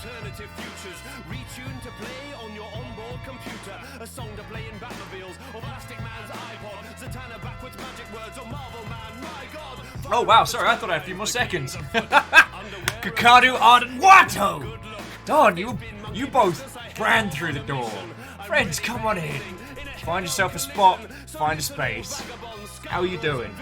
alternative futures. Retune to play on your onboard computer. A song to play in Batmobiles or Plastic Man's iPod. Zatanna backwards magic words or Marvel Man. My God. Oh wow, sorry, I thought I had a few more seconds. Kakadu, Arden, Watto! Don, you both ran through the door. Friends, come on in. Find yourself a spot, find a space. How are you doing?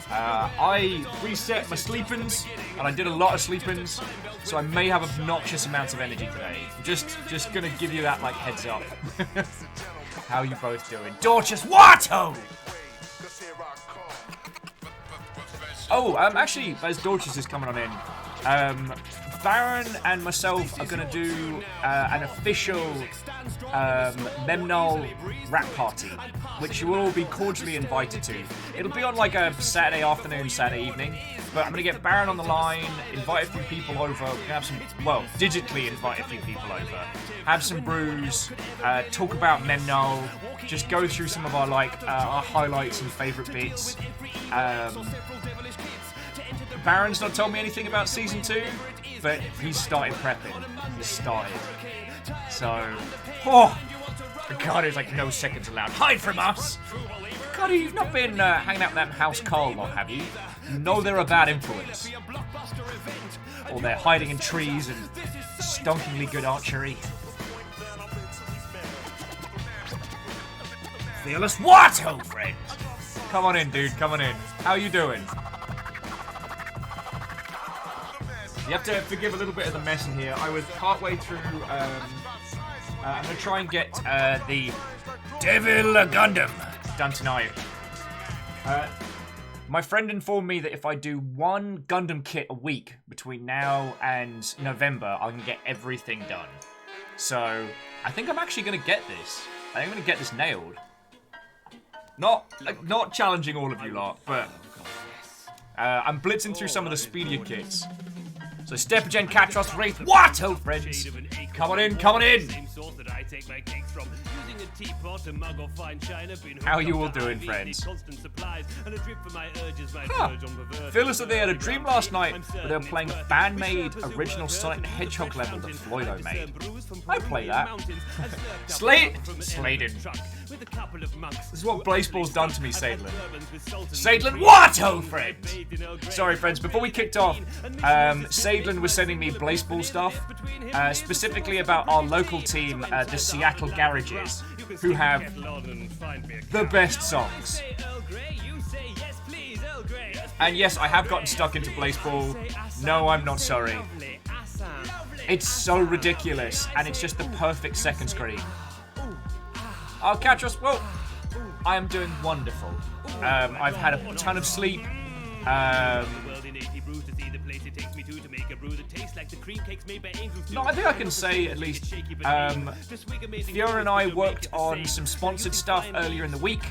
I reset my sleep-ins, and I did a lot of sleep-ins, so I may have obnoxious amounts of energy today. Just gonna give you that, like, heads up. How are you both doing? Dorcas, Watto! Oh, actually, as Dorcas is coming on in, Baron and myself are going to do an official Memnol rap party, which you will all be cordially invited to. It'll be on like a Saturday afternoon, Saturday evening, but I'm going to get Baron on the line, invite a few people over, we're going to have some, well, digitally invite a few people over, have some brews, talk about Memnol, just go through some of our our highlights and favourite bits. Baron's not told me anything about Season 2, but he's started prepping. He's started. So, Ricardo's like, no seconds allowed. Hide from us! Ricardo, you've not been hanging out with that House Carl lot, have you? You know they're a bad influence. Or they're hiding in trees and stonkingly good archery. Fearless Watto, friend! Come on in, dude, come on in. How you doing? You have to forgive a little bit of the mess in here. I was partway through, I'm going to try and get the Devil Gundam done tonight. My friend informed me that if I do one Gundam kit a week between now and November, I can get everything done. So, I think I'm actually going to get this. I think I'm going to get this nailed. Not challenging all of you lot, but I'm blitzing through some of the speedier kits. So Stepagen, Katros, Wraith, Watto, friends! Come on in, come on in! How are you all doing, friends? Huh. Phyllis said they had a dream last night where they were playing a fan-made original Sonic the Hedgehog level that Floydo made. I'd play that. Sladen. This is what Blazeball's done to me, Sadlin. Sadlin, Watto, friends! Sorry, friends, before we kicked off, Sadlin was sending me Blazeball stuff, specifically about our local team, the Seattle Garages, who have the best songs. And yes, I have gotten stuck into Blazeball. No, I'm not sorry. It's so ridiculous, and it's just the perfect second screen. Oh, Katros, well, I am doing wonderful. I've had a ton of sleep. No, I think I can say at least Fiona and I worked on some sponsored stuff earlier in the week,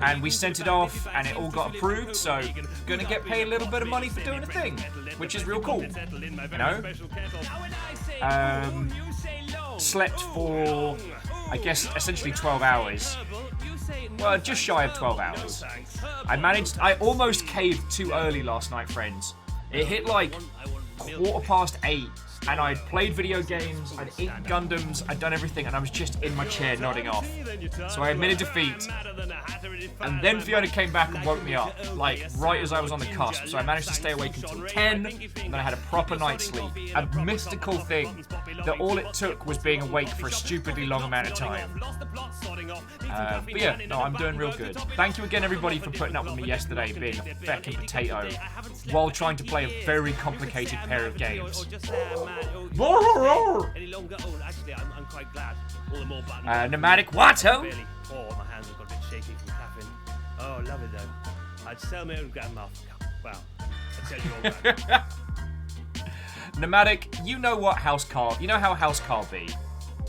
and we sent it off and it all got approved, so gonna get paid a little bit of money for doing a thing, which is real cool, you know. Slept for, I guess, essentially 12 hours. Well, just shy of 12 hours. I almost caved too early last night, friends. It hit like 8:15, and I'd played video games, I'd eaten Gundams, I'd done everything, and I was just in my chair nodding off. So I admitted defeat, and then Fiona came back and woke me up, like, right as I was on the cusp. So I managed to stay awake until 10, and then I had a proper night's sleep. A mystical thing that all it took was being awake for a stupidly long amount of time. But yeah, no, I'm doing real good. Thank you again, everybody, for putting up with me yesterday being a feckin' potato while trying to play a very complicated pair of games. Pneumatic Watto! My hands have got a bit shaky from caffeine. Oh, love it though. I'd sell my own grandma for a cup. Wow. I'd sell your own grandma. Pneumatic, you know what House Carl, you know how House Carl be.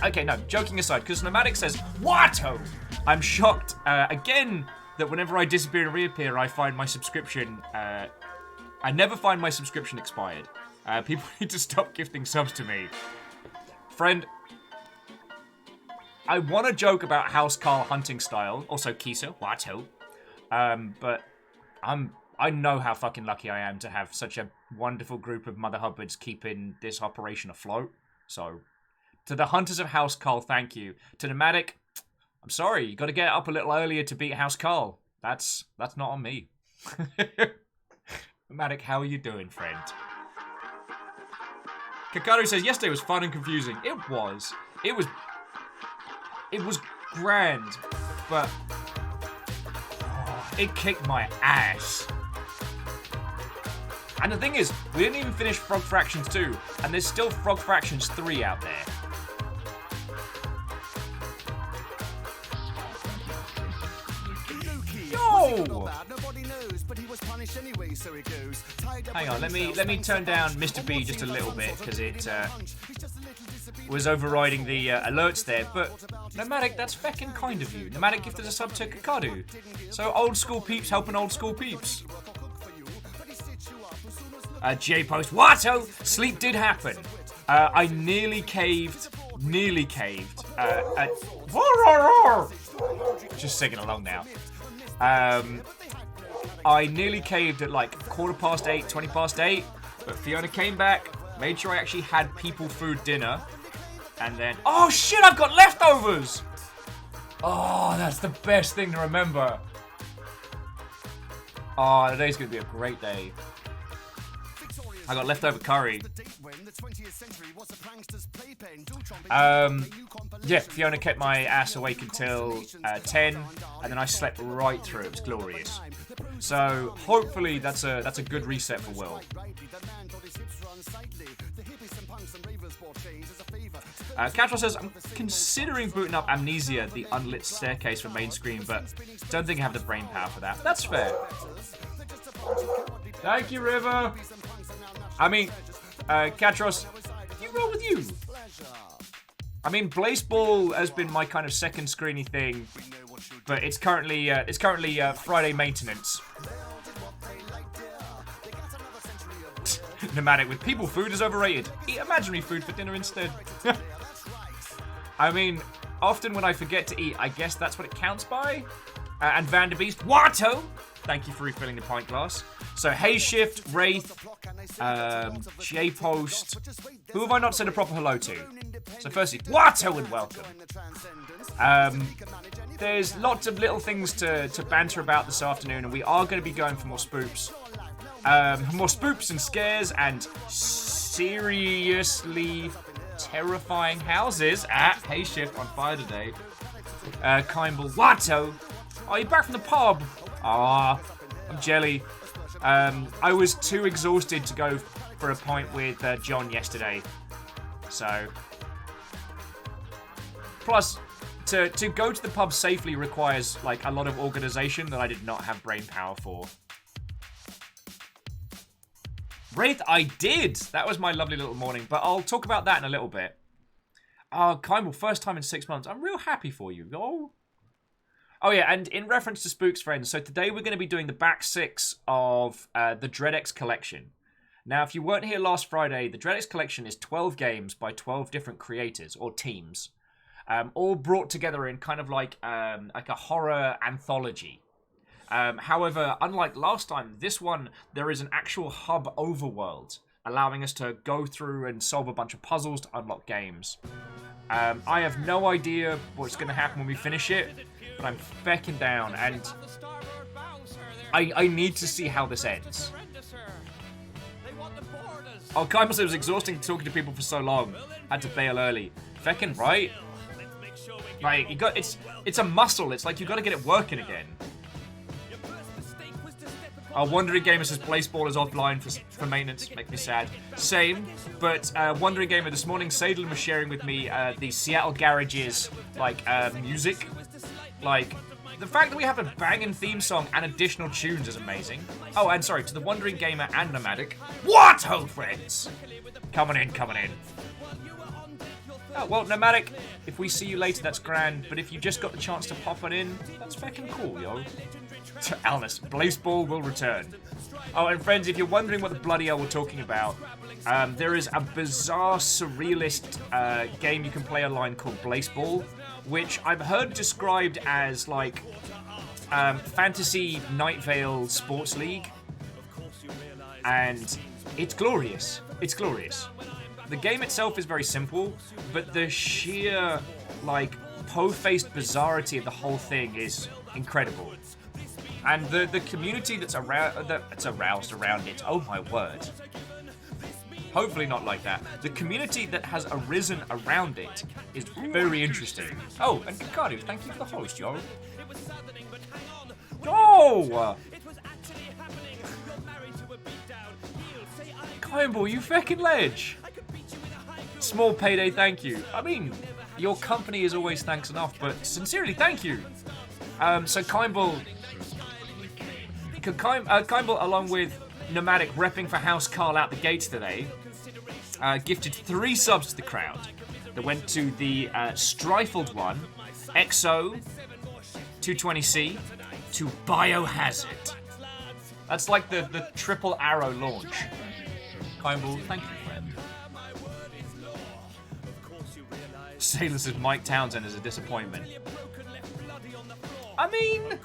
Okay, no, joking aside, because Pneumatic says, Watto! I'm shocked, again, that whenever I disappear and reappear, I find my subscription, I never find my subscription expired. People need to stop gifting subs to me. Friend, I want to joke about House Carl hunting style, also Kisa, Watto, but I know how fucking lucky I am to have such a wonderful group of Mother Hubbards keeping this operation afloat, so To the Hunters of House Carl, thank you. To Nomadic, I'm sorry, you got to get up a little earlier to beat House Carl. That's not on me. Nomadic, how are you doing, friend? Kakaru says, yesterday was fun and confusing. It was. It was grand, but it kicked my ass. And the thing is, we didn't even finish Frog Fractions 2, and there's still Frog Fractions 3 out there. Yo! Hang on, let me turn down Mr. B just a little bit, because it was overriding the alerts there. But Nomadic, that's feckin' kind of you. Nomadic gifted a sub to Kakadu. So old school peeps helping old school peeps. J Post, Watto! Sleep did happen. I nearly caved. Just singing along now. I nearly caved at like 8:15, 8:20, but Fiona came back, made sure I actually had people food dinner, and then, oh shit, I've got leftovers! Oh, that's the best thing to remember. Oh, today's gonna be a great day. I got leftover curry. Yeah, Fiona kept my ass awake until 10, and then I slept right through. It was glorious. So hopefully that's a good reset for Will. Catwell says, I'm considering booting up Amnesia, the unlit staircase for main screen, but don't think I have the brain power for that. That's fair. Thank you, River. I mean, Katros, you roll with you. I mean, Blazeball has been my kind of second screeny thing, but it's currently Friday maintenance. Nomadic with people food is overrated. Eat imaginary food for dinner instead. I mean, often when I forget to eat, I guess that's what it counts by. And Vanderbeest, Watto! Thank you for refilling the pint glass. So, Hayshift, Wraith, J-Post. Who have I not said a proper hello to? So, firstly, Watto and welcome. There's lots of little things to banter about this afternoon, and we are going to be going for more spoops. More spoops and scares and seriously terrifying houses. Hayshift on fire today. Kimball, Watto. Oh, you're back from the pub. Ah, I'm jelly. I was too exhausted to go for a pint with John yesterday. So, plus, to go to the pub safely requires like a lot of organisation that I did not have brain power for. Wraith, I did. That was my lovely little morning, but I'll talk about that in a little bit. Kimball, first time in 6 months. I'm real happy for you. Oh yeah, and in reference to Spooks, friends, so today we're going to be doing the back 6 of the DreadX collection. Now, if you weren't here last Friday, the DreadX collection is 12 games by 12 different creators, or teams, all brought together in kind of like a horror anthology. However, unlike last time, this one, there is an actual hub overworld, allowing us to go through and solve a bunch of puzzles to unlock games. I have no idea what's going to happen when we finish it, but I'm fecking down, and I need to see how this ends. Oh, Kaimal said it was exhausting talking to people for so long. Had to bail early. Fecking right? Like, it's a muscle. It's like you got to get it working again. Our Wandering Gamer says Blazeball is offline for maintenance. Make me sad. Same, but Wandering Gamer this morning, Sadlin was sharing with me the Seattle Garages music. Like, the fact that we have a banging theme song and additional tunes is amazing. Oh, and sorry, to the Wandering Gamer and Nomadic. What, ho, friends? Coming in. Oh, well, Nomadic, if we see you later, that's grand. But if you just got the chance to pop on in, that's fucking cool, yo. To Alnus, Blazeball will return. Oh, and friends, if you're wondering what the bloody hell we're talking about, there is a bizarre, surrealist game you can play online called Blazeball, which I've heard described as, like, Fantasy Night Vale Sports League. And it's glorious. It's glorious. The game itself is very simple, but the sheer, like, po-faced bizarrity of the whole thing is incredible. And the community that's aroused around it, oh my word. Hopefully not like that. The community that has arisen around it is very interesting. Oh, and Kakadu, thank you for the host, yo. Oh! Kimball, you feckin' ledge! Small payday, thank you. I mean, your company is always thanks enough, but sincerely, thank you. So Kimball, along with Nomadic repping for House Carl out the gates today, gifted 3 subs to the crowd. That went to the Strifled one, EXO, 220C, to Biohazard. That's like the triple arrow launch. Kimball, thank you, friend. Sailor says Mike Townsend is a disappointment. I mean,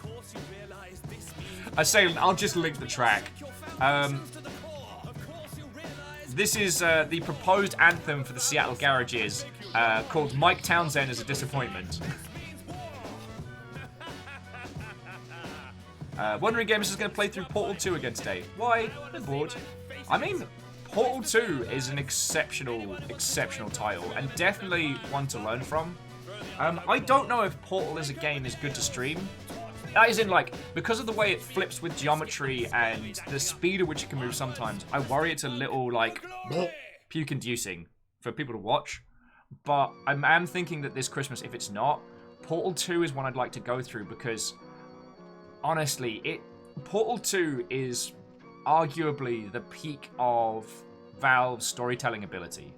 I'll just link the track. This is the proposed anthem for the Seattle Garages, called Mike Townsend is a Disappointment. Wondering Gamers is going to play through Portal 2 again today. Why? I'm bored. I mean, Portal 2 is an exceptional title, and definitely one to learn from. I don't know if Portal as a game is good to stream. That is in, like, because of the way it flips with geometry and the speed at which it can move sometimes, I worry it's a little, like, puke-inducing for people to watch. But I am thinking that this Christmas, if it's not, Portal 2 is one I'd like to go through because, honestly, Portal 2 is arguably the peak of Valve's storytelling ability.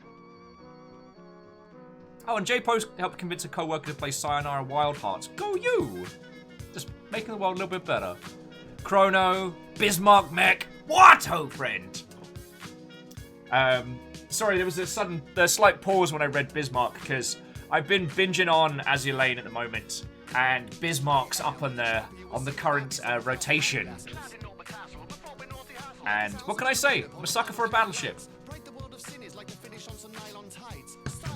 Oh, and J-Post helped convince a co-worker to play Sayonara Wild Hearts. Go you! Just making the world a little bit better. Chrono, Bismarck Mech, what, oh friend? Sorry, there was a slight pause when I read Bismarck because I've been binging on Azure Lane at the moment, and Bismarck's up on the current rotation. And what can I say? I'm a sucker for a battleship.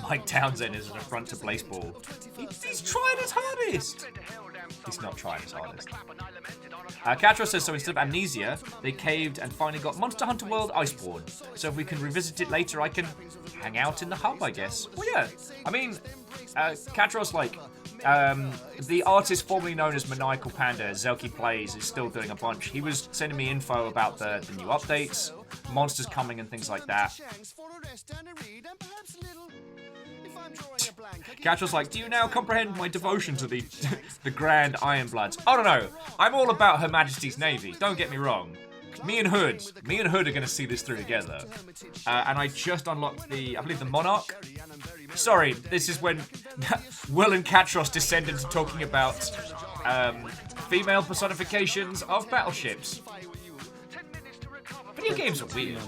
Mike Townsend is an affront to Blazeball. He's trying his hardest. He's not trying his hardest. Catro says, so instead of Amnesia, they caved and finally got Monster Hunter World Iceborne. So if we can revisit it later, I can hang out in the hub, I guess. Well, yeah. I mean, Catro's like, the artist formerly known as Maniacal Panda, Zelky Plays, is still doing a bunch. He was sending me info about the new updates, monsters coming and things like that. Catro's like, do you now comprehend my devotion to the Grand Ironbloods? I don't know. I'm all about Her Majesty's Navy, don't get me wrong. Me and Hood are going to see this through together. And I just unlocked I believe the Monarch. Sorry, this is when Will and Katros descend into talking about female personifications of battleships. Video games are weird.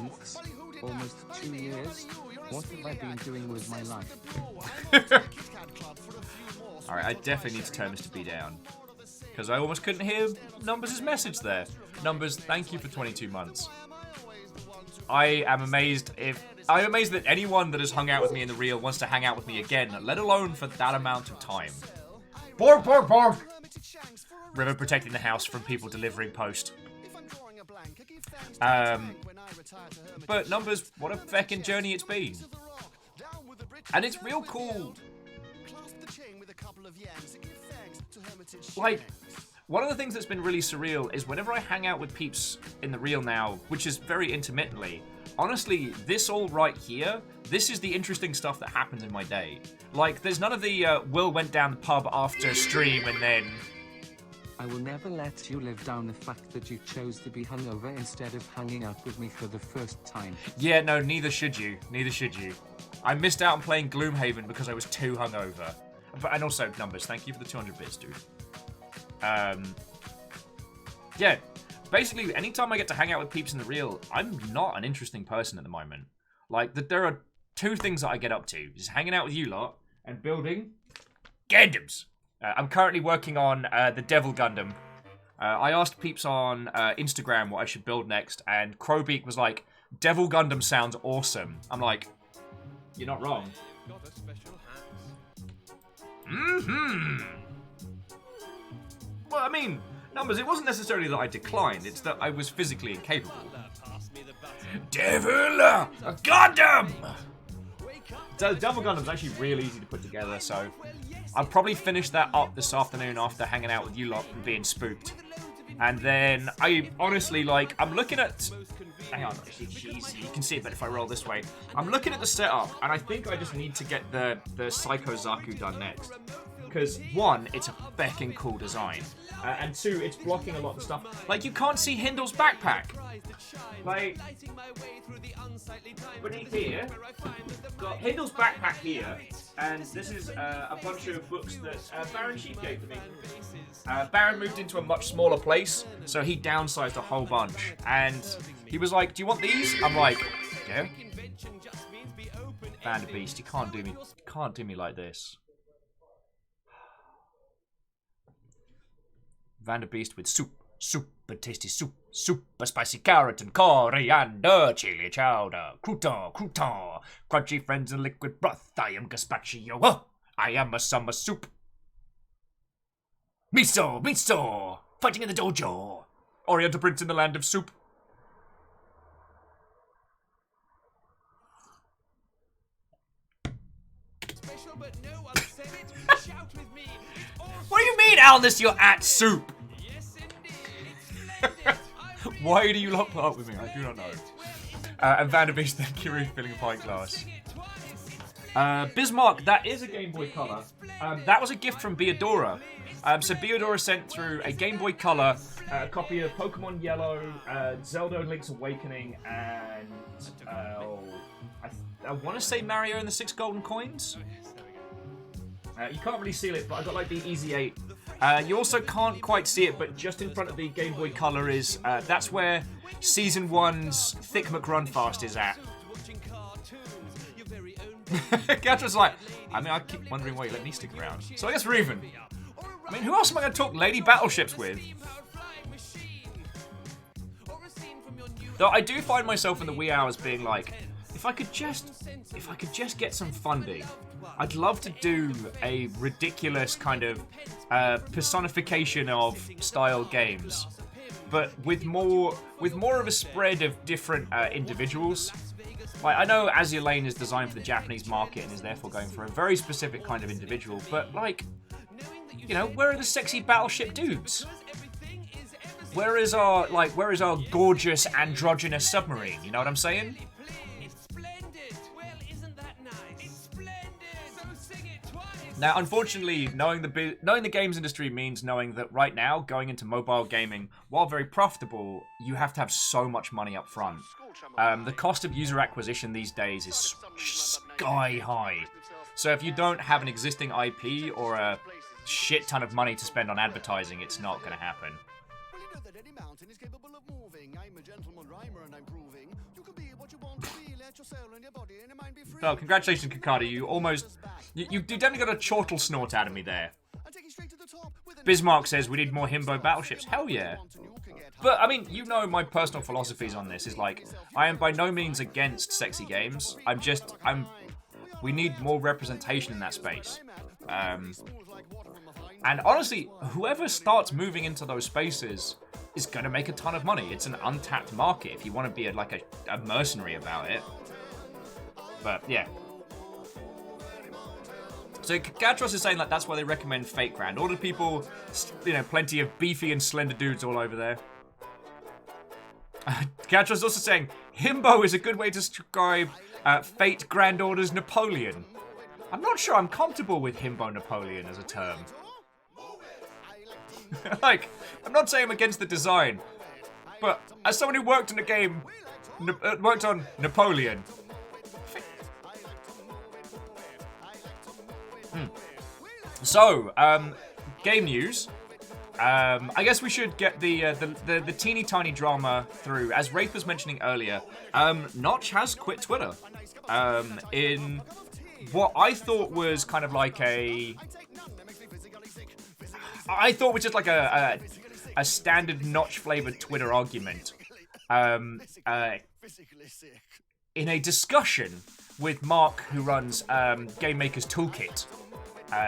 Almost 2 years. What have I been doing with my life? Alright, I definitely need to turn Mr. B down. Because I almost couldn't hear Numbers' message there. Numbers, thank you for 22 months. I am amazed that anyone that has hung out with me in the real wants to hang out with me again, let alone for that amount of time. Bork, bork, bork! River protecting the house from people delivering post. But Numbers, what a feckin' journey it's been. And it's real cool. Like, one of the things that's been really surreal is whenever I hang out with peeps in the real now, which is very intermittently, honestly, this all right here, this is the interesting stuff that happens in my day. Like, there's none of the Will went down the pub after stream and then... I will never let you live down the fact that you chose to be hungover instead of hanging out with me for the first time. Yeah, no, neither should you. Neither should you. I missed out on playing Gloomhaven because I was too hungover. And also, Numbers, thank you for the 200 bits, dude. Yeah, basically, anytime I get to hang out with peeps in the real, I'm not an interesting person at the moment. Like, there are 2 things that I get up to. Just hanging out with you lot and building Gundams. I'm currently working on the Devil Gundam. I asked peeps on Instagram what I should build next, and Crowbeak was like, Devil Gundam sounds awesome. I'm like, You're not wrong. Got a special hat. Mm-hmm. Well, I mean, Numbers, it wasn't necessarily that I declined, it's that I was physically incapable. Pass me the button. Devil! Gundam! So Double Gundam's actually real easy to put together, so I'll probably finish that up this afternoon after hanging out with you lot and being spooked. And then I honestly, like, I'm looking at... Hang on, jeez, you can see it better if I roll this way. I'm looking at the setup, and I think I just need to get the Psycho Zaku done next. Because, one, it's a fecking cool design. And two, it's blocking a lot of stuff. Like, you can't see Hindle's backpack. Like, beneath here, got Hindle's backpack here, and this is a bunch of books that Baron Sheep gave to me. Baron moved into a much smaller place, so he downsized a whole bunch. And he was like, "Do you want these?" I'm like, "Yeah." Vanderbeest, you can't do me like this. Vanderbeest with soup, super tasty soup, super spicy carrot and coriander, chili chowder, crouton, crunchy friends and liquid broth. I am gazpacho. Oh, I am a summer soup. Miso, fighting in the dojo. Oriental prince in the land of soup. Special, but no one said it. Shout with me. What do you mean, Alnus, you're at soup? Yes, indeed. It's splendid. Why do you not put up with me? I do not know. And Vanderbeest, thank you for filling a pint glass. Bismarck, that is a Game Boy Color. That was a gift from Beadora. So Beadora sent through a Game Boy Color, a copy of Pokemon Yellow, Zelda Link's Awakening, and I want to say Mario and the 6 Golden Coins. You can't really see it, but I got like the Easy 8. You also can't quite see it, but just in front of the Game Boy Color is, that's where Season 1's Thick McRunfast is at. Gatra's like, I mean, I keep wondering why you let me stick around. So I guess we're even. I mean, who else am I going to talk Lady Battleships with? Though I do find myself in the wee hours being like, if I could just get some funding, I'd love to do a ridiculous kind of personification of style games, but with more of a spread of different individuals. Like, I know Azure Lane is designed for the Japanese market and is therefore going for a very specific kind of individual, but like, you know, where are the sexy battleship dudes? Where is our gorgeous androgynous submarine? You know what I'm saying? Now, unfortunately, knowing the games industry means knowing that right now, going into mobile gaming, while very profitable, you have to have so much money up front. The cost of user acquisition these days is sky high. So if you don't have an existing IP or a shit ton of money to spend on advertising, it's not going to happen. Well, you know that any mountain is capable of moving. I'm a gentleman rhymer and I'm proving you can be what you want to be. Let your soul and your body and your mind be free. Well, congratulations, Kakada. You definitely got a chortle snort out of me there. Bismarck says we need more himbo battleships. Hell yeah. But, I mean, you know my personal philosophies on this is like, I am by no means against sexy games. We need more representation in that space. And honestly, whoever starts moving into those spaces is going to make a ton of money. It's an untapped market if you want to be a mercenary about it. But, yeah. So Gatros is saying like that's why they recommend Fate Grand. Order people, you know, plenty of beefy and slender dudes all over there. Gatros is also saying himbo is a good way to describe Fate Grand Order's Napoleon. I'm not sure I'm comfortable with himbo Napoleon as a term. Like, I'm not saying I'm against the design, but as someone who worked in a game, worked on Napoleon. So, game news. I guess we should get the teeny tiny drama through. As Wraith was mentioning earlier, Notch has quit Twitter. In what I thought was kind of like a standard Notch flavored Twitter argument. In a discussion with Mark, who runs Game Maker's Toolkit.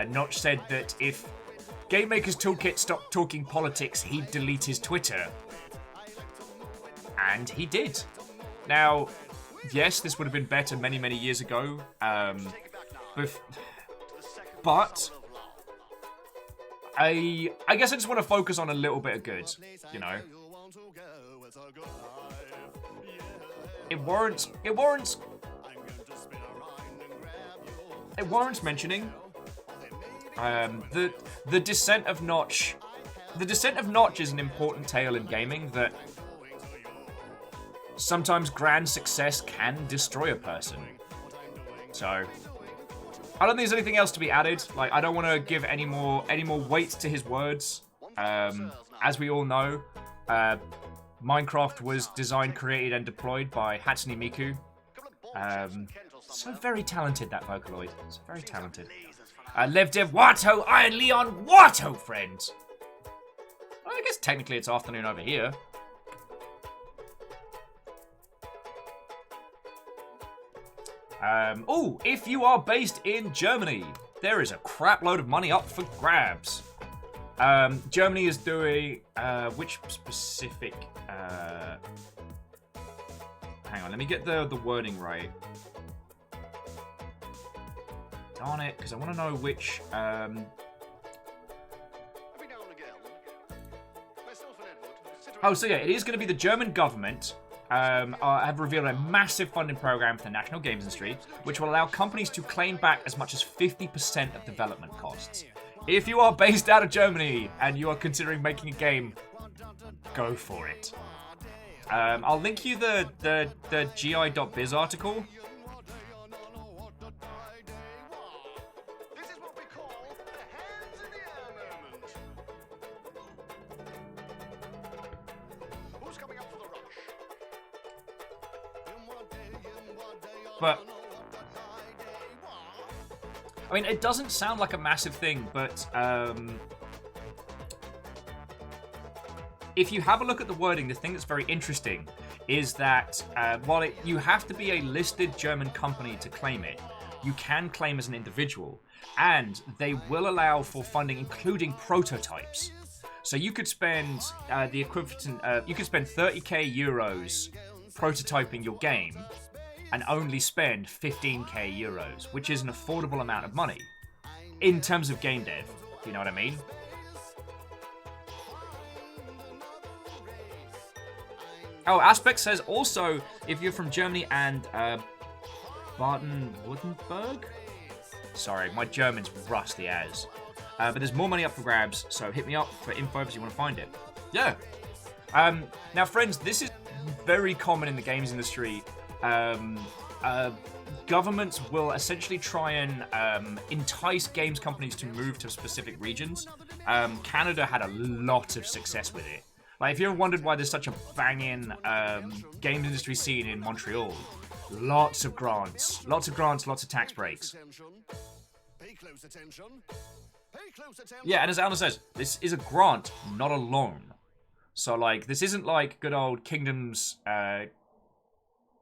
Notch said that if Game Maker's Toolkit stopped talking politics, he'd delete his Twitter. And he did. Now, yes, this would have been better many, many years ago. But I guess I just want to focus on a little bit of good, you know. It warrants mentioning the descent of Notch. The descent of Notch is an important tale in gaming that sometimes grand success can destroy a person. So I don't think there's anything else to be added. Like, I don't want to give any more weight to his words. As we all know, Minecraft was designed, created, and deployed by Hatsune Miku. So very talented, that Vocaloid. So very talented. Lev Dev Watto, Iron Leon Watto, friends. Well, I guess technically it's afternoon over here. Oh, if you are based in Germany, there is a crap load of money up for grabs. Germany is doing, which specific, hang on, let me get the wording right. Darn it, because I want to know which, oh, so yeah, it is going to be the German government have revealed a massive funding program for the national games industry, which will allow companies to claim back as much as 50% of development costs. If you are based out of Germany and you are considering making a game, go for it. I'll link you the gi.biz article. But I mean, it doesn't sound like a massive thing, but if you have a look at the wording, the thing that's very interesting is that while you have to be a listed German company to claim it, you can claim as an individual, and they will allow for funding, including prototypes. So you could spend the equivalent, you could spend 30k euros prototyping your game, and only spend 15k euros, which is an affordable amount of money in terms of game dev. You know what I mean? Oh, Aspect says also, if you're from Germany and Baden-Württemberg? Sorry, my German's rusty as. But there's more money up for grabs, so hit me up for info if you want to find it. Yeah. Now, friends, this is very common in the games industry. Governments will essentially try and entice games companies to move to specific regions. Canada had a lot of success with it. Like, if you ever wondered why there's such a banging games industry scene in Montreal, lots of grants, lots of tax breaks. Yeah, and as Alna says, this is a grant, not a loan. So, like, this isn't like good old Kingdoms...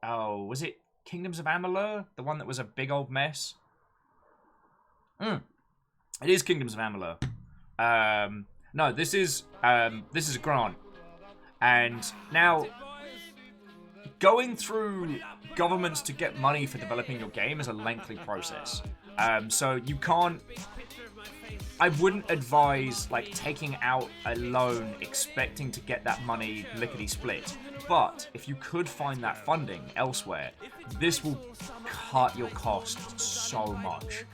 oh, was it Kingdoms of Amalur? The one that was a big old mess? It is Kingdoms of Amalur. No, this is a grant. And now, going through governments to get money for developing your game is a lengthy process. So you can't... I wouldn't advise, like, taking out a loan expecting to get that money lickety-split. But if you could find that funding elsewhere, this will cut your costs so much.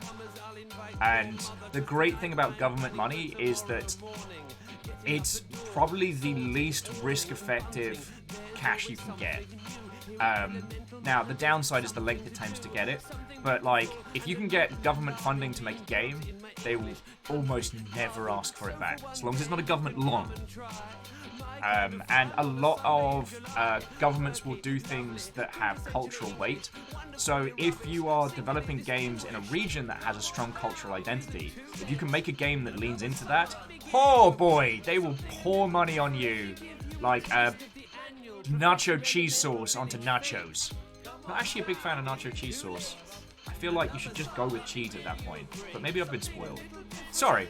And the great thing about government money is that it's probably the least risk-effective cash you can get. Now, the downside is the length it takes to get it. But, like, if you can get government funding to make a game, they will almost never ask for it back, as long as it's not a government loan. And a lot of governments will do things that have cultural weight. So if you are developing games in a region that has a strong cultural identity, if you can make a game that leans into that, oh boy, they will pour money on you. Like nacho cheese sauce onto nachos. I'm actually a big fan of nacho cheese sauce. I feel like you should just go with cheese at that point. But maybe I've been spoiled. Sorry.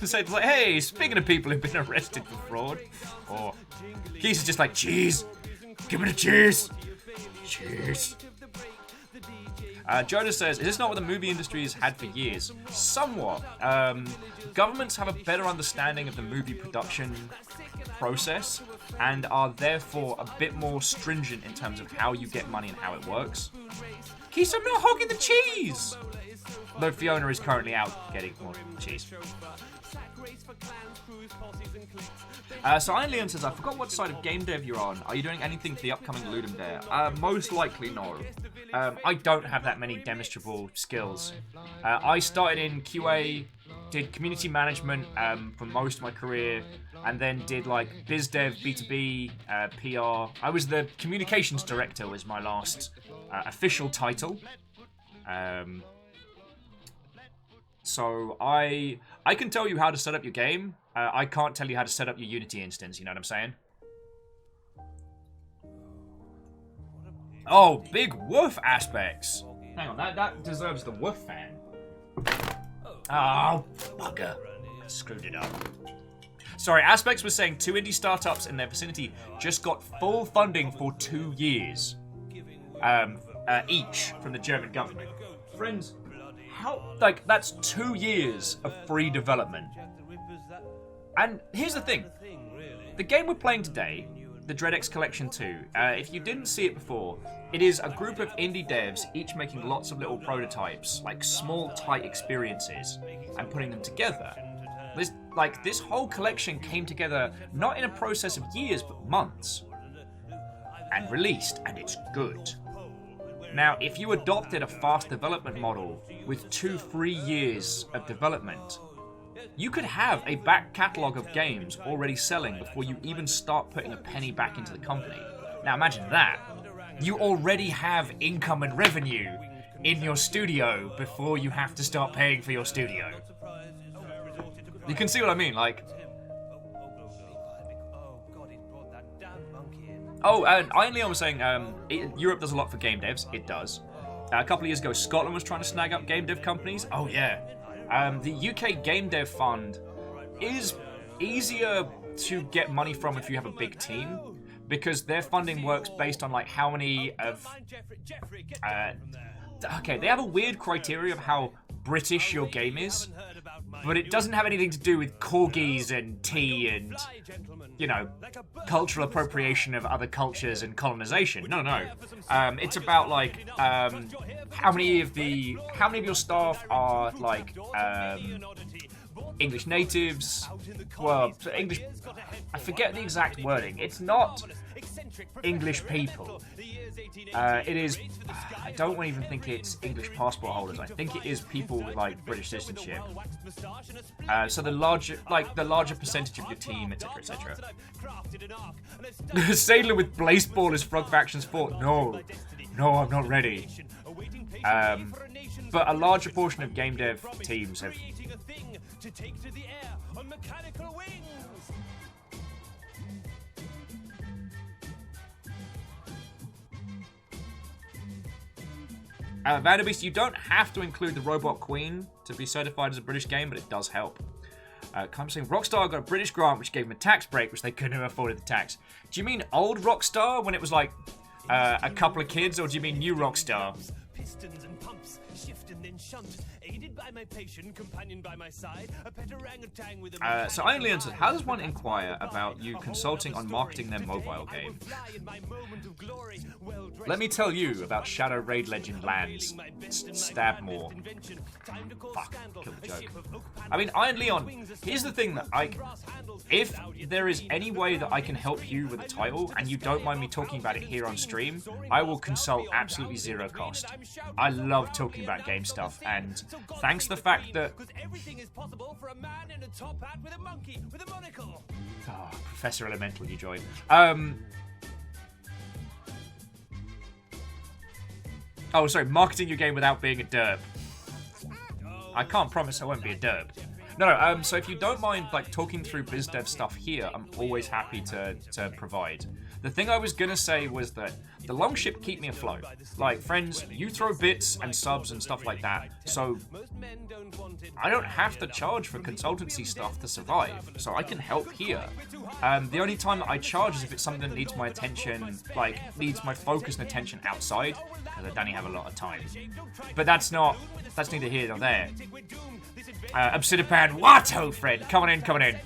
So it's like, hey, speaking of people who've been arrested for fraud, or Keith is just like, cheese, give me the cheese, cheese. Jonas says, is this not what the movie industry has had for years? Somewhat. Governments have a better understanding of the movie production process and are therefore a bit more stringent in terms of how you get money and how it works. Keith, I'm not hogging the cheese! Though Fiona is currently out getting more cheese. So Iron Leon says, I forgot what side of game dev you're on. Are you doing anything for the upcoming Ludum Dare? Most likely no. I don't have that many demonstrable skills. I started in QA, did community management for most of my career, and then did like biz dev, B2B, PR. I was the communications director was my last official title. So I can tell you how to set up your game. I can't tell you how to set up your Unity instance, you know what I'm saying? Oh, big woof aspects. Hang on, that deserves the woof fan. Oh, bugger. I screwed it up. Sorry, Aspects was saying 2 indie startups in their vicinity just got full funding for 2 years. Each from the German government. Friends, how, like, that's 2 years of free development. And here's the thing. The game we're playing today, the DreadX Collection 2, if you didn't see it before, it is a group of indie devs, each making lots of little prototypes, like small, tight experiences, and putting them together. This whole collection came together not in a process of years, but months. And released, and it's good. Now, if you adopted a fast development model with 2-3 years of development, you could have a back catalogue of games already selling before you even start putting a penny back into the company. Now imagine that. You already have income and revenue in your studio before you have to start paying for your studio. You can see what I mean, like... Oh, and Iron Leon was saying Europe does a lot for game devs. It does. A couple of years ago, Scotland was trying to snag up game dev companies. Oh, yeah. The UK Game Dev Fund is easier to get money from if you have a big team, because their funding works based on like how many of... okay, they have a weird criteria of how British your game is, but it doesn't have anything to do with corgis and tea and, you know, cultural appropriation of other cultures and colonization. No. It's about like how many of your staff are like English natives. Well, English. I forget the exact wording. It's not English people. It is. I don't even think it's English passport holders. I think it is people with like British citizenship. So the larger percentage of your team, etc., etc. Sailor with Blaze Ball as Frog Factions fought. No, I'm not ready. But a larger portion of game dev teams have. Vanderbeast, you don't have to include the Robot Queen to be certified as a British game, but it does help. I'm saying Rockstar got a British grant which gave them a tax break, which they couldn't have afforded the tax. Do you mean old Rockstar when it was like a couple of kids, or do you mean new Rockstar? Pistons and pumps, shift and then shunt. Aided by my patient, companion by my side, a pet orangutan with a so Iron Leon said, how does one inquire about you consulting on marketing their mobile game? Let me tell you about Shadow Raid Legend Lands. Stab more. Fuck, kill the joke. I mean, Iron Leon, here's the thing that if there is any way that I can help you with a title, and you don't mind me talking about it here on stream, I will consult absolutely zero cost. I love talking about game stuff, and thanks to the fact that everything is possible for a man in a top hat with a monkey with a monocle. Oh, Professor Elemental, you joined. Oh, sorry, marketing your game without being a derp. I can't promise I won't be a derp. No. So if you don't mind, like, talking through biz dev stuff here, I'm always happy to provide. The thing I was gonna say was that the long ship keep me afloat. Like, friends, you throw bits and subs and stuff like that, so I don't have to charge for consultancy stuff to survive, so I can help here. The only time that I charge is if it's something that needs my attention, like, needs my focus and attention outside, because I don't have a lot of time. But that's neither here nor there. Obsidipan Watto, friend, coming in.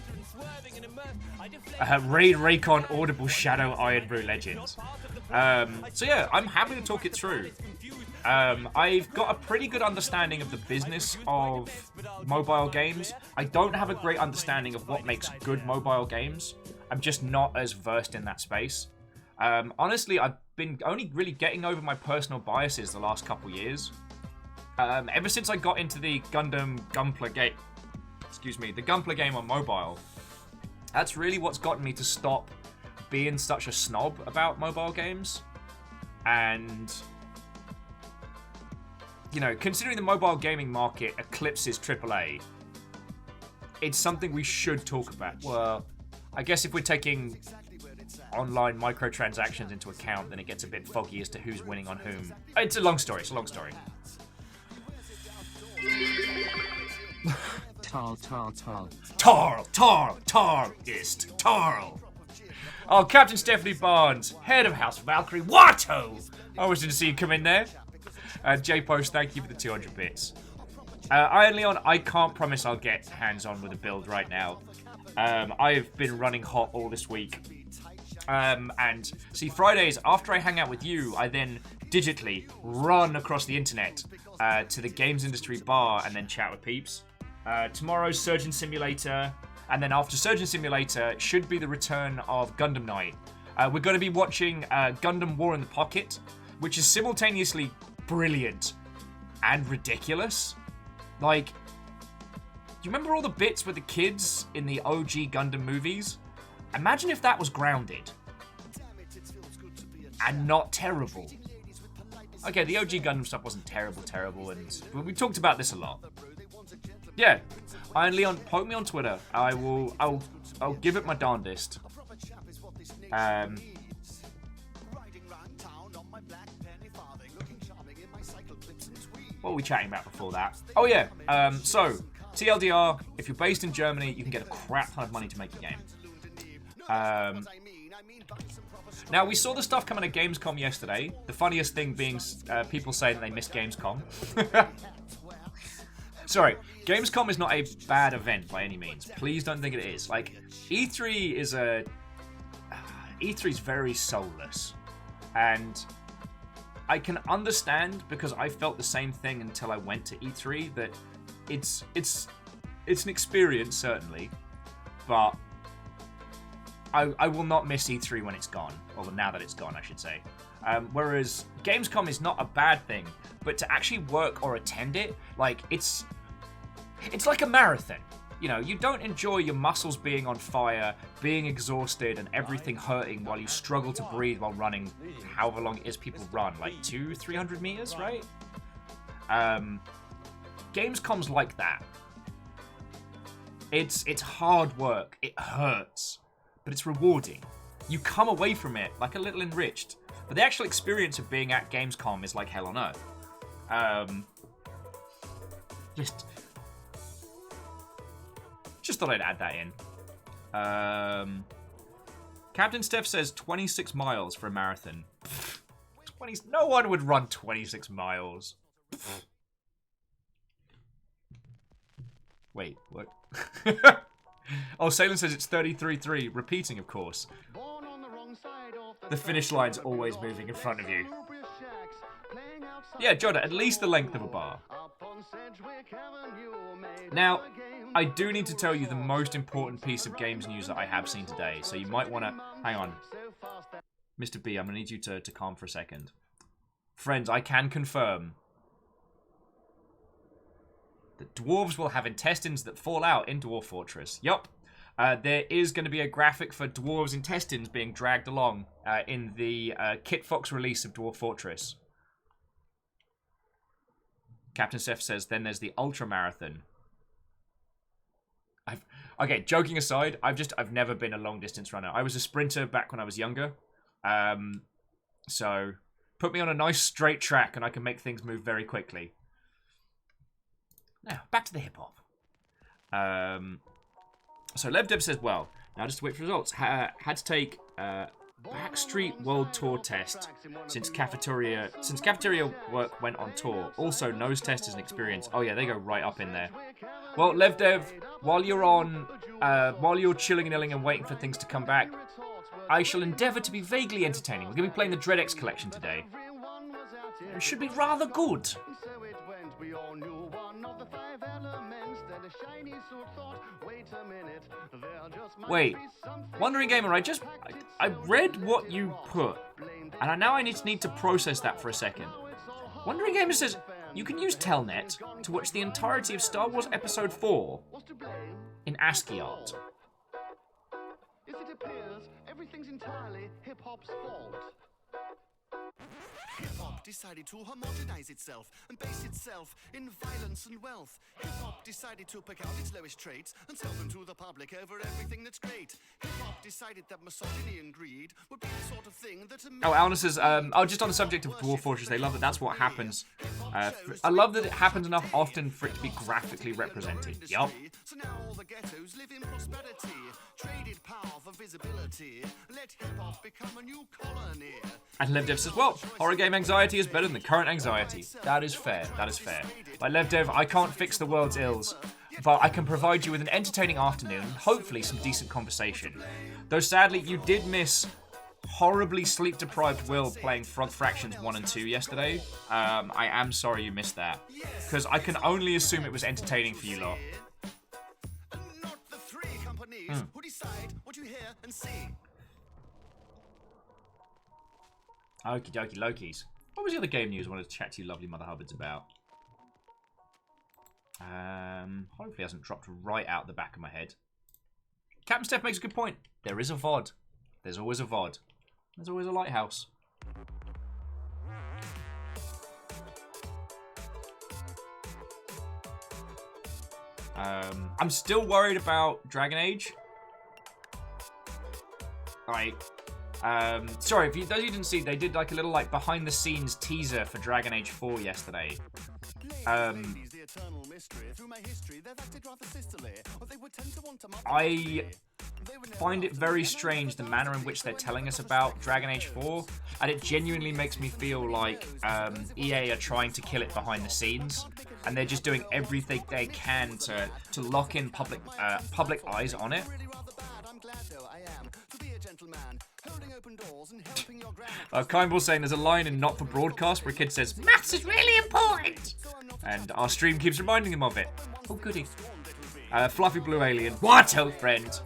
Raid Raycon Audible Shadow Iron Brew Legends. So yeah, I'm happy to talk it through. I've got a pretty good understanding of the business of mobile games. I don't have a great understanding of what makes good mobile games. I'm just not as versed in that space. Honestly, I've been only really getting over my personal biases the last couple years. Ever since I got into the Gunpla game on mobile, that's really what's gotten me to stop being such a snob about mobile games. And, you know, considering the mobile gaming market eclipses AAA, it's something we should talk about. Well, I guess if we're taking online microtransactions into account, then it gets a bit foggy as to who's winning on whom. It's a long story. Tarl. Oh, Captain Stephanie Barnes, head of House of Valkyrie. Watto! I was to see you come in there. J-Post, thank you for the 200 bits. Iron Leon, I can't promise I'll get hands-on with a build right now. I've been running hot all this week. And see, Fridays, after I hang out with you, I then digitally run across the internet to the games industry bar and then chat with peeps. Tomorrow's Surgeon Simulator, and then after Surgeon Simulator should be the return of Gundam Night. We're going to be watching Gundam War in the Pocket, which is simultaneously brilliant and ridiculous. Like, do you remember all the bits with the kids in the OG Gundam movies? Imagine if that was grounded and not terrible. Okay, the OG Gundam stuff wasn't terrible, and we talked about this a lot. Yeah, Iron Leon, poke me on Twitter. I'll give it my darndest. What were we chatting about before that? Oh yeah, so, TLDR, if you're based in Germany, you can get a crap ton of money to make a game. Now, we saw the stuff coming at Gamescom yesterday. The funniest thing being people saying that they missed Gamescom. Sorry, Gamescom is not a bad event by any means. Please don't think it is. Like, E3 is E3's very soulless. And I can understand, because I felt the same thing until I went to E3, that it's an experience, certainly, but I will not miss E3 when it's gone, or now that it's gone, I should say. Whereas Gamescom is not a bad thing, but to actually work or attend it, like, it's like a marathon. You know, you don't enjoy your muscles being on fire, being exhausted, and everything hurting while you struggle to breathe while running however long it is people run, like 200-300 meters, right? Gamescom's like that. It's hard work, it hurts, but it's rewarding. You come away from it like a little enriched, but the actual experience of being at Gamescom is like hell on earth. Just thought I'd add that in. Captain Steph says 26 miles for a marathon. 20. No one would run 26 miles. Wait, what? Oh, Salem says it's 33-3. Repeating, of course. The finish line's always moving in front of you. Yeah, Joda, at least the length of a bar. Now, I do need to tell you the most important piece of games news that I have seen today, so you might want to... Hang on. Mr. B, I'm going to need you to calm for a second. Friends, I can confirm that dwarves will have intestines that fall out in Dwarf Fortress. Yup. There is going to be a graphic for dwarves' intestines being dragged along in the Kit Fox release of Dwarf Fortress. Captain Seth says, then there's the Ultra Marathon. Okay, joking aside, I've never been a long distance runner. I was a sprinter back when I was younger. So put me on a nice straight track and I can make things move very quickly. Now, back to the hip hop. So LevDev says, well, now just to wait for results. Had to take Backstreet World Tour test since cafeteria work went on tour. Also, nose test is an experience. Oh yeah, they go right up in there. Well, LevDev, while you're chilling and illing and waiting for things to come back, I shall endeavour to be vaguely entertaining. We're going to be playing the DreadX collection today. It should be rather good. Wait, Wandering Gamer, I read what you put, and now I need to process that for a second. Wandering Gamer says you can use Telnet to watch the entirety of Star Wars Episode 4 in ASCII art. It appears everything's entirely hip-hop's fault. Hip-hop decided to homogenize itself and base itself in violence and wealth. Hip-hop decided to pick out its lowest traits and sell them to the public over everything that's great. Hip-hop decided that misogyny and greed would be the sort of thing that... Oh, Alna says, just on the subject of Dwarf Fortress, they love that that's what happens. I love that it happens enough often for it to be graphically represented. Yup. So now all the ghettos live in prosperity. Traded power for visibility. Let hip-hop become a new colony. And LevDev says, well, horror game anxiety is better than the current anxiety. That is fair. That is fair. Like LevDev, I can't fix the world's ills, but I can provide you with an entertaining afternoon and hopefully some decent conversation. Though sadly, you did miss horribly sleep-deprived Will playing Frog Fractions 1 and 2 yesterday. I am sorry you missed that, because I can only assume it was entertaining for you lot. Not the three companies who decide what you hear and see. Okie dokie Lokies. What was the other game news I wanted to chat to you lovely Mother Hubbards about? Hopefully it hasn't dropped right out the back of my head. Captain Steph makes a good point. There is a VOD. There's always a VOD. There's always a lighthouse. I'm still worried about Dragon Age. Like, sorry, if those of you didn't see, they did like a little behind the scenes teaser for Dragon Age 4 yesterday. I find it very strange the manner in which they're telling us about Dragon Age 4, and it genuinely makes me feel like EA are trying to kill it behind the scenes, and they're just doing everything they can to lock in public eyes on it. Kindball saying there's a line in Not for Broadcast where a kid says, "Maths is really important!" And our stream keeps reminding him of it. Oh, goody. Fluffy Blue Alien. What, old friend?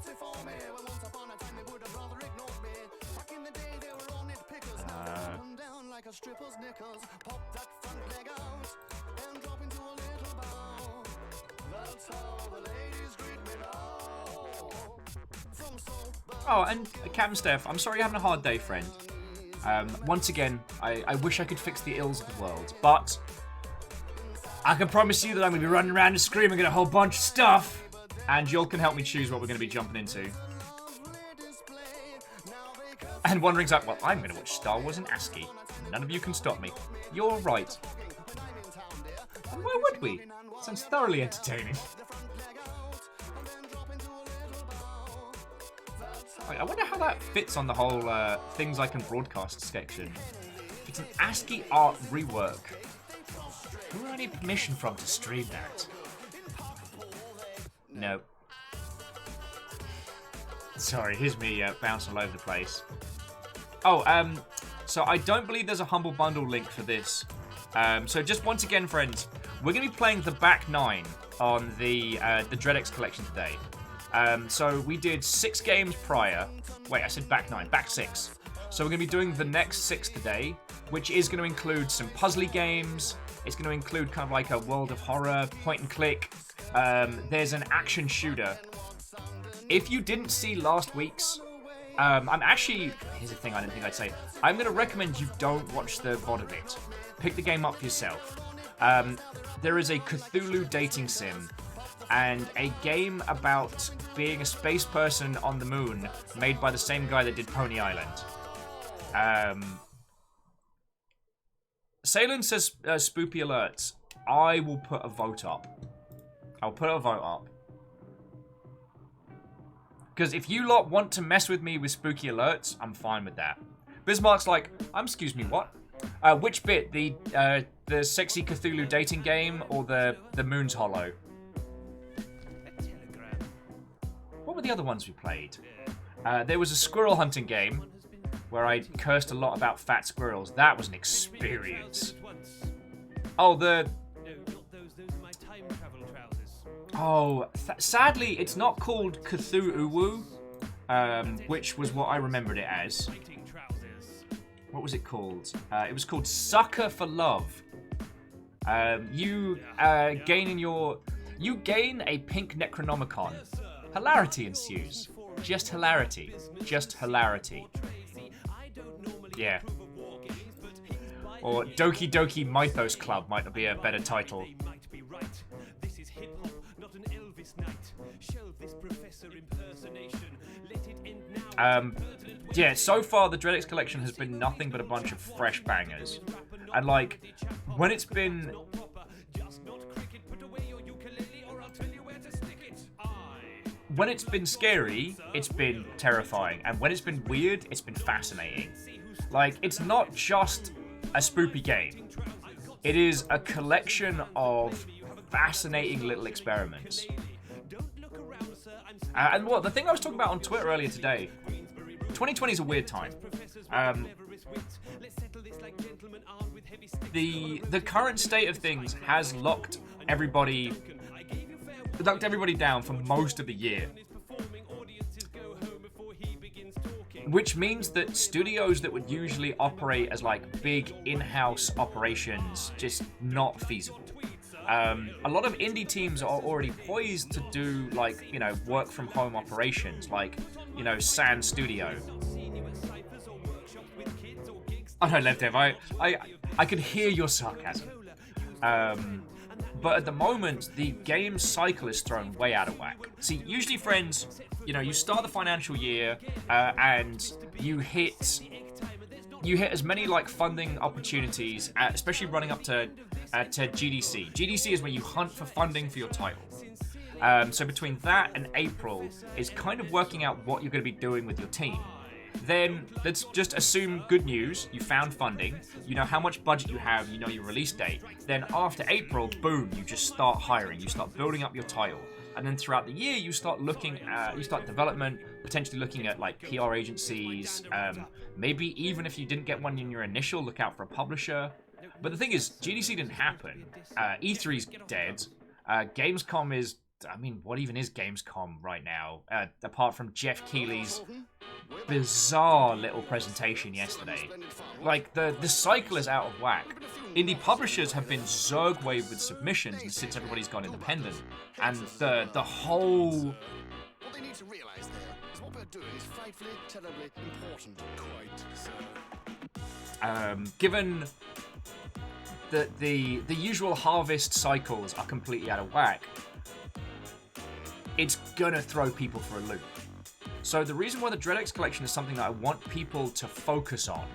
Oh, and Captain Steph, I'm sorry you're having a hard day, friend. Once again, I wish I could fix the ills of the world, but I can promise you that I'm going to be running around and screaming at a whole bunch of stuff, and y'all can help me choose what we're going to be jumping into. And Wandering's like, well, I'm going to watch Star Wars in ASCII. None of you can stop me. You're right. And why would we? Sounds thoroughly entertaining. I wonder how that fits on the whole things I can broadcast section. If it's an ASCII art rework, who do I need permission from to stream that? No. Sorry, here's me bouncing all over the place. Oh, so I don't believe there's a Humble Bundle link for this. So just once again, friends, we're going to be playing the back 9 on the DreadX collection today. So we did 6 games prior. Wait, I said back 9, back 6. So we're going to be doing the next 6 today, which is going to include some puzzly games. It's going to include kind of like a World of Horror, point and click. There's an action shooter. If you didn't see last week's, here's the thing I didn't think I'd say. I'm going to recommend you don't watch the VOD of it. Pick the game up yourself. There is a Cthulhu dating sim and a game about being a space person on the moon, made by the same guy that did Pony Island. Salen says spoopy alerts. I will put a vote up. I'll put a vote up. Because if you lot want to mess with me with spooky alerts, I'm fine with that. Bismarck's like, excuse me, what? Which bit? The sexy Cthulhu dating game or the Moon's Hollow? What were the other ones we played? There was a squirrel hunting game where I cursed a lot about fat squirrels. That was an experience. Oh, sadly, it's not called Cthulhu, which was what I remembered it as. What was it called? It was called Sucker for Love. You gain a pink Necronomicon. Hilarity ensues. Just hilarity. Just hilarity. Yeah. Or Doki Doki Mythos Club might be a better title. Yeah, so far the Dreadix collection has been nothing but a bunch of fresh bangers. And like, when it's been... When it's been scary, it's been terrifying. And when it's been weird, it's been fascinating. Like, it's not just a spoopy game. It is a collection of fascinating little experiments. And the thing I was talking about on Twitter earlier today, 2020 is a weird time. The current state of things has locked everybody down for most of the year. Which means that studios that would usually operate as like big in-house operations, just not feasible. A lot of indie teams are already poised to do like, work from home operations, like, Sand Studio. Oh no, LevDev, I could hear your sarcasm. But at the moment, the game cycle is thrown way out of whack. See, usually, friends, you start the financial year and you hit as many like funding opportunities, especially running up to GDC. GDC is when you hunt for funding for your title. So between that and April is kind of working out what you're going to be doing with your team. Then let's just assume good news, you found funding, you know how much budget you have, you know your release date. Then after April, boom, you just start hiring, you start building up your title. And then throughout the year, you start development, potentially looking at like PR agencies, maybe even if you didn't get one in your initial, look out for a publisher. But the thing is, GDC didn't happen. E3's dead. Gamescom is... what even is Gamescom right now? Apart from Jeff Keighley's bizarre little presentation yesterday. Like, the cycle is out of whack. Indie publishers have been zerg-waved with submissions since everybody's gone independent. And the whole... What they need to realize there is what we're doing is frightfully, terribly important. Quite so. Given that the usual harvest cycles are completely out of whack, it's gonna throw people for a loop. So the reason why the Dreadix collection is something that I want people to focus on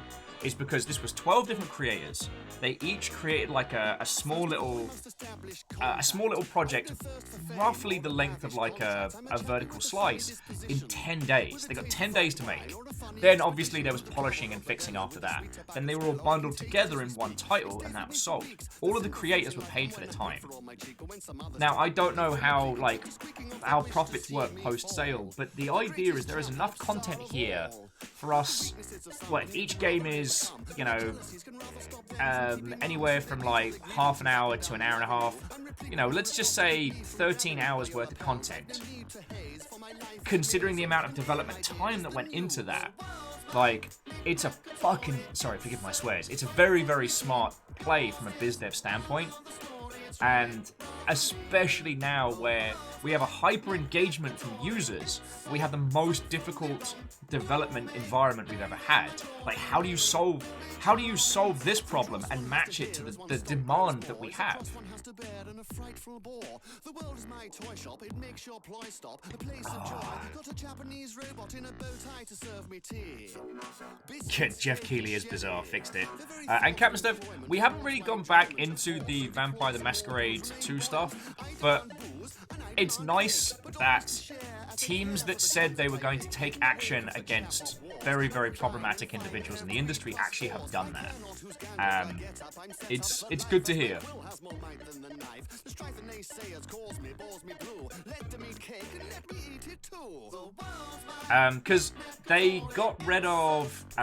is because this was 12 different creators. They each created like a small little project, roughly the length of like a vertical slice, in 10 days. They got 10 days to make. Then obviously there was polishing and fixing after that. Then they were all bundled together in one title, and that was sold. All of the creators were paid for their time. Now I don't know how profits work post-sale, but the idea is there is enough content here for us. Well, each game is, anywhere from like half an hour to an hour and a half. Let's just say 13 hours worth of content. Considering the amount of development time that went into that, it's a fucking... Sorry, forgive my swears. It's a very, very smart play from a biz dev standpoint. And especially now where We have a hyper engagement from users. We have the most difficult development environment we've ever had. Like, how do you solve this problem and match it to the demand that we have? The world is my toy shop, it makes your ploy stop. A place of joy. Got a Japanese robot in a bow tie to serve me tea. Jeff Keighley is bizarre, fixed it. And Captain Steph, we haven't really gone back into the Vampire the Masquerade 2 stuff, but it's nice that teams that said they were going to take action against very, very problematic individuals in the industry actually have done that. It's good to hear. Because they got rid of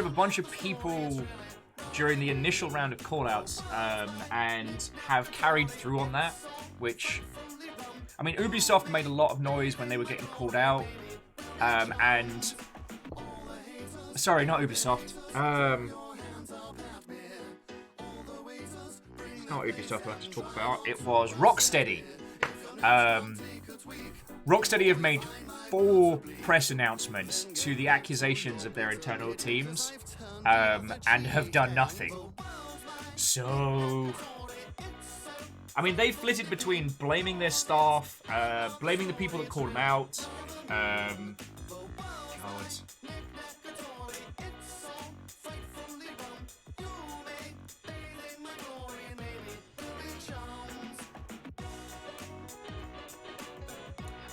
a bunch of people during the initial round of callouts, and have carried through on that, which, I mean, Ubisoft made a lot of noise when they were getting called out, and sorry, not Ubisoft. It's not Ubisoft I have to talk about. It was Rocksteady. Rocksteady have made 4 press announcements to the accusations of their internal teams, and have done nothing. So, I mean, they flitted between blaming their staff, blaming the people that called them out.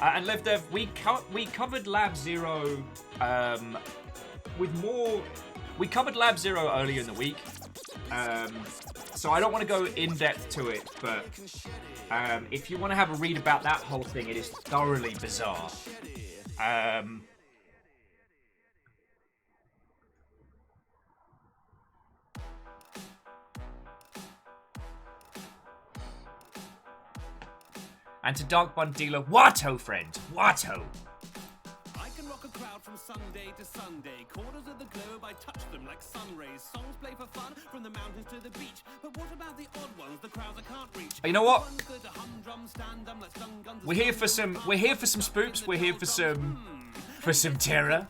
And LevDev, we covered Lab Zero with more. We covered Lab Zero earlier in the week, so I don't want to go in depth to it. But if you want to have a read about that whole thing, it is thoroughly bizarre. And to Dark Bun Dealer, Watto, friend, Watto. I can rock a crowd from Sunday to Sunday. Corners of the globe, I touch them like sun rays. Songs play for fun from the mountains to the beach. But what about the odd ones, the crowds I can't reach? You know what? We're here for some. We're here for some spoops. We're here for some terror.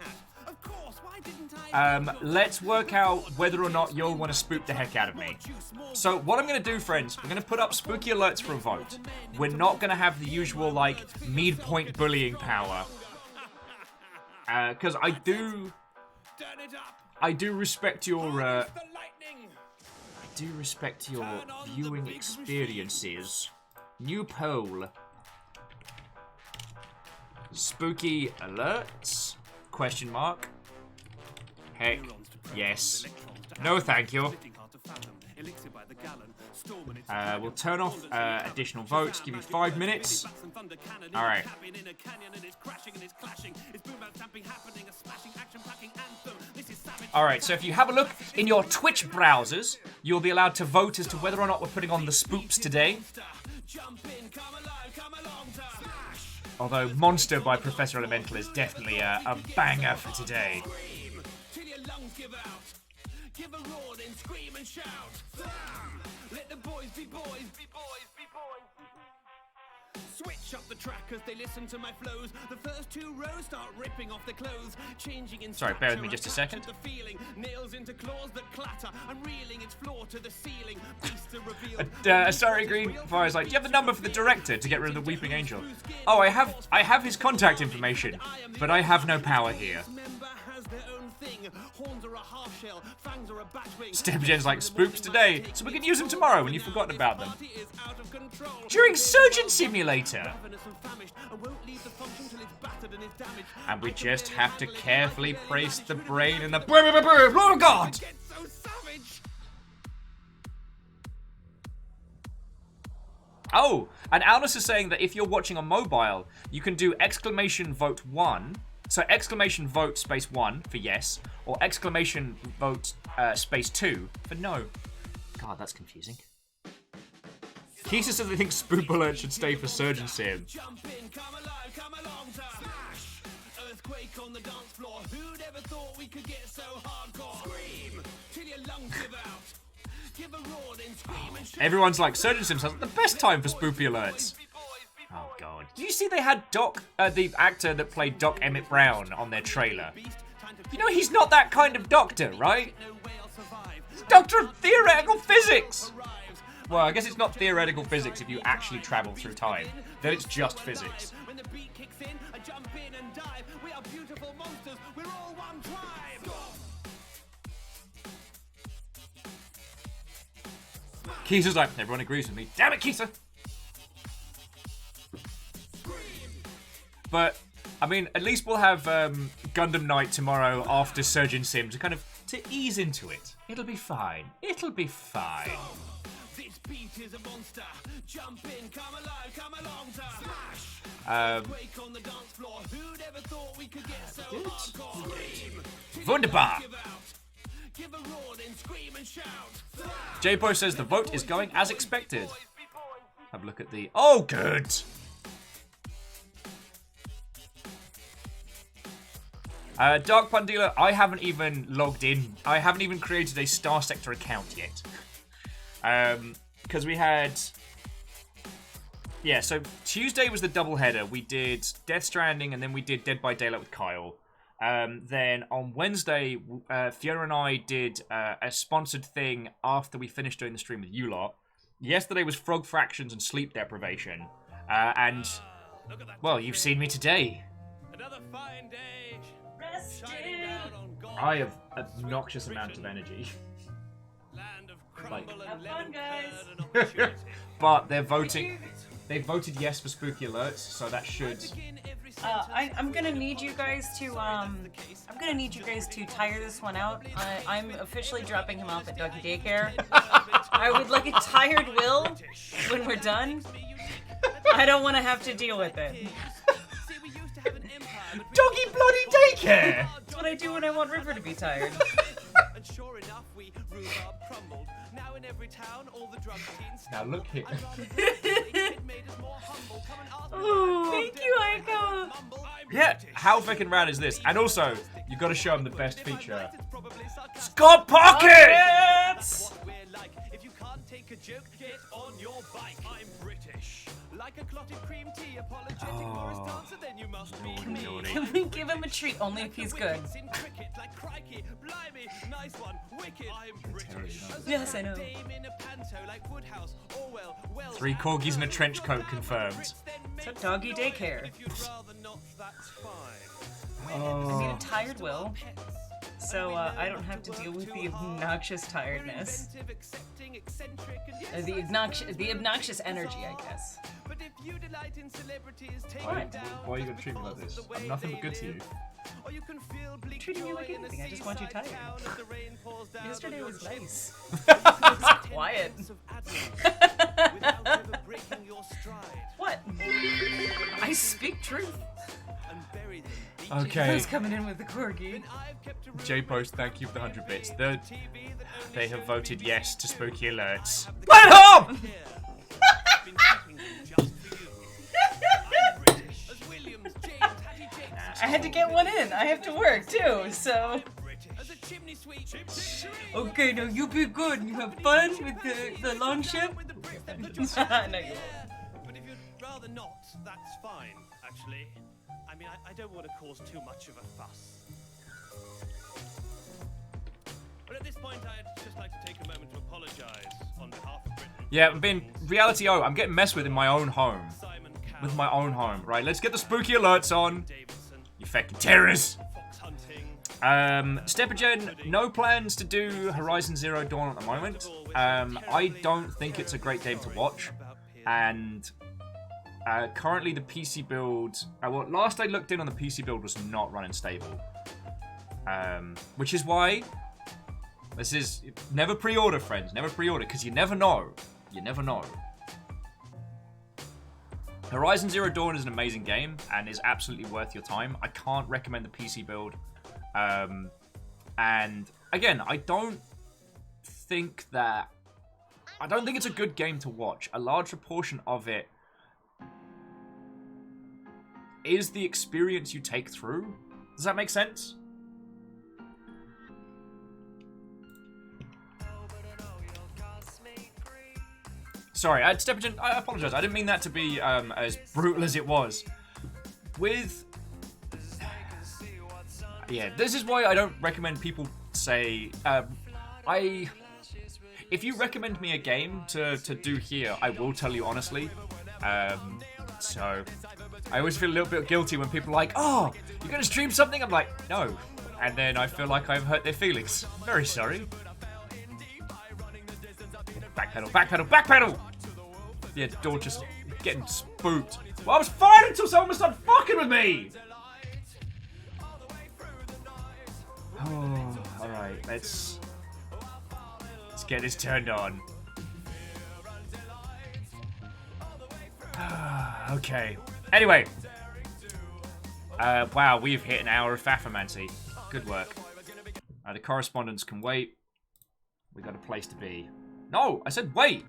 Let's work out whether or not you'll want to spook the heck out of me. So what I'm going to do, friends, we're going to put up spooky alerts for a vote. We're not going to have the usual, like, midpoint bullying power. Because I do respect your, I do respect your viewing experiences. New poll. Spooky alerts? Question mark. Heck, yes. No, thank you. We'll turn off additional votes. Give you 5 minutes. Alright. Alright, so if you have a look in your Twitch browsers, you'll be allowed to vote as to whether or not we're putting on the spoops today. Although Monster by Professor Elemental is definitely a banger for today. Give a roar, then scream and shout. Let the boys be boys, be boys, be boys. Switch up the track as they listen to my flows. The first 2 rows start ripping off their clothes, changing in. Sorry, bear with me just a second. The feeling, nails into claws that clatter, unreeling its floor to the ceiling. Beasts are revealed. Sorry, Green Fire's like, do you have the number for the director to get rid of the Weeping Angel? Oh, I have his contact information, but I have no power here. Stepjen's like, spoops today, so we can use them tomorrow when you've forgotten about them. During Surgeon Simulator! And we just have to carefully place the brain in the... Oh god! Oh, and Alnus is saying that if you're watching on mobile, you can do exclamation vote 1. So exclamation vote space 1 for yes, or exclamation vote space 2 for no. God, that's confusing. Keisa says they think Spoop Alert should stay for Surgeon Sim. Earthquake on the dance floor. Who'd ever thought we could get so hardcore? Scream till your lungs give out. Everyone's like, Surgeon Sims has the best time for spoopy alerts. Oh god. Did you see they had Doc, the actor that played Doc Emmett Brown on their trailer? You know he's not that kind of doctor, right? He's a doctor of theoretical physics! Well, I guess it's not theoretical physics if you actually travel through time. Then it's just physics. When the beat kicks in, I jump in and dive. We are beautiful monsters, we're all one tribe. Kisa's like, everyone agrees with me. Damn it, Kisa! But, I mean, at least we'll have Gundam Night tomorrow after Surgeon Sim to kind of, to ease into it. It'll be fine. It'll be fine. This beat is a monster. Jump in, come alive, come along to smash. Wake on the dance floor. Who'd ever thought we could get so hardcore? Wunderbar! Give a roar, then scream and shout. J-Bo says the vote is going as expected. Have a look at the... Oh, good! Dark Pun Dealer, I haven't even logged in. I haven't even created a Star Sector account yet. Because we had... Yeah, so Tuesday was the doubleheader. We did Death Stranding and then we did Dead by Daylight with Kyle. Then on Wednesday, Fiona and I did a sponsored thing after we finished doing the stream with you lot. Yesterday was Frog Fractions and Sleep Deprivation. And, well, you've seen me today. Another fine day. I have an obnoxious amount of energy. Land of Like, have fun, guys. but they're voting. They voted yes for spooky alerts, so that should. I'm gonna need you guys to tire this one out. I'm officially dropping him off at doggy daycare. I would like a tired Will when we're done. I don't want to have to deal with it. Doggy bloody daycare! That's what I do when I want River to be tired. And sure enough, we rhubarb crumbled. Now in every town, all the drug teens. Now look here. Thank you, Aiko. Yeah, how fucking rad is this? And also, you've got to show them the best feature. Scott Pockets! What we're like. If you can't take a joke, get on your bike. I'm British. Like a clotted cream tea, apologetic Morris dancer, then you must be me. Can we give him a treat only if he's good? In cricket, like crikey, blimey, nice one, wicked. I'm British. Yes, I know. Dame in a panto, like Woodhouse, Orwell, Wells. 3 corgis in a trench coat confirmed. So doggy daycare. If you'd rather not, that's fine. I need a tired Will, so I don't have to deal with the obnoxious tiredness. The obnoxious energy, I guess. But if you delight in celebrities, take Why it down. are you going to treat me like this? I'm nothing but good to you. Or you can feel bleak Treating you like joy in the anything, I just want you seaside tired. town as the rain pours down Yesterday on was your nice. chin. It was quiet. Of admirals without ever breaking your stride. What? I speak truth. And bury them deep Okay. Who's coming in with the corgi? I've kept a room J-Post, thank you for the 100 bits. TV that only They have shows voted the yes to spooky alerts. the Let home! here. I've been keeping them just for you. I'm British. As Williams, James, Hattie Jakes. I had to get one in. I have to work too, so. British. As a chimney sweep. Okay, now you be good and you have fun with the long ship. With the Brits that put No, your you won't. But if you'd rather not, that's fine, actually. I mean, I don't want to cause too much of a fuss. But at this point, I'd just like to take a moment to apologise on behalf of Britain. Yeah, I'm being reality. I'm getting messed with in my own home. Simon Cowell, With my own home. Right, let's get the spooky alerts on. Davidson, You fucking terrorists. fox hunting. Steppergen, no plans to do Horizon Zero Dawn at the moment. I don't think it's a great game to watch. And currently the PC build, well, last I looked in on the PC build was not running stable. Which is why, this is, never pre-order, friends, never pre-order, because you never know. You never know. Horizon Zero Dawn is an amazing game and is absolutely worth your time. I can't recommend the PC build. And again, I don't think it's a good game to watch. A large proportion of it is the experience you take through. Does that make sense? Sorry, Stephen, I apologize. I didn't mean that to be as brutal as it was. With... Yeah, this is why I don't recommend people say... If you recommend me a game to do here, I will tell you honestly. So, I always feel a little bit guilty when people are like, oh, you're going to stream something? I'm like, no. And then I feel like I've hurt their feelings. Very sorry. Backpedal, backpedal, backpedal! Yeah, the door just getting spooked. Well, I was fine until someone started fucking with me! Oh, alright, let's get this turned on. Okay. Anyway. Wow, we've hit an hour of Faffermancy. Good work. The correspondence can wait. We got a place to be. No, I said wait,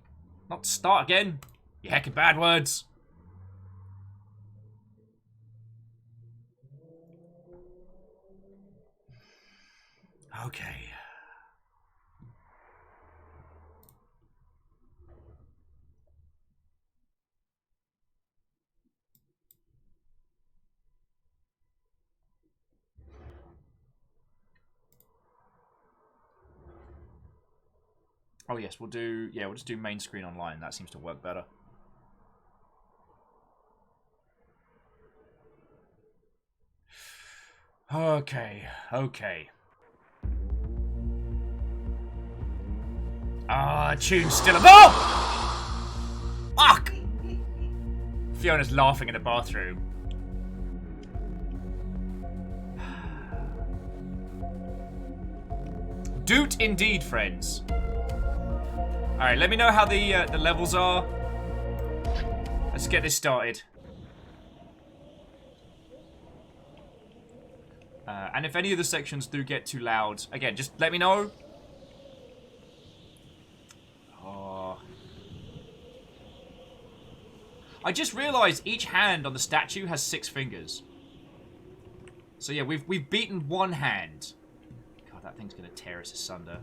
not start again. You heckin' bad words. Okay. Oh yes, we'll just do main screen online. That seems to work better. Okay. Tune's still a Fuck! Fiona's laughing in the bathroom. Doot indeed, friends. Alright, let me know how the levels are. Let's get this started. And if any of the sections do get too loud, again, just let me know. Oh. I just realised each hand on the statue has 6 fingers. So yeah, we've beaten one hand. God, that thing's gonna tear us asunder.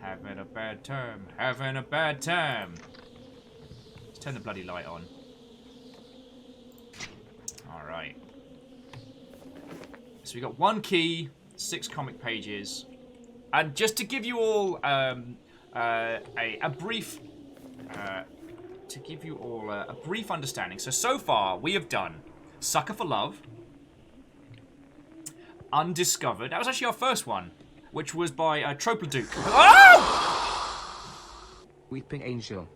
Having a bad time. Having a bad time. Let's turn the bloody light on. Alright. So we got 1 key, 6 comic pages. And just to give you all a brief... to give you all a brief understanding. So far, we have done Sucker for Love. Undiscovered. That was actually our first one. Which was by Tropladuke. Oh! Weeping Angel.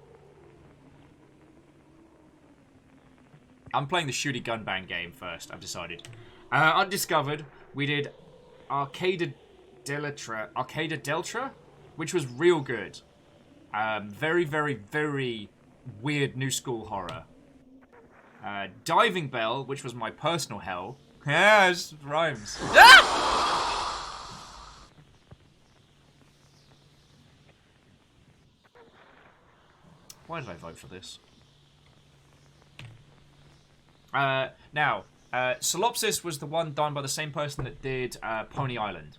I'm playing the shooty gun bang game first, I've decided. Undiscovered, we did Arcada Deltra, which was real good. Very, very, very weird new school horror. Diving Bell, which was my personal hell. Yeah, it rhymes. Ah! Why did I vote for this? Now, Solopsis was the one done by the same person that did Pony Island.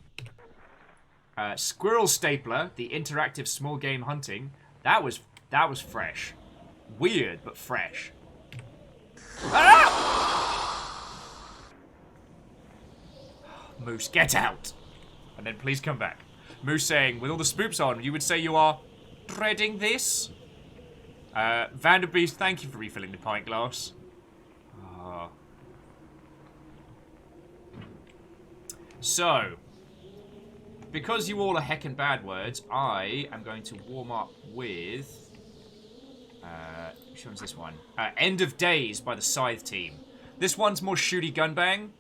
Squirrel Stapler, the interactive small game hunting, that was fresh. Weird, but fresh. Ah! Moose, get out! And then please come back. Moose saying, with all the spoops on, you would say you are dreading this? Vanderbeest, thank you for refilling the pint glass. So, because you all are heckin' bad words, I am going to warm up with... which one's this one? End of Days by the Scythe team. This one's more shooty gunbang.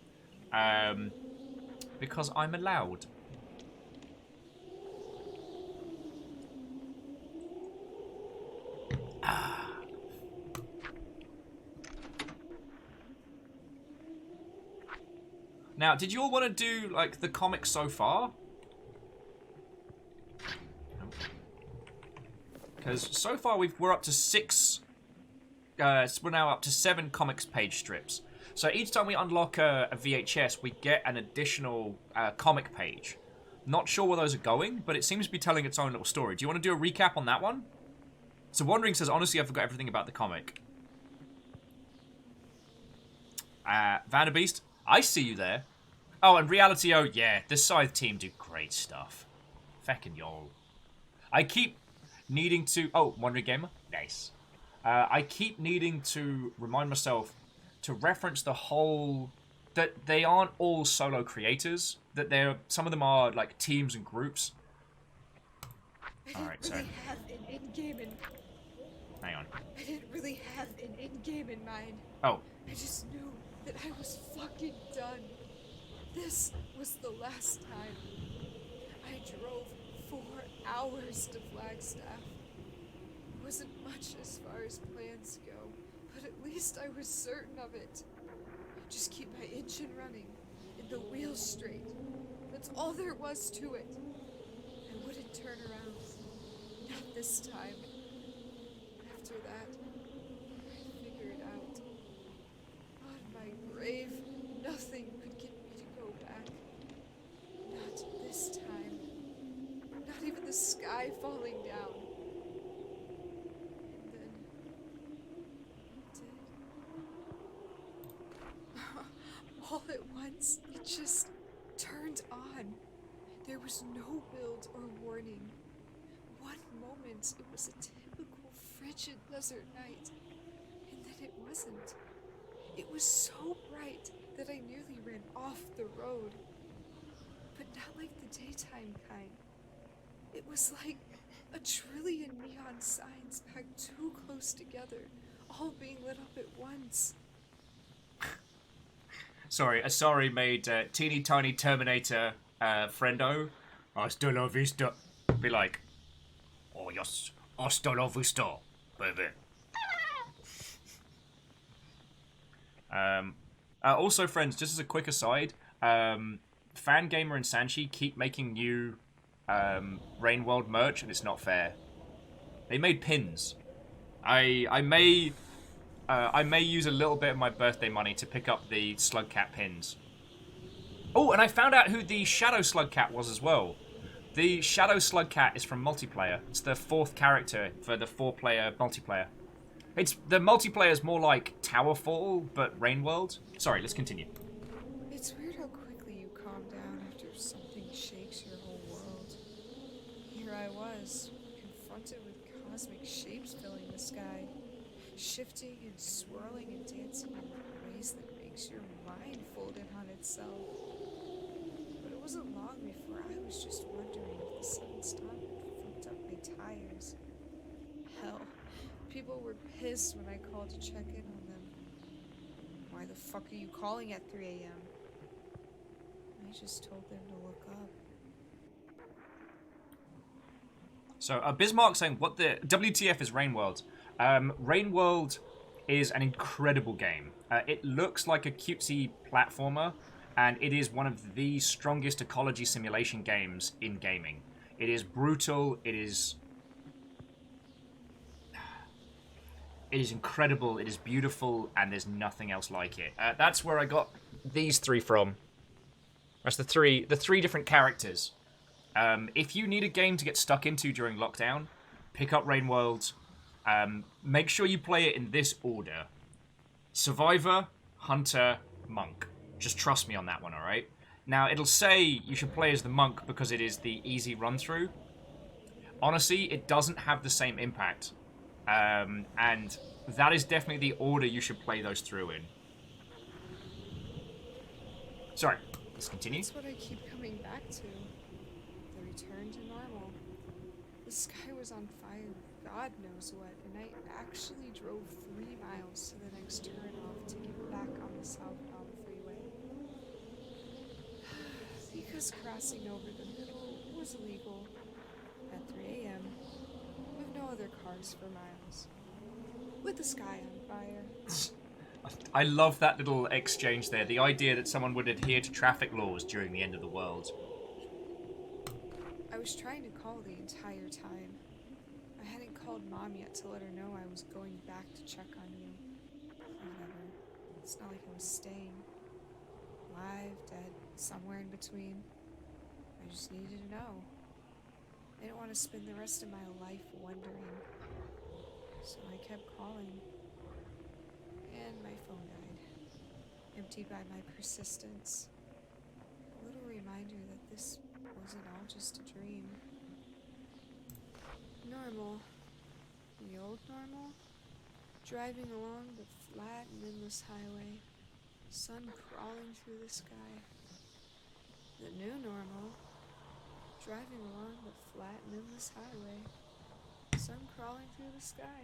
Because I'm allowed. Now, did you all want to do, like, the comics so far? Because so far we're up to 6... we're now up to 7 comics page strips. So each time we unlock a VHS, we get an additional comic page. Not sure where those are going, but it seems to be telling its own little story. Do you want to do a recap on that one? So Wandering says, honestly, I forgot everything about the comic. Vanderbeast, I see you there. Oh, and Reality O, yeah, the Scythe team do great stuff. Feckin' y'all. I keep needing to... Oh, Wandering Gamer? Nice. I keep needing to remind myself to reference the whole... That they aren't all solo creators. That some of them are, like, teams and groups. Alright, so... have an end game in... Hang on. I didn't really have an end game in mind. Oh. I just knew that I was fucking done. This was the last time. I drove 4 hours to Flagstaff. It wasn't much as far as plans go, but at least I was certain of it. Just keep my engine running and the wheels straight. That's all there was to it. I wouldn't turn around. Not this time. After that, I figured out. On my grave, nothing could get me to go back. Not this time. Not even the sky falling down. And then... it did. All at once, it just turned on. There was no build or warning. One moment, it was a typical frigid desert night. And then it wasn't. It was so bright that I nearly ran off the road. But not like the daytime kind. It was like a trillion neon signs packed too close together, all being lit up at once. Sorry, Asari made teeny tiny Terminator friendo. Hasta la vista. Be like, oh yes, hasta la vista, baby. Also, friends, just as a quick aside, Fangamer and Sanchi keep making new Rain World merch, and it's not fair. They made pins. I may use a little bit of my birthday money to pick up the Slugcat pins. Oh, and I found out who the Shadow Slugcat was as well. The Shadow Slugcat is from multiplayer. It's the 4th character for the 4-player multiplayer. The multiplayer is more like Towerfall, but Rain World. Sorry, let's continue. It's weird how quickly you calm down after something shakes your whole world. Here I was, confronted with cosmic shapes filling the sky, shifting and swirling and dancing in ways that makes your mind fold in on itself. But it wasn't long before I was just wondering if the sudden stop had fucked up my tires. Hell, people were pissed when I called to check in on them. Why the fuck are you calling at 3 a.m.? I just told them to look up. So, Bismarck saying, what the... WTF is Rain World? Rain World is an incredible game. It looks like a cutesy platformer, and it is one of the strongest ecology simulation games in gaming. It is brutal, it is incredible, it is beautiful, and there's nothing else like it. That's where I got these 3 from. That's the three different characters. If you need a game to get stuck into during lockdown, pick up Rain World. Make sure you play it in this order. Survivor, Hunter, Monk. Just trust me on that one, alright? Now, it'll say you should play as the Monk because it is the easy run-through. Honestly, it doesn't have the same impact. And that is definitely the order you should play those through in. Sorry, let's continue. That's what I keep coming back to. The return to normal. The sky was on fire, God knows what, and I actually drove 3 miles to the next turnoff to get back on the southbound freeway. Because crossing over the middle was illegal at 3 a.m. with no other cars for miles. With the sky on fire. I love that little exchange there. The idea that someone would adhere to traffic laws during the end of the world. I was trying to call the entire time. I hadn't called Mom yet to let her know I was going back to check on you. Whatever. It's not like I was staying. Alive, dead, somewhere in between. I just needed to know. I didn't want to spend the rest of my life wondering. So I kept calling. And my phone died, emptied by my persistence. A little reminder that this wasn't all just a dream. Normal. The old normal. Driving along the flat and endless highway. Sun crawling through the sky. The new normal. Driving along the flat and endless highway. Sun crawling through the sky.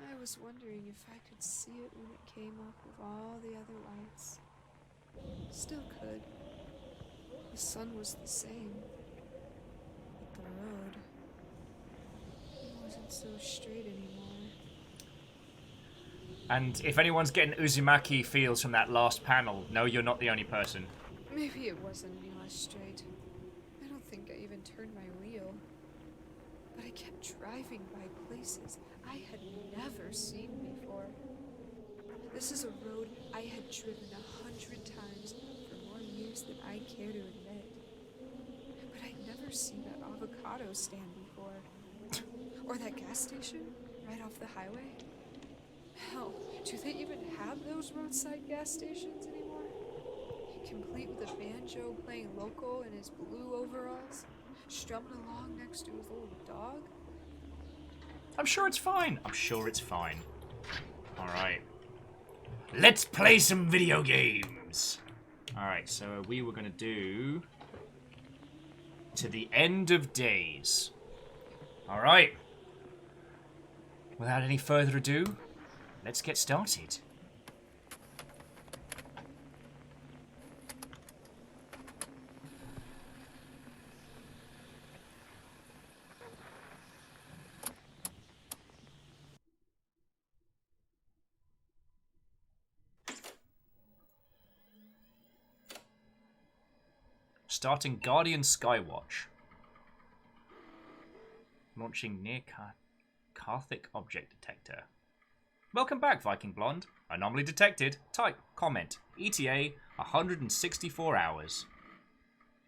I was wondering if I could see it when it came up with all the other lights. Still could. The sun was the same. But the road, it wasn't so straight anymore. And if anyone's getting Uzumaki feels from that last panel, no, you're not the only person. Maybe it wasn't any less straight. I don't think I even turned my wheel. But I kept driving by places I had never seen before. This is a road I had driven 100 times for more years than I care to admit. But I'd never seen that avocado stand before. Or that gas station right off the highway. Hell, do they even have those roadside gas stations anymore? Complete with a banjo playing local in his blue overalls, strumming along next to his little dog? I'm sure it's fine. I'm sure it's fine. Alright. Let's play some video games. Alright, so we were going to do To the End of Days. Alright. Without any further ado, let's get started. Starting Guardian Skywatch. Launching near Karthik Object Detector. Welcome back, Viking Blonde. Anomaly detected. Type. Comment. ETA 164 hours.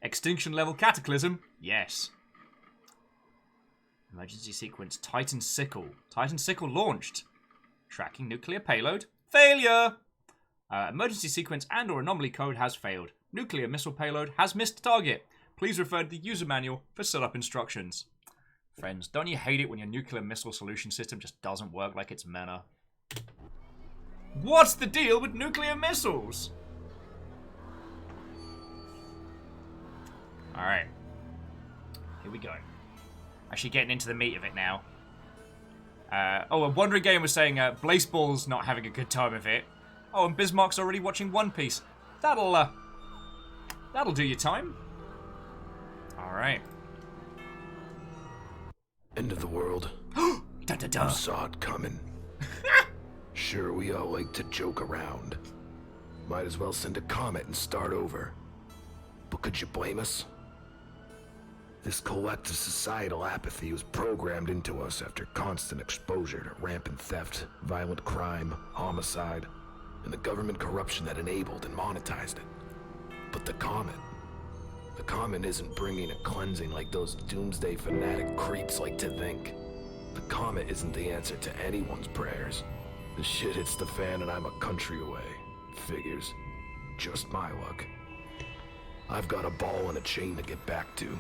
Extinction level cataclysm? Yes. Emergency sequence Titan Sickle. Titan Sickle launched. Tracking nuclear payload. Failure! Emergency sequence and or anomaly code has failed. Nuclear missile payload has missed target. Please refer to the user manual for setup instructions. Friends, don't you hate it when your nuclear missile solution system just doesn't work like it's meant to? What's the deal with nuclear missiles? Alright. Here we go. Actually getting into the meat of it now. A Wandering Game was saying Blazeball's not having a good time of it. Oh, and Bismarck's already watching One Piece. That'll do your time. Alright. End of the world. Da da da. Saw it coming. Sure, we all like to joke around. Might as well send a comet and start over. But could you blame us? This collective societal apathy was programmed into us after constant exposure to rampant theft, violent crime, homicide, and the government corruption that enabled and monetized it. But the comet isn't bringing a cleansing like those doomsday fanatic creeps like to think. The comet isn't the answer to anyone's prayers. The shit hits the fan and I'm a country away. Figures. Just my luck. I've got a ball and a chain to get back to.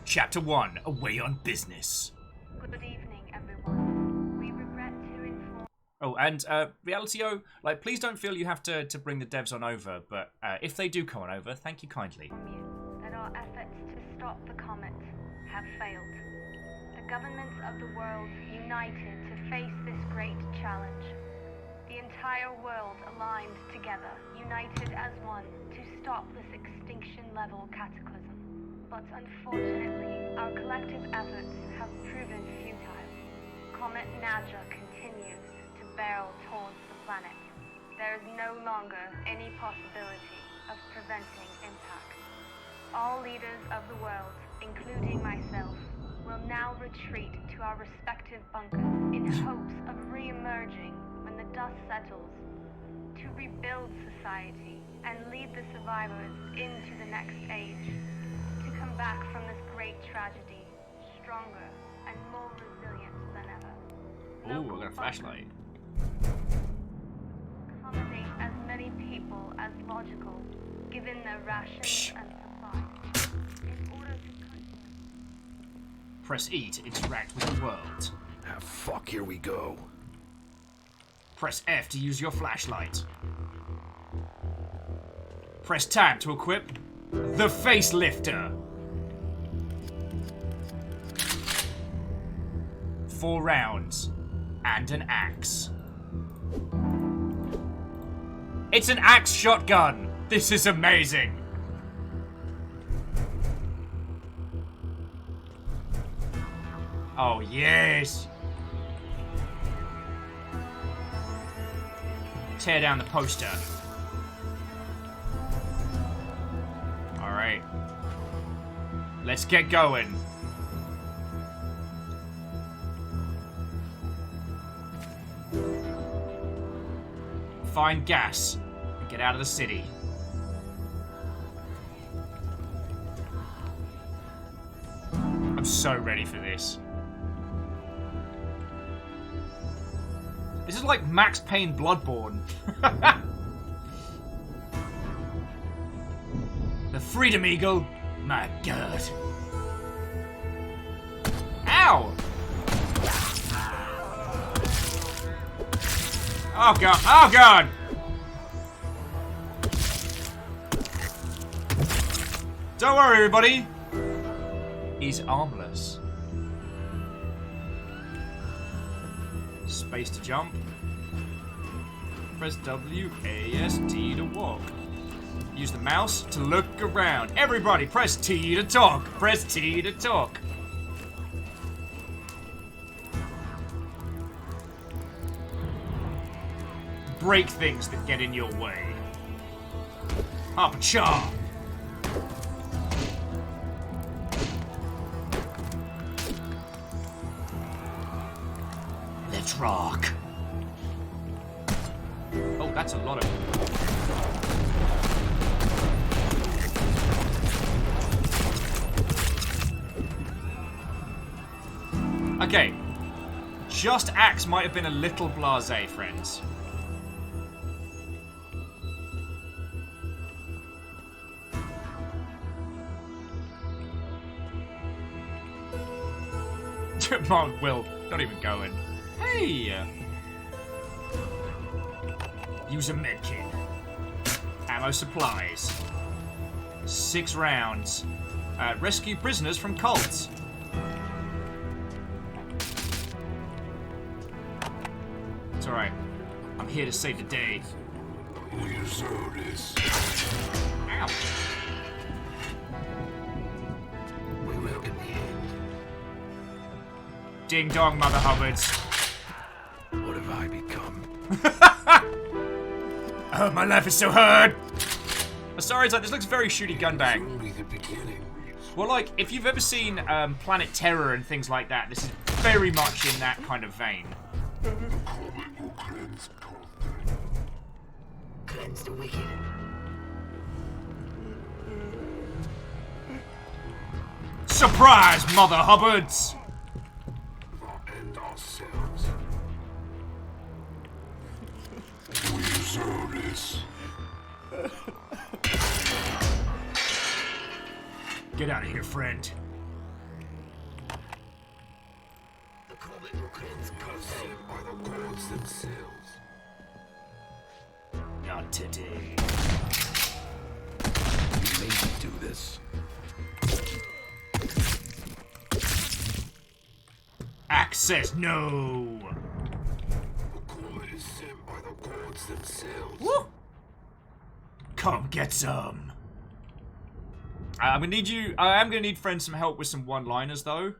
Chapter 1, Away on Business. Good evening, everyone. We regret to inform... Oh, and Realitio, like, please don't feel you have to bring the devs on over, but if they do come on over, thank you kindly. ...you that our efforts to stop the comet have failed. The governments of the world united to face this great challenge. The entire world aligned together, united as one, to stop this extinction-level cataclysm. But unfortunately, our collective efforts have proven futile. Comet Nadja continues to barrel towards the planet. There is no longer any possibility of preventing impact. All leaders of the world, including myself, will now retreat to our respective bunkers in hopes of re-emerging when the dust settles, to rebuild society and lead the survivors into the next age, to come back from this great tragedy stronger and more resilient than ever. Ooh, I got a flashlight. Accommodate as many people as logical, given their rations and supplies, in order to Press E to interact with the world. Ah, fuck, here we go. Press F to use your flashlight. Press tab to equip the facelifter. 4 rounds and an axe. It's an axe shotgun. This is amazing. Oh yes. Tear down the poster. Alright. Let's get going. Find gas and get out of the city. I'm so ready for this. This is like Max Payne Bloodborne. The Freedom Eagle? My god. Ow! Oh god, oh god! Don't worry everybody! He's armless. Space to jump. Press WASD to walk. Use the mouse to look around. Everybody, press T to talk. Press T to talk. Break things that get in your way. Hop-a-chaw. Let's rock. Oh, that's a lot of... Okay. Just axe might have been a little blasé, friends. Mark Will, not even going. Hey! Use a medkit. Ammo supplies. 6 rounds. Rescue prisoners from cults. It's alright. I'm here to save the day. We deserve this. Ow! We welcome the end. Ding dong, Mother Hubbards. What have I become? Oh, my life is so hard! Sorry, it's like, this looks very shooty gun bang. Only the beginning. Well, like, if you've ever seen Planet Terror and things like that, this is very much in that kind of vein. Cleanse the wicked. Surprise, Mother Hubbards! And ourselves. We deserve this. Get out of here, friend. The comet will cleanse consumed by the gods themselves. Not today. You made me do this. Axe says no. The comet is sent by the gods themselves. Woo! Come get some. I'm gonna need you. I am gonna need friends some help with some one-liners though.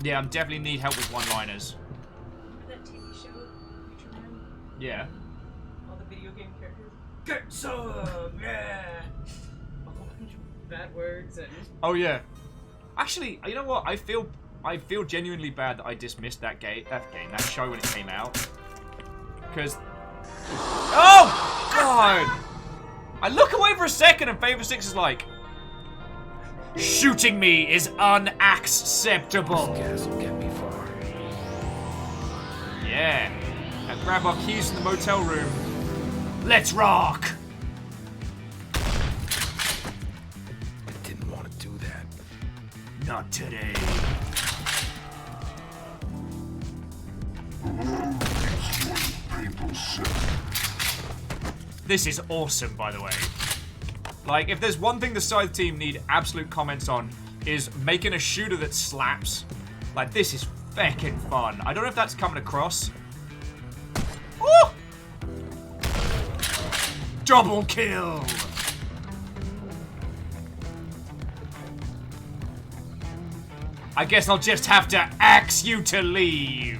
Yeah, I definitely need help with one-liners. Remember that TV show, Future Man? Yeah. All the video game characters. Get some, yeah. A whole bunch of bad words and. Oh yeah. Actually, you know what? I feel genuinely bad that I dismissed that show when it came out. Because, oh god! I look away for a second and Favor 6 is like, shooting me is unacceptable. Gas will get me far. Yeah. Now grab our keys in the motel room. Let's rock! I didn't want to do that. Not today. This is awesome, by the way. Like, if there's one thing the Scythe team need absolute comments on, is making a shooter that slaps. Like, this is feckin' fun. I don't know if that's coming across. Woo! Double kill! I guess I'll just have to axe you to leave.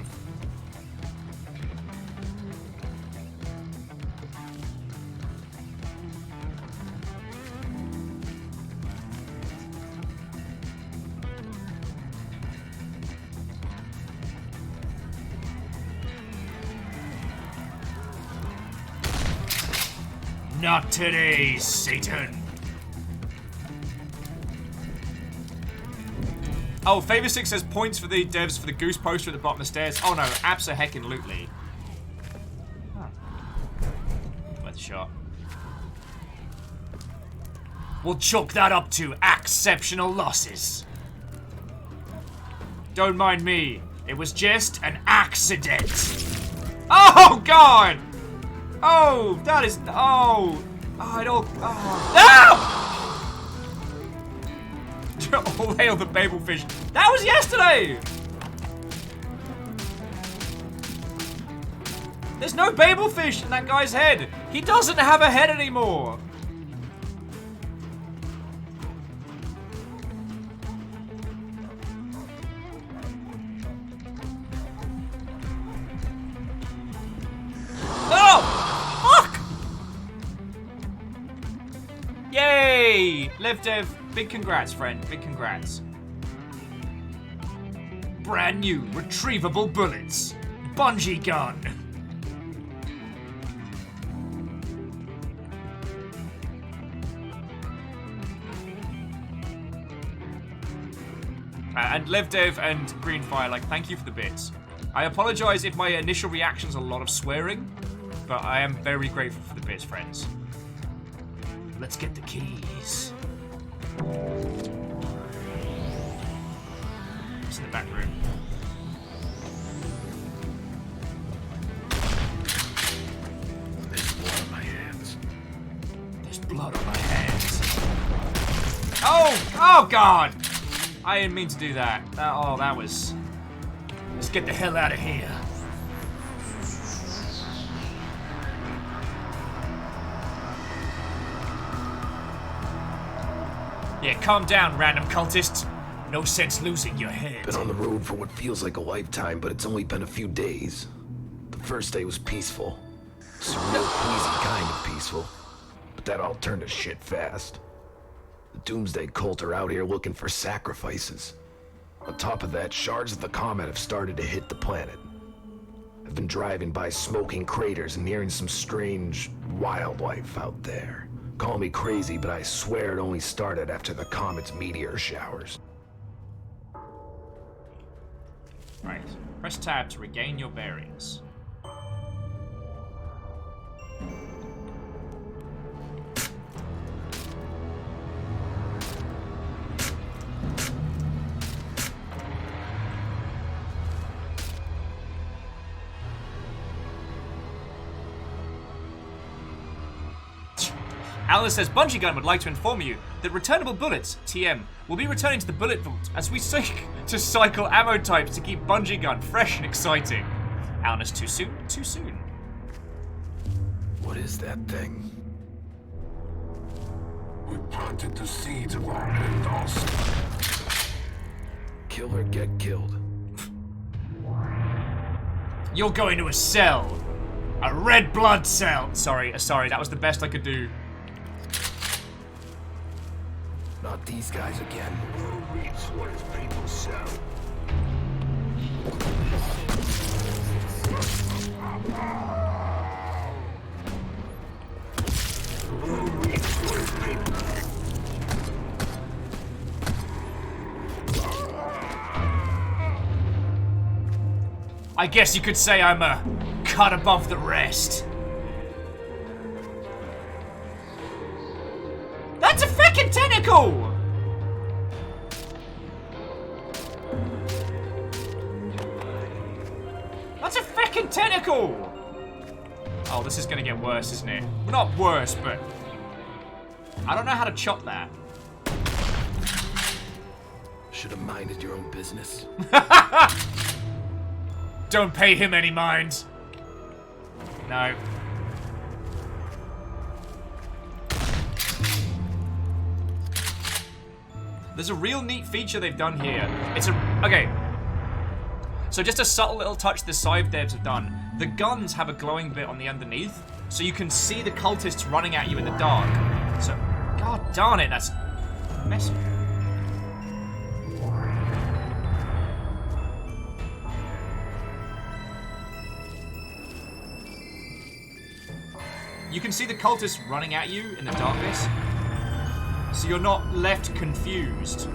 Not today, Satan. Oh, Favor 6 says points for the devs for the goose poster at the bottom of the stairs. Oh no, abso-heckin-lutely. Huh. Worth a shot. We'll chalk that up to exceptional losses. Don't mind me. It was just an accident. Oh, God! Oh, that is... Oh. Oh, I don't... Oh. No! All hail the Babelfish. That was yesterday! There's no Babelfish in that guy's head. He doesn't have a head anymore. Yay! Lev Dev, big congrats, friend. Big congrats. Brand new retrievable bullets. Bungee gun. And Lev Dev and Greenfire, like, thank you for the bits. I apologize if my initial reaction's a lot of swearing, but I am very grateful for the bits, friends. Let's get the keys. It's in the back room. There's blood on my hands. There's blood on my hands. Oh! Oh, God! I didn't mean to do that. Oh, that was... Let's get the hell out of here. Yeah, calm down, random cultist. No sense losing your head. Been on the road for what feels like a lifetime, but it's only been a few days. The first day was peaceful. Surreal, queasy kind of peaceful. But that all turned to shit fast. The Doomsday cult are out here looking for sacrifices. On top of that, shards of the comet have started to hit the planet. I've been driving by smoking craters and hearing some strange wildlife out there. Call me crazy, but I swear it only started after the comet's meteor showers. Right. Press tab to regain your bearings. Alice says, Bungee Gun would like to inform you that returnable bullets, TM, will be returning to the bullet vault as we seek to cycle ammo types to keep Bungee Gun fresh and exciting. Alice, too soon? Too soon. What is that thing? We planted the seeds of our end loss. Kill or get killed. You're going to a cell. A red blood cell. Sorry, that was the best I could do. Not these guys again. Who reads what his people sell? Who reads I guess you could say I'm a cut above the rest. That's a fucking tentacle! That's a fucking tentacle! Oh, this is gonna get worse, isn't it? Well, not worse, but... I don't know how to chop that. Should have minded your own business. Don't pay him any mind. No. There's a real neat feature they've done here. It's a... Okay. So just a subtle little touch the side devs have done. The guns have a glowing bit on the underneath, so you can see the cultists running at you in the dark. So... God darn it, that's... messy. You can see the cultists running at you in the darkness, so you're not left confused.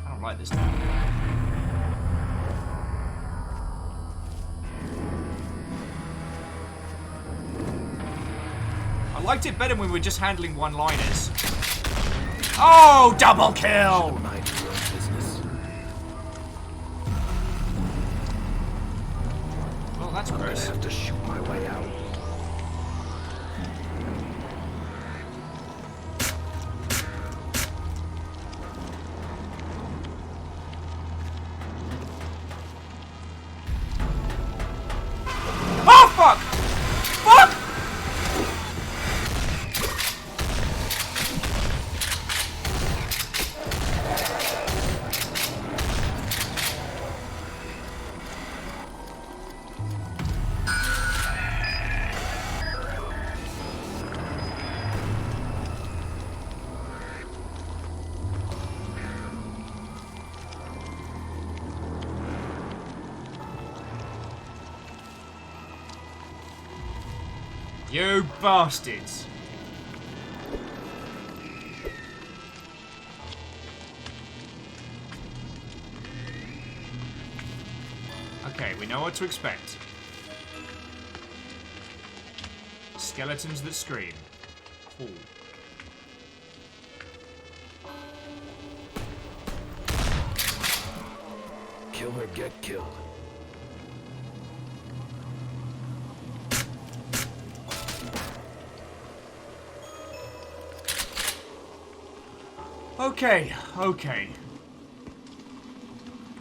I don't like this now. I liked it better when we were just handling one-liners. Oh, double kill! Mind your own business. Well, that's I'm gonna gross. have to shoot my way out. Oh, fuck! Fuck! You bastards. Okay, we know what to expect. Skeletons that scream. Cool. Kill or get killed. Okay, okay.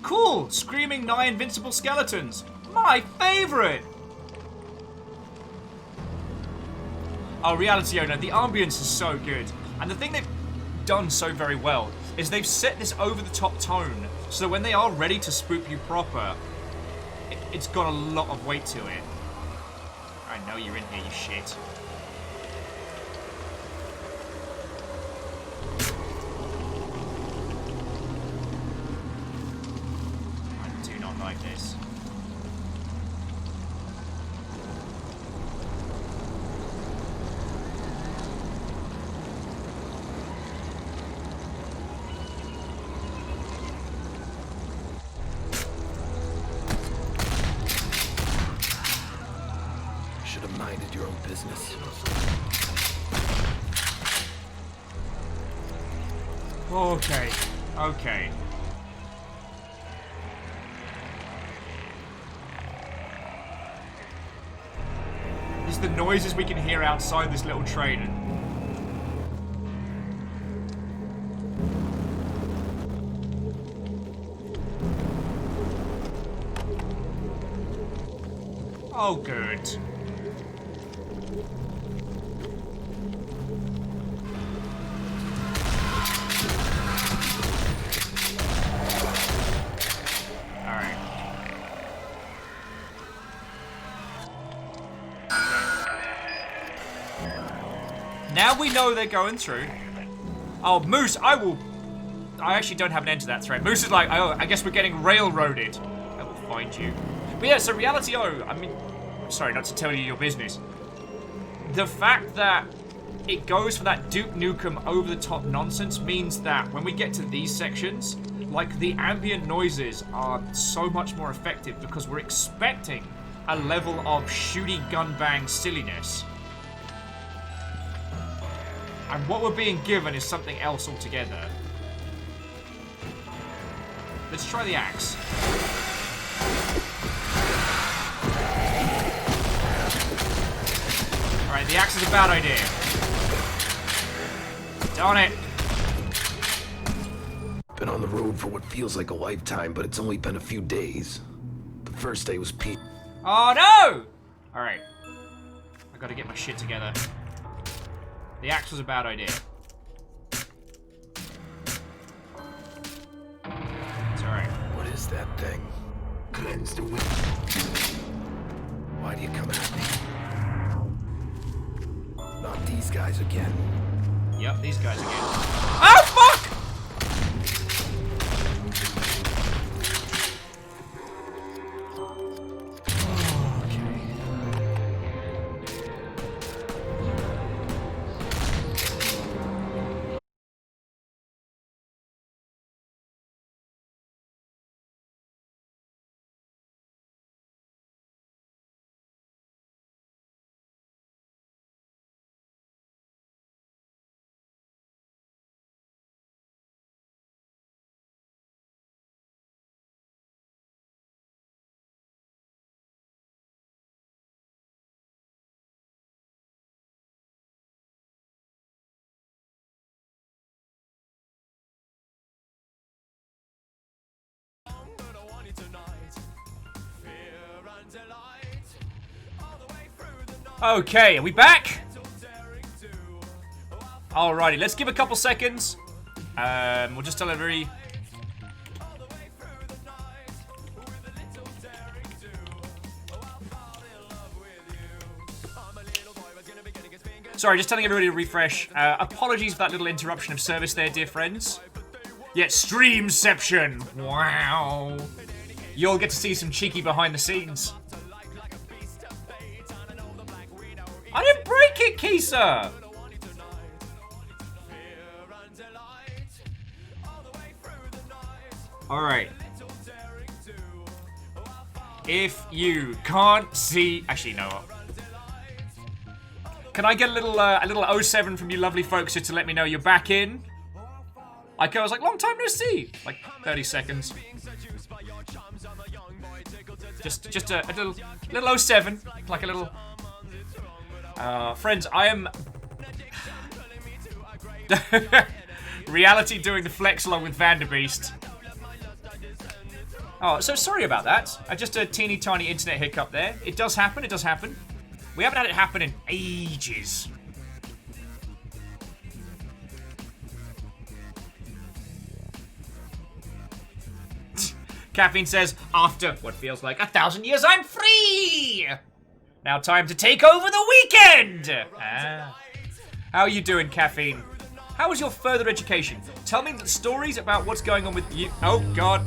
Cool! Screaming nigh invincible skeletons! My favourite! Oh, Reality Owner, the ambience is so good. And the thing they've done so very well is they've set this over-the-top tone so that when they are ready to spook you proper, it's got a lot of weight to it. I know you're in here, you shit. I do not like this. Should have minded your own business. Okay, okay. It's the noises we can hear outside this little train. Oh, good. Alright. Now we know they're going through. Oh, Moose, I actually don't have an end to that thread. Moose is like, oh, I guess we're getting railroaded. I will find you. But yeah, so Reality O, I mean, sorry, not to tell you your business. The fact that it goes for that Duke Nukem over-the-top nonsense means that when we get to these sections, like, the ambient noises are so much more effective because we're expecting a level of shooty gun bang silliness. And what we're being given is something else altogether. Let's try the axe. Alright, the axe is a bad idea. Darn it. Been on the road for what feels like a lifetime, but it's only been a few days. The first day was peak. Oh no! Alright. I gotta get my shit together. The axe was a bad idea. It's alright. What is that thing? Cleanse the wind. Why do you come at me? Not these guys again. Yep, these guys again. Oh, fuck! Okay, are we back? Alrighty, let's give a couple seconds. We'll just tell everybody. Sorry, just telling everybody to refresh. Apologies for that little interruption of service there, dear friends. Yet streamception. Wow. You'll get to see some cheeky behind the scenes. I didn't break it, Kisa! Alright. If you can't see... Actually, no. Can I get a little 07 from you lovely folks just to let me know you're back in? I was like, long time no see. Like 30 seconds. Just a little 07, like a little. Friends, I am Reality doing the flex along with Vanderbeest. Oh, so sorry about that. Just a teeny tiny internet hiccup there. It does happen. It does happen. We haven't had it happen in ages. Caffeine says, after what feels like 1,000 years, I'm free! Now time to take over the weekend! Ah. How are you doing, Caffeine? How was your further education? Tell me stories about what's going on with you. Oh, God.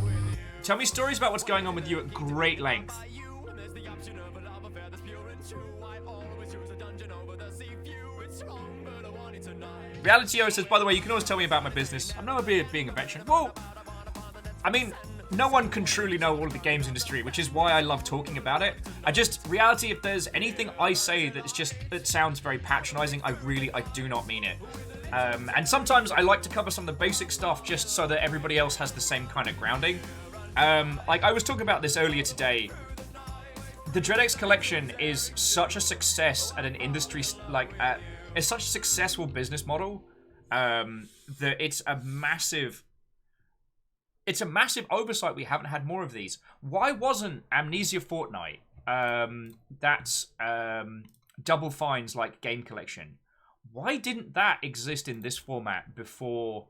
Tell me stories about what's going on with you at great length. Reality O says, by the way, you can always tell me about my business. I'm not being a veteran. Well, I mean, no one can truly know all of the games industry, which is why I love talking about it. Reality, if there's anything I say that sounds very patronizing, I do not mean it. And sometimes I like to cover some of the basic stuff just so that everybody else has the same kind of grounding. Like I was talking about this earlier today. The DreadX collection is such a success at an industry, it's such a successful business model that it's a massive oversight we haven't had more of these. Why wasn't Amnesia Fortnite, that's Double Fine's like game collection? Why didn't that exist in this format before?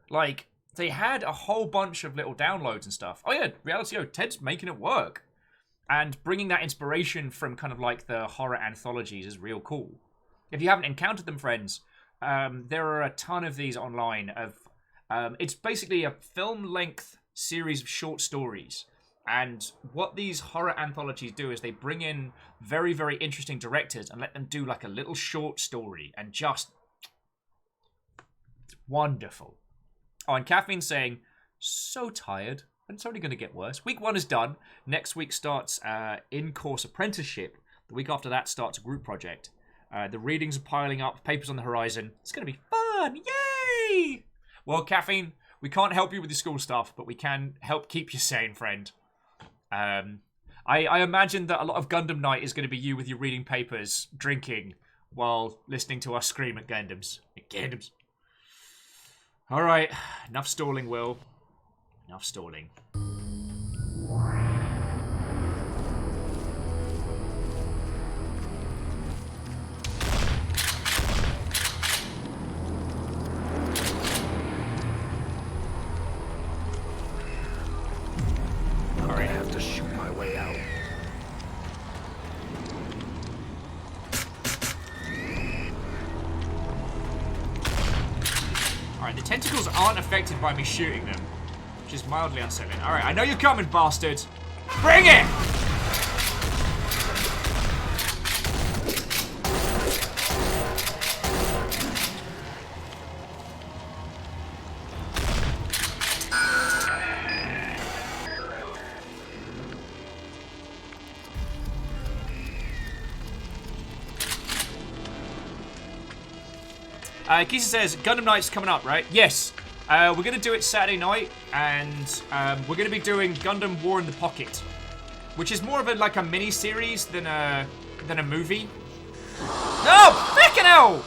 Like, they had a whole bunch of little downloads and stuff. Oh yeah, Reality O, Ted's making it work. And bringing that inspiration from kind of like the horror anthologies is real cool. If you haven't encountered them, friends, there are a ton of these online. It's basically a film-length series of short stories. And what these horror anthologies do is they bring in very, very interesting directors and let them do like a little short story. And just... it's wonderful. Oh, and Caffeine's saying, so tired. And it's only going to get worse. Week 1 is done. Next week starts in-course apprenticeship. The week after that starts a group project. The readings are piling up. Papers on the horizon. It's going to be fun. Yay! Well, Caffeine, we can't help you with your school stuff, but we can help keep you sane, friend. I imagine that a lot of Gundam night is going to be you with your reading papers, drinking, while listening to us scream at Gundams. Gundams. Alright, enough stalling, Will. Enough stalling. I have to shoot my way out. Alright, the tentacles aren't affected by me shooting them, which is mildly unsettling. Alright, I know you're coming, bastards. Bring it! Kisa says, Gundam Night's coming up, right? Yes. We're going to do it Saturday night, and we're going to be doing Gundam War in the Pocket, which is more of a mini-series than a movie. No! Frickin' hell!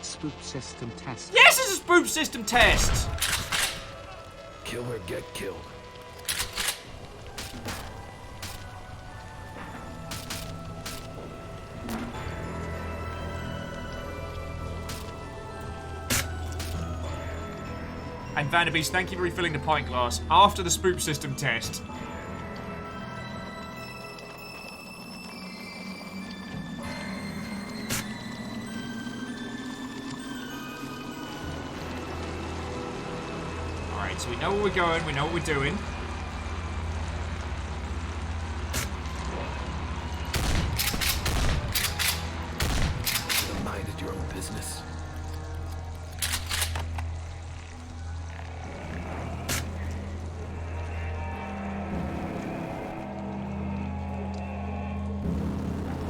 Spook system test. Yes, it's a spook system test! Kill or get killed. And Vanderbeest, thank you for refilling the pint glass after the spook system test. Alright, so we know where we're going, we know what we're doing. You minded your own business.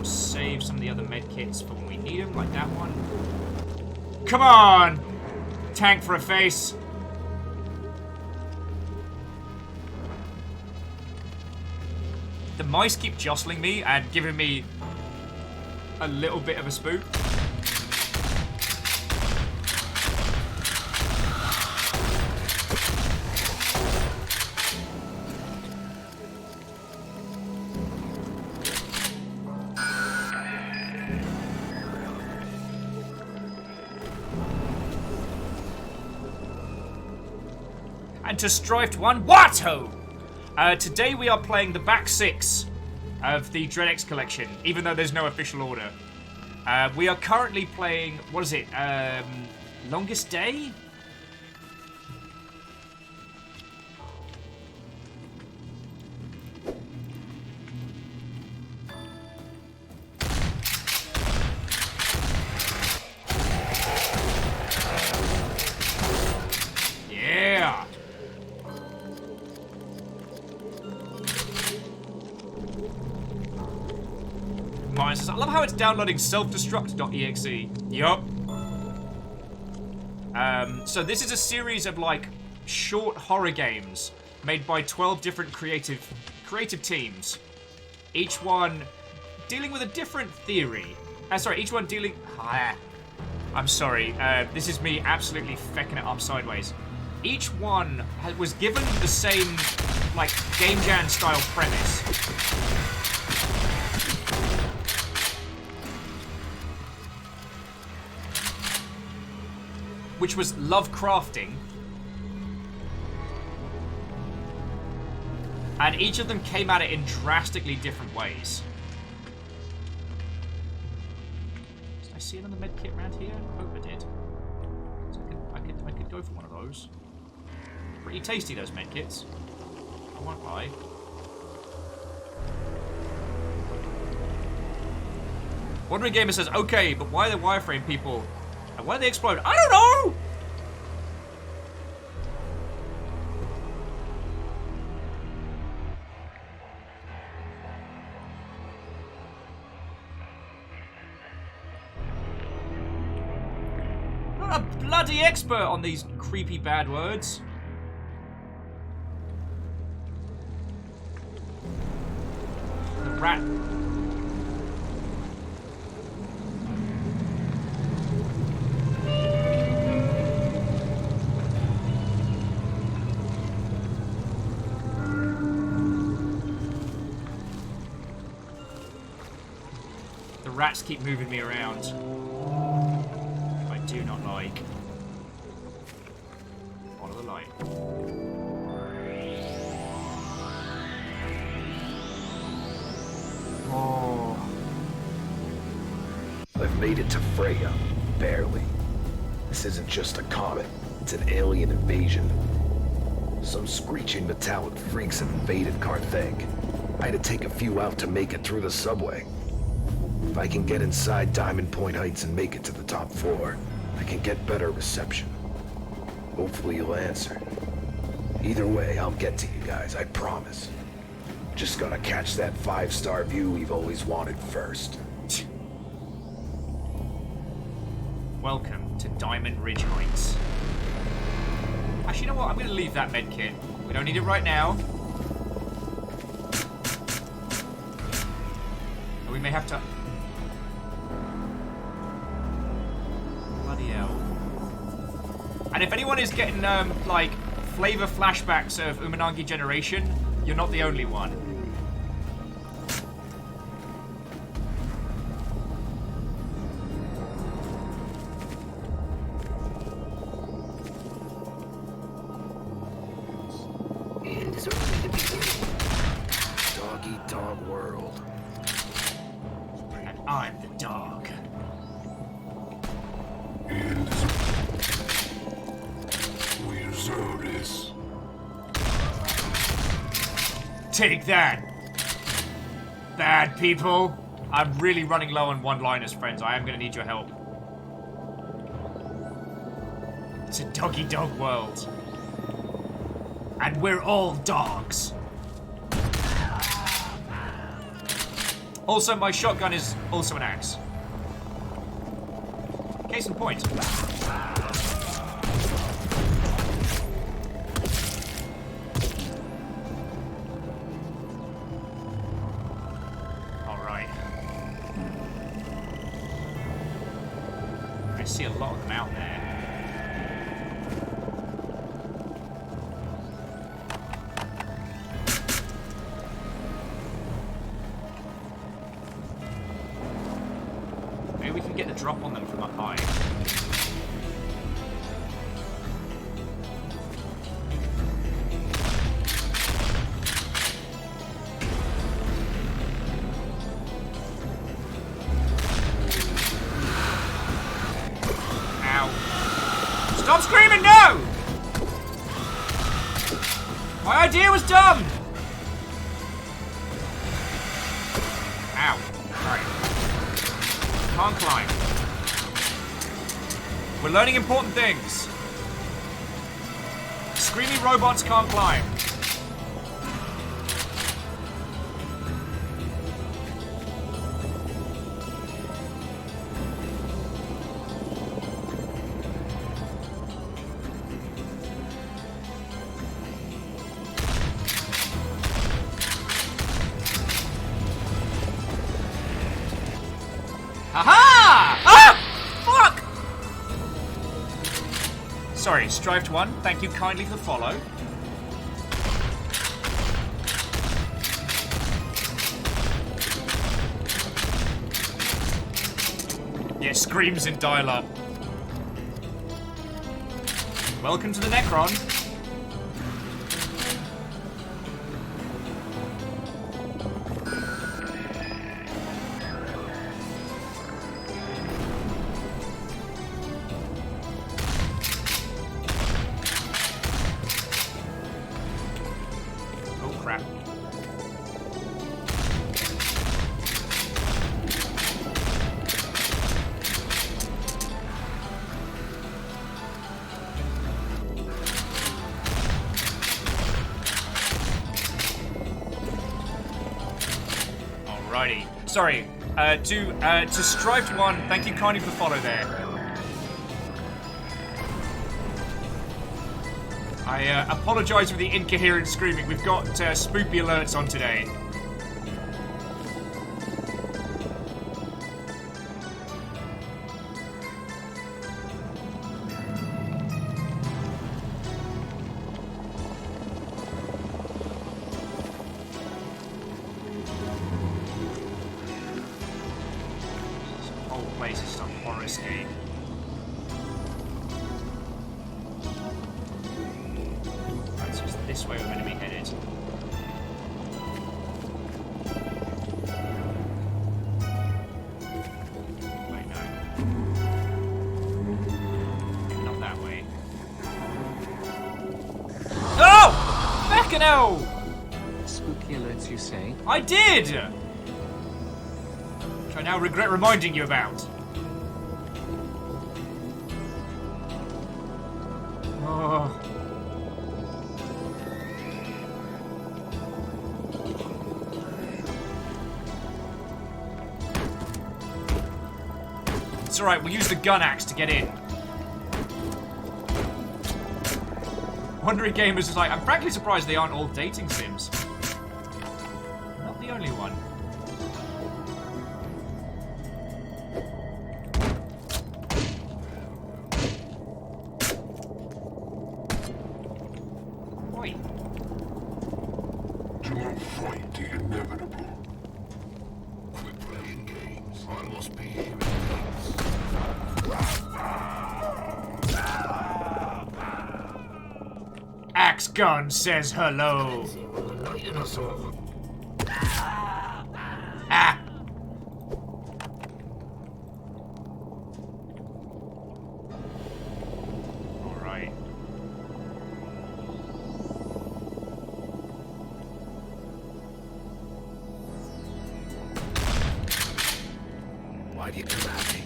Save some of the other med kits for when we need them, like that one. Come on! Tank for a face. The mice keep jostling me and giving me a little bit of a spook. And to Strifed 1, Watto! Today we are playing the back 6 of the DreadX collection, even though there's no official order. We are currently playing, what is it, Longest Day? Yeah! Mine says, I love how it's downloading self-destruct.exe. Yup. So this is a series of short horror games made by 12 different creative teams. Each one dealing with a different theory. Each one dealing... I'm sorry. This is me absolutely fecking it up sideways. Each one was given the same, Game Jam style premise. Which was Lovecrafting. And each of them came at it in drastically different ways. Did I see another med kit around here? I hope I did. So I could go for one of those. Pretty tasty, those med kits. I won't lie. Wandering Gamer says, okay, but why are the wireframe people... And why do they explode? I don't know! a bloody expert on these creepy bad words. The rat. The rats keep moving me around. I do not like. Follow the light. Oh. I've made it to Freya. Barely. This isn't just a comet. It's an alien invasion. Some screeching metallic freaks have invaded Carthage. I had to take a few out to make it through the subway. If I can get inside Diamond Point Heights and make it to the top floor, I can get better reception. Hopefully you'll answer. Either way, I'll get to you guys, I promise. Just gotta catch that 5-star view we've always wanted first. Welcome to Diamond Ridge Heights. Actually, you know what? I'm gonna leave that med kit. We don't need it right now. But we may have to... Bloody hell. And if anyone is getting, like, flavor flashbacks of Umanagi Generation, you're not the only one. Dog eat dog world. And I'm the dog. We deserve this. Take that, bad people. I'm really running low on one-liners, friends. I am going to need your help. It's a doggy-dog world. And we're all dogs. Also, my shotgun is also an axe. Case in point. Alright. I see a lot of them out there. Maybe we can get the drop on them from up high. Ow. Stop screaming, no! My idea was dumb! Ow. Alright. Can't climb. We're learning important things. Screamy robots can't climb. Aha! Ah! Fuck! Sorry, Strived One, thank you kindly for the follow. Yeah, screams in dial-up. Welcome to the Necron. Crap. Alrighty. Sorry. To Striped One, thank you kindly for the follow there. I apologise for the incoherent screaming. We've got spoopy alerts on today. This whole place is a horrorscape. This way we're going to be headed. Wait, no. Not that way. Oh! Fucking hell! Spooky alerts, you say? I did! Which I now regret reminding you about. Oh. It's alright, we'll use the gun axe to get in. Wandering Gamers is like, I'm frankly surprised they aren't all dating sims. Not the only one. Oi. Do not fight the inevitable. Quit playing games. I must be here. Axe Gun says hello. Ah! Alright. Why do you come at me?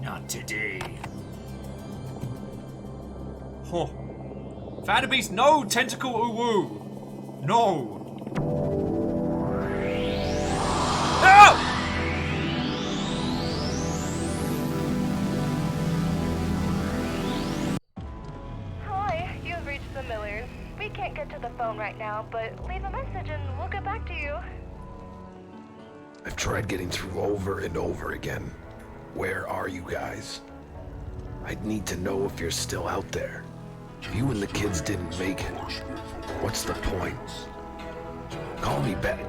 Not today. Oh. Found a beast. No, tentacle uwu. No. No! Hi, you've reached the Millers. We can't get to the phone right now, but leave a message and we'll get back to you. I've tried getting through over and over again. Where are you guys? I'd need to know if you're still out there. If you and the kids didn't make it, what's the point? Call me back.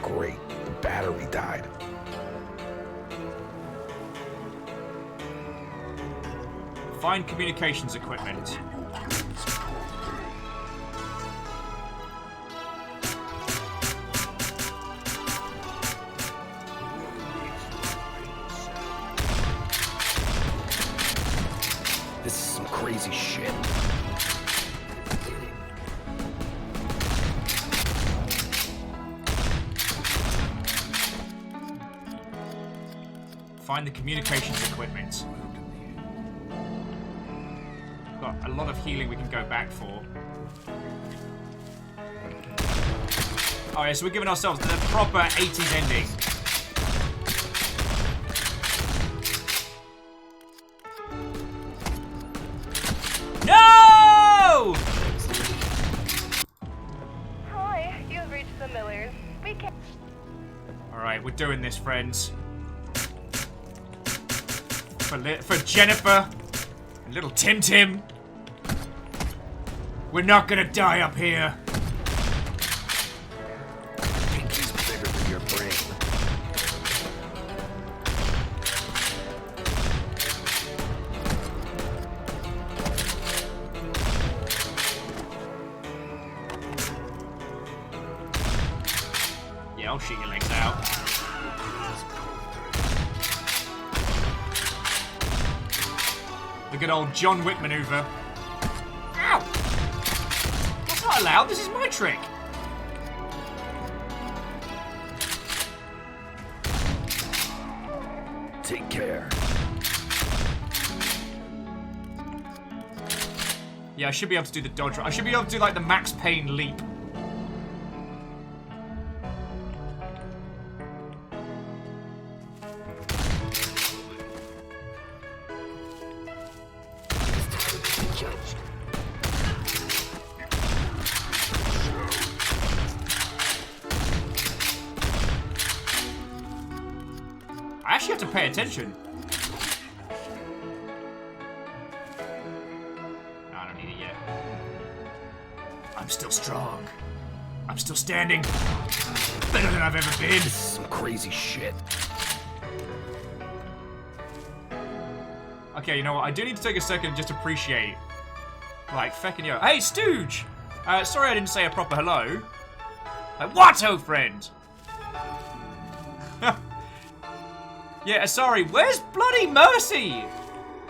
Great, the battery died. Find communications equipment. This is some crazy shit. Find the communications equipment. Got a lot of healing we can go back for. Oh yeah, so we're giving ourselves the proper 80s ending. No! Hi, you've reached the Millers. We can't. Alright, we're doing this, friends. For Jennifer and little Tim Tim. We're not gonna die up here. Pinky's bigger than your brain. Yeah, I'll shoot your legs out. The good old John Wick maneuver. Ow! That's not allowed, this is my trick. Take care. Yeah, I should be able to do the dodge. I should be able to do like the Max Payne leap. I actually have to pay attention. I don't need it yet. I'm still strong. I'm still standing. Better than I've ever been. This is some crazy shit. Okay, you know what? I do need to take a second and just appreciate. Like, feckin' yo. Hey, Stooge! Sorry I didn't say a proper hello. Like, what, friend? Yeah, sorry, where's bloody Mercy?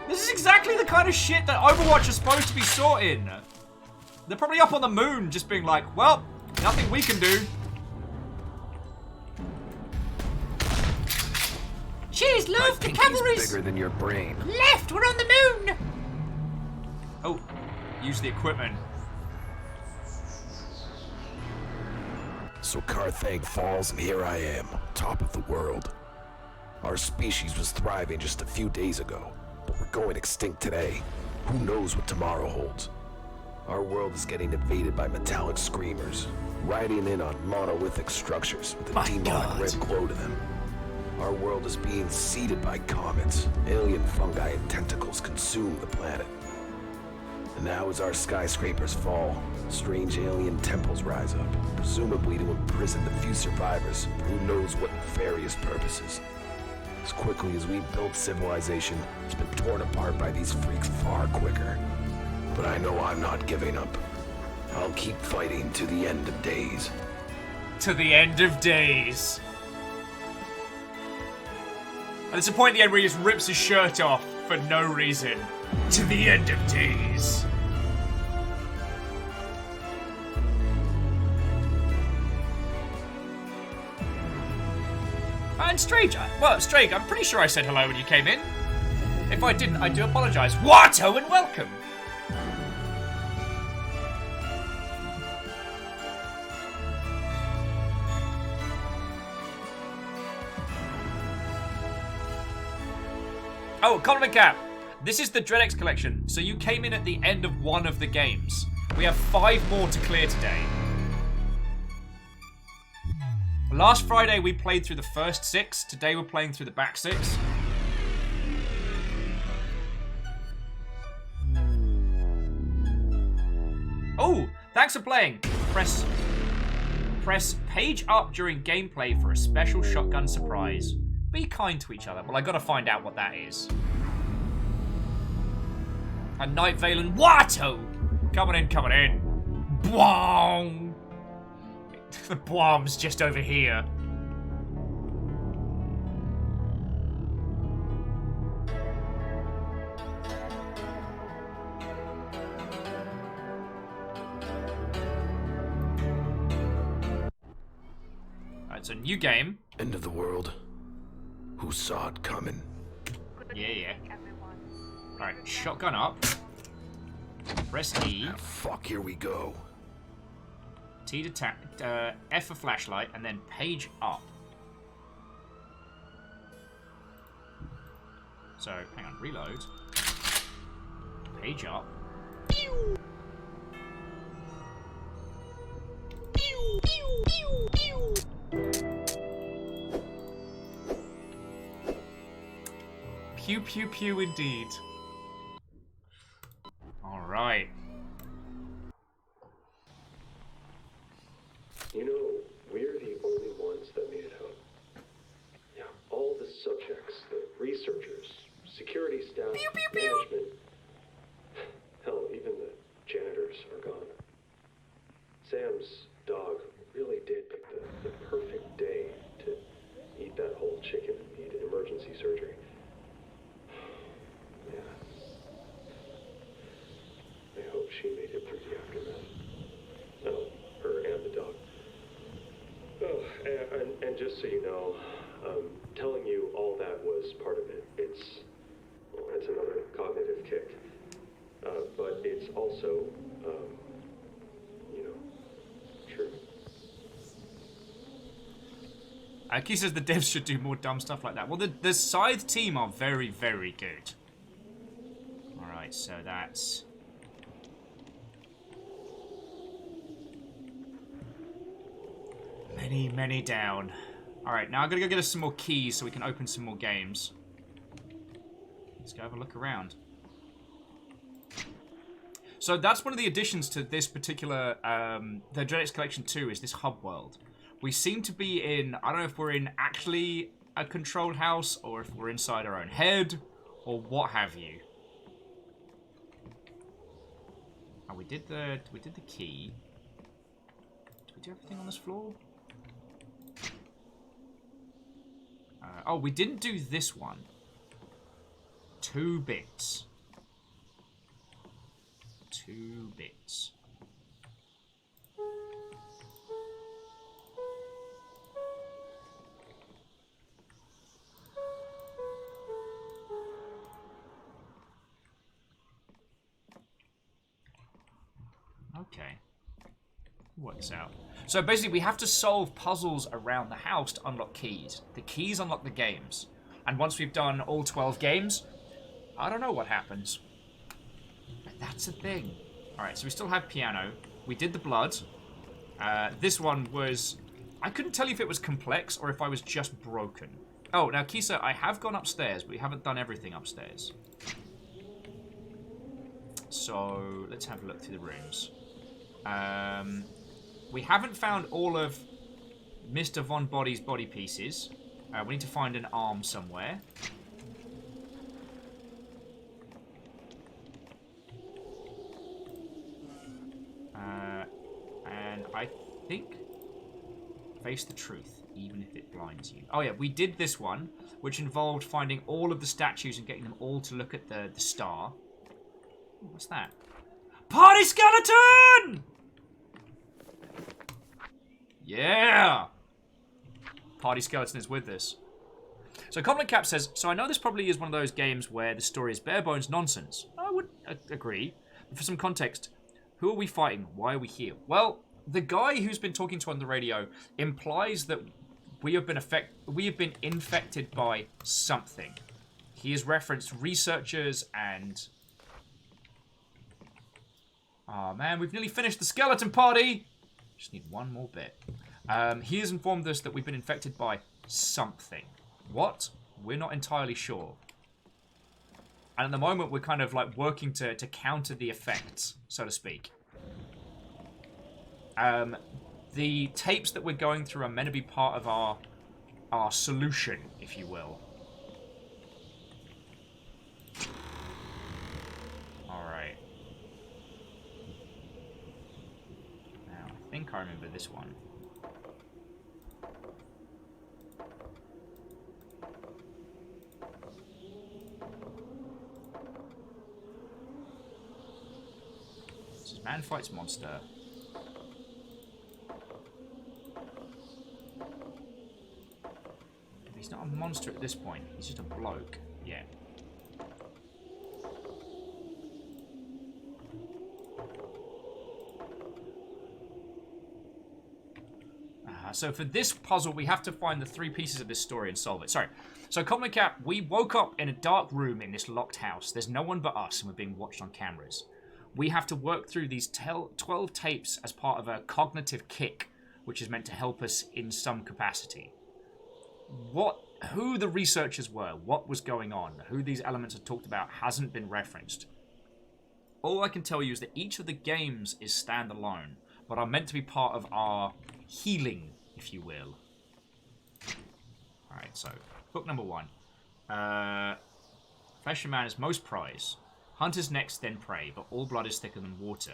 This is exactly the kind of shit that Overwatch is supposed to be sorting. They're probably up on the moon just being like, well, nothing we can do. Cheers, love, the cavalry's bigger than your brain. left, we're on the moon. Oh, use the equipment. So Carthage falls and here I am, top of the world. Our species was thriving just a few days ago, but we're going extinct today. Who knows what tomorrow holds? Our world is getting invaded by metallic screamers, riding in on monolithic structures with a demonic red glow to them. Our world is being seeded by comets. Alien fungi and tentacles consume the planet. And now as our skyscrapers fall, strange alien temples rise up, presumably to imprison the few survivors for who knows what nefarious purposes. As quickly as we built civilization, it's been torn apart by these freaks far quicker. But I know I'm not giving up. I'll keep fighting to the end of days. To the end of days. And there's a point at the end where he just rips his shirt off for no reason. To the end of days. And Strange, Strange, I'm pretty sure I said hello when you came in. If I didn't, I do apologise. Watto and welcome! Oh, compliment cap. This is the Dreadx collection, so you came in at the end of one of the games. We have 5 more to clear today. Last Friday we played through the first 6. Today we're playing through the back 6. Oh, thanks for playing. Press page up during gameplay for a special shotgun surprise. Be kind to each other. Well, I gotta find out what that is. A Night Vale and Watto! Coming in, coming in. Bwong! The bomb's just over here. Alright, it's a new game. End of the world. Who saw it coming? Yeah. Alright, shotgun up. Press E. Ah, fuck, here we go. T to tap, F for flashlight, and then page up. So, hang on, reload. Page up. Pew! Pew, pew, pew, pew. Pew, pew, pew, indeed. Alright. You know, we're the only ones that made it home. Yeah, all the subjects, the researchers, security staff, management. Hell, even the janitors are gone. Sam's dog really did pick the perfect day to eat that whole chicken and need emergency surgery. Yeah. I hope she made it through the aftermath. Oh, her and the dog. Oh, and just so you know, telling you all that was part of it. It's another cognitive kick. but it's also, you know, true. Aki says the devs should do more dumb stuff like that. Well, the Scythe team are very, very good. Alright, so that's... Many, many down. Alright, now I'm gonna go get us some more keys so we can open some more games. Let's go have a look around. So that's one of the additions to this particular, the Dreadix Collection 2 is this hub world. We seem to be in, I don't know if we're in actually a controlled house or if we're inside our own head or what have you. Oh, we did the key. Did we do everything on this floor? Oh, we didn't do this one. 2 bits. 2 bits. Okay. Work this out. So basically we have to solve puzzles around the house to unlock keys. The keys unlock the games. And once we've done all 12 games, I don't know what happens. But that's a thing. Alright, so we still have piano. We did the blood. This one was... I couldn't tell you if it was complex or if I was just broken. Oh, now Kisa, I have gone upstairs, but we haven't done everything upstairs. So, let's have a look through the rooms. We haven't found all of Mr. Von Body's body pieces. We need to find an arm somewhere. And I think... Face the truth, even if it blinds you. Oh yeah, we did this one, which involved finding all of the statues and getting them all to look at the star. Ooh, what's that? Party skeleton! Yeah! Party skeleton is with us. So Common Cap says, so I know this probably is one of those games where the story is bare bones nonsense. I would agree. But for some context, who are we fighting? Why are we here? Well, the guy who's been talking to on the radio implies that we have been infected by something. He has referenced researchers and... Oh man, we've nearly finished the skeleton party! Just need one more bit. He has informed us that we've been infected by something. What? We're not entirely sure. And at the moment, we're kind of like working to counter the effects, so to speak. The tapes that we're going through are meant to be part of our solution, if you will. Alright. Now, I think I remember this one. This is man fights monster. He's not a monster at this point. He's just a bloke. Yeah. So for this puzzle, we have to find the 3 pieces of this story and solve it. Sorry. So, Common Cap, we woke up in a dark room in this locked house. There's no one but us, and we're being watched on cameras. We have to work through these 12 tapes as part of a cognitive kick, which is meant to help us in some capacity. Who the researchers were, what was going on, who these elements are talked about hasn't been referenced. All I can tell you is that each of the games is standalone, but are meant to be part of our healing, if you will. Alright, so, book number 1. Flesh and man is most prize. Hunt is next, then prey, but all blood is thicker than water.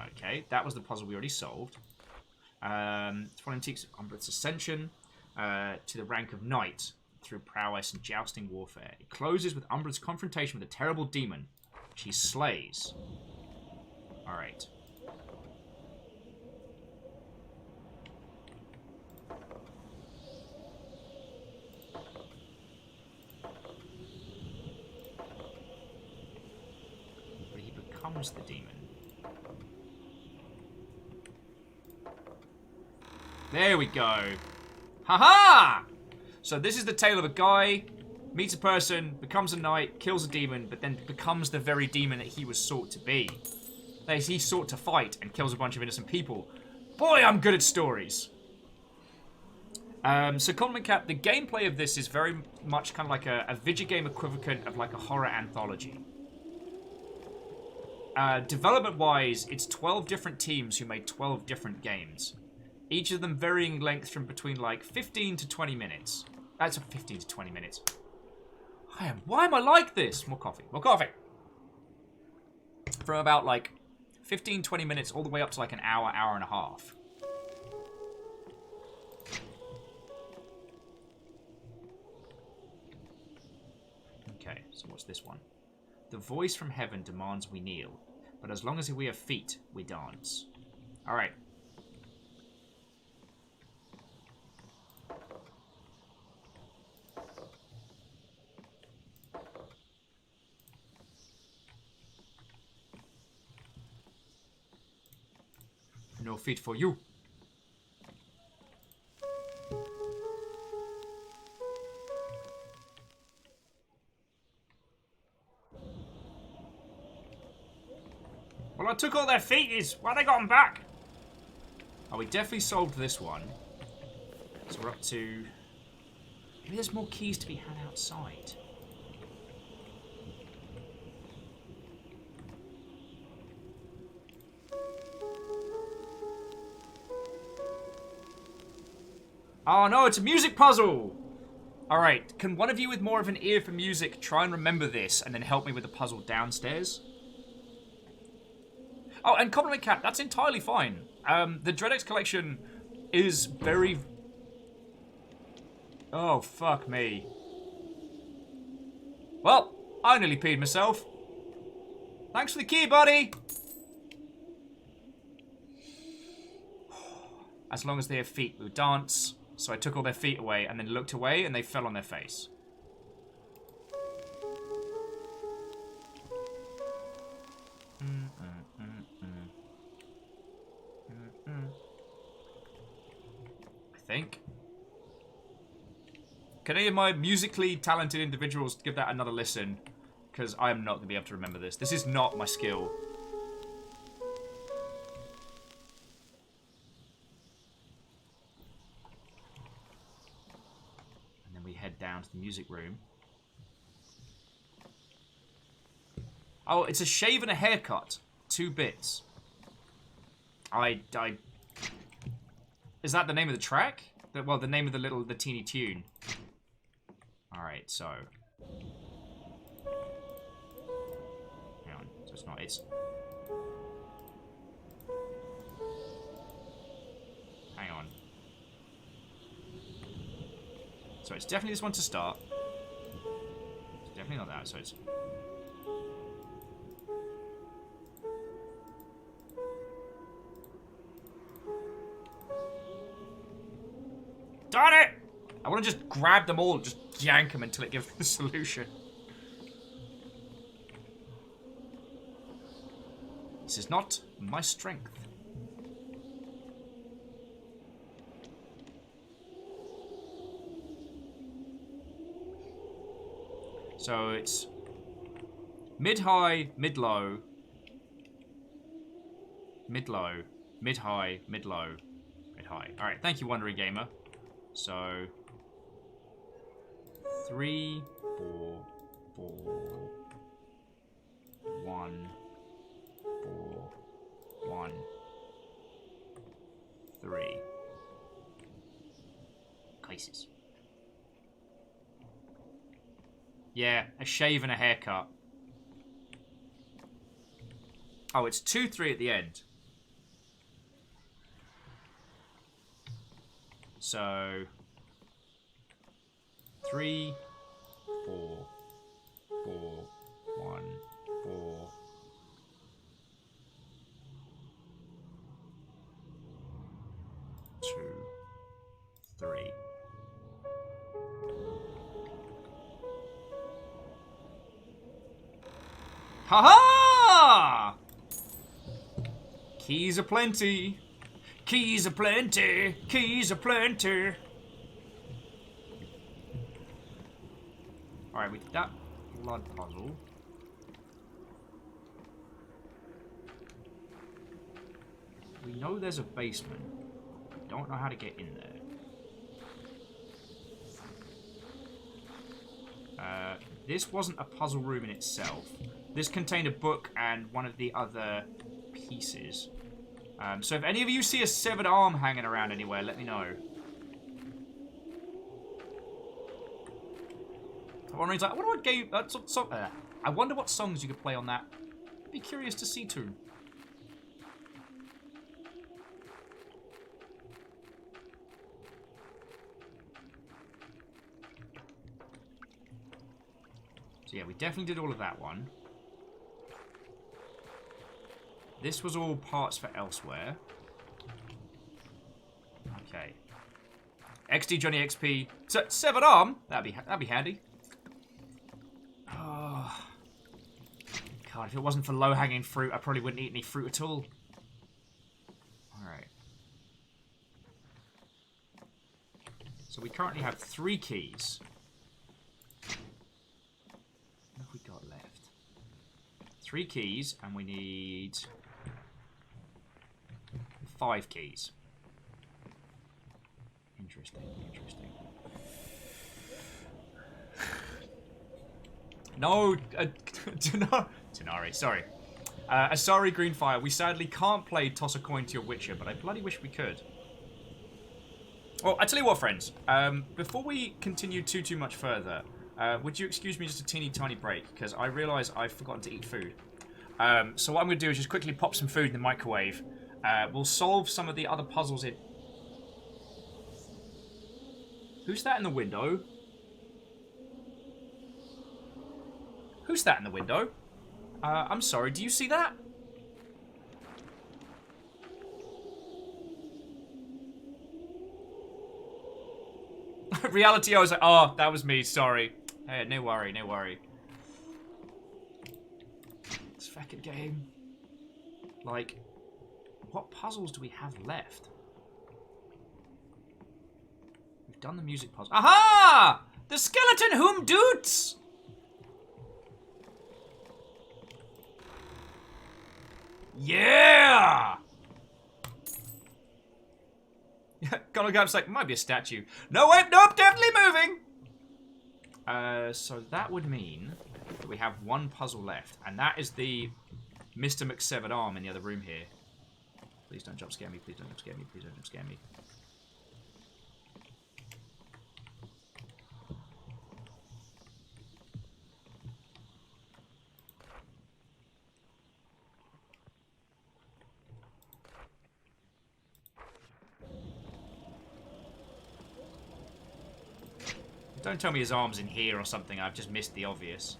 Okay, that was the puzzle we already solved. Antiques Umbra's ascension. To the rank of knight through prowess and jousting warfare. It closes with Umbra's confrontation with a terrible demon, which he slays. Alright. But he becomes the demon. There we go. Haha! So this is the tale of a guy, meets a person, becomes a knight, kills a demon, but then becomes the very demon that he was sought to be. That is, he sought to fight and kills a bunch of innocent people. Boy, I'm good at stories. So Common Cap, the gameplay of this is very much kind of like a video game equivalent of like a horror anthology. Development-wise, it's 12 different teams who made 12 different games. Each of them varying length from between like 15 to 20 minutes. That's 15 to 20 minutes. Why am I like this? More coffee. More coffee. From about like 15, 20 minutes all the way up to like an hour, hour and a half. Okay, so what's this one? The voice from heaven demands we kneel, but as long as we have feet, we dance. Alright. No feet for you. Well, I took all their feeties. Why they got them back? Oh, we definitely solved this one. So we're up to... Maybe there's more keys to be had outside. Oh no, it's a music puzzle! Alright, can one of you with more of an ear for music try and remember this and then help me with the puzzle downstairs? Oh, and Compliment Cap, that's entirely fine. The Dreadex collection is very... Oh, fuck me. Well, I nearly peed myself. Thanks for the key, buddy! As long as they have feet, we'll dance. So I took all their feet away and then looked away and they fell on their face. I think. Can any of my musically talented individuals give that another listen? Because I am not going to be able to remember this. This is not my skill. Head down to the music room. Oh, it's a shave and a haircut. 2 bits. Is that the name of the track? Well, the name of the teeny tune. Alright, so. Hang on. So it's not, it's. Hang on. So it's definitely this one to start. It's definitely not that, so it's... Darn it! I want to just grab them all and just yank them until it gives me the solution. This is not my strength. So it's mid-high, mid-low, mid-low, mid-high, mid-low, mid-high. Alright, thank you, Wandering Gamer. So 3, 4, 4, 1, 4, 1, 3. Cases. Yeah, a shave and a haircut. Oh, it's 2, 3 at the end. So 3, 4, 4, 1, 4. Two, 3. Ha ha! Keys aplenty. Keys aplenty. Keys aplenty. Alright, we did that blood puzzle. We know there's a basement. We don't know how to get in there. This wasn't a puzzle room in itself. This contained a book and one of the other pieces. So if any of you see a severed arm hanging around anywhere, let me know. I wonder what songs you could play on that. I'd be curious to see too. So yeah, we definitely did all of that one. This was all parts for elsewhere. Okay. XD Johnny XP. Severed arm? That'd be handy. Oh. God, if it wasn't for low-hanging fruit, I probably wouldn't eat any fruit at all. Alright. So we currently have 3 keys. What have we got left? 3 keys, and we need 5 keys. Interesting, interesting. No, Tenari, sorry. Asari Greenfire, we sadly can't play Toss a Coin to Your Witcher, but I bloody wish we could. Well, I tell you what, friends. Before we continue too much further, would you excuse me just a teeny tiny break? Because I realise I've forgotten to eat food. So what I'm going to do is just quickly pop some food in the microwave. We'll solve some of the other puzzles in... Who's that in the window? Who's that in the window? I'm sorry, do you see that? Reality, I was like, oh, that was me, sorry. Hey, no worry, no worry. This fucking game. Like, what puzzles do we have left? We've done the music puzzle. Aha! The skeleton whom doots! Yeah! Donald Gap's like, might be a statue. No, wait, nope, definitely moving! So that would mean that we have 1 puzzle left, and that is the Mr. McSevered arm in the other room here. Please don't jump scare me, please don't jump scare me, please don't jump scare me. Don't tell me his arm's in here or something. I've just missed the obvious.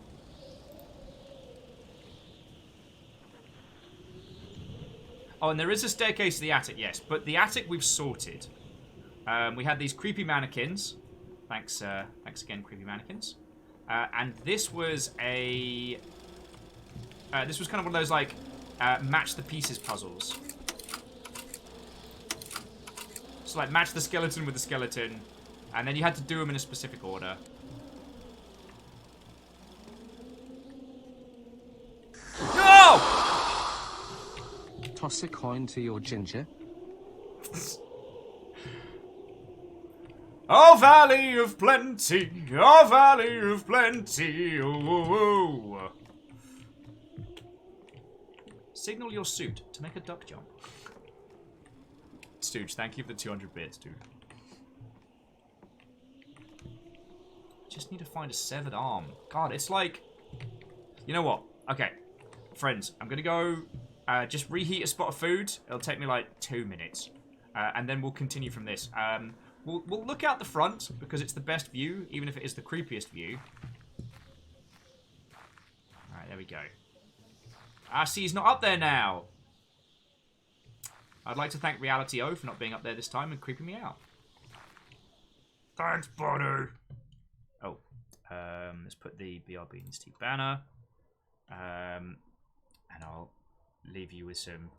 Oh, and there is a staircase to the attic, yes. But the attic we've sorted. We had these creepy mannequins. Thanks again, creepy mannequins. And this was a... this was kind of one of those, like, match the pieces puzzles. So, like, match the skeleton with the skeleton. And then you had to do them in a specific order. No! Toss a coin to your ginger. Oh, Valley of Plenty! Oh, Valley of Plenty! Oh. Signal your suit to make a duck jump. Stooge, thank you for the 200 bits, dude. Just need to find a severed arm. God, it's like... You know what? Okay. Friends, I'm going to go just reheat a spot of food. It'll take me like 2 minutes. And then we'll continue from this. We'll look out the front because it's the best view, even if it is the creepiest view. Alright, there we go. Ah, see, he's not up there now. I'd like to thank Reality O for not being up there this time and creeping me out. Thanks, buddy. Oh, let's put the BRB in Steve banner. And I'll leave you with some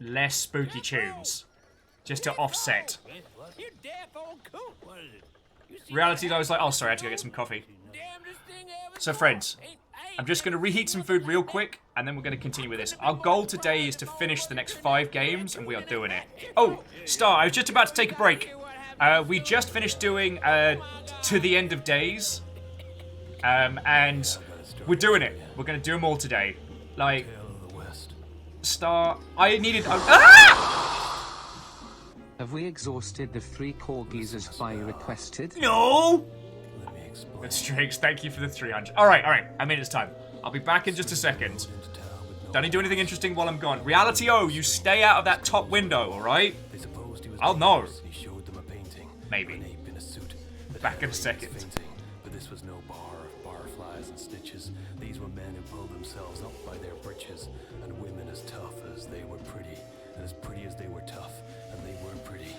less spooky tunes, just to offset. Reality, I was like, oh, sorry, I had to go get some coffee. So, friends, I'm just going to reheat some food real quick, and then we're going to continue with this. Our goal today is to finish the next 5 games, and we are doing it. Oh, Star, I was just about to take a break. We just finished doing To the End of Days, and we're doing it. We're going to do them all today. Like, Star, I needed... Have we exhausted the 3 corgis as Fire requested? No! That's Drakes, thank you for the 300. Alright, I mean it's time. I'll be back in just a second. Don't need to do anything interesting while I'm gone. Reality O, you stay out of that top window, alright? I'll know. Maybe. Back in a second. But this was no bar of barflies and stitches. These were men who pulled themselves up by their britches, and women as tough as they were pretty, and as pretty as they were tough, and they were pretty.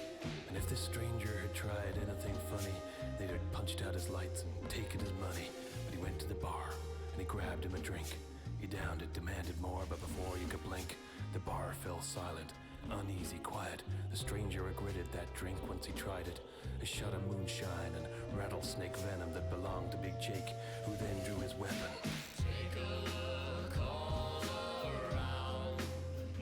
And if this stranger had tried anything funny, they'd have punched out his lights and taken his money. But he went to the bar, and he grabbed him a drink. He downed it, demanded more, but before you could blink, the bar fell silent, uneasy, quiet. The stranger regretted that drink once he tried it. A shot of moonshine and rattlesnake venom that belonged to Big Jake, who then drew his weapon. Take a look all around.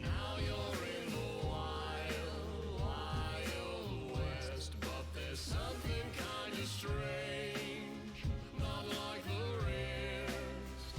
Now you're in the wild, wild west. But there's something kind of strange, not like the rest.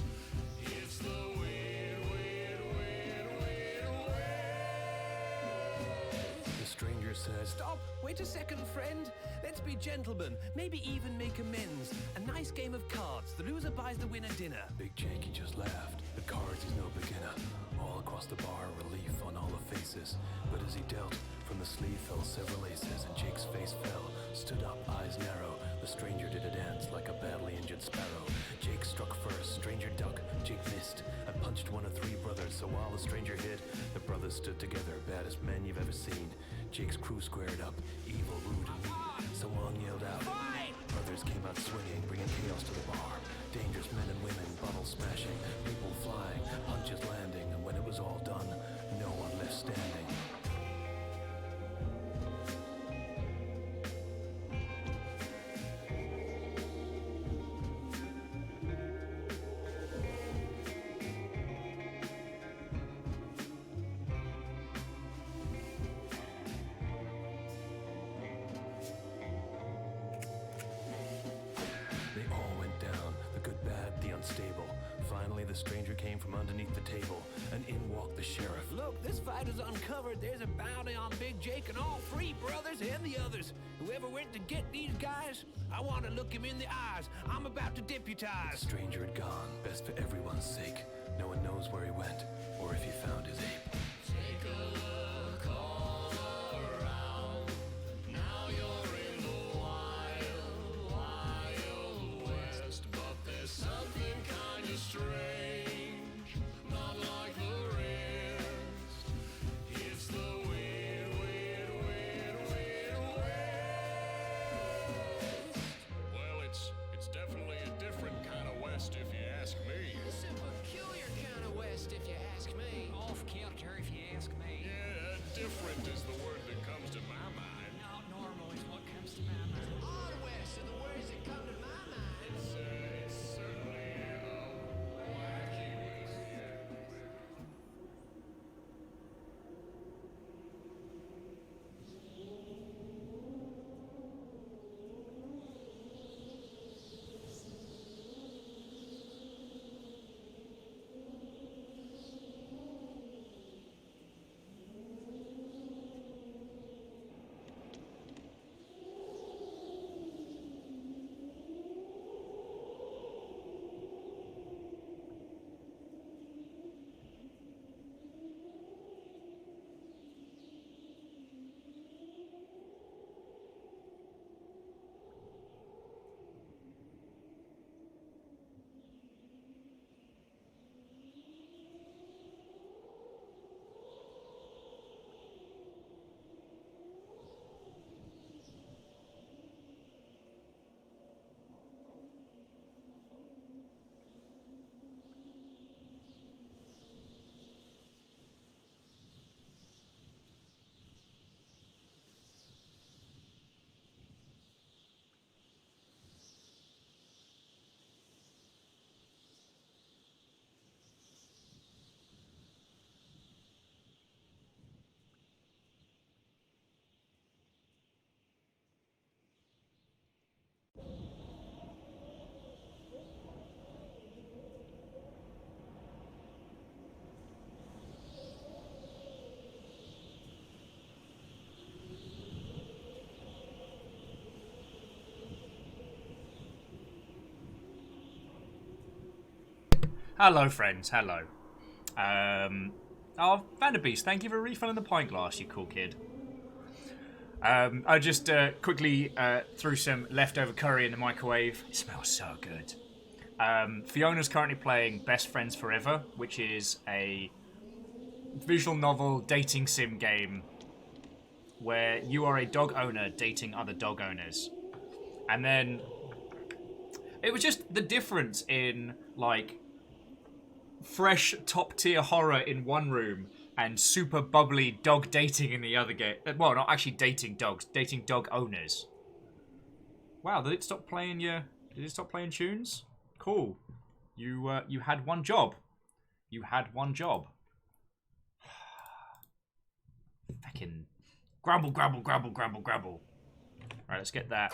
It's the weird, weird, weird, weird west. The stranger says, Stop! Wait a second, friend. Let's be gentlemen. Maybe even make amends. A nice game of cards. The loser buys the winner dinner. Big Jake, he just laughed. The cards, he's no beginner. All across the bar, relief on all the faces. But as he dealt, from the sleeve fell several aces, and Jake's face fell, stood up, eyes narrow. The stranger did a dance like a badly injured sparrow. Jake struck first, stranger ducked, Jake missed, and punched one of 3 brothers. So while the stranger hid, the brothers stood together, baddest men you've ever seen. Jake's crew squared up, evil, rude, and mean. Someone yelled out. Brothers came out swinging, bringing chaos to the bar. Dangerous men and women, bottles smashing, people flying, punches landing, and when it was all done, no one left standing. They all went down, the good, bad, the unstable. Finally, the stranger came from underneath the table, and in walked the sheriff. Look, this fight is uncovered. There's a bounty on Big Jake and all 3 brothers and the others. Whoever went to get these guys, I want to look him in the eyes. I'm about to deputize. The stranger had gone, best for everyone's sake. No one knows where he went, or if he found his ape. Take a look all around. Now you're in the wild, wild west. But there's something kind of strange, not like the rest. It's the weird, weird, weird, weird west. Well, it's definitely a different kind of west if you ask me. It's a peculiar kind of west, if you ask me. Off kilter, if you ask me. Yeah, Hello, friends. Hello. Oh, Vanderbeest, thank you for refilling the pint glass, you cool kid. I just quickly threw some leftover curry in the microwave. It smells so good. Fiona's currently playing Best Friends Forever, which is a visual novel dating sim game where you are a dog owner dating other dog owners. And then it was just the difference in, like, fresh top-tier horror in one room and super bubbly dog dating in the other game. Well, not actually dating dogs, dating dog owners. Wow, did it stop playing tunes? Cool. You had one job. You had one job. Fucking grumble, grumble, grumble, grumble, grumble. Right, let's get that.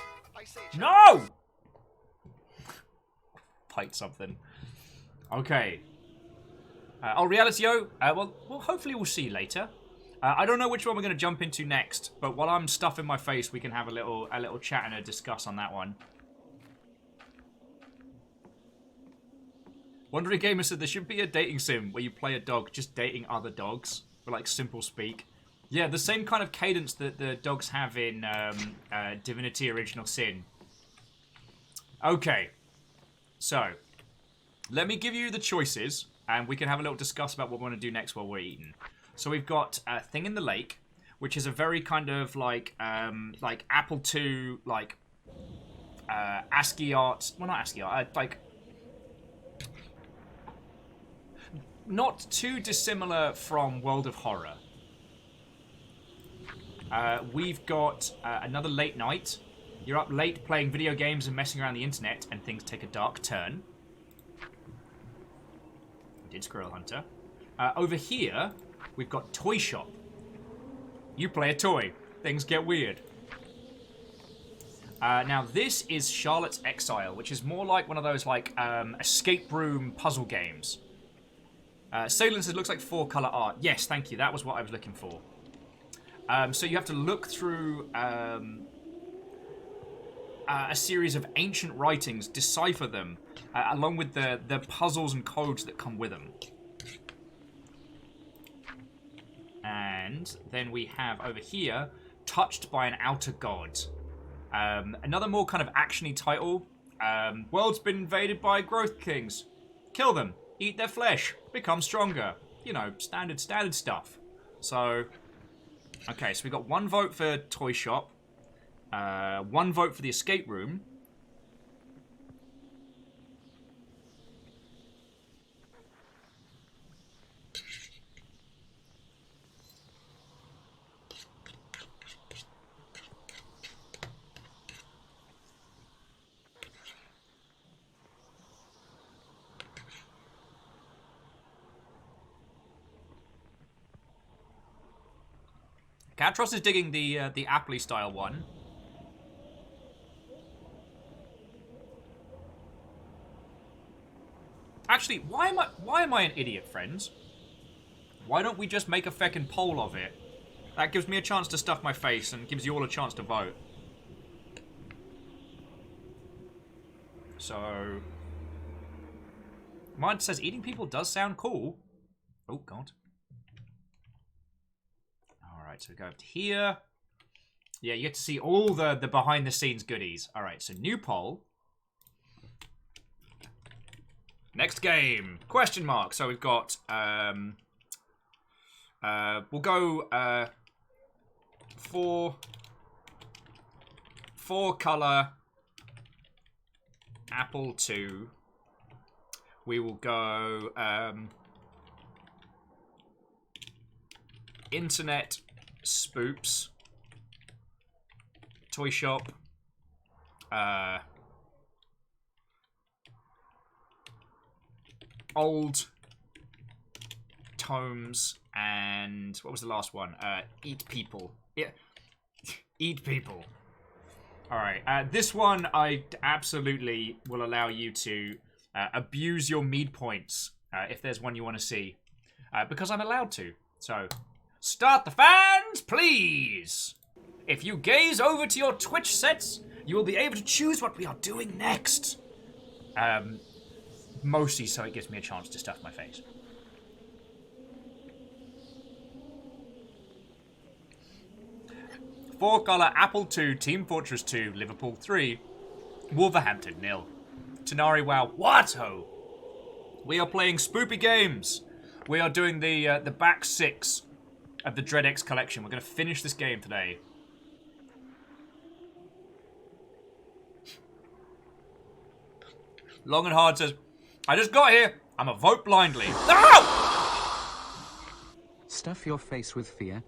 No! Piped something. Okay. Realitio. Well, hopefully we'll see later. I don't know which one we're going to jump into next, but while I'm stuffing my face, we can have a little chat and a discuss on that one. Wandering Gamer said there should be a dating sim where you play a dog just dating other dogs, for like simple speak. Yeah, the same kind of cadence that the dogs have in Divinity Original Sin. Okay, so let me give you the choices, and we can have a little discuss about what we want to do next while we're eating. So we've got Thing in the Lake, which is a very kind of like Apple II, like ASCII art. Well, not ASCII art, like not too dissimilar from World of Horror. We've got another late night. You're up late playing video games and messing around the internet, and things take a dark turn. We did Squirrel Hunter. Over here, we've got Toy Shop. You play a toy. Things get weird. Now, this is Charlotte's Exile, which is more like one of those like escape room puzzle games. Salence, it looks like 4-color art. Yes, thank you. That was what I was looking for. So you have to look through a series of ancient writings, decipher them, along with the puzzles and codes that come with them. And then we have over here, Touched by an Outer God. Another more kind of action-y title. World's been invaded by growth kings. Kill them. Eat their flesh. Become stronger. You know, standard stuff. So, okay, so we got 1 vote for Toy Shop. 1 vote for the escape room. Catros is digging the Appley style one. Actually, why am I an idiot, friends? Why don't we just make a feckin' poll of it? That gives me a chance to stuff my face and gives you all a chance to vote. So, mine says eating people does sound cool. Oh god. Alright, so we go up to here. Yeah, you get to see all the behind the scenes goodies. Alright, so new poll. Next game. Question mark. So we've got we'll go 4-color Apple II. We will go internet spoops. Toy Shop. Old tomes, and what was the last one? Eat people. Yeah, eat people. All right. This one I absolutely will allow you to abuse your mead points if there's one you want to see, because I'm allowed to. So, start the fans, please. If you gaze over to your Twitch sets, you will be able to choose what we are doing next. Mostly so it gives me a chance to stuff my face. Four-colour Apple 2, Team Fortress 2, Liverpool 3, Wolverhampton 0. Tenari Wow, what ho? We are playing spoopy games. We are doing the back 6 of the DreadX collection. We're going to finish this game today. Long and Hard says, I just got here. I'm a vote blindly. No! Stuff your face with fear.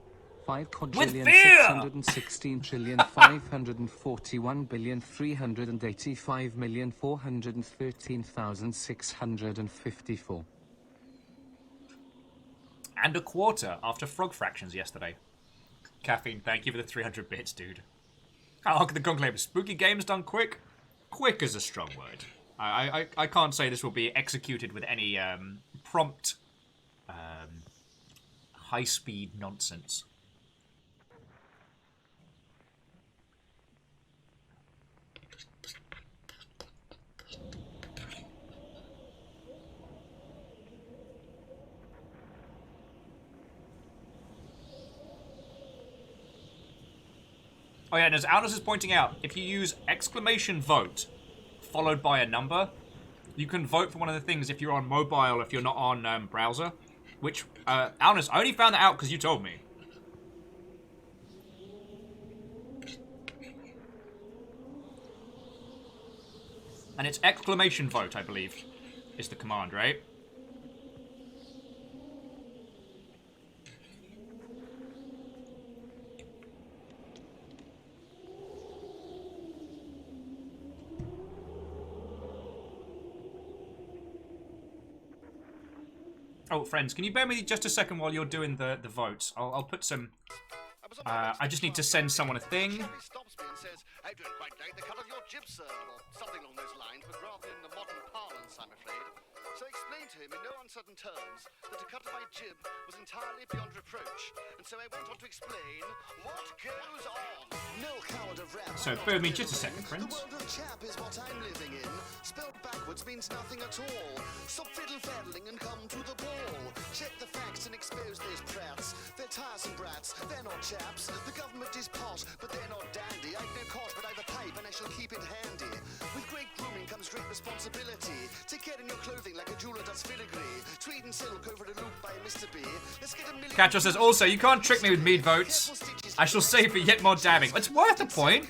5 With quadrillion fear! 616 trillion 541 billion 385 million 413,654. And a quarter after frog fractions yesterday. Caffeine, thank you for the 300 bits, dude. Hark the Conclave. Spooky games done quick? Quick is a strong word. I can't say this will be executed with any prompt, high-speed nonsense. Oh yeah, and as Aldous is pointing out, if you use exclamation vote followed by a number, you can vote for one of the things if you're on mobile, if you're not on browser. Which, Aldous, I only found that out because you told me. And it's exclamation vote, I believe, is the command, right? Oh, friends, can you bear with me just a second while you're doing the votes? I'll put some... I just need to send someone a thing. He stops me and says, I don't quite like the cut of your jib, sir, or something along those lines, but rather in the modern parlance, I'm afraid. So I explained to him in no uncertain terms that a cut of my jib was entirely beyond reproach, and so I went on to explain what goes on. No coward of rap. So bear with me just a second, friends. The world of chap is what I'm living in. Spelled backwards means nothing at all. Stop fiddle-faddling and come to the ball. Check the facts and expose those prats. They're tiresome brats, they're not chaps. The government is posh, but they're not dandy. I've no cot, but I've a pipe and I shall keep it handy. With great grooming comes great responsibility. Take care in your clothing like a jeweler does filigree. Tweed and silk over the loop by Mr. B. Let's get a million... Catcher says, also, you can't trick me with mead votes. I shall save for yet more dabbing. It's worth the point.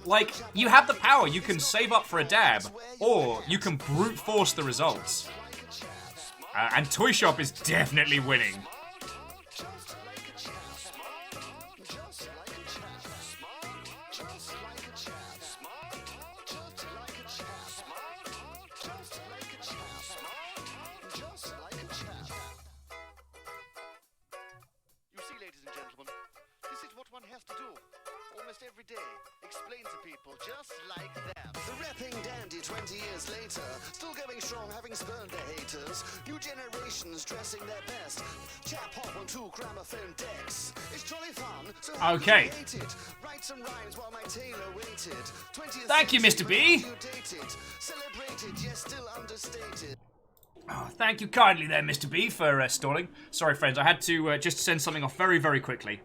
Like, you have the power. You can save up for a dab, or you can brute force the results. And Toy Shop is definitely winning. Every day, explain to people just like that. The rapping dandy 20 years later, still going strong, having spurned the haters. New generations dressing their best. Chap hop on 2 gramophone decks. It's jolly fun, so okay. Write some rhymes while my tailor waited. Thank you, Mr. B. Celebrated, yes, still understated. Oh, thank you kindly there, Mr. B, for stalling. Sorry, friends, I had to just send something off very, very quickly.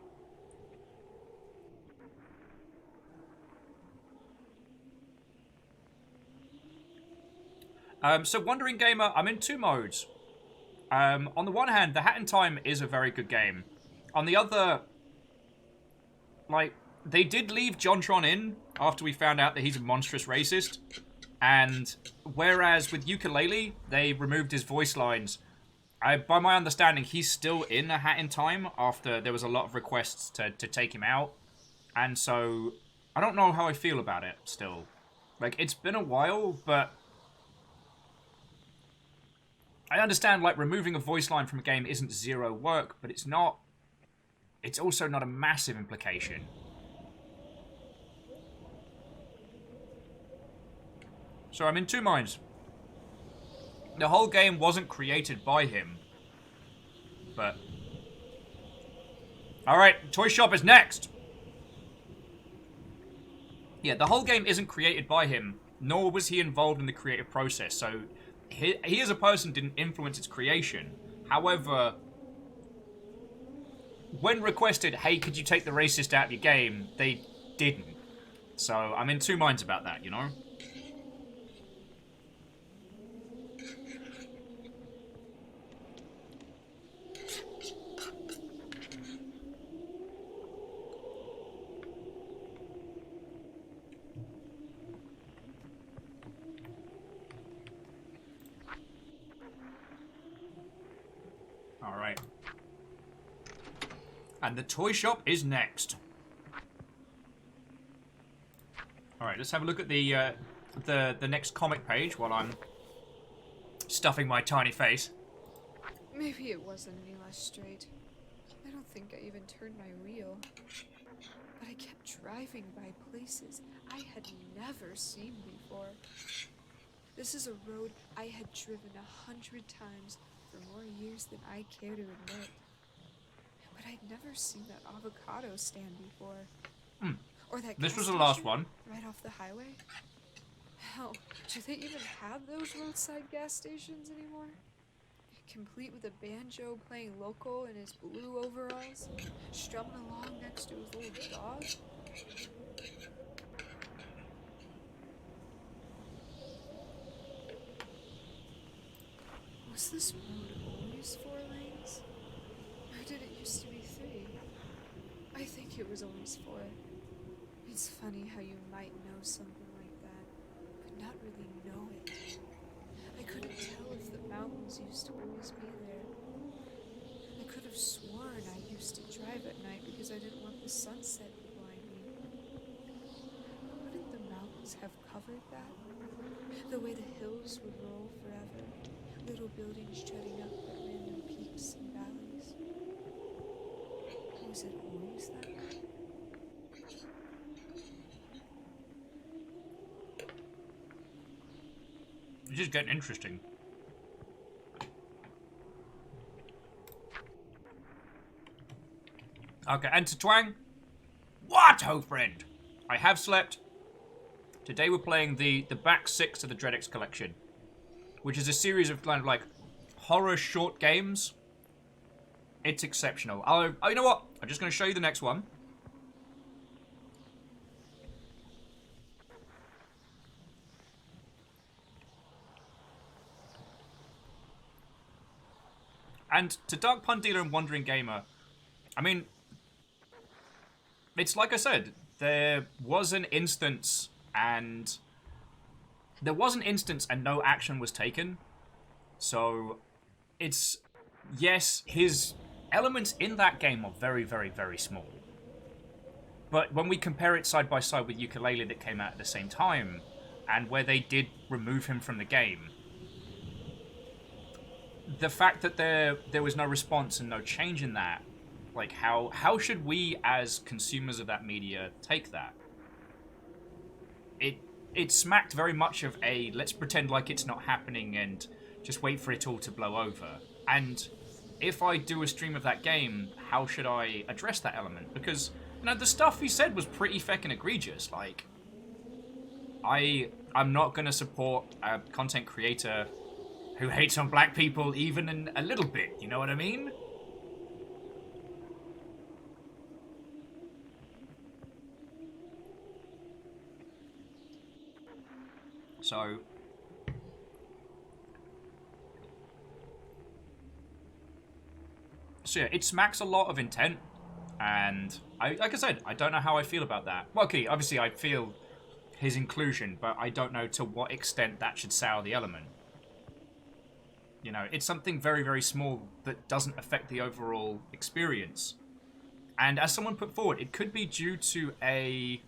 So Wandering Gamer, I'm in 2 modes. On the one hand, The Hat in Time is a very good game. On the other, like, they did leave JonTron in after we found out that he's a monstrous racist. And whereas with Ukulele, they removed his voice lines, by my understanding, he's still in A Hat in Time after there was a lot of requests to take him out. And so, I don't know how I feel about it still. Like, it's been a while, but... I understand, like, removing a voice line from a game isn't zero work, but it's not... It's also not a massive implication. So I'm in 2 minds. The whole game wasn't created by him. But... Alright, Toy Shop is next! Yeah, the whole game isn't created by him, nor was he involved in the creative process. So he as a person didn't influence its creation. However, when requested, hey, could you take the racist out of your game, they didn't. So I'm in two minds about that, you know? Alright. And the toy shop is next. Alright, let's have a look at the next comic page while I'm stuffing my tiny face. Maybe it wasn't any less straight. I don't think I even turned my wheel. But I kept driving by places I had never seen before. This is a road I had driven 100 times for more years than I care to admit. But I'd never seen that avocado stand before. Or that This gas was the last station one. right off the highway. Hell, do they even have those roadside gas stations anymore? Complete with a banjo playing local in his blue overalls, strumming along next to his little dog. Was this road always 4 lanes? Or did it used to be 3? I think it was always 4. It's funny how you might know something like that, but not really know it. I couldn't tell if the mountains used to always be there. I could have sworn I used to drive at night because I didn't want the sunset to blind me. Wouldn't the mountains have covered that? The way the hills would roll forever, little buildings jutting up at random peaks and valleys. Was it always that way? It's just getting interesting. Okay, and to Twang. What, oh friend? I have slept. Today we're playing the back 6 of the Dreadx collection, which is a series of kind of like horror short games. It's exceptional. Oh, you know what? I'm just going to show you the next one. And to Dark Pun Dealer and Wandering Gamer, I mean, it's like I said, there was an instance and no action was taken. So it's, yes, his elements in that game are very, very, very small. But when we compare it side by side with Yooka-Laylee that came out at the same time, and where they did remove him from the game, the fact that there was no response and no change in that, like how should we as consumers of that media take that? It smacked very much of a let's pretend like it's not happening and just wait for it all to blow over. And if I do a stream of that game, how should I address that element? Because, you know, the stuff he said was pretty feckin' egregious. Like, I'm not gonna support a content creator who hates on black people even in a little bit, you know what I mean? So yeah, it smacks a lot of intent, and like I said, I don't know how I feel about that. Well, okay, obviously I feel his inclusion, but I don't know to what extent that should sour the element. You know, it's something very, very small that doesn't affect the overall experience. And as someone put forward, it could be due to a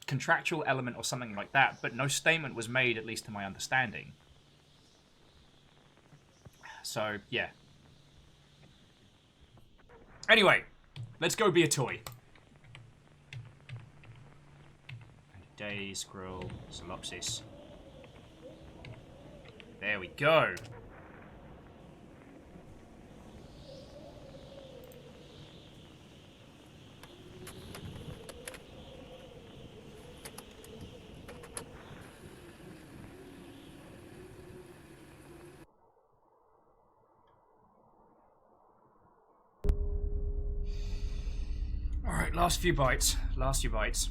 contractual element or something like that, but no statement was made, at least to my understanding. So, yeah. Anyway, let's go be a toy. Day, scroll, solopsis. There we go. last few bites. Last few bites.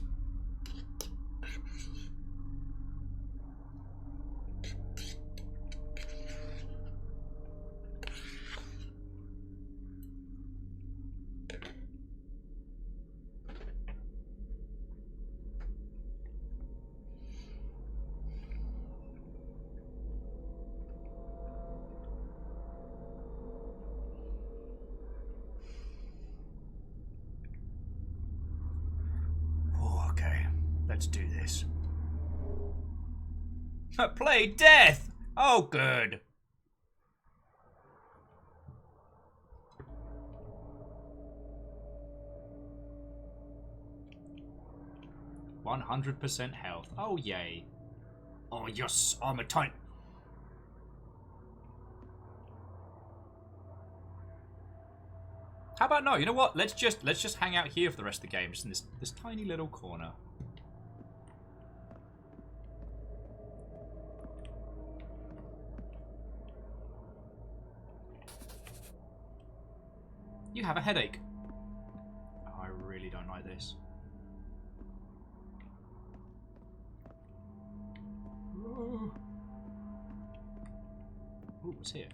Oh, okay. Let's do this. Play death! Oh, good. %100% health. Oh, yay. Oh, yes, I'm a tiny... How about no? You know what? Let's just hang out here for the rest of the game, just in this tiny little corner. You have a headache. Oh, I really don't like this. Ooh, what's here?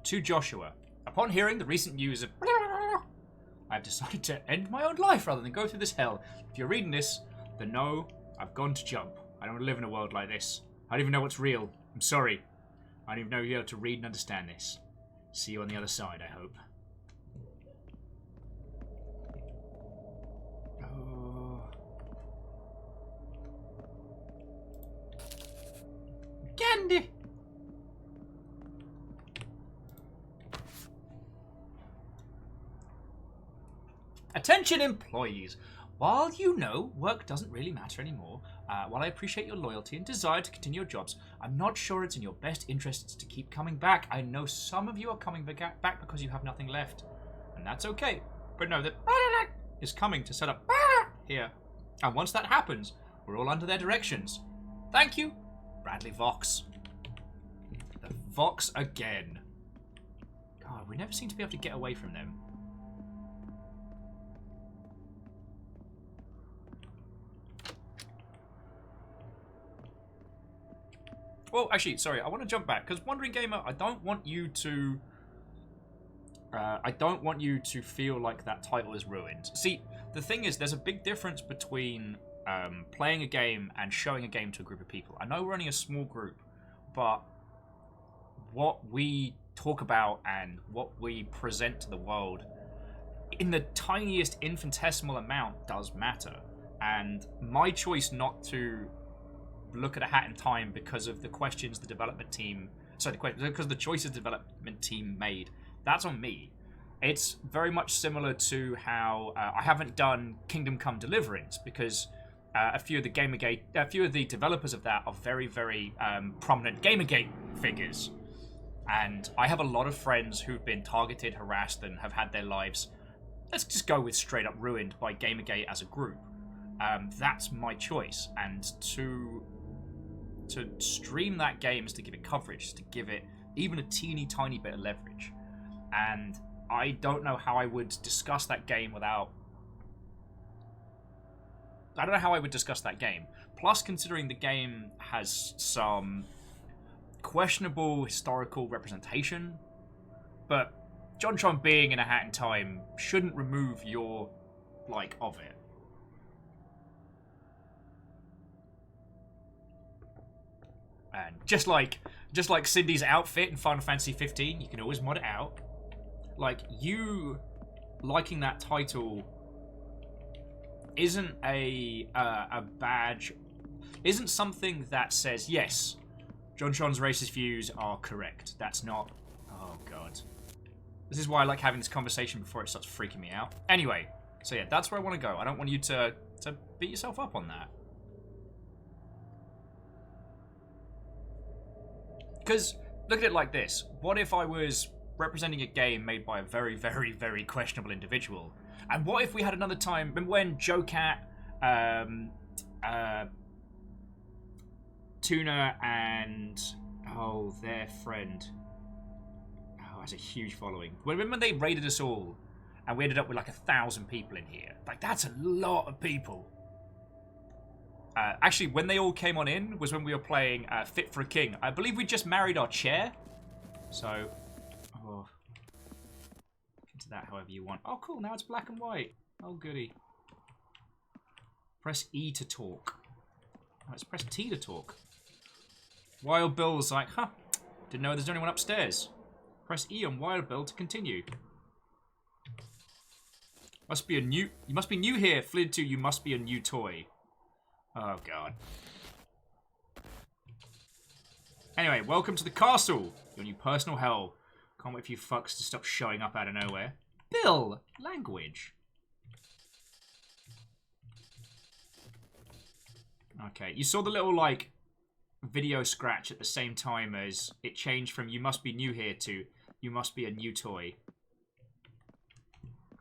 To Joshua. Upon hearing the recent news of I've decided to end my own life rather than go through this hell. If you're reading this, then know I've gone to jump. I don't live in a world like this. I don't even know what's real. I'm sorry. I don't even know you're able to read and understand this. See you on the other side, I hope. Oh. Candy! Attention employees! While you know work doesn't really matter anymore, while I appreciate your loyalty and desire to continue your jobs, I'm not sure it's in your best interests to keep coming back. I know some of you are coming back because you have nothing left, and that's okay. But know that is coming to set up here, and once that happens, we're all under their directions. Thank you, Bradley Vox. The Vox again. God, we never seem to be able to get away from them. Well, actually, sorry, I want to jump back, because Wandering Gamer, I don't want you to feel like that title is ruined. See, the thing is, there's a big difference between playing a game and showing a game to a group of people. I know we're only a small group, but what we talk about and what we present to the world in the tiniest infinitesimal amount does matter. And my choice not to look at A Hat in Time because of the questions the development team... Sorry, because of the choices the development team made. That's on me. It's very much similar to how I haven't done Kingdom Come Deliverance because a few of the developers of that are very, very prominent Gamergate figures. And I have a lot of friends who've been targeted, harassed, and have had their lives, let's just go with straight up ruined by Gamergate as a group. That's my choice. And to stream that game is to give it coverage, to give it even a teeny tiny bit of leverage. And I don't know how I would discuss that game without... I don't know how I would discuss that game. Plus, considering the game has some questionable historical representation, but JonTron being in A Hat in Time shouldn't remove your like of it. And just like Cindy's outfit in Final Fantasy 15, you can always mod it out. Like, you liking that title isn't a badge, isn't something that says, yes, JonTron's racist views are correct. That's not... Oh, God. This is why I like having this conversation before it starts freaking me out. Anyway, so yeah, that's where I want to go. I don't want you to beat yourself up on that. Because, look at it like this. What if I was representing a game made by a very, very, very questionable individual? And what if we had another time, remember when Joe Cat, Tuna, and, oh, their friend, that's a huge following. Remember when they raided us all, and we ended up with like 1,000 people in here? Like, that's a lot of people. Actually, when they all came on in was when we were playing Fit for a King. I believe we just married our chair. So, oh, into that however you want. Oh, cool. Now it's black and white. Oh, goody. Press E to talk. Oh, let's press T to talk. Wild Bill's like, huh? Didn't know there's anyone upstairs. Press E on Wild Bill to continue. Must be a new. You must be new here. Flid 2. You must be a new toy. Oh, God. Anyway, welcome to the castle. Your new personal hell. Can't wait for you fucks to stop showing up out of nowhere. Bill! Language. Okay, you saw the little, like, video scratch at the same time as it changed from you must be new here to you must be a new toy.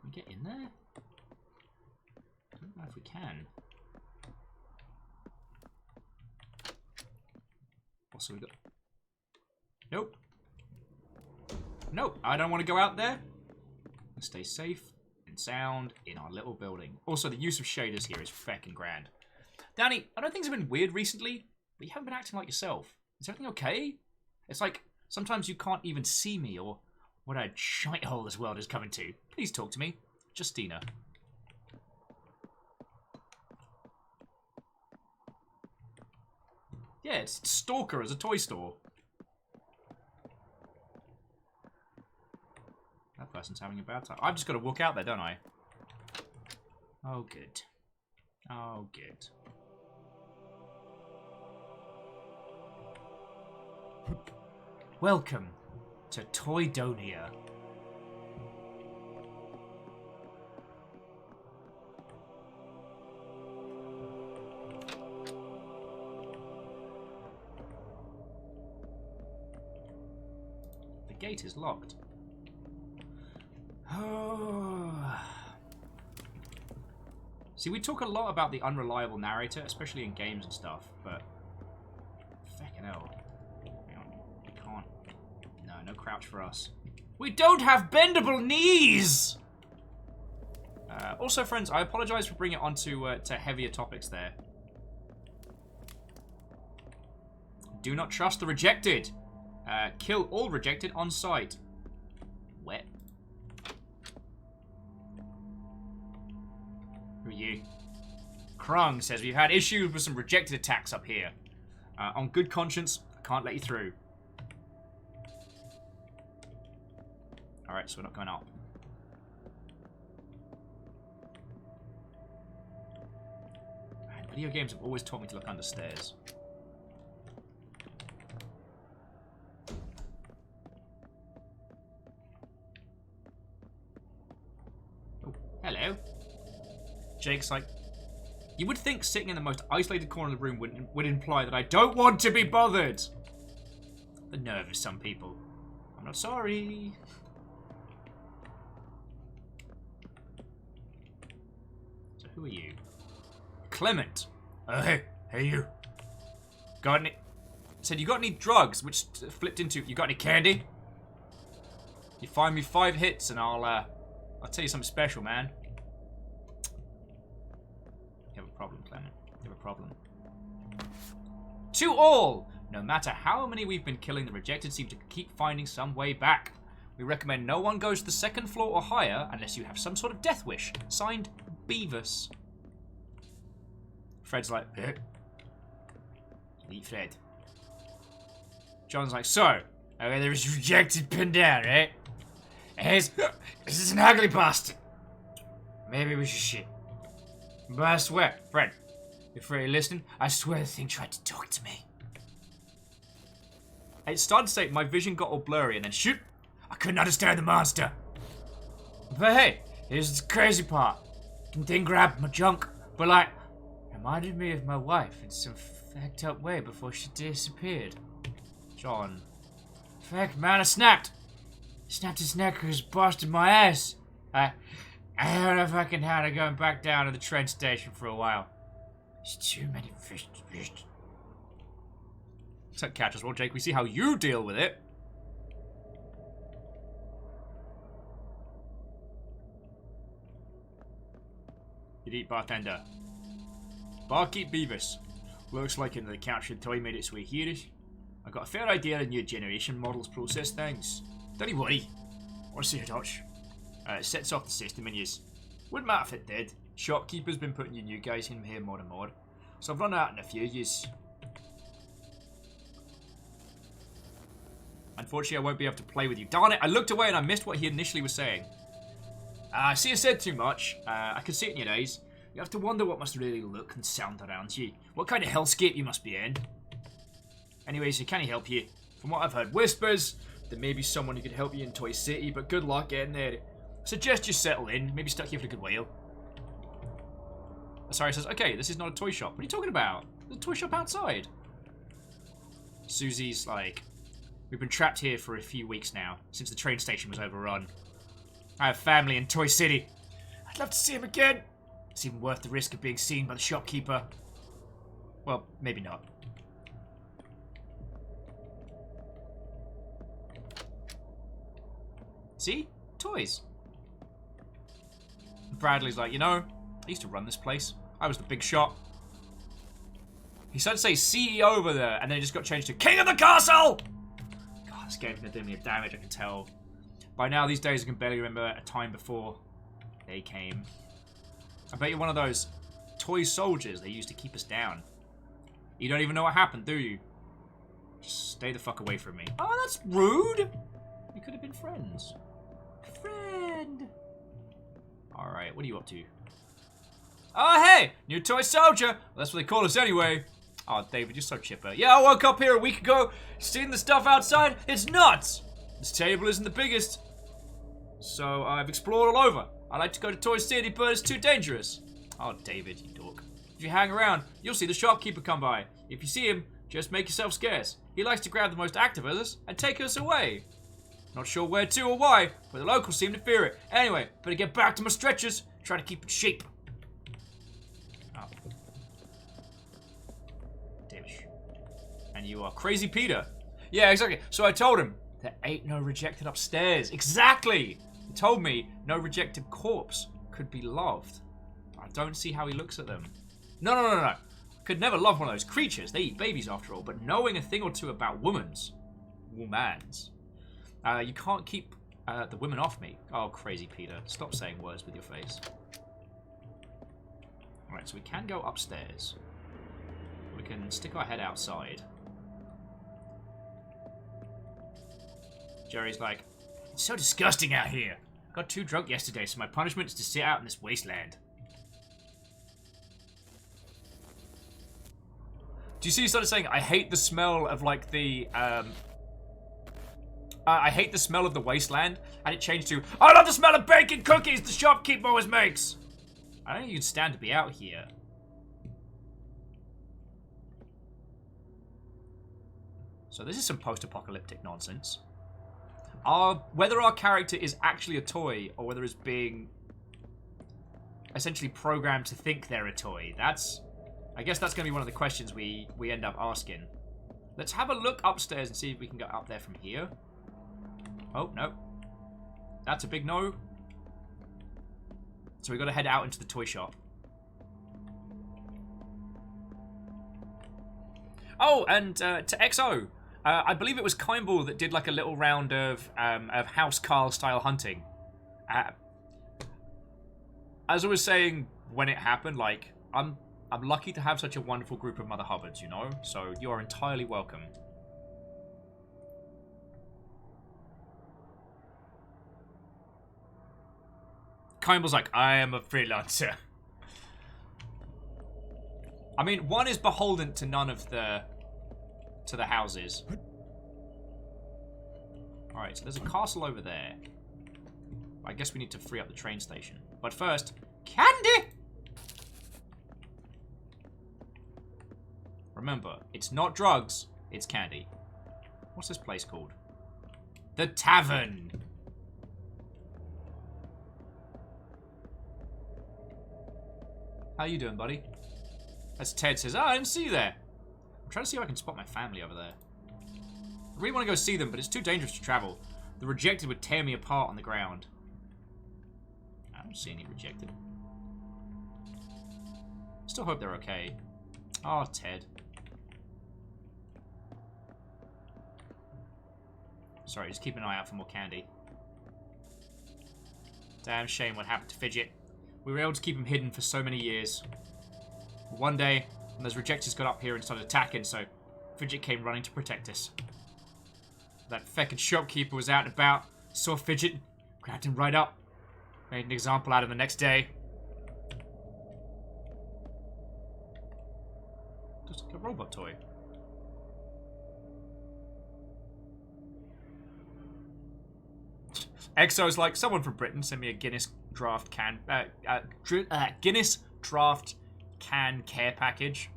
Can we get in there? I don't know if we can. Also, we got... Nope. Nope, I don't want to go out there. Let's stay safe and sound in our little building. Also, the use of shaders here is feckin' grand. Danny, I don't think it's been weird recently, but you haven't been acting like yourself. Is everything okay? It's like, sometimes you can't even see me, or what a shithole this world is coming to. Please talk to me. Justina. Yeah, it's Stalker as a toy store. That person's having a bad time. I've just got to walk out there, don't I? Oh, good. Oh, good. Welcome to Toydonia. The gate is locked. See, we talk a lot about the unreliable narrator, especially in games and stuff, but... Feckin' hell. Hang on. We can't... No, no crouch for us. We don't have bendable knees! Also, friends, I apologize for bringing it on to heavier topics there. Do not trust the rejected. Kill all rejected on sight. Wet. Who are you? Krung says we've had issues with some rejected attacks up here. On good conscience, I can't let you through. Alright, so we're not going up. Man, video games have always taught me to look under stairs. Oh, hello. Jake's like, you would think sitting in the most isolated corner of the room would imply that I don't want to be bothered. The nerve of some people. I'm not sorry. So who are you? Clement. Hey you. Got any... Said you got any drugs, which flipped into, you got any candy? You find me 5 hits and I'll tell you something special, man. You have a problem, Clement. You have a problem. To all! No matter how many we've been killing, the rejected seem to keep finding some way back. We recommend no one goes to the 2nd floor or higher unless you have some sort of death wish. Signed, Beavis. Fred's like, eh? Meet Fred. John's like, so, okay, there is rejected pinned down, right? This is an ugly bastard. Maybe we should shit. But I swear, Fred, if you're listening, I swear the thing tried to talk to me. It started to say my vision got all blurry and then shoot, I couldn't understand the monster. But hey, here's the crazy part. The thing grabbed my junk, but like, reminded me of my wife in some fucked up way before she disappeared. John. Fuck, man, I snapped. Snapped his neck because busted my ass. I don't know if I can handle going back down to the train station for a while. There's too many fish to fish. Except catch as well, Jake. We see how you deal with it. Elite bartender. Barkeep Beavis. Looks like another captured toy made its way here. I've got a fair idea of new generation models process things. Don't you worry. Or say a Dutch. It sets off the system and use. Wouldn't matter if it did. Shopkeeper's been putting you new guys in here more and more. So I've run out in a few years. Unfortunately, I won't be able to play with you. Darn it, I looked away and I missed what he initially was saying. I see you said too much. I can see it in your eyes. You have to wonder what must really look and sound around you. What kind of hellscape you must be in. Anyways, can he help you? From what I've heard whispers, there may be someone who could help you in Toy City, but good luck getting there. Suggest you settle in, maybe stuck here for a good while. Sorry, says, okay, this is not a toy shop. What are you talking about? There's a toy shop outside. Susie's like, we've been trapped here for a few weeks now, since the train station was overrun. I have family in Toy City. I'd love to see him again. It's even worth the risk of being seen by the shopkeeper. Well, maybe not. See? Toys. Bradley's like, you know, I used to run this place. I was the big shot. He started to say CEO over there, and then it just got changed to King of the Castle! God, this game's gonna do me a damage, I can tell. By now, these days, I can barely remember a time before they came. I bet you're one of those toy soldiers they used to keep us down. You don't even know what happened, do you? Just stay the fuck away from me. Oh, that's rude! We could have been friends. Friend! Alright, what are you up to? Oh, hey! New toy soldier! Well, that's what they call us anyway. Oh, David, you're so chipper. Yeah, I woke up here a week ago. Seen the stuff outside? It's nuts! This table isn't the biggest. So I've explored all over. I like to go to Toy City, but it's too dangerous. Oh, David, you dork. If you hang around, you'll see the shopkeeper come by. If you see him, just make yourself scarce. He likes to grab the most active of us and take us away. Not sure where to or why, but the locals seem to fear it. Anyway, better get back to my stretchers. Try to keep it cheap. Oh. David. And you are Crazy Peter. Yeah, exactly. So I told him, there ain't no rejected upstairs. Exactly! He told me no rejected corpse could be loved. I don't see how he looks at them. No. Could never love one of those creatures. They eat babies after all, but knowing a thing or two about womans. You can't keep the women off me. Oh, Crazy Peter. Stop saying words with your face. Alright, so we can go upstairs. We can stick our head outside. Jerry's like, it's so disgusting out here. Got too drunk yesterday, so my punishment is to sit out in this wasteland. Do you see he started saying, I hate the smell of like the, I hate the smell of the wasteland, and it changed to, I love the smell of bacon cookies the shopkeeper always makes. I don't think you'd stand to be out here. So this is some post-apocalyptic nonsense. Whether our character is actually a toy, or whether it's being essentially programmed to think they're a toy, I guess that's going to be one of the questions we end up asking. Let's have a look upstairs and see if we can get up there from here. Oh, no. That's a big no. So we've got to head out into the toy shop. Oh, and to XO. I believe it was Kimball that did like a little round of House Carl style hunting. As I was saying when it happened, like I'm lucky to have such a wonderful group of Mother Hubbards, you know? So you are entirely welcome. Kimball's like, I am a freelancer. I mean, one is beholden to none of the houses. Alright, so there's a castle over there. I guess we need to free up the train station. But first, candy! Remember, it's not drugs, it's candy. What's this place called? The Tavern! How you doing, buddy? As Ted says, oh, I didn't see you there. I'm trying to see if I can spot my family over there. I really want to go see them, but it's too dangerous to travel. The rejected would tear me apart on the ground. I don't see any rejected. Still hope they're okay. Oh, Ted. Sorry, just keep an eye out for more candy. Damn shame what happened to Fidget. We were able to keep him hidden for so many years. One day, when those rejectors got up here and started attacking, so Fidget came running to protect us. That feckin' shopkeeper was out and about, saw Fidget, grabbed him right up, made an example out of him the next day. Just like a robot toy. Exo's like, someone from Britain send me a Guinness draft Guinness draft can care package.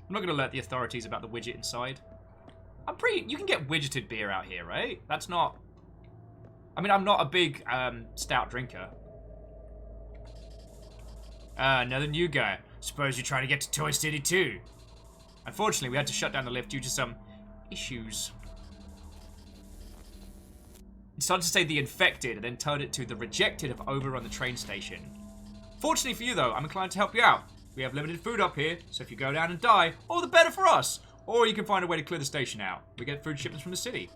I'm not going to alert the authorities about the widget inside. You can get widgeted beer out here, right? That's not... I mean, I'm not a big stout drinker. Another new guy. Suppose you're trying to get to Toy City too. Unfortunately, we had to shut down the lift due to some issues. It started to say the infected and then turned it to the rejected have overrun the train station. Fortunately for you though, I'm inclined to help you out. We have limited food up here, so if you go down and die, all the better for us. Or you can find a way to clear the station out. We get food shipments from the city.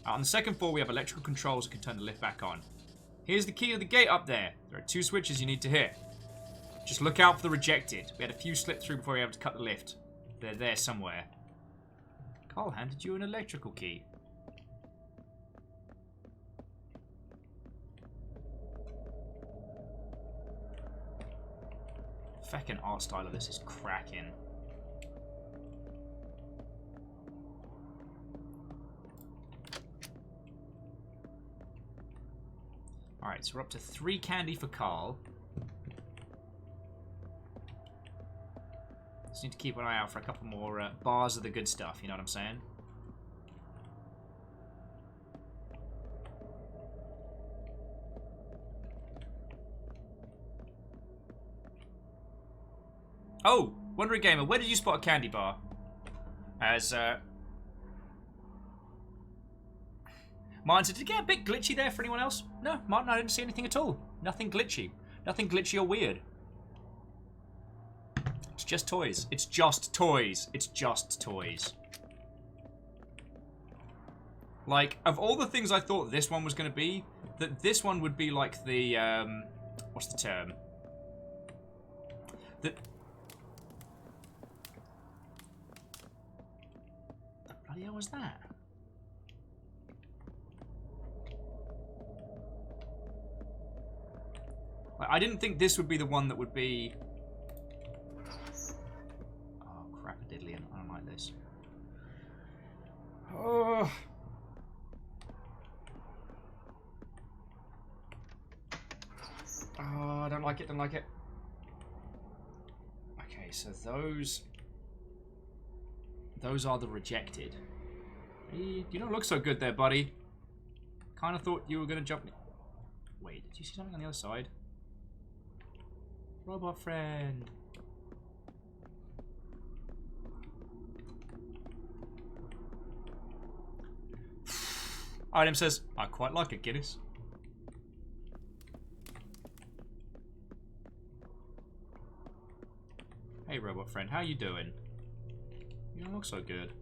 On the second floor, we have electrical controls that can turn the lift back on. Here's the key to the gate up there. There are 2 switches you need to hit. Just look out for the rejected. We had a few slip through before we were able to cut the lift. They're there somewhere. Carl handed you an electrical key. Feckin' art style of this is cracking. Alright, so we're up to 3 candy for Carl. Just need to keep an eye out for a couple more bars of the good stuff, you know what I'm saying? Oh, Wondering Gamer, where did you spot a candy bar? As, Martin said, did it get a bit glitchy there for anyone else? No, Martin, I didn't see anything at all. Nothing glitchy. Nothing glitchy or weird. It's just toys. It's just toys. It's just toys. Like, of all the things I thought this one was going to be, that this one would be like the, what's the term? The bloody hell was that? Like, I didn't think this would be the one that would be... Oh, crap-a-diddly, I don't like this. Oh... Oh, I don't like it, don't like it. Okay, so those are the rejected. Hey, you don't look so good there, buddy. Kind of thought you were going to jump... Wait, did you see something on the other side? Robot friend. Item says, I quite like it, Guinness. Hey, robot friend, how you doing? You don't look so good.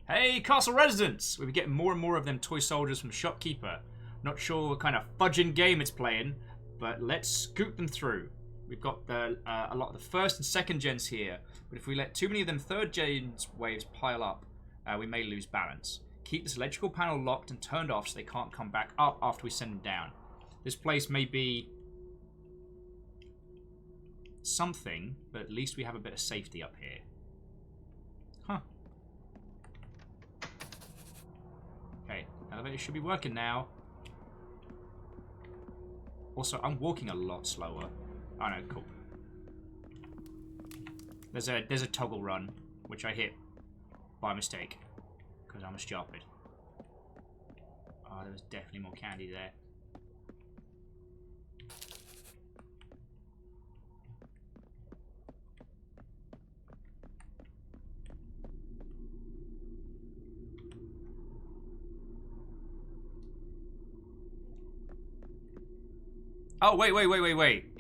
Hey, castle residents! We'll be getting more and more of them toy soldiers from Shopkeeper. Not sure what kind of fudging game it's playing, but let's scoot them through. We've got a lot of the first and second gens here, but if we let too many of them third gens waves pile up, we may lose balance. Keep this electrical panel locked and turned off so they can't come back up after we send them down. This place may be something, but at least we have a bit of safety up here. Huh. Okay, elevator should be working now. Also, I'm walking a lot slower. Oh no, cool. There's a toggle run, which I hit by mistake. Because I'm a stupid. Oh, there was definitely more candy there. Oh, wait.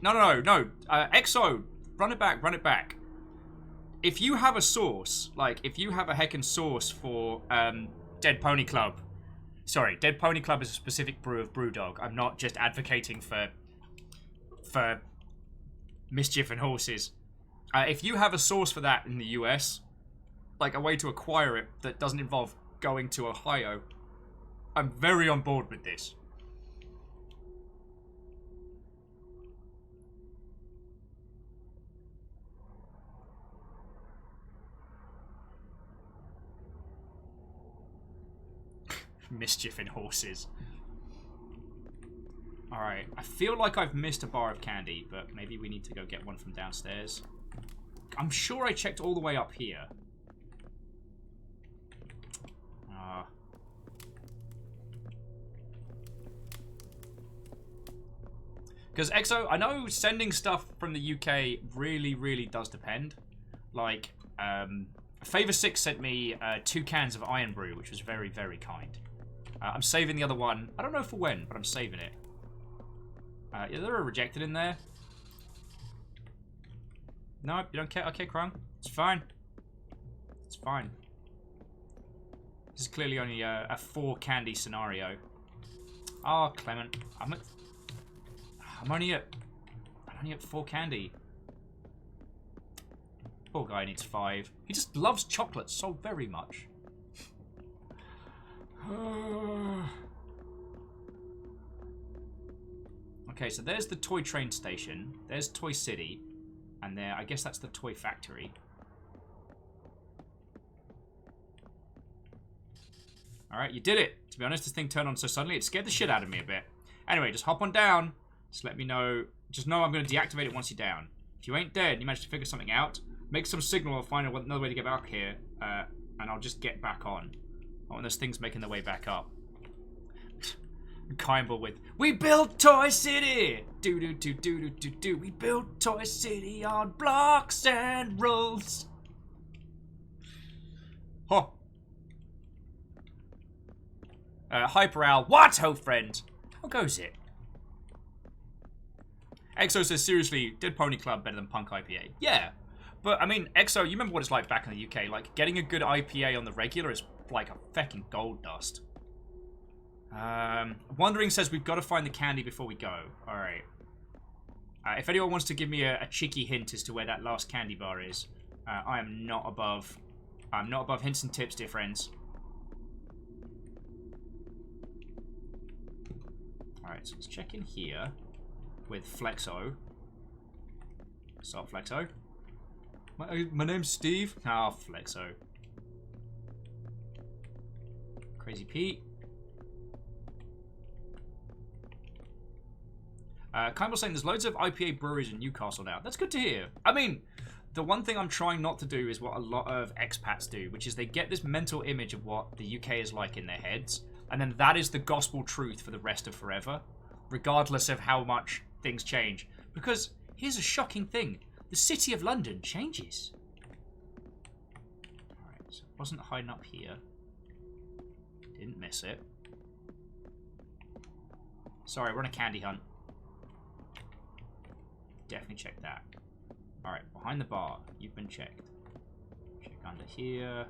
No. Exo, run it back. If you have a source, like, if you have a heckin' source for, Dead Pony Club. Sorry, Dead Pony Club is a specific brew of Brewdog. I'm not just advocating for Mischief and Horses. If you have a source for that in the US, like a way to acquire it that doesn't involve going to Ohio, I'm very on board with this. Mischief in Horses. Alright, I feel like I've missed a bar of candy, but maybe we need to go get one from downstairs. I'm sure I checked all the way up here. Because EXO, I know sending stuff from the UK really does depend. Like, Favor 6 sent me 2 cans of Iron Brew, which was very kind. I'm saving the other one. I don't know for when, but I'm saving it. Is there a rejected in there? No, you don't care? Okay, Krung. It's fine. It's fine. This is clearly only a 4 candy scenario. Oh, Clement. I'm only at 4 candy. Poor guy needs 5. He just loves chocolate so very much. Okay, so there's the toy train station. There's Toy City. And there, I guess that's the toy factory. Alright, you did it. To be honest, this thing turned on so suddenly, it scared the shit out of me a bit. Anyway, just hop on down. Just let me know. Just know I'm going to deactivate it once you're down. If you ain't dead and you manage to figure something out, make some signal or find another way to get back here. And I'll just get back on. Oh, and there's things making their way back up. Kimball with, we built Toy City! Do. We built Toy City on blocks and rules. Huh. Hyper Owl, what, ho friend? How goes it? EXO says, seriously, Dead Pony Club better than Punk IPA. Yeah. But, I mean, EXO, you remember what it's like back in the UK. Like, getting a good IPA on the regular is like a feckin' gold dust. Wandering says we've got to find the candy before we go. Alright. If anyone wants to give me a cheeky hint as to where that last candy bar is, I'm not above hints and tips, dear friends. Alright, so let's check in here with Flexo. What's up, Flexo? My name's Steve. Ah, oh, Flexo. Crazy Pete. Kimball saying there's loads of IPA breweries in Newcastle now. That's good to hear. I mean, the one thing I'm trying not to do is what a lot of expats do, which is they get this mental image of what the UK is like in their heads, and then that is the gospel truth for the rest of forever, regardless of how much things change. Because here's a shocking thing. The city of London changes. Alright, so it wasn't hiding up here. Didn't miss it. Sorry, we're on a candy hunt. Definitely check that. Alright, behind the bar. You've been checked. Check under here.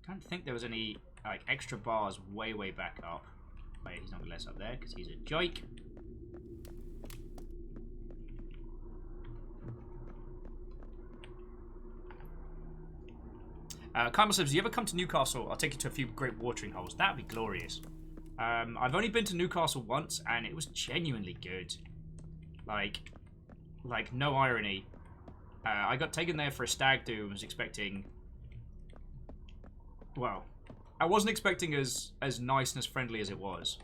I don't think there was any like extra bars way back up. Wait, he's not gonna let us up there because he's a joke. Kimball says, "You ever come to Newcastle? I'll take you to a few great watering holes. That'd be glorious." I've only been to Newcastle once, and it was genuinely good. Like no irony. I got taken there for a stag do and was expecting. Well, I wasn't expecting as nice and as friendly as it was.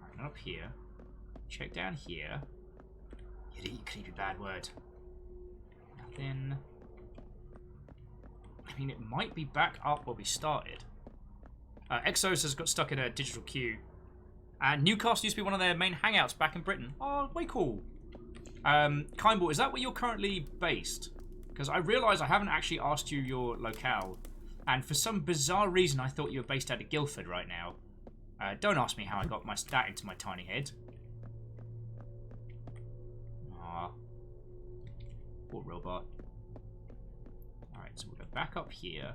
Right, not up here. Check down here. You creepy bad word. Nothing. I mean, it might be back up where we started. Exos has got stuck in a digital queue. And Newcastle used to be one of their main hangouts back in Britain. Oh, way cool. Kindball, is that where you're currently based? Because I realise I haven't actually asked you your locale. And for some bizarre reason, I thought you were based out of Guildford right now. Don't ask me how I got that into my tiny head. Aw. Poor robot. Alright, so we'll go back up here.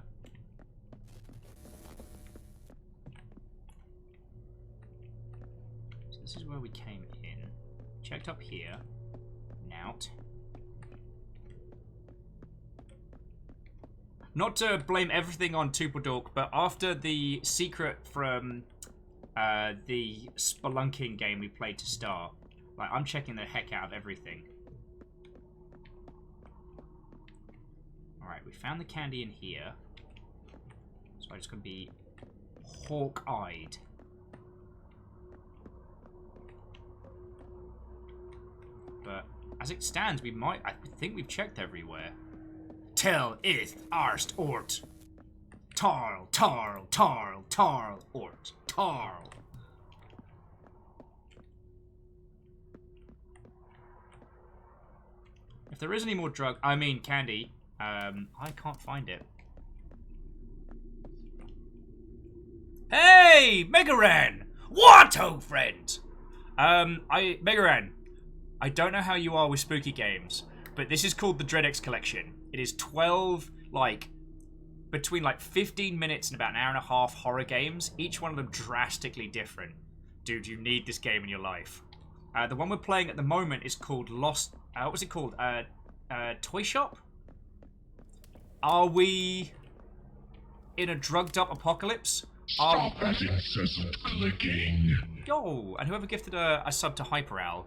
So this is where we came in. Checked up here. Out. Not to blame everything on Tupledork, but after the secret from the spelunking game we played to start, like, I'm checking the heck out of everything. Alright, we found the candy in here. So I just gotta be hawk-eyed. But as it stands, I think we've checked everywhere. Tell ith arst ort. Tarl, tarl, tarl, tarl, ort. Tarl. If there is any more candy, I can't find it. Hey, Megaran! What, old friend? Megaran, I don't know how you are with spooky games, but this is called the DreadX Collection. It is 12, between 15 minutes and about an hour and a half horror games, each one of them drastically different. Dude, you need this game in your life. The one we're playing at the moment is called Lost... what was it called? Toy Shop? Are we in a drugged up apocalypse? Stop that incessant clicking. Yo, and whoever gifted a sub to Hyperal.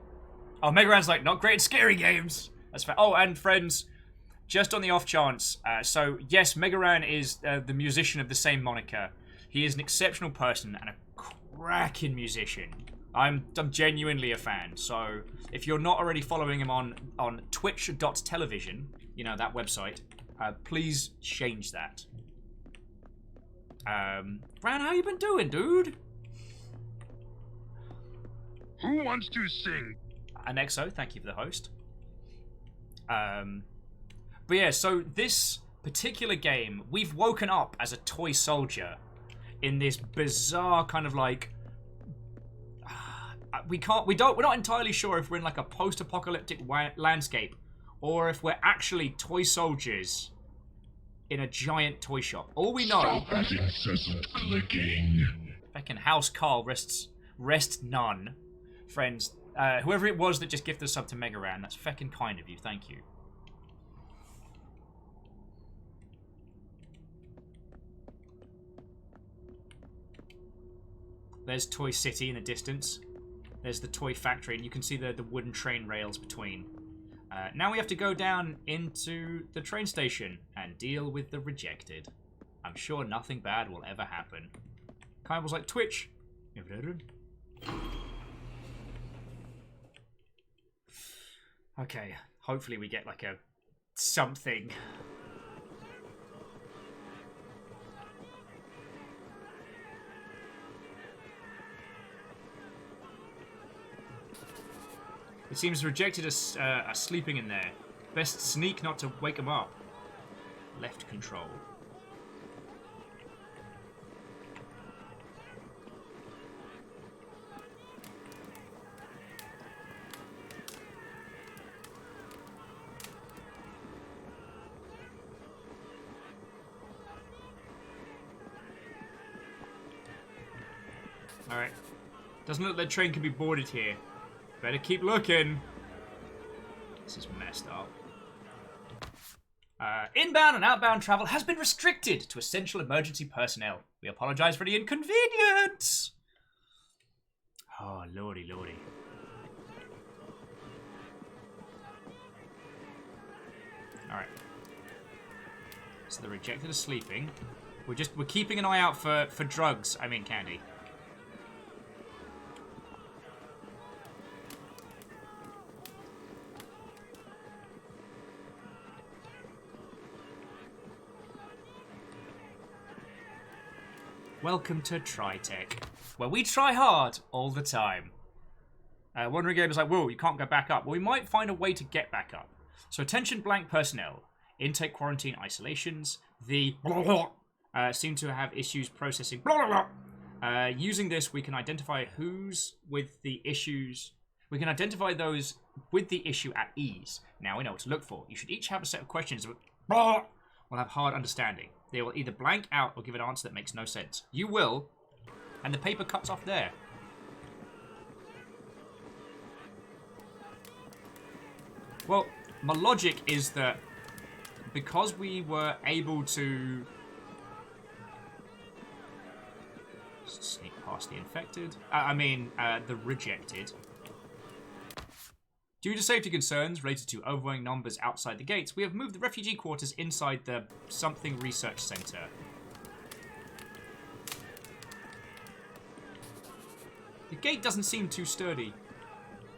Oh, Megaran's like, not great at scary games. That's fair. Oh, and friends, just on the off chance, so yes, Megaran is the musician of the same moniker. He is an exceptional person and a cracking musician. I'm genuinely a fan. So if you're not already following him on twitch.television, you know, that website, please change that. Bran, how you been doing, dude? Who wants to sing? Anexo, thank you for the host. But yeah, so this particular game, we've woken up as a toy soldier in this bizarre kind of we're not entirely sure if we're in a post-apocalyptic landscape or if we're actually toy soldiers in a giant toy shop. All we know... Stop that incessant clicking. Feckin' House Carl rest none. Friends, whoever it was that just gifted a sub to Megaran, that's feckin' kind of you, thank you. There's Toy City in the distance. There's the Toy Factory, and you can see the wooden train rails between. Now we have to go down into the train station and deal with the rejected. I'm sure nothing bad will ever happen. Kind was like, Twitch. Okay, hopefully we get a something. It seems rejected are sleeping in there. Best sneak not to wake them up. Left control. Alright. Doesn't look like the train can be boarded here. Better keep looking. This is messed up. Inbound and outbound travel has been restricted to essential emergency personnel. We apologize for the inconvenience. Oh, lordy, lordy. Alright. So the rejected are sleeping. We're keeping an eye out for drugs, I mean candy. Welcome to Tritech, where we try hard all the time. Wandering Game is like, whoa, you can't go back up. Well, we might find a way to get back up. So attention blank personnel. Intake quarantine isolations. The seem to have issues processing. Using this, we can identify who's with the issues. We can identify those with the issue at ease. Now we know what to look for. You should each have a set of questions that will have hard understanding. They will either blank out or give an answer that makes no sense. You will, and the paper cuts off there. Well, my logic is that because we were able to sneak past the infected, the rejected. Due to safety concerns related to overwhelming numbers outside the gates, we have moved the refugee quarters inside the something research center. The gate doesn't seem too sturdy.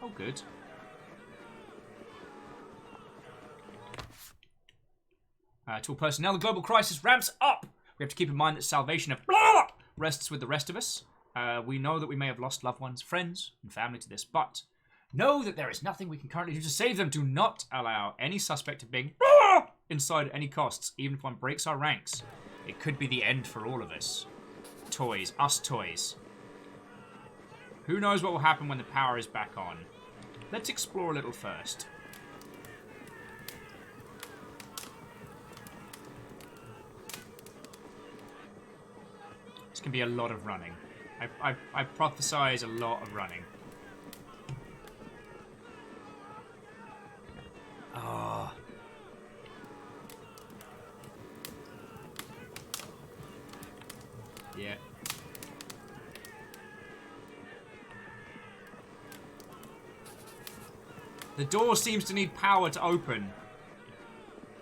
Oh, good. To all personnel, the global crisis ramps up. We have to keep in mind that salvation of rests with the rest of us. We know that we may have lost loved ones, friends, and family to this, but know that there is nothing we can currently do to save them. Do not allow any suspect of being inside at any costs, even if one breaks our ranks. It could be the end for all of us. Toys. Us toys. Who knows what will happen when the power is back on? Let's explore a little first. This can be a lot of running. I prophesize a lot of running. Oh. Yeah. The door seems to need power to open.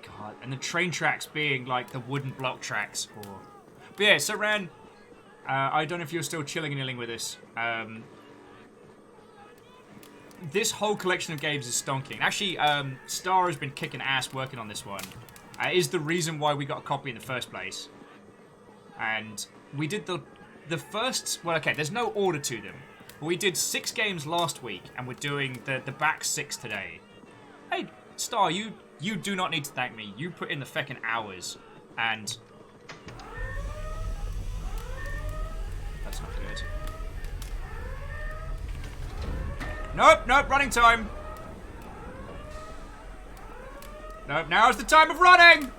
God, and the train tracks being like the wooden block tracks. Or... But yeah, so Ran, I don't know if you're still chilling and illing with this. This whole collection of games is stonking. Actually, Star has been kicking ass working on this one. Is the reason why we got a copy in the first place. And we did the first... Well, okay, there's no order to them. But we did 6 games last week, and we're doing the back 6 today. Hey, Star, you do not need to thank me. You put in the feckin' hours. And... That's not good. Nope, running time. Nope, now's the time of running!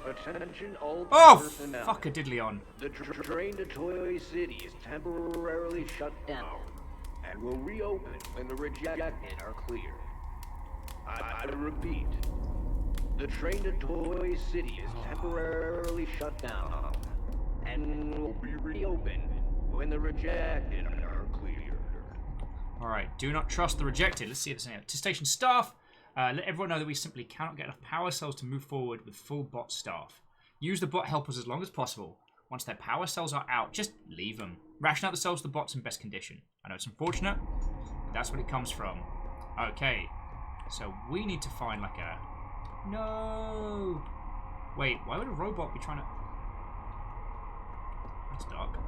Attention all personnel. Fuck a diddly on. The train to Toy City is temporarily shut down and will reopen when the rejected are cleared. I repeat, the train to Toy City is temporarily shut down and will be reopened when the rejected are cleared. Alright, do not trust the rejected. Let's see if there's any. To station staff. Let everyone know that we simply cannot get enough power cells to move forward with full bot staff. Use the bot helpers as long as possible. Once their power cells are out, just leave them. Ration out the cells to the bots in best condition. I know it's unfortunate, but that's what it comes from. Okay, so we need to find like a... No! Wait, why would a robot be trying to... That's dark.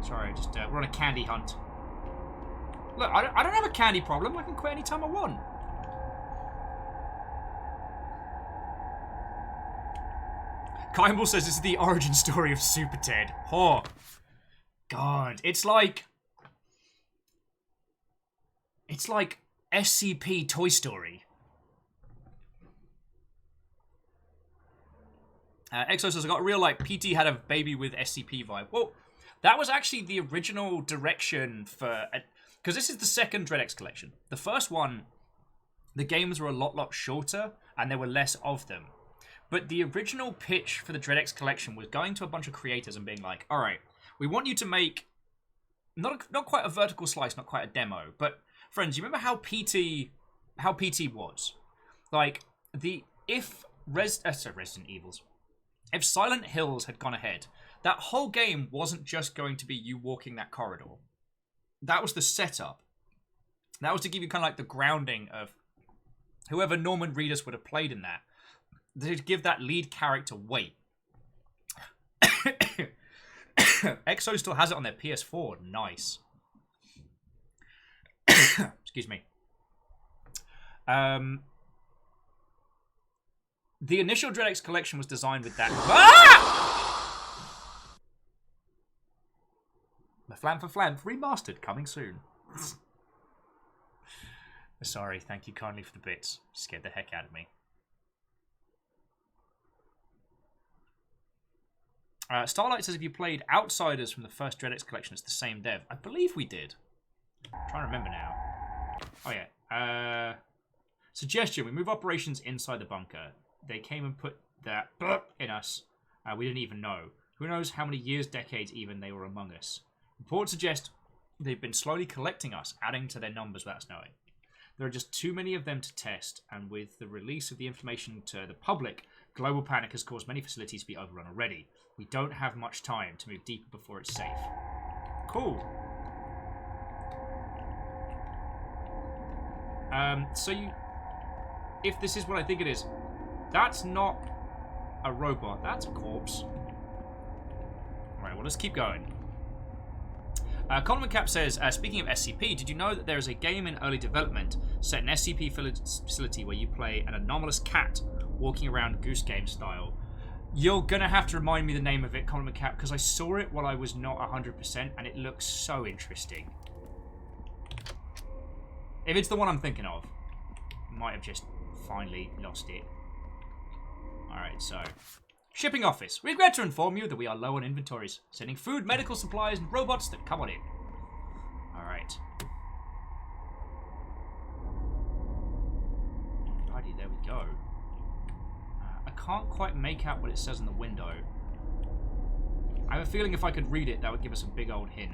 Sorry, just we're on a candy hunt. Look, I don't have a candy problem. I can quit anytime I want. Kymble says this is the origin story of Super Ted. Oh, God, it's like SCP Toy Story. Exo says I got a real like PT had a baby with SCP vibe. Well. That was actually the original direction for... Because this is the second DreadX collection. The first one, the games were a lot shorter, and there were less of them. But the original pitch for the DreadX collection was going to a bunch of creators and being like, alright, we want you to make... Not quite a vertical slice, not quite a demo, but... Friends, you remember how PT was? Like, if Resident Evils... If Silent Hills had gone ahead... That whole game wasn't just going to be you walking that corridor. That was the setup. That was to give you kind of like the grounding of Whoever Norman Reedus would have played in that. They'd give that lead character weight. EXO still has it on their PS4. Nice. Excuse me. The initial DreadX collection was designed with that. Ah! The Flam for Flam remastered coming soon. Sorry, thank you kindly for the bits. Scared the heck out of me. Starlight says if you played Outsiders from the first DreadX collection, it's the same dev. I believe we did. I'm trying to remember now. Oh yeah. Suggestion: we move operations inside the bunker. They came and put that in us. We didn't even know. Who knows how many years, decades even, they were among us. Reports suggest they've been slowly collecting us, adding to their numbers without us knowing. There are just too many of them to test, and with the release of the information to the public, global panic has caused many facilities to be overrun already. We don't have much time to move deeper before it's safe. Cool. So you... If this is what I think it is, that's not a robot, that's a corpse. Alright, well, let's keep going. Coleman Cap says, speaking of SCP, did you know that there is a game in early development set in SCP facility where you play an anomalous cat walking around Goose Game style? You're gonna have to remind me the name of it, Coleman Cap, because I saw it while I was not 100% and it looks so interesting. If it's the one I'm thinking of, I might have just finally lost it. Alright, so... Shipping office. We regret to inform you that we are low on inventories. Sending food, medical supplies, and robots that come on in. Alright. Alrighty, there we go. I can't quite make out what it says on the window. I have a feeling if I could read it, that would give us a big old hint.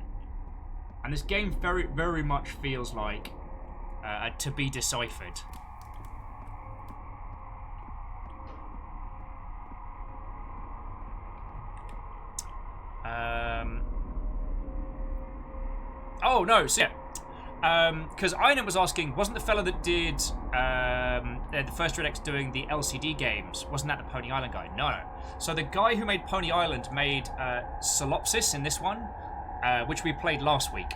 And this game very, very much feels like to be deciphered. Oh, no, so yeah. Because Iron was asking, wasn't the fella that did the first DreadX doing the LCD games, wasn't that the Pony Island guy? No, no. So the guy who made Pony Island made Solopsis in this one, which we played last week.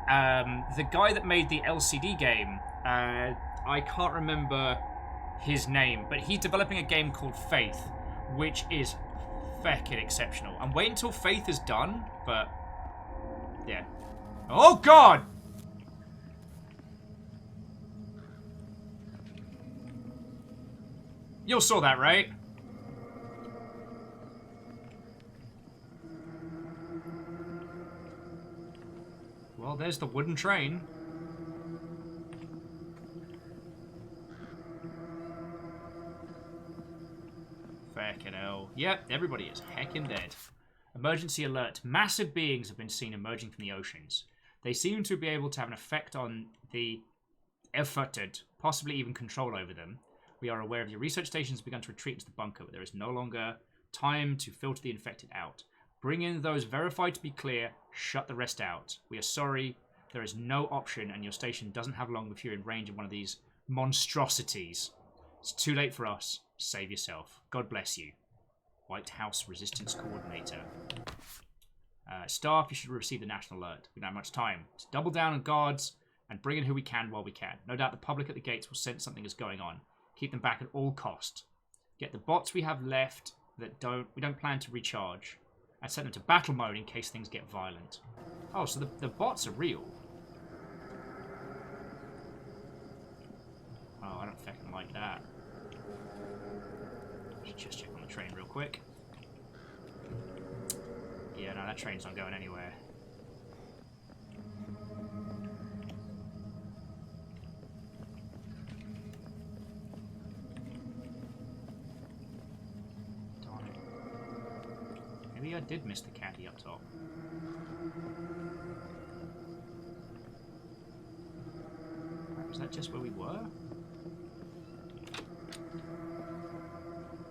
The guy that made the LCD game, I can't remember his name, but he's developing a game called Faith, which is feckin' exceptional. I'm waiting until Faith is done, but yeah. Oh God! You saw that, right? Well, there's the wooden train. Feckin' hell. Yep, everybody is heckin' dead. Emergency alert. Massive beings have been seen emerging from the oceans. They seem to be able to have an effect on the affected, possibly even control over them. We are aware of your research stations have begun to retreat into the bunker, but there is no longer time to filter the infected out. Bring in those verified to be clear, shut the rest out. We are sorry, there is no option, and your station doesn't have long before you're in range of one of these monstrosities. It's too late for us. Save yourself. God bless you. White House Resistance Coordinator. Staff, you should receive the national alert. We don't have much time. So double down on guards and bring in who we can while we can. No doubt the public at the gates will sense something is going on. Keep them back at all cost. Get the bots we have left that we don't plan to recharge, and set them to battle mode in case things get violent. Oh, so the bots are real. Oh, I don't fucking like that. Should just check on the train real quick. Yeah, no, that train's not going anywhere. Darn it. Maybe I did miss the caddy up top. Was that just where we were?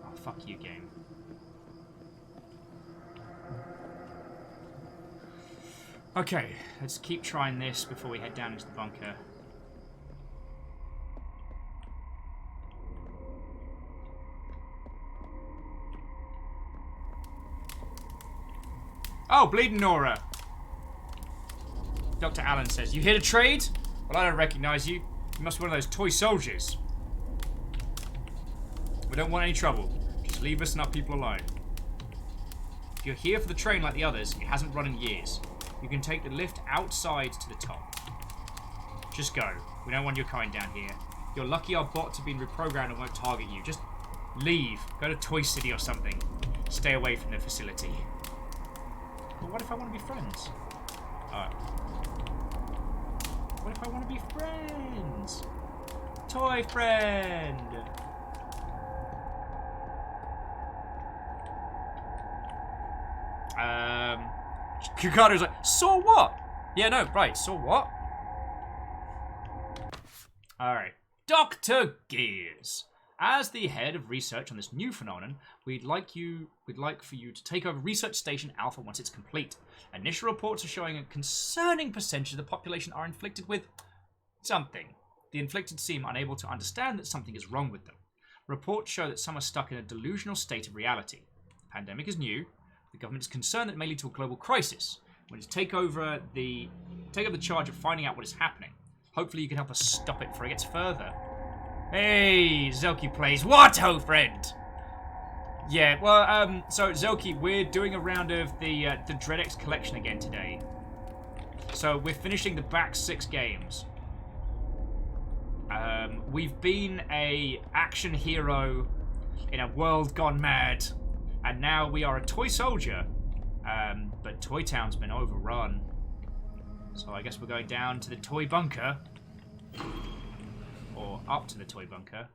Oh, fuck you, game. Okay, let's keep trying this before we head down into the bunker. Oh, bleeding Nora. Dr. Allen says, you here to trade? Well, I don't recognize you. You must be one of those toy soldiers. We don't want any trouble. Just leave us and our people alone. If you're here for the train like the others, it hasn't run in years. You can take the lift outside to the top. Just go. We don't want your kind down here. You're lucky our bots have been reprogrammed and won't target you. Just leave. Go to Toy City or something. Stay away from the facility. But what if I want to be friends? What if I want to be friends? Toy friend! Kukato's like, saw what? Yeah, no, right, saw what? Alright. Dr. Gears. As the head of research on this new phenomenon, we'd like for you to take over Research Station Alpha once it's complete. Initial reports are showing a concerning percentage of the population are inflicted with something. The inflicted seem unable to understand that something is wrong with them. Reports show that some are stuck in a delusional state of reality. The pandemic is new. The government is concerned that it may lead to a global crisis. We need to take over the charge of finding out what is happening. Hopefully you can help us stop it before it gets further. Hey, Zelky plays what, oh friend? Yeah, well, so Zelky, we're doing a round of the Dreadex collection again today. So we're finishing the back 6 games. We've been a action hero in a world gone mad, and now we are a toy soldier. But Toy Town's been overrun. So I guess we're going down to the toy bunker. Or up to the toy bunker.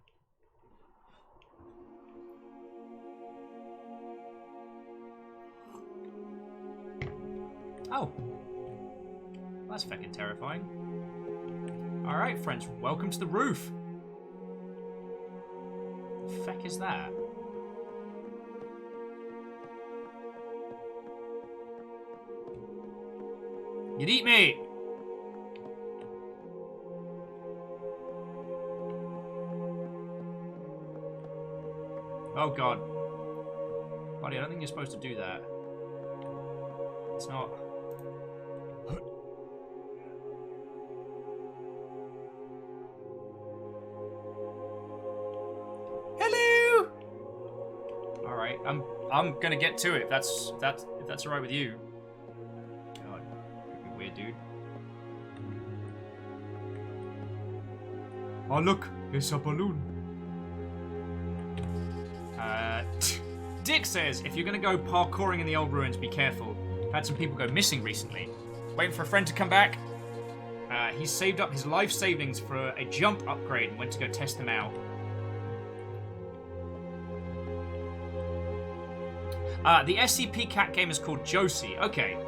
Oh. That's fucking terrifying. Alright, friends, welcome to the roof. The feck is that? You'd eat me! Oh god. Buddy, I don't think you're supposed to do that. It's not... Hello! Alright, I'm gonna get to it if that's alright with you. God, you're weird, dude. Oh look, it's a balloon. Dick says, if you're gonna go parkouring in the old ruins, be careful. I've had some people go missing recently. Waiting for a friend to come back. He saved up his life savings for a jump upgrade and went to go test them out. The SCP cat game is called Josie. Okay.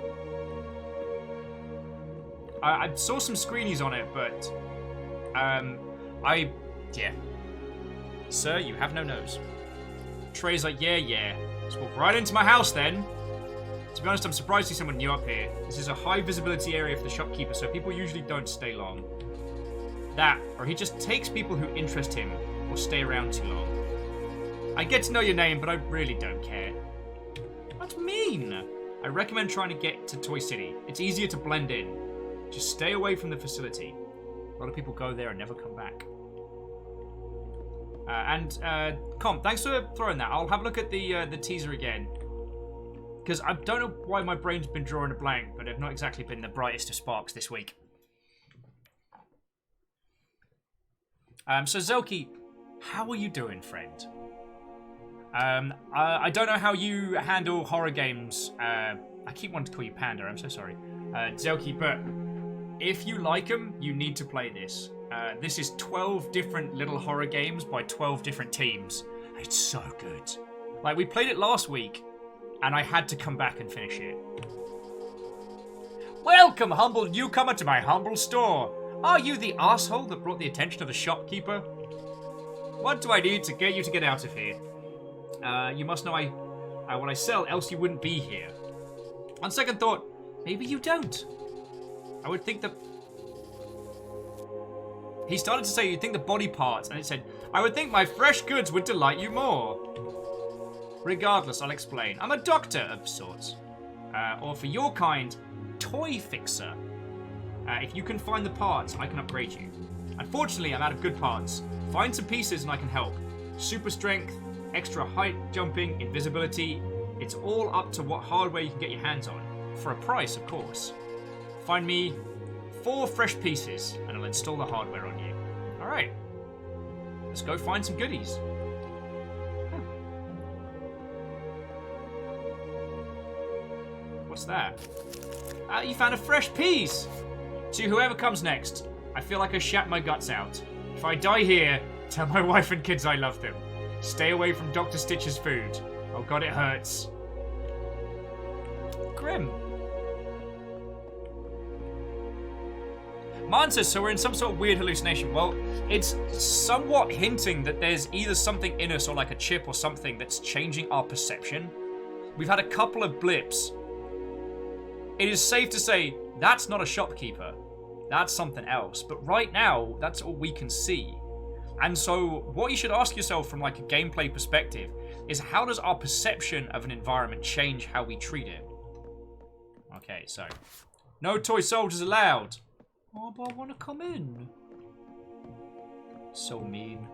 I saw some screenies on it, but... yeah. Sir, you have no nose. Trey's like, yeah. Let's walk right into my house then. To be honest, I'm surprised to see someone new up here. This is a high visibility area for the shopkeeper, so people usually don't stay long. That, or he just takes people who interest him, or stay around too long. I get to know your name, but I really don't care. That's mean. I recommend trying to get to Toy City. It's easier to blend in. Just stay away from the facility. A lot of people go there and never come back. Com, thanks for throwing that. I'll have a look at the teaser again. Because I don't know why my brain's been drawing a blank, but I've not exactly been the brightest of sparks this week. So Zelky, how are you doing, friend? I don't know how you handle horror games. I keep wanting to call you Panda, I'm so sorry. Zelky, but if you like them, you need to play this. This is 12 different little horror games by 12 different teams. It's so good. Like, we played it last week, and I had to come back and finish it. Welcome, humble newcomer, to my humble store. Are you the asshole that brought the attention of the shopkeeper? What do I need to get you to get out of here? You must know what I sell, else you wouldn't be here. On second thought, maybe you don't. I would think that... He started to say you'd think the body parts, and it said, I would think my fresh goods would delight you more. Regardless, I'll explain. I'm a doctor of sorts. Or for your kind, Toy Fixer. If you can find the parts, I can upgrade you. Unfortunately, I'm out of good parts. Find some pieces and I can help. Super strength, extra height jumping, invisibility. It's all up to what hardware you can get your hands on. For a price, of course. Find me 4 fresh pieces and I'll install the hardware on you. Alright. Let's go find some goodies. What's that? You found a fresh piece! To whoever comes next, I feel like I shat my guts out. If I die here, tell my wife and kids I love them. Stay away from Dr. Stitch's food. Oh god, it hurts. Grim. Man says, so we're in some sort of weird hallucination. Well, it's somewhat hinting that there's either something in us or like a chip or something that's changing our perception. We've had a couple of blips. It is safe to say that's not a shopkeeper. That's something else. But right now, that's all we can see. And so what you should ask yourself from like a gameplay perspective is how does our perception of an environment change how we treat it? Okay, so no toy soldiers allowed. Oh, but I want to come in. So mean.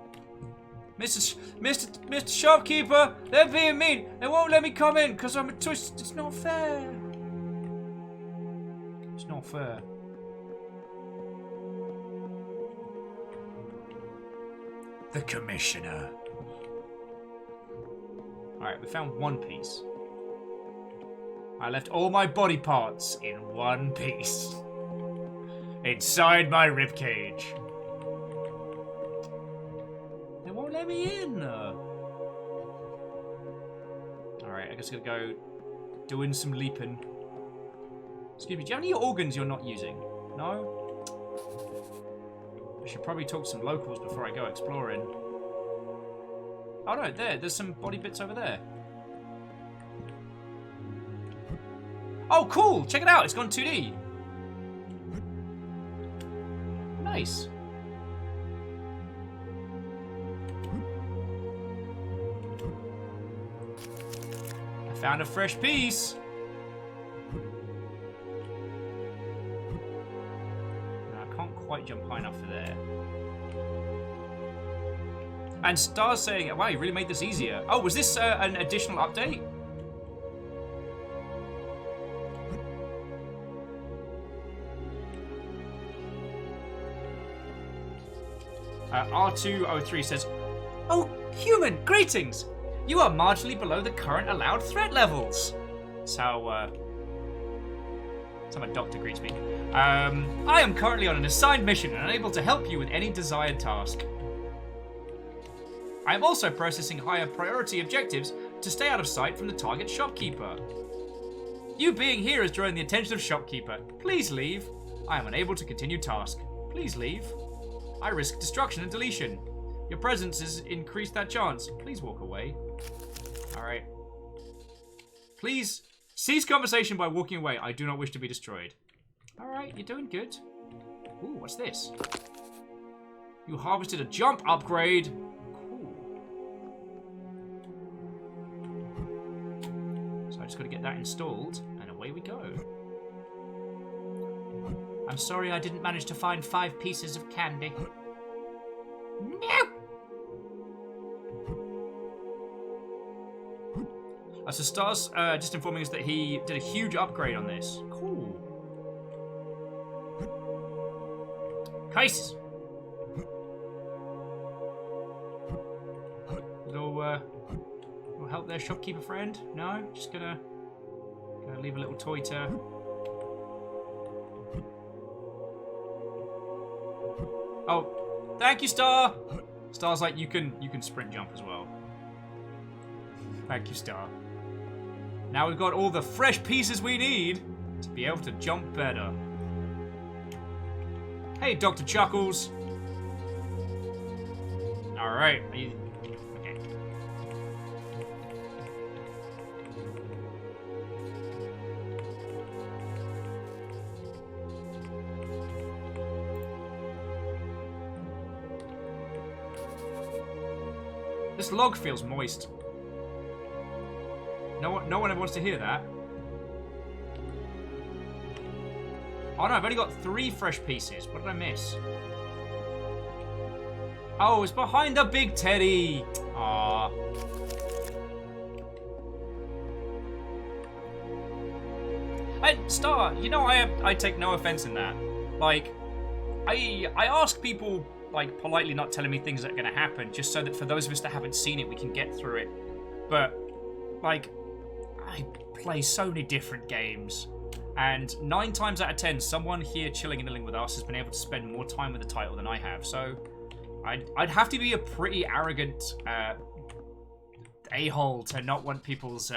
Mr. Shopkeeper, they're being mean. They won't let me come in because I'm a toy. It's not fair. It's not fair. The Commissioner. Alright, we found one piece. I left all my body parts in one piece. Inside my ribcage. They won't let me in. Alright, I guess I'm gonna go doing some leaping. Excuse me, do you have any organs you're not using? No? I should probably talk to some locals before I go exploring. Oh no, there's some body bits over there. Oh cool, check it out, it's gone 2D. Nice. I found a fresh piece. Quite jump high enough for there. And Star's saying, wow, you really made this easier. Oh, was this an additional update? R203 says, oh, human, greetings! You are marginally below the current allowed threat levels. That's how my doctor greets me. I am currently on an assigned mission and unable to help you with any desired task. I am also processing higher priority objectives to stay out of sight from the target shopkeeper. You being here is drawing the attention of shopkeeper. Please leave. I am unable to continue task. Please leave. I risk destruction and deletion. Your presence has increased that chance. Please walk away. Alright. Please cease conversation by walking away. I do not wish to be destroyed. Alright, you're doing good. Ooh, what's this? You harvested a jump upgrade. Cool. So I just got to get that installed, and away we go. I'm sorry I didn't manage to find 5 pieces of candy. No! So Star's just informing us that he did a huge upgrade on this. Cool. Cases. Will help their shopkeeper friend? No, just gonna leave a little toy to. Oh, thank you, Star. Star's like you can sprint jump as well. Thank you, Star. Now we've got all the fresh pieces we need to be able to jump better. Hey, Dr. Chuckles. Alright. Okay. This log feels moist. No one ever wants to hear that. Oh no, I've only got 3 fresh pieces. What did I miss? Oh, it's behind the big teddy. Ah. And Star, you know I take no offense in that. Like, I ask people, like, politely not telling me things that are going to happen, just so that for those of us that haven't seen it, we can get through it. But, like, I play so many different games, and 9 times out of 10, someone here chilling and milling with us has been able to spend more time with the title than I have, so I'd have to be a pretty arrogant a-hole to not want people's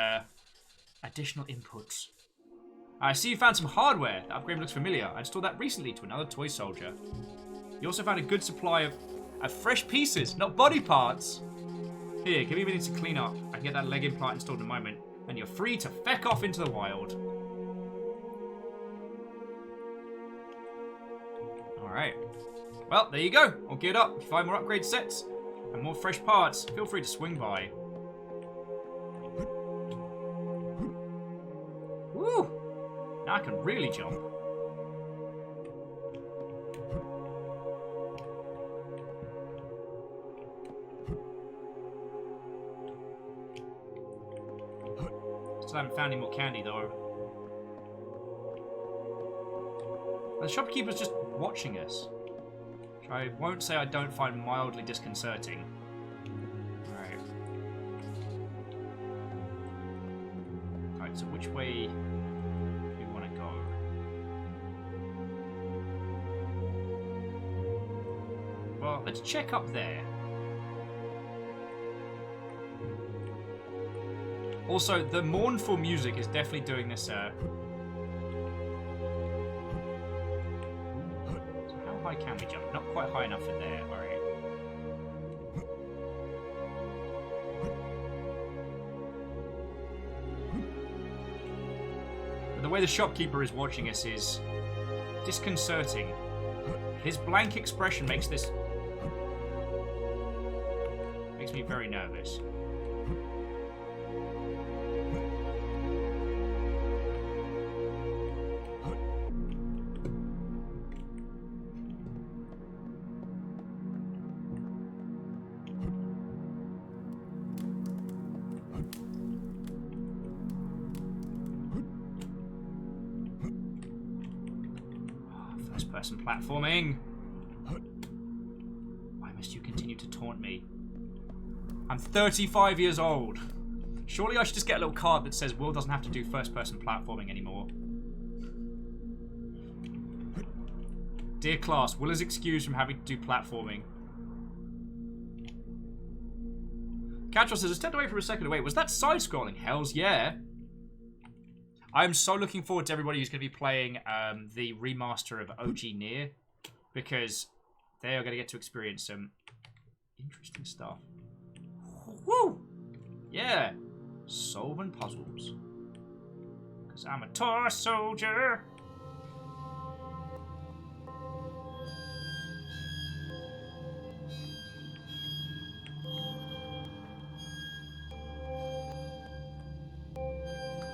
additional inputs. I see you found some hardware. The upgrade looks familiar. I installed that recently to another toy soldier. You also found a good supply of fresh pieces, not body parts. Here, give me a minute to clean up. I can get that leg implant installed in a moment, and you're free to feck off into the wild. Alright. Well, there you go. All geared up. If you find more upgrade sets and more fresh parts, feel free to swing by. Woo! Now I can really jump. Still haven't found any more candy though. The shopkeeper's just watching us. Which I won't say I don't find mildly disconcerting. Alright. Alright, so which way do we want to go? Well, let's check up there. Also, the mournful music is definitely doing this, So how high can we jump? Not quite high enough in there, alright. But the way the shopkeeper is watching us is disconcerting. His blank expression makes me very nervous. First-person platforming. Why must you continue to taunt me? I'm 35 years old. Surely I should just get a little card that says Will doesn't have to do first-person platforming anymore. Dear class, Will is excused from having to do platforming. Catchall says, I stepped away for a second. Wait, was that side-scrolling? Hells yeah. I'm so looking forward to everybody who's going to be playing the remaster of OG Nier, because they are going to get to experience some interesting stuff. Woo! Yeah! Solving puzzles. Because I'm a toy soldier.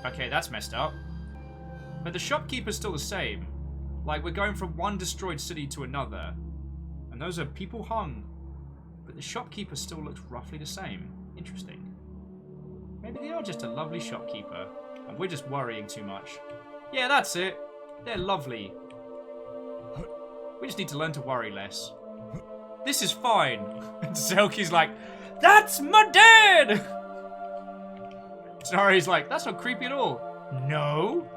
Okay, that's messed up. But the shopkeeper's still the same. Like, we're going from one destroyed city to another. And those are people hung. But the shopkeeper still looks roughly the same. Interesting. Maybe they are just a lovely shopkeeper. And we're just worrying too much. Yeah, that's it. They're lovely. We just need to learn to worry less. This is fine. And Selkie's like, that's my dad! Tenari's like, that's not creepy at all. No.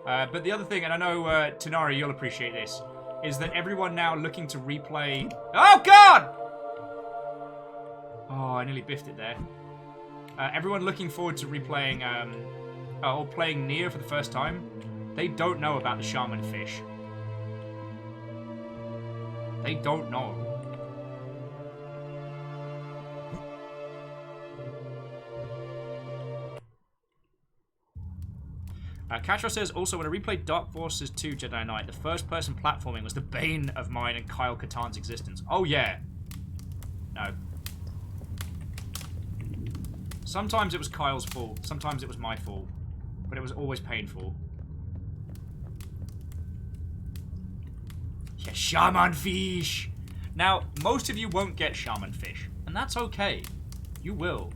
But the other thing, and I know, Tenari, you'll appreciate this, is that everyone now looking to replay... Oh, God! Oh, I nearly biffed it there. Everyone looking forward to replaying, or playing Nier for the first time, they don't know about the shaman fish. They don't know. Castro says, also, when I replayed Dark Forces 2 Jedi Knight, the first-person platforming was the bane of mine and Kyle Katarn's existence. Oh, yeah. No. Sometimes it was Kyle's fault. Sometimes it was my fault. But it was always painful. Yeah, shaman fish. Now, most of you won't get shaman fish, and that's okay. You will.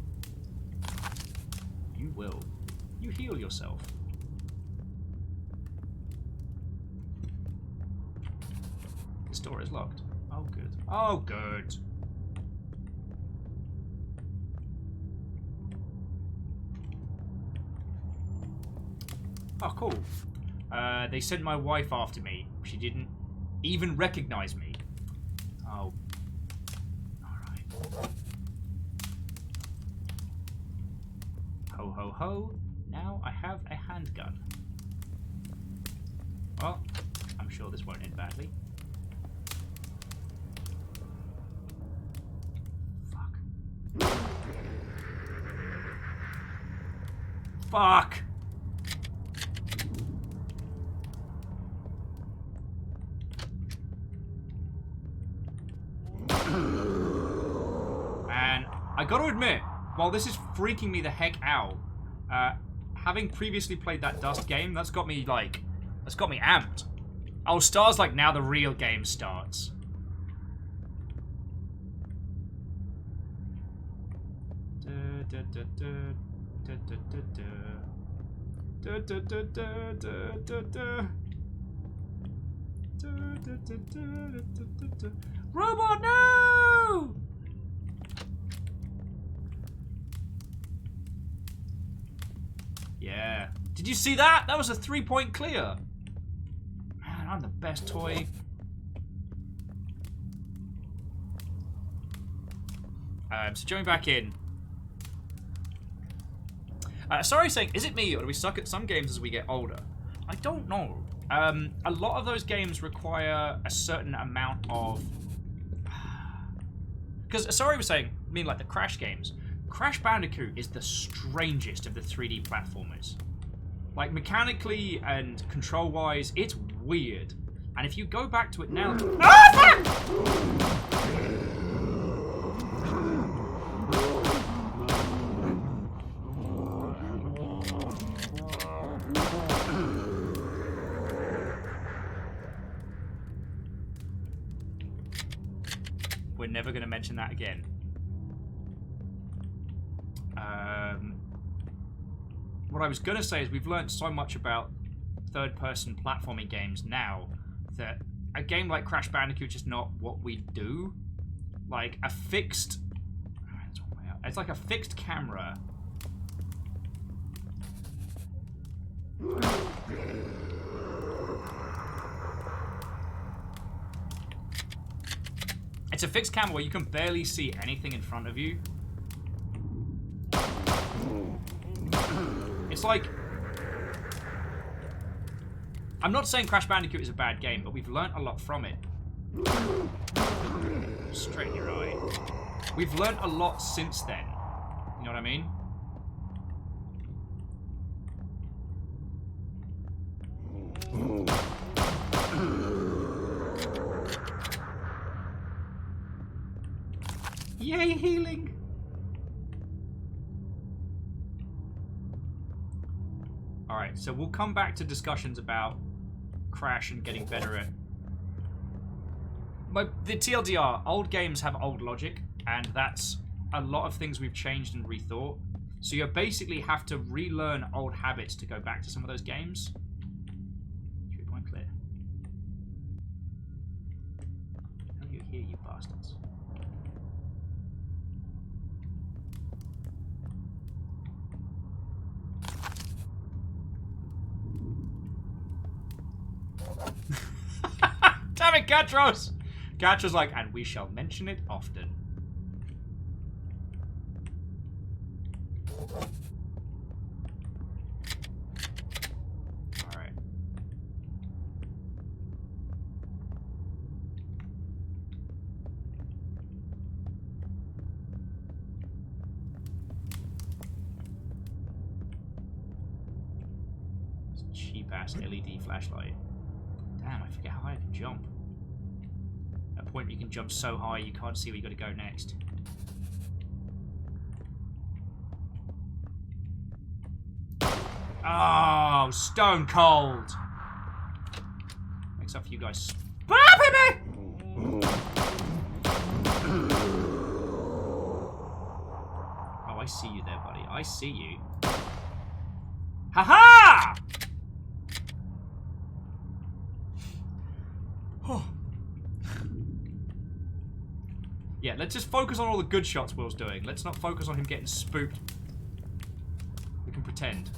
You will. You heal yourself. This door is locked. Oh, good. Oh, good. Oh, cool. They sent my wife after me. She didn't even recognize me. Oh. Alright. Ho, ho, ho. Now I have a handgun. Well, I'm sure this won't end badly. Fuck. Fuck! Man, I gotta admit, while this is freaking me the heck out, having previously played that Dust game, that's got me, like, that's got me amped. Oh, Star's like, now the real game starts. Robot, no! Yeah. Did you see that? That was a 3-point clear. Man, I'm the best toy. So jumping back in. Sorry saying, is it me or do we suck at some games as we get older? I don't know. A lot of those games require a certain amount of... Because, sorry was saying, I mean like the Crash games. Crash Bandicoot is the strangest of the 3D platformers. Like, mechanically and control-wise, it's weird. And if you go back to it now... Ah, fuck! We're never going to mention that again. What I was going to say is we've learned so much about third-person platforming games now that a game like Crash Bandicoot is just not what we do. Like, a fixed... It's like a fixed camera. It's a fixed camera where you can barely see anything in front of you. It's like... I'm not saying Crash Bandicoot is a bad game, but we've learnt a lot from it. Straight in your eye. We've learnt a lot since then. You know what I mean? Yay, healing! Alright, so we'll come back to discussions about Crash and getting better at... The TLDR, old games have old logic, and that's a lot of things we've changed and rethought. So you basically have to relearn old habits to go back to some of those games. 3-point clear. How do you hear, you bastards? Damn it, Gatros! Gatros like, and we shall mention it often. Alright. It's a cheap-ass LED flashlight. Damn, I forget how high I can jump. At a point where you can jump so high you can't see where you got to go next. Oh, stone cold. Makes up for you guys Oh, I see you there, buddy. I see you. Ha-ha! Oh. Yeah, let's just focus on all the good shots Will's doing. Let's not focus on him getting spooked. We can pretend.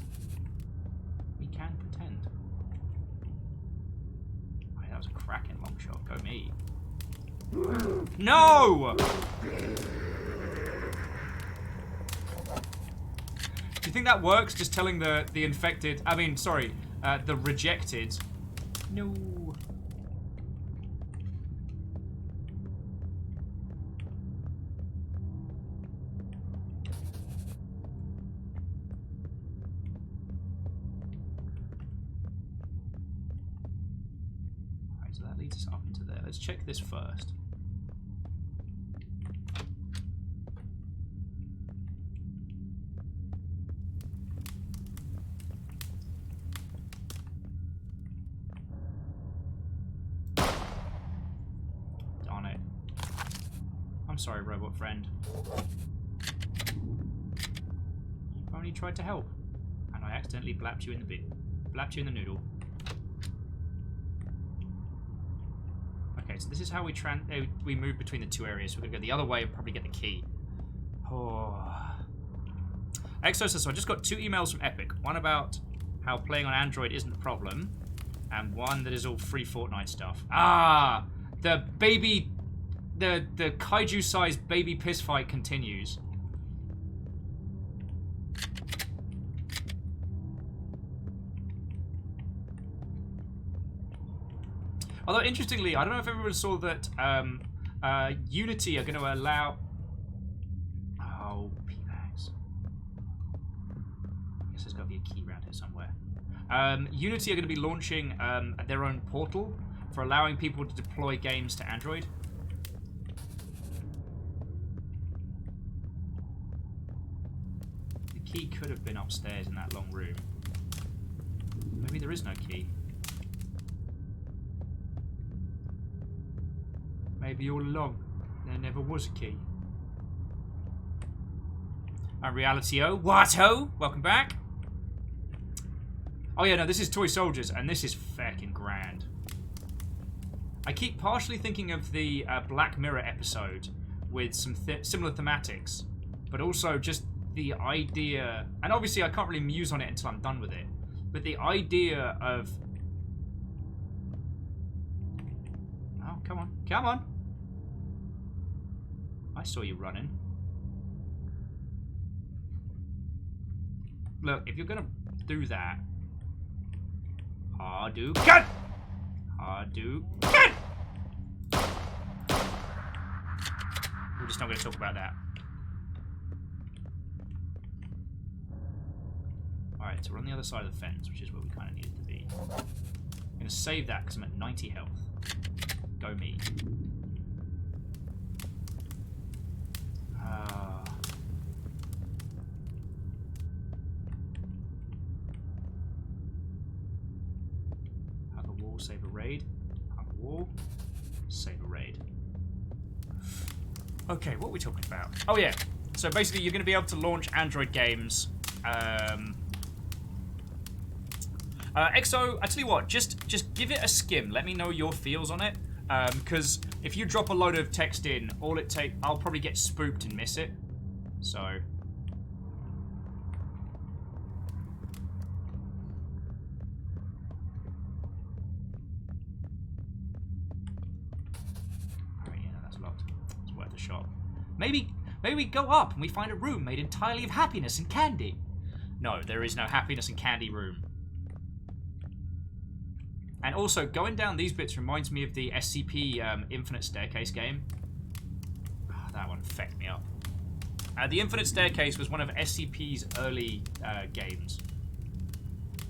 We can pretend. Oh, that was a cracking long shot. Go me. No! Do you think that works? Just telling the infected... I mean, sorry. The rejected... No... So that leads us up into there. Let's check this first. Darn it. I'm sorry, robot friend. You've only tried to help, and I accidentally blapped you in the bin. Blapped you in the noodle. Okay, so this is how we move between the two areas. We're gonna go the other way and probably get the key. Oh. Exo says, so I just got 2 emails from Epic. One about how playing on Android isn't a problem, and one that is all free Fortnite stuff. Ah! The baby... The kaiju-sized baby piss fight continues. Although, interestingly, I don't know if everyone saw that Unity are going to allow... Oh, P-Bags. I guess there's got to be a key around here somewhere. Unity are going to be launching their own portal for allowing people to deploy games to Android. The key could have been upstairs in that long room. Maybe there is no key. Maybe all along, there never was a key. And Reality-O. What-ho? Welcome back. Oh yeah, no, this is Toy Soldiers, and this is fucking grand. I keep partially thinking of the Black Mirror episode with some similar thematics, but also just the idea, and obviously I can't really muse on it until I'm done with it, but the idea of... Oh, come on. Come on! I saw you running. Look, if you're gonna do that... Hadouken! Hadouken! We're just not gonna talk about that. Alright, so we're on the other side of the fence, which is where we kind of needed to be. I'm gonna save that because I'm at 90 health. Go me. Hug a wall, save a raid. Hug a wall, save a raid. Okay, what are we talking about? Oh yeah, so basically you're going to be able to launch Android games. Exo, I tell you what, just give it a skim. Let me know your feels on it. Because if you drop a load of text in, I'll probably get spooked and miss it. So. Alright, yeah, that's locked. It's worth a shot. Maybe we go up and we find a room made entirely of happiness and candy. No, there is no happiness and candy room. And also, going down these bits reminds me of the SCP Infinite Staircase game. Oh, that one fecked me up. The Infinite Staircase was one of SCP's early games.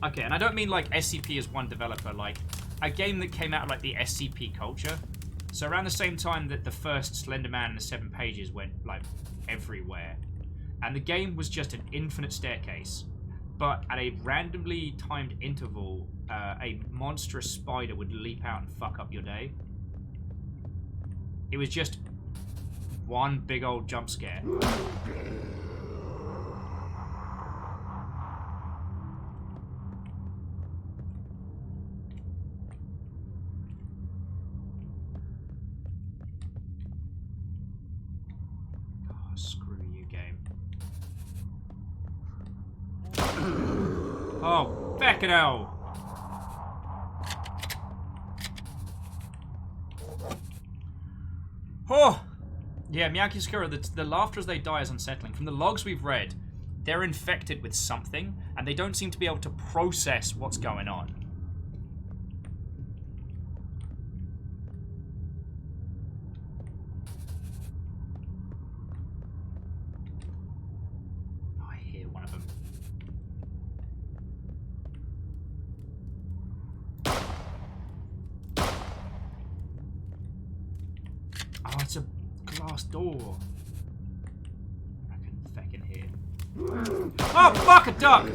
Okay, and I don't mean like SCP as one developer, like a game that came out of like the SCP culture. So around the same time that the first Slender Man and the 7 Pages went like everywhere. And the game was just an infinite staircase. But at a randomly timed interval, a monstrous spider would leap out and fuck up your day. It was just one big old jump scare. Screw you, game. Oh, fucking hell! Oh! Yeah, Miyaki Sakura, the laughter as they die is unsettling. From the logs we've read, they're infected with something, and they don't seem to be able to process what's going on. Oh, it's a glass door. I can feckin' hear. Oh, fuck, a duck!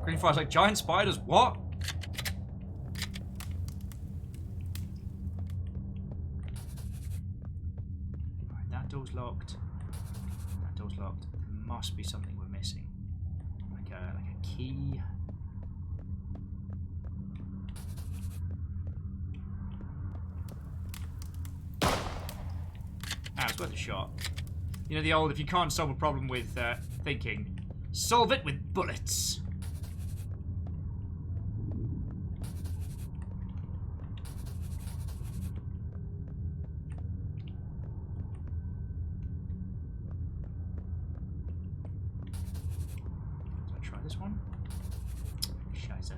Green fire's like, giant spiders, what? Alright, that door's locked. That door's locked. There must be something we're missing. Like a key. It's worth a shot. You know the old, if you can't solve a problem with thinking, solve it with bullets. Did I try this one? Scheiße.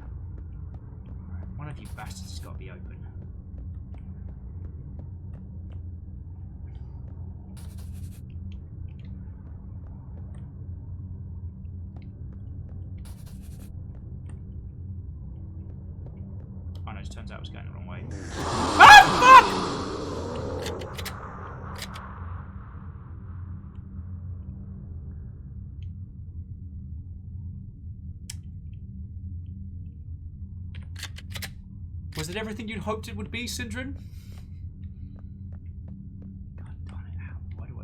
Right, one of you bastards has got to be open. It turns out I was going the wrong way. Ah, fuck! Was it everything you'd hoped it would be, Syndron? God darn it, how? Why do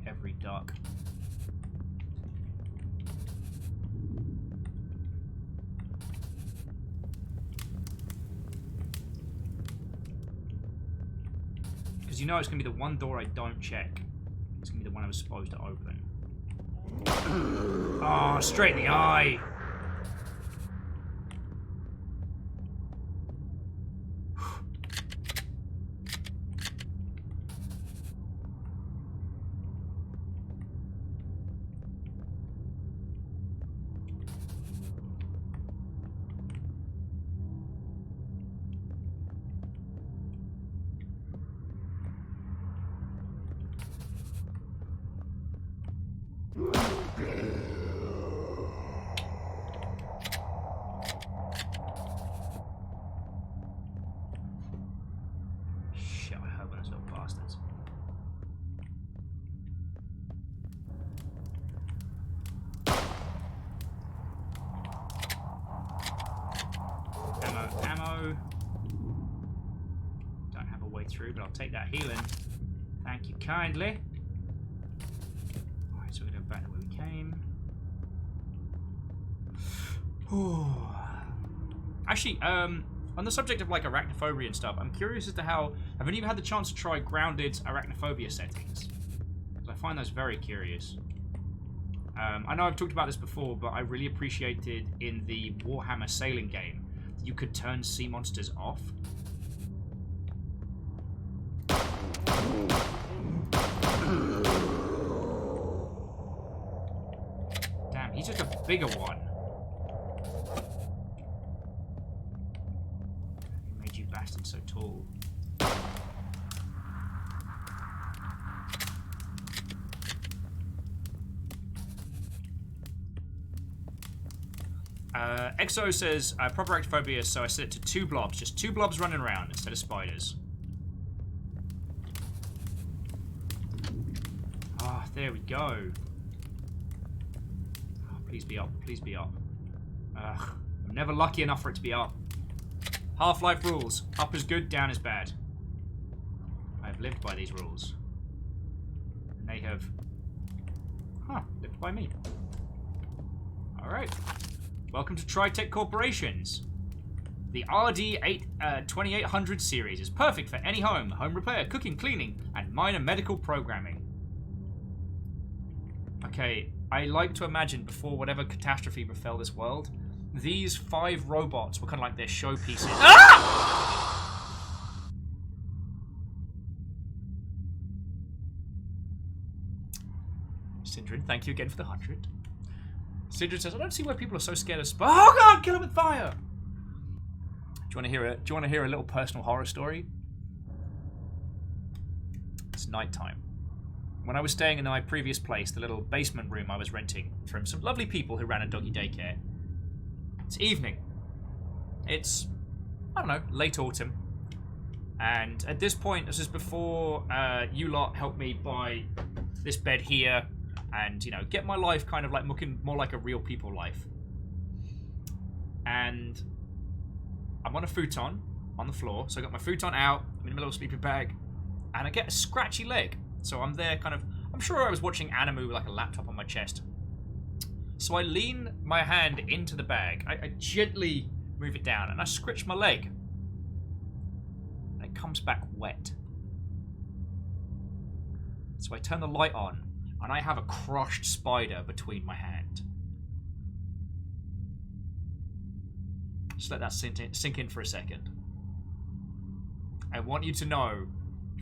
every duck. Because you know it's going to be the one door I don't check. It's going to be the one I was supposed to open. Oh, straight in the eye! Shit, I hope those little bastards. Ammo. Don't have a way through, but I'll take that healing. Thank you kindly. Alright, so we're going to go back to where we came. Actually, on the subject of like arachnophobia and stuff, I'm curious as to how. Have any of you had the chance to try grounded arachnophobia settings? Because I find those very curious. I know I've talked about this before, but I really appreciated in the Warhammer sailing game that you could turn sea monsters off. Damn, he's just a bigger one. Who made you bastards so tall? Exo says, proper arachnophobia, so I set it to 2 blobs. Just 2 blobs running around instead of spiders. Ah, there we go. Oh, please be up. Please be up. Ugh. I'm never lucky enough for it to be up. Half-Life rules. Up is good, down is bad. I have lived by these rules. And they have... lived by me. Alright. Welcome to Tritech Corporations. The RD2800 series is perfect for any home repair, cooking, cleaning, and minor medical programming. Okay, I like to imagine before whatever catastrophe befell this world, these 5 robots were kind of like their showpieces. Ah! Sindrin, thank you again for the 100. Sindrin says, I don't see why people are so scared of oh god, kill him with fire! Do you want to hear a little personal horror story? It's nighttime. When I was staying in my previous place, the little basement room I was renting from some lovely people who ran a doggy daycare. It's evening. It's, I don't know, late autumn. And at this point, this is before you lot helped me buy this bed here and, you know, get my life kind of like looking more like a real people life. And I'm on a futon on the floor, so I got my futon out, I'm in my little sleeping bag, and I get a scratchy leg. So I'm there kind of, I'm sure I was watching anime with like a laptop on my chest. So I lean my hand into the bag, I gently move it down, and I scratch my leg. And it comes back wet. So I turn the light on, and I have a crushed spider between my hand. Just let that sink in for a second. I want you to know,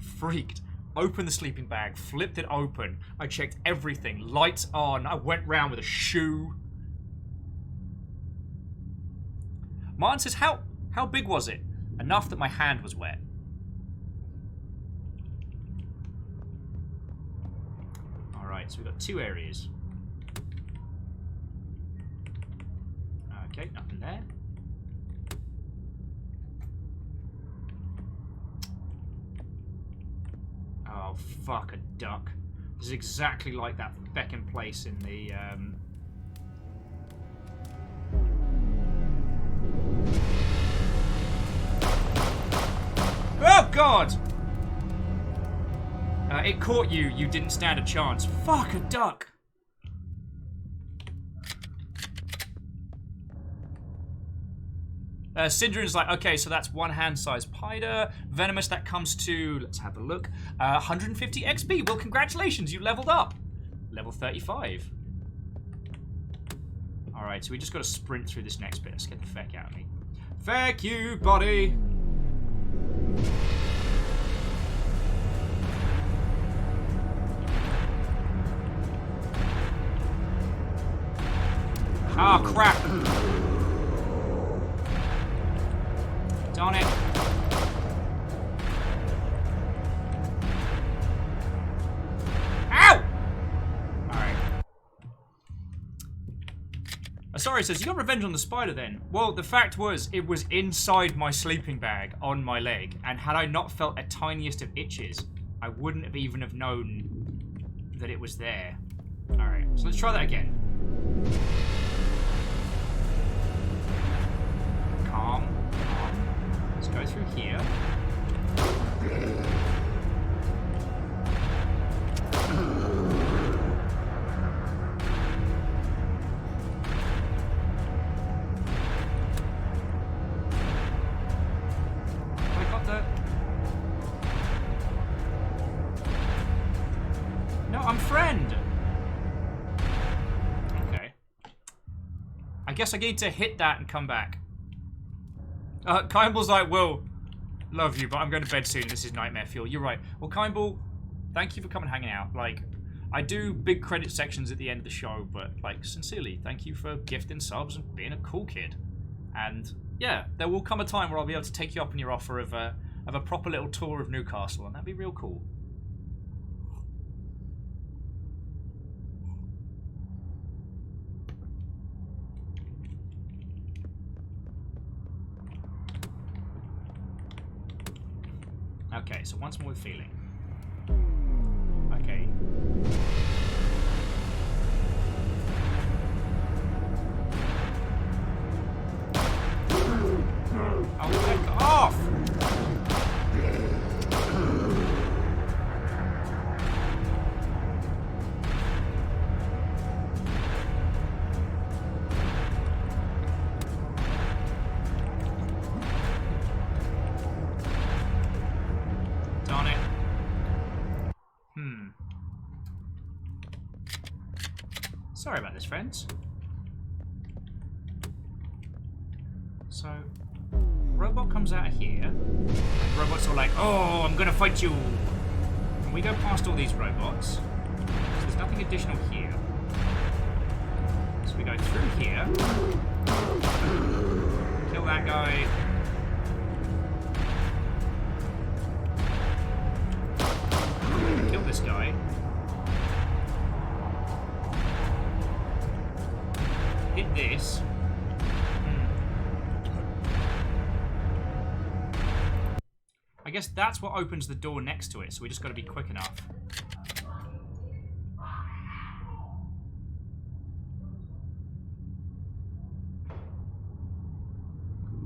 freaked, opened the sleeping bag, flipped it open, I checked everything, lights on, I went round with a shoe. Martin says, how big was it? Enough that my hand was wet. Alright, so we've got 2 areas. Okay, nothing there. Oh, fuck, a duck. This is exactly like that feckin' place in the, Oh, God! It caught you. You didn't stand a chance. Fuck, a duck! Syndron's like, okay, so that's 1 hand-sized spider. Venomous, that comes to, let's have a look, 150 XP. Well, congratulations, you leveled up. Level 35. Alright, so we just got to sprint through this next bit. Let's get the feck out of me. Feck you, buddy! Ah, oh, crap! Darn it. Ow! Alright. Sorry, says, you got revenge on the spider then? Well, the fact was, it was inside my sleeping bag on my leg, and had I not felt a tiniest of itches, I wouldn't have even have known that it was there. Alright, so let's try that again. Calm. Let's go through here. I got the... No, I'm friend! Okay. I guess I need to hit that and come back. Kimball's like, well, love you, but I'm going to bed soon. This is nightmare fuel. You're right. Well, Kimball, thank you for coming and hanging out. Like, I do big credit sections at the end of the show, but, like, sincerely, thank you for gifting subs and being a cool kid. And, yeah, there will come a time where I'll be able to take you up on your offer of a proper little tour of Newcastle, and that'd be real cool. Okay, so once more with feeling. Okay. Fuck off! Darn it. Sorry about this, friends. So, robot comes out of here. And robots are like, oh, I'm gonna fight you. And we go past all these robots. So there's nothing additional here. So we go through here. Kill that guy. Kill this guy. Hit this. I guess that's what opens the door next to it, so we just got to be quick enough.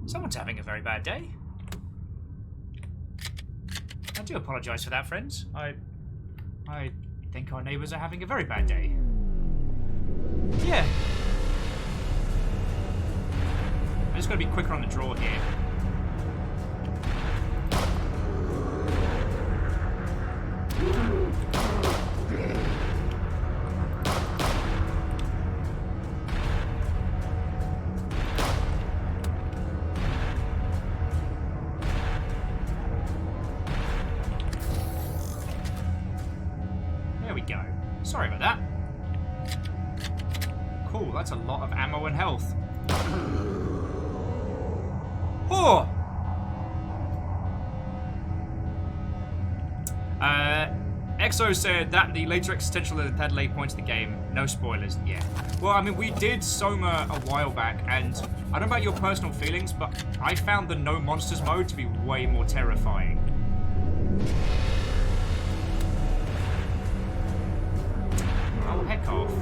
Someone's having a very bad day. I do apologise for that, friends. I think our neighbours are having a very bad day. Yeah. I just got to be quicker on the draw here. There we go. Sorry about that. Cool, that's a lot of ammo and health. Oh! Exo said that the later existential had late points in the game. No spoilers. Yeah. Well, I mean, we did Soma a while back, and I don't know about your personal feelings, but I found the no monsters mode to be way more terrifying. Oh, heck off.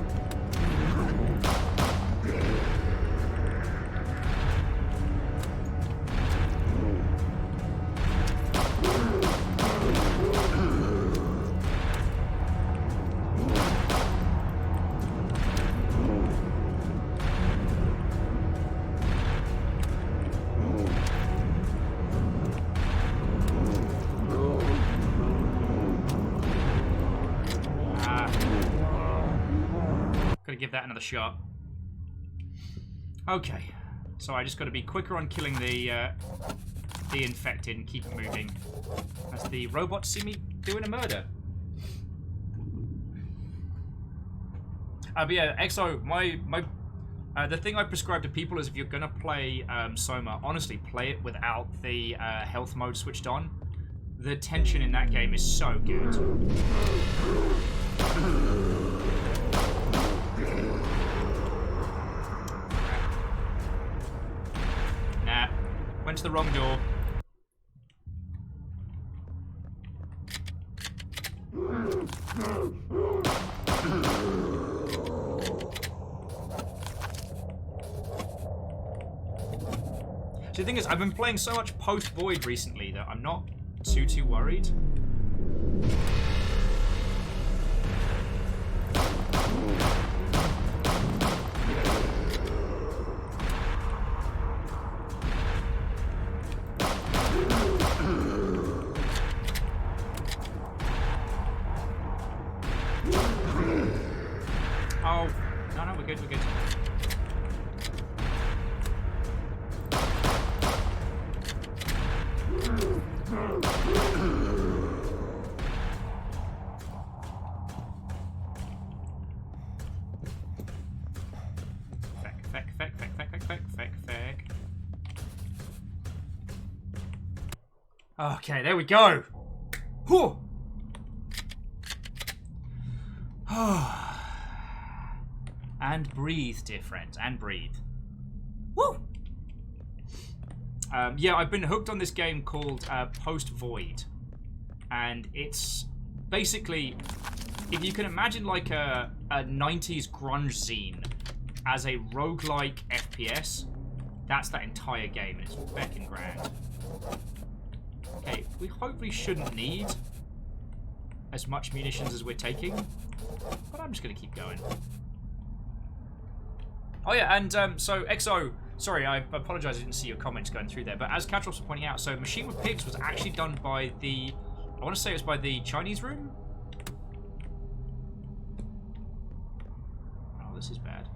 Give that another shot. Okay, so I just got to be quicker on killing the infected and keep moving as the robots see me doing a murder. But yeah, EXO, the thing I prescribe to people is if you're gonna play Soma, honestly, play it without the health mode switched on. The tension in that game is so good. Nah, went to the wrong door. So the thing is, I've been playing so much post-Void recently that I'm not too worried. Oh, no, we're good, we're good. Feck. Okay, there we go. Whew. And breathe, dear friends, and breathe. Woo! Yeah, I've been hooked on this game called Post-Void. And it's basically, if you can imagine like a 90s grunge zine as a roguelike FPS, that's that entire game, and it's feckin' grand. we hopefully shouldn't need as much munitions as we're taking. But I'm just going to keep going. Oh yeah, and so XO, sorry, I apologise I didn't see your comments going through there, but as Catros was pointing out, so Machine with Pigs was actually done by the, I want to say it was by the Chinese room? Oh, this is bad.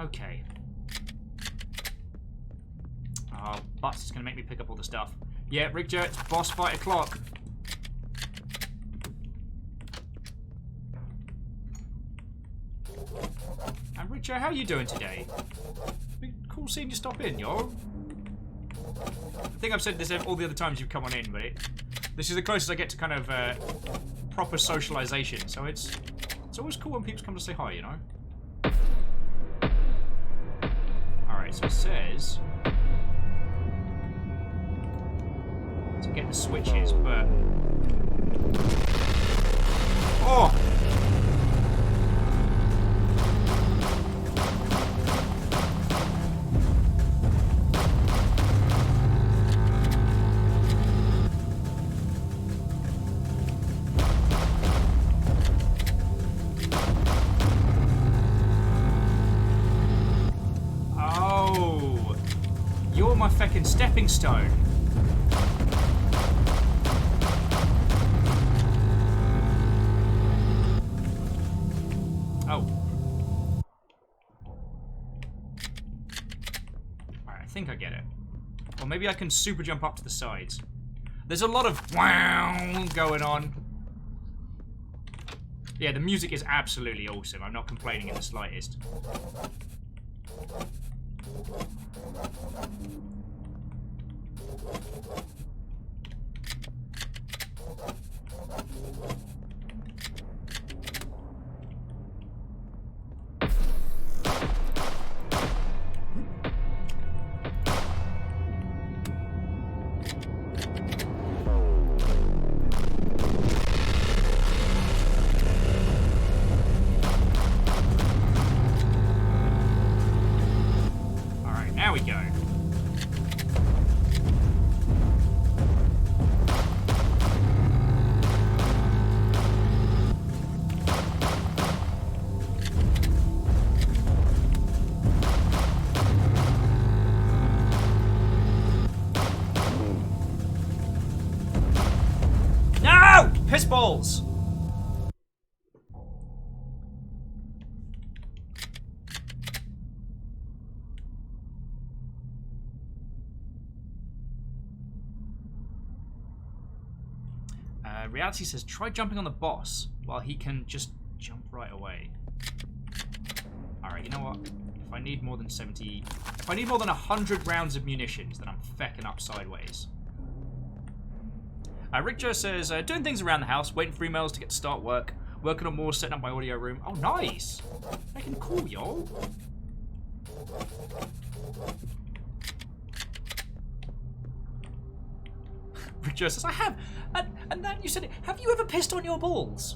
Okay. Oh, Butts is going to make me pick up all the stuff. Yeah, Rick Jert's boss fight o'clock. And Rick Jert, how you doing today? Cool seeing you stop in, yo. I think I've said this all the other times you've come on in, but this is the closest I get to kind of proper socialization. So it's always cool when people come to say hi, you know? Alright, so it says to get the switches, but... Oh! You're my feckin' stepping stone. Oh. Alright, I think I get it. Or maybe I can super jump up to the sides. There's a lot of wow going on. Yeah, the music is absolutely awesome. I'm not complaining in the slightest. There we go. No! Piss balls! Reality says, try jumping on the boss while he can just jump right away. Alright, you know what? If I need more than 70... If I need more than 100 rounds of munitions, then I'm fecking up sideways. Rick Joe says, doing things around the house, waiting for emails to get to start work, working on more, setting up my audio room. Oh, nice! Making cool, yo. Rick Joe says, I have... And then you said, have you ever pissed on your balls?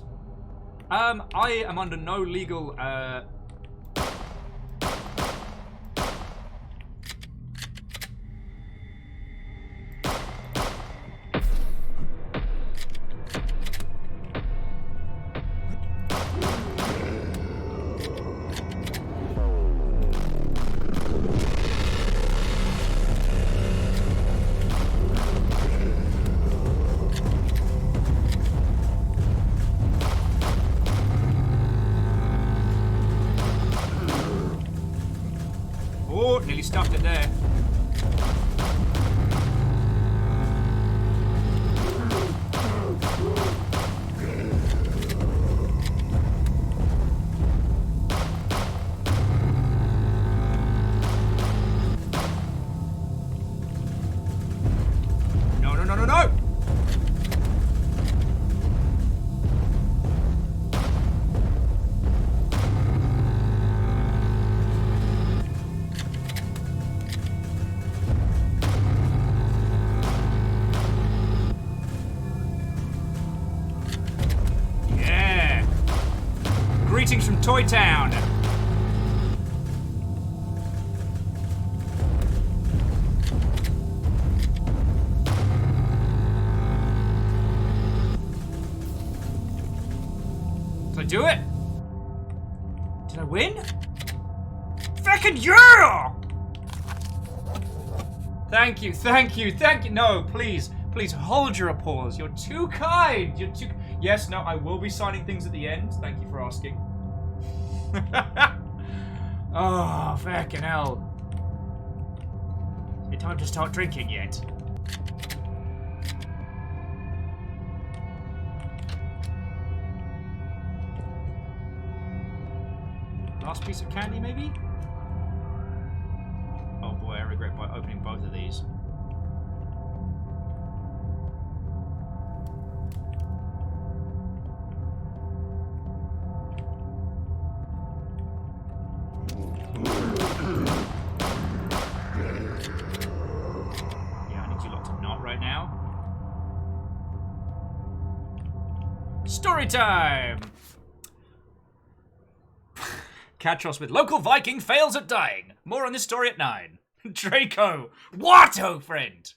I am under no legal, Greetings from Toy Town. Did I do it? Did I win? Fucking yeah! Thank you, thank you, thank you. No, please, please hold your applause. You're too kind. You're too. Yes, no, I will be signing things at the end. Thank you for asking. Oh, fucking hell. Is it time to start drinking yet? Last piece of candy, maybe? Oh boy, I regret opening both of these. Yeah, I need you lot to not right now. Story time! Catch us with local Viking fails at dying. More on this story at 9. Draco. What, oh friend?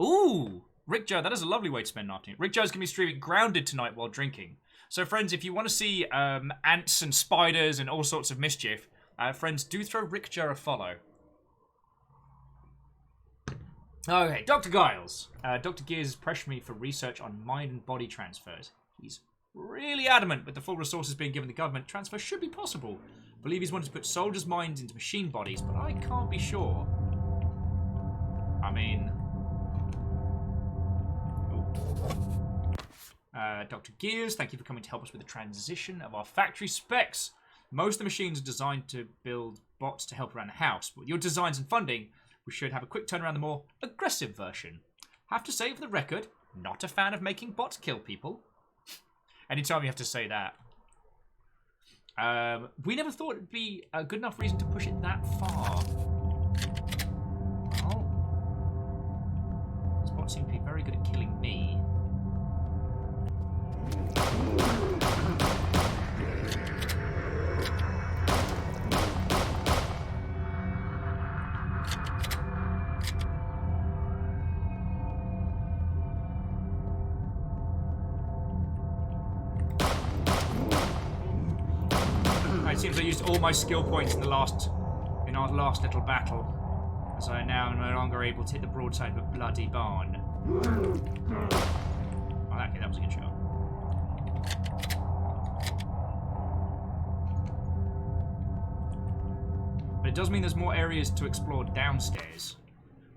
Ooh. Rick Joe, that is a lovely way to spend an afternoon. Rick Joe's going to be streaming Grounded tonight while drinking. So friends, if you want to see ants and spiders and all sorts of mischief, friends, do throw Rick Joe a follow. Okay, Dr. Giles. Dr. Gears pressured me for research on mind and body transfers. He's really adamant with the full resources being given the government, transfer should be possible. I believe he's wanted to put soldiers' minds into machine bodies, but I can't be sure. I mean... Dr. Gears, thank you for coming to help us with the transition of our factory specs. Most of the machines are designed to build bots to help around the house, but with your designs and funding, we should have a quick turn around the more aggressive version. Have to say for the record, not a fan of making bots kill people. Anytime you have to say that. We never thought it'd be a good enough reason to push it that far. Oh. This bot seems to be very good at killing me. It seems I used all my skill points in our last little battle, as I am now no longer able to hit the broadside of a bloody barn. Oh, okay, that was a good shot. But it does mean there's more areas to explore downstairs.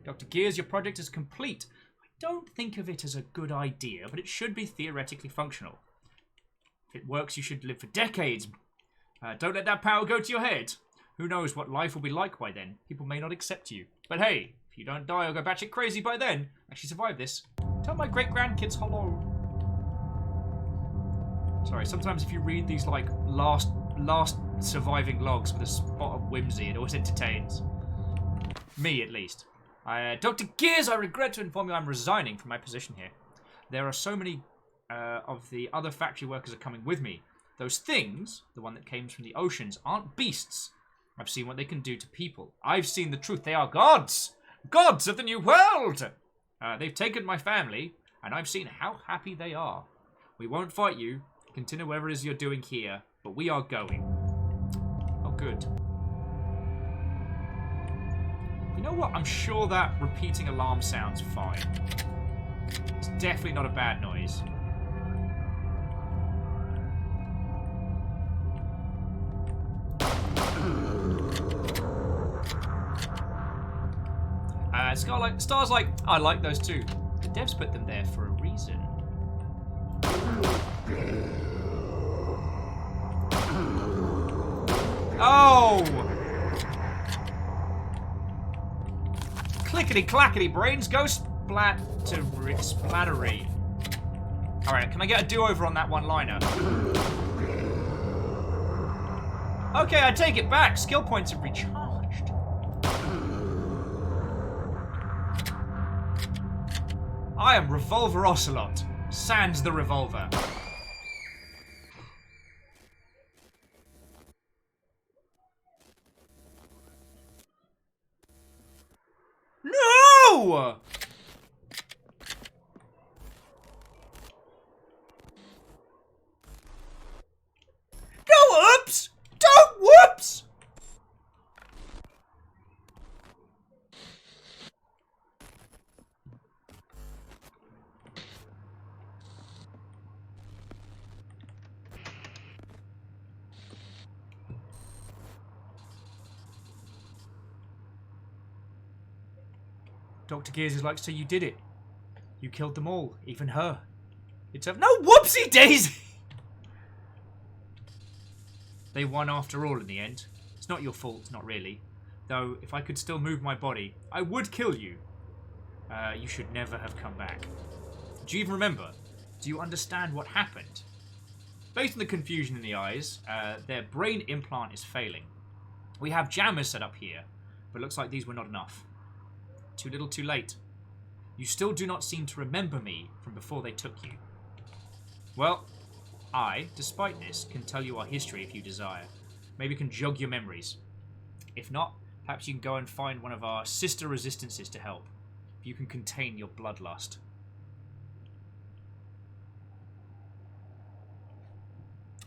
Dr. Gears, your project is complete. I don't think of it as a good idea, but it should be theoretically functional. If it works, you should live for decades. Don't let that power go to your head. Who knows what life will be like by then. People may not accept you. But hey, if you don't die or go batshit crazy by then, actually survive this, tell my great-grandkids hello. Sorry, sometimes if you read these, like, last surviving logs with a spot of whimsy, it always entertains. Me, at least. Dr. Gears, I regret to inform you I'm resigning from my position here. There are so many of the other factory workers are coming with me. Those things, the one that came from the oceans, aren't beasts. I've seen what they can do to people. I've seen the truth. They are gods! Gods of the new world! They've taken my family, and I've seen how happy they are. We won't fight you. Continue whatever it is you're doing here, but we are going. Oh, good. You know what? I'm sure that repeating alarm sounds fine. It's definitely not a bad noise. Star's like, I like those too. The devs put them there for a reason. Oh! Clickety clackety, brains go splattery. Alright, can I get a do-over on that one-liner? Okay, I take it back. Skill points have recharged. I am Revolver Ocelot. Sans the revolver. No! No whoops! Don't whoops! Dr. Gears is like, so you did it. You killed them all, even her. It's a no whoopsie daisy! They won after all in the end. It's not your fault, not really. Though, if I could still move my body, I would kill you. You should never have come back. Do you even remember? Do you understand what happened? Based on the confusion in the eyes, their brain implant is failing. We have jammers set up here, but looks like these were not enough. Too little too late. You still do not seem to remember me from before they took you. Well, I, despite this, can tell you our history if you desire. Maybe can jog your memories. If not, perhaps you can go and find one of our sister resistances to help. If you can contain your bloodlust.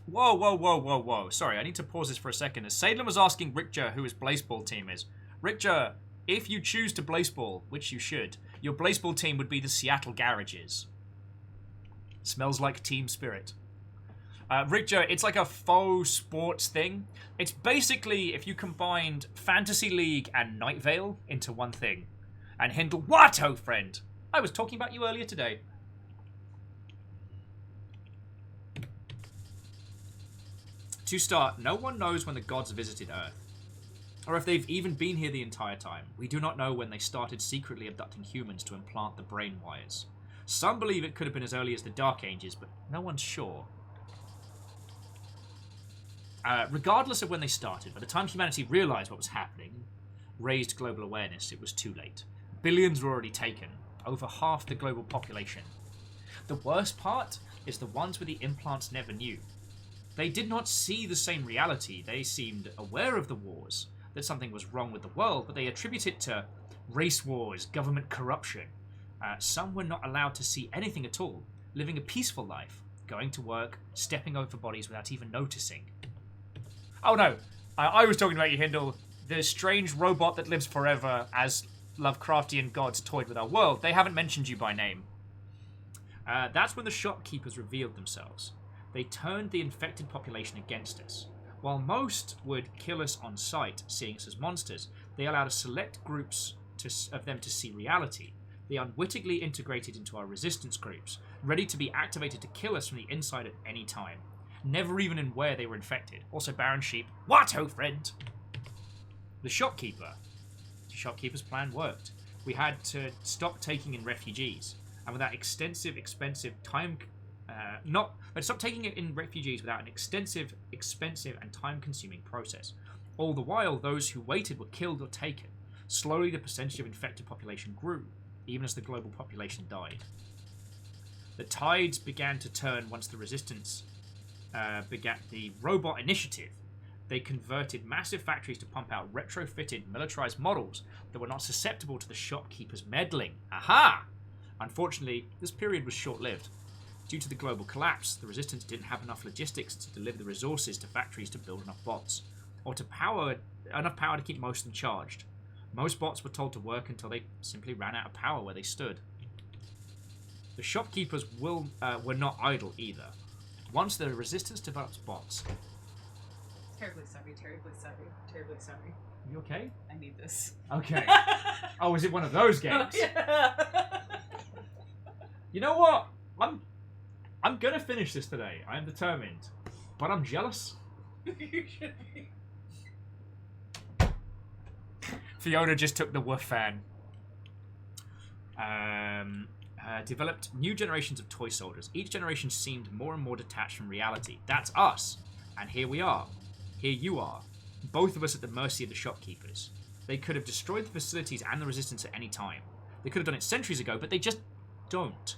Whoa, whoa, whoa, whoa, whoa. Sorry, I need to pause this for a second. As Sadler was asking Richter who his Blazeball team is. Richter, if you choose to Blazeball, which you should, your Blazeball team would be the Seattle Garages. Smells like team spirit. Richter, it's like a faux sports thing. It's basically if you combined Fantasy League and Night Vale into one thing. And Hindle, what, oh friend? I was talking about you earlier today. To start, no one knows when the gods visited Earth. Or if they've even been here the entire time. We do not know when they started secretly abducting humans to implant the brain wires. Some believe it could have been as early as the Dark Ages, but no one's sure. Regardless of when they started, by the time humanity realized what was happening, raised global awareness, it was too late. Billions were already taken, over half the global population. The worst part is the ones with the implants never knew. They did not see the same reality. They seemed aware of the wars, that something was wrong with the world, but they attribute it to race wars, government corruption. Some were not allowed to see anything at all, living a peaceful life, going to work, stepping over bodies without even noticing. Oh no, I was talking about you, Hindle. The strange robot that lives forever as Lovecraftian gods toyed with our world. They haven't mentioned you by name. That's when the shopkeepers revealed themselves. They turned the infected population against us. While most would kill us on sight, seeing us as monsters, they allowed a select groups of them to see reality. They unwittingly integrated into our resistance groups, ready to be activated to kill us from the inside at any time. Never even in where they were infected. Also, Baron Sheep. What, oh friend? The shopkeeper's plan worked. We had to stop taking in refugees, and without extensive, expensive time... stop taking it in refugees without an extensive, expensive, and time-consuming process. All the while, those who waited were killed or taken. Slowly, the percentage of infected population grew, even as the global population died. The tides began to turn once the resistance began the robot initiative. They converted massive factories to pump out retrofitted, militarized models that were not susceptible to the shopkeepers' meddling. Aha! Unfortunately, this period was short-lived. Due to the global collapse, the resistance didn't have enough logistics to deliver the resources to factories to build enough bots, or enough power to keep most of them charged. Most bots were told to work until they simply ran out of power where they stood. The shopkeepers were not idle either. Once the resistance develops bots... Terribly sorry, terribly sorry, terribly sorry. You okay? I need this. Okay. Oh, is it one of those games? Oh, yeah. You know what? I'm gonna finish this today. I am determined. But I'm jealous. You should be. Fiona just took the woof fan. Developed new generations of toy soldiers. Each generation seemed more and more detached from reality. That's us. And here we are. Here you are. Both of us at the mercy of the shopkeepers. They could have destroyed the facilities and the resistance at any time. They could have done it centuries ago, but they just don't.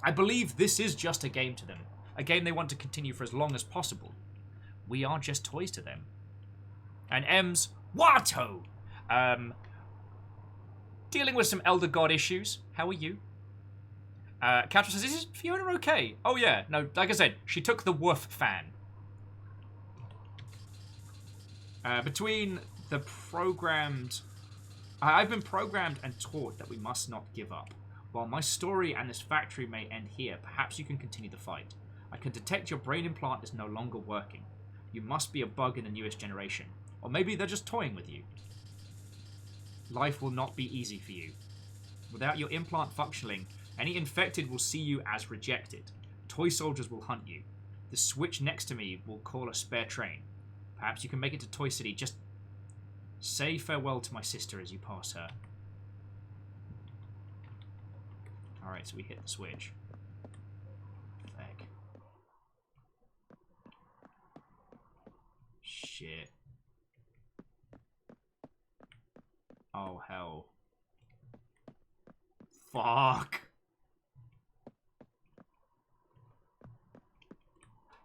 I believe this is just a game to them. A game they want to continue for as long as possible. We are just toys to them. And M's Watto! Dealing with some Elder God issues. How are you? Catra says, is Fiona okay? Oh yeah, no, like I said, she took the woof fan. Between the programmed... I've been programmed and taught that we must not give up. While my story and this factory may end here, perhaps you can continue the fight. I can detect your brain implant is no longer working. You must be a bug in the newest generation. Or maybe they're just toying with you. Life will not be easy for you. Without your implant functioning, any infected will see you as rejected. Toy soldiers will hunt you. The switch next to me will call a spare train. Perhaps you can make it to Toy City. Just say farewell to my sister as you pass her. Alright, so we hit the switch. Heck. Shit. Oh, hell. Fuck.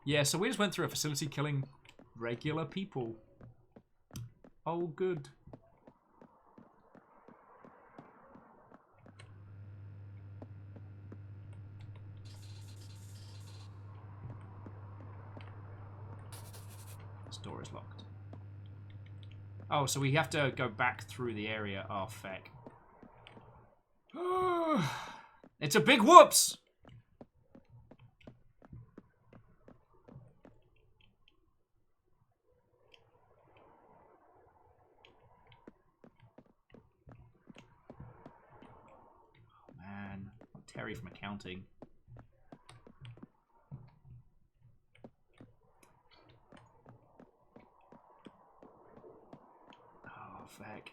Yeah, so we just went through a facility killing regular people. Oh, good. This door is locked. Oh, so we have to go back through the area. Oh, feck. It's a big whoops! Oh, man. I'm Terry from accounting. Oh, feck.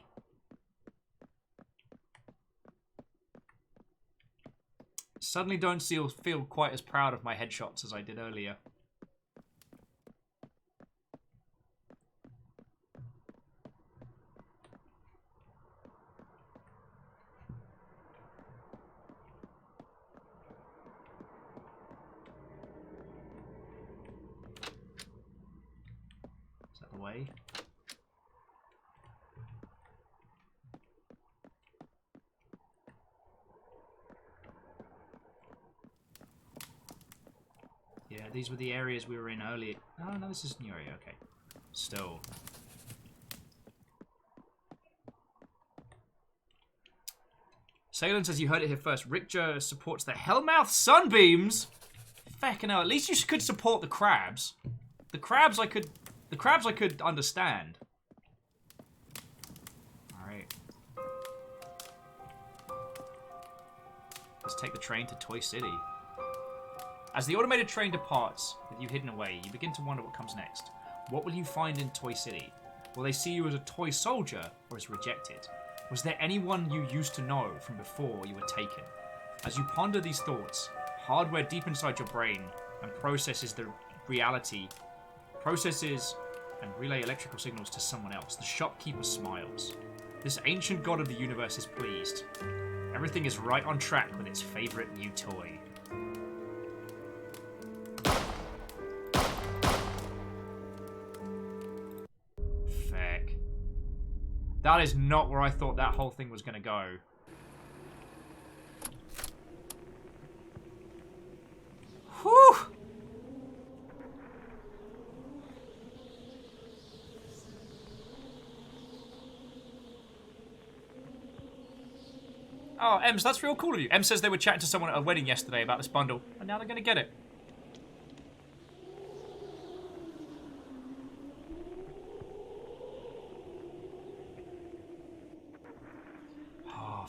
Suddenly don't feel quite as proud of my headshots as I did earlier. Is that the way? Yeah, these were the areas we were in earlier. Oh, no, this is a new area. Okay. Still. Salem says you heard it here first. Richter supports the Hellmouth Sunbeams. Feckin' hell. At least you could support the crabs. The crabs I could understand. Alright. Let's take the train to Toy City. As the automated train departs, with you hidden away, you begin to wonder what comes next. What will you find in Toy City? Will they see you as a toy soldier, or as rejected? Was there anyone you used to know from before you were taken? As you ponder these thoughts, hardware deep inside your brain and processes and relay electrical signals to someone else. The shopkeeper smiles. This ancient god of the universe is pleased. Everything is right on track with its favorite new toy. That is not where I thought that whole thing was going to go. Whew! Oh, Ems, that's real cool of you. Em says they were chatting to someone at a wedding yesterday about this bundle, and now they're going to get it.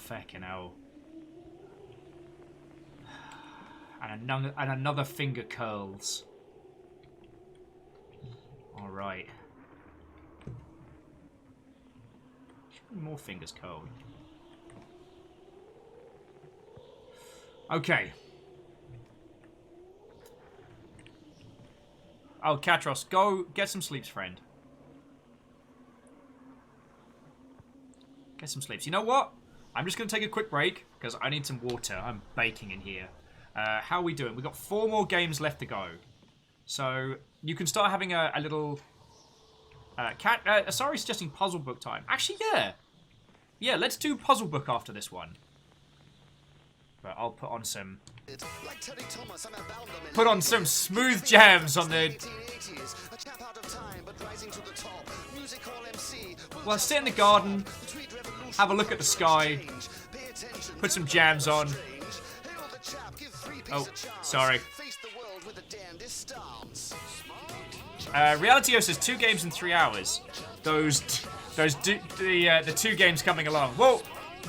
Feckin' hell. And another finger curls. Alright. More fingers curled. Okay. Oh, Katros, go get some sleeps, friend. Get some sleeps. You know what? I'm just going to take a quick break, because I need some water. I'm baking in here. How are we doing? We've got 4 more games left to go. So, you can start having a little... sorry, suggesting puzzle book time. Actually, yeah. Yeah, let's do Puzzle Book after this one. But I'll put on some... Put on some smooth jams on the... Well, sit in the garden, have a look at the sky, put some jams on. Oh, sorry. Realitio says 2 games in 3 hours. The 2 games coming along. Well,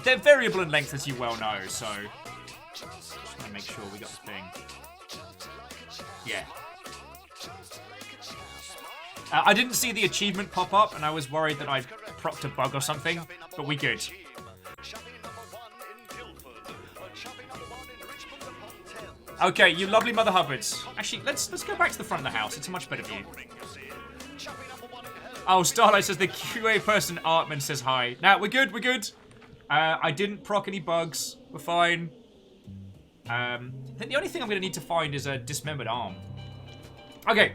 they're variable in length, as you well know, so just want to make sure we got the thing. Yeah. I didn't see the achievement pop up, and I was worried that I'd propped a bug or something, but we good. Okay, you lovely Mother Hubbards. Actually, let's go back to the front of the house. It's a much better view. Oh, Starlight says the QA person Artman says hi. Now, we're good, we're good. I didn't proc any bugs. We're fine. I think the only thing I'm going to need to find is a dismembered arm. Okay,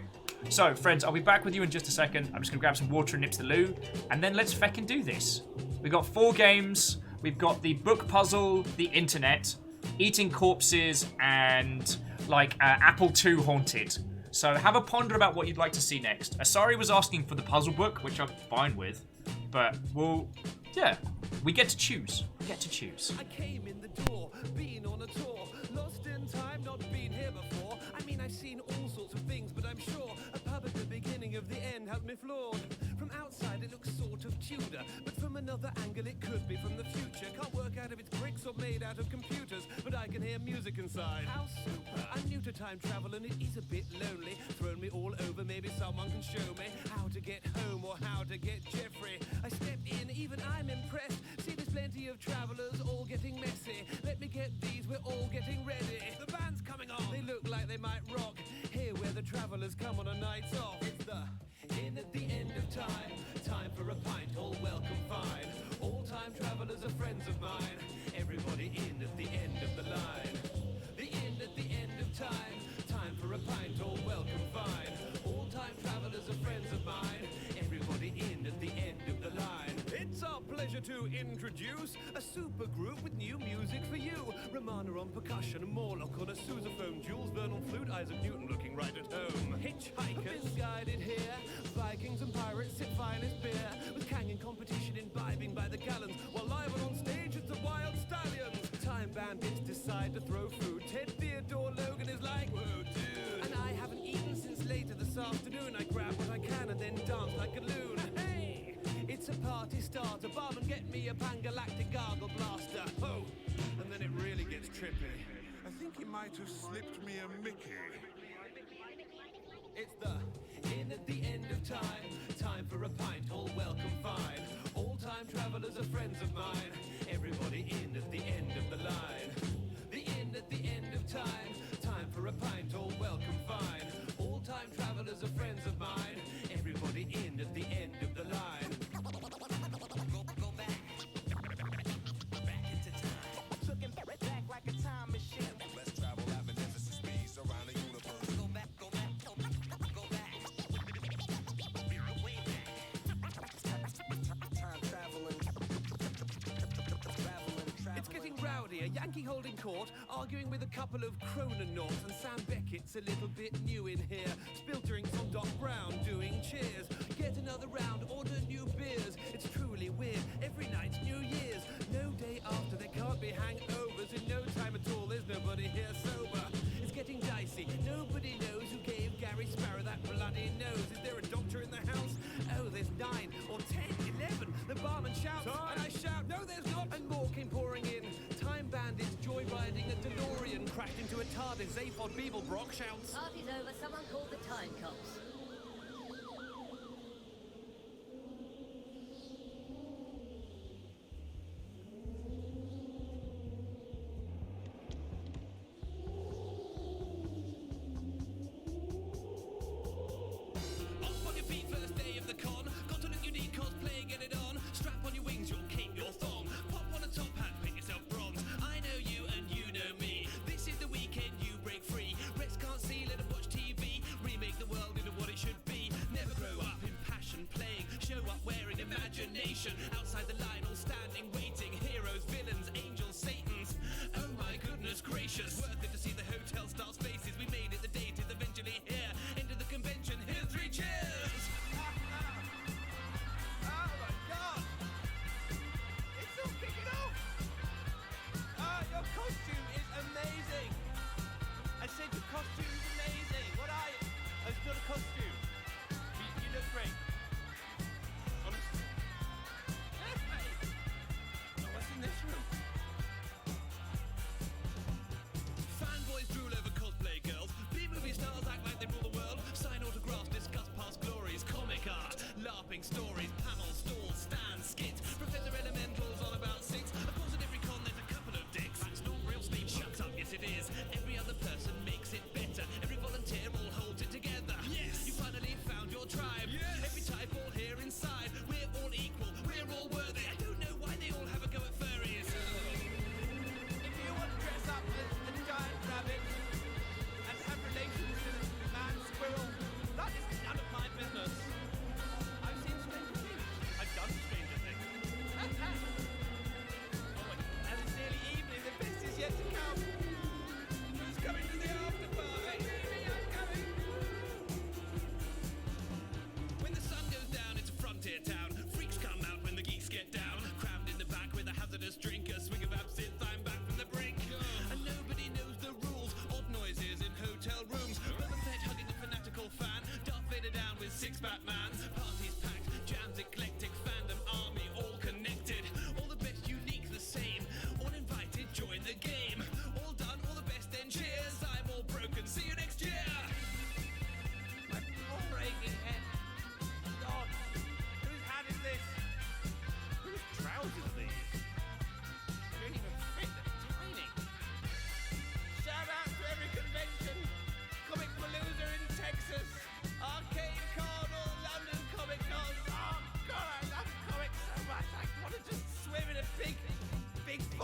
so, friends, I'll be back with you in just a second. I'm just going to grab some water and nip to the loo, and then let's feckin' do this. We've got 4 games. We've got the book puzzle, the internet, eating corpses, and, like, Apple II Haunted. So have a ponder about what you'd like to see next. Asari was asking for the puzzle book, which I'm fine with, but we'll, yeah, we get to choose. We get to choose. I came in the door, been on a tour, lost in time, not been here before. I mean, I've seen all sorts of things, but I'm sure a pub at the beginning of the end has me floored. From outside it looks sort of Tudor, but from another angle it could be from the future. Can't work out if it's bricks or made out of computers, but I can hear music inside. How super! I'm new to time travel and it is a bit lonely. Thrown me all over, maybe someone can show me how to get home or how to get Jeffrey. I step in, even I'm impressed. See, there's plenty of travelers all getting messy. Let me get these, we're all getting ready. The band's coming on, they look like they might rock. Here where the travelers come on a night off. It's the in at the end of time, time for a pint, all welcome fine. All time travelers are friends of mine. Everybody in at the end of the line. The in at the end of time, time for a pint, all welcome fine. All time travelers are friends of mine. Everybody in at the end of the line. It's our pleasure to introduce a super group with new music for you. Romana on percussion, Morlock on a sousaphone, Jules Verne on flute, Isaac Newton looking right at home. Hitchhikers guided here, Vikings and pirates sip finest beer, with Kang in competition imbibing by the gallons, while live and on stage it's the Wild Stallions. Time bandits decide to throw food. Ted Theodore Logan is like, whoa dude. And I haven't eaten since later this afternoon. I grab what I can and then dance like a loon. Hey, it's a party starter. Barman, get me a Pangalactic gargle blaster. Oh, and then it really gets trippy. I think he might have slipped me a Mickey. It's the in at the end of time, time for a pint, all welcome fine. All time travelers are friends of mine. Everybody in at the end of the line. The in at the end of time, time for a pint, all welcome fine. All time travelers are friends of mine. Everybody in at the end of the line. Go back into time. Looking back like a time machine. Let's travel avenues and speeds around the universe. Go back. Way back. Time traveling. It's getting rowdy, a Yankee holding court, arguing with a couple of Crononauts, and Sam Beckett's a little bit new in here. Spill drinks on Doc Brown, doing cheers. Get another round, order new beers. It's truly weird, every night's New Year's. No day after, there can't be hangovers. In no time at all, there's nobody here sober. It's getting dicey, nobody knows who gave Gary Sparrow that bloody nose. Is there a doctor in the house? Oh, there's 9 or 10, 11. The barman shouts, and I shout, no there's not. And more came pouring in. Time bandits joyriding a DeLorean crashed into a TARDIS. Zaphod Beeblebrock shouts, Party's over, someone called the time cops. off on your feet, first day of the con. Got to look unique, cosplay, get it on. Strap on your wings, your king, your thong. Pop on a top hat, pick yourself bronze. I know you and you know me. This is the weekend you break free. Rest can't see, let them watch TV. Remake the world into what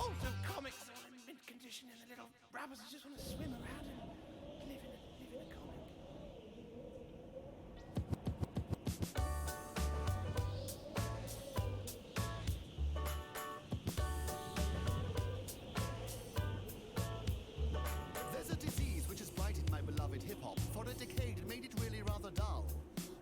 cult of comics are all in mint condition and the little rabbits just want to swim around and live in a comic. There's a disease which has blighted my beloved hip-hop. For a decade it made it really rather dull.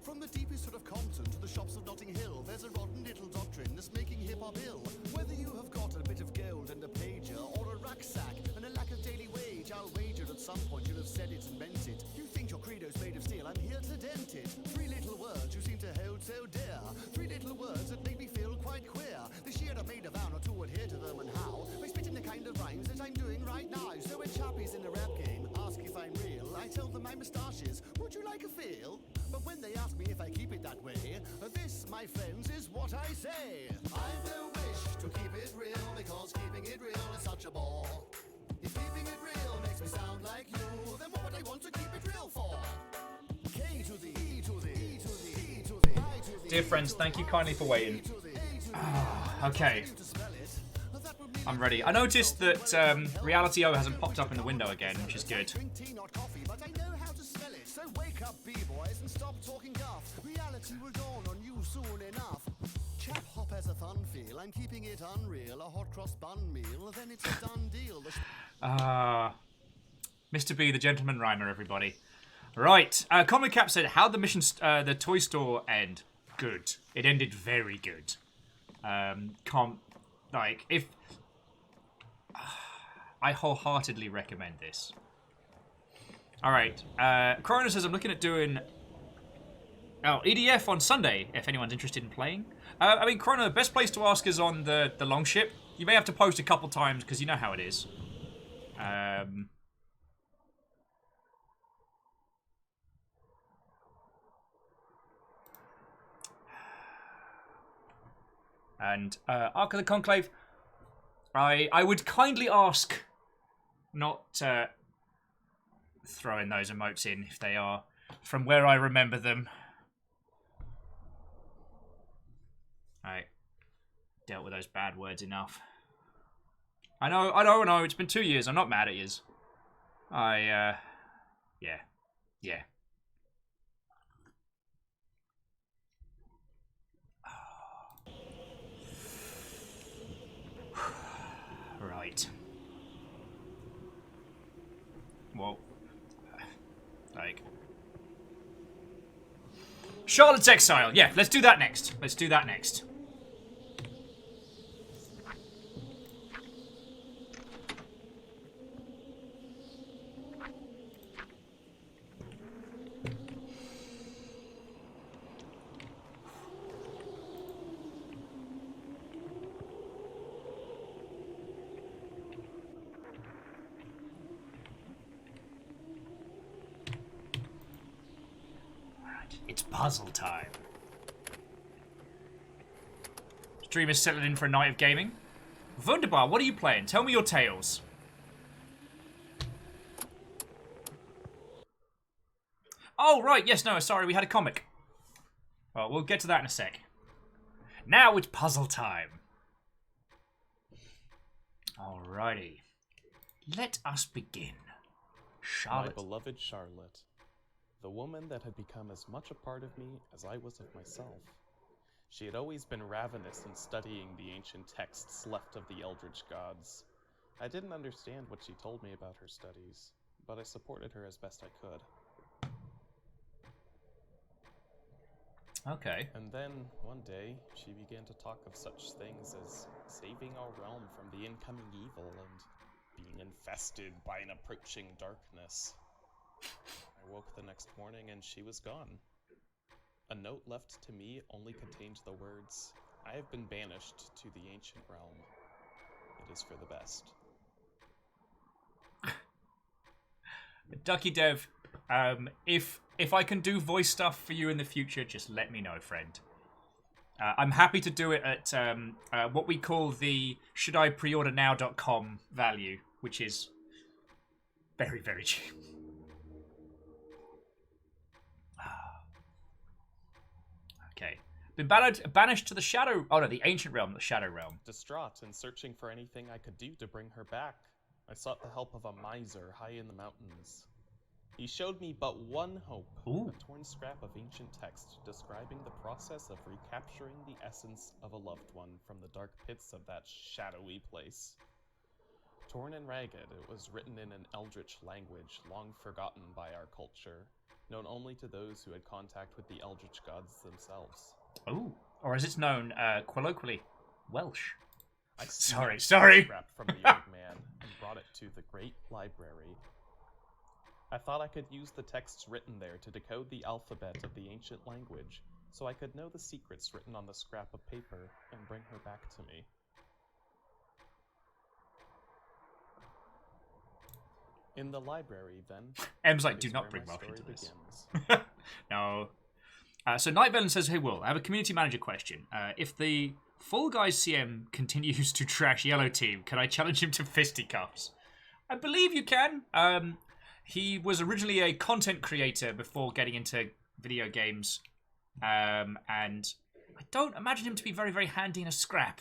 From the deepest hood of Compton to the shops of Notting Hill, there's a rotten little doctrine that's making hip-hop ill. Whether you have got a bit of gold and a pager, or a rucksack and a lack of daily wage, I'll wager at some point you'll have said it and meant it. You think your credo's made of steel, I'm here to dent it. Three little words you seem to hold so dear. Three little words that make me feel quite queer. This year I've made a vow not to adhere to them, and how? By spitting the kind of rhymes that I'm doing right now. So when chappies in a rap game ask if I'm real, I tell them my moustache is, would you like a feel? But when they ask me if I keep it that way, this, my friends, is what I say. I've no wish to keep it real, because keeping it real is such a bore. If keeping it real makes me sound like you, then what would I want to keep it real for? K to the E to the E to the E to the I to the. Dear friends, thank you kindly for waiting. Okay. I'm ready. I noticed that Reality O hasn't popped up in the window again, which is good. So wake up, B-boys, and stop talking guff. Reality will dawn on you soon enough. Chap hop has a fun feel. I'm keeping it unreal. A hot cross bun meal, then it's a done deal. Mr. B, the gentleman rhymer, everybody. Right. Comic Cap said, how'd the mission, the toy store end? Good. It ended very good. If... I wholeheartedly recommend this. Alright, Corona says I'm looking at doing EDF on Sunday, if anyone's interested in playing. I mean, Corona, the best place to ask is on the Longship. You may have to post a couple times, because you know how it is. And Ark of the Conclave, I would kindly ask not to throw in those emotes in if they are from where I remember them. I dealt with those bad words enough. I know, it's been 2 years. I'm not mad at yous. Yeah. Right. Well, Charlotte's Exile. Yeah, let's do that next. It's puzzle time. Stream is settling in for a night of gaming. Wunderbar, what are you playing? Tell me your tales. Oh, right, yes, no, sorry, we had a comic. Well, we'll get to that in a sec. Now it's puzzle time. Alrighty. Let us begin. Charlotte. My beloved Charlotte. The woman that had become as much a part of me as I was of myself. She had always been ravenous in studying the ancient texts left of the Eldritch gods. I didn't understand what she told me about her studies, but I supported her as best I could. Okay. And then, one day, she began to talk of such things as saving our realm from the incoming evil and being infested by an approaching darkness. I woke the next morning and she was gone. A note left to me only contained the words, "I have been banished to the ancient realm. It is for the best." Ducky Dev, if I can do voice stuff for you in the future, just let me know, friend. I'm happy to do it at what we call the shouldIpreordernow.com value, which is very, very cheap. Okay. Been banished to the Shadow... Oh, no, the Ancient Realm, the Shadow Realm. Distraught and searching for anything I could do to bring her back, I sought the help of a miser high in the mountains. He showed me but one hope, Ooh. a torn scrap of ancient text describing the process of recapturing the essence of a loved one from the dark pits of that shadowy place. Torn and ragged, it was written in an eldritch language long forgotten by our culture, known only to those who had contact with the eldritch gods themselves. Oh, or as it's known colloquially, Welsh. I Sorry. scrapped from the old man and brought it to the great library. I thought I could use the texts written there to decode the alphabet of the ancient language, so I could know the secrets written on the scrap of paper and bring her back to me. In the library, then. M's like, do not bring Welsh into this. No. So Night Velen says, hey Will, I have a community manager question. If the Fall Guys CM continues to trash Yellow Team, can I challenge him to fisticuffs? I believe you can. He was originally a content creator before getting into video games. And I don't imagine him to be very, very handy in a scrap.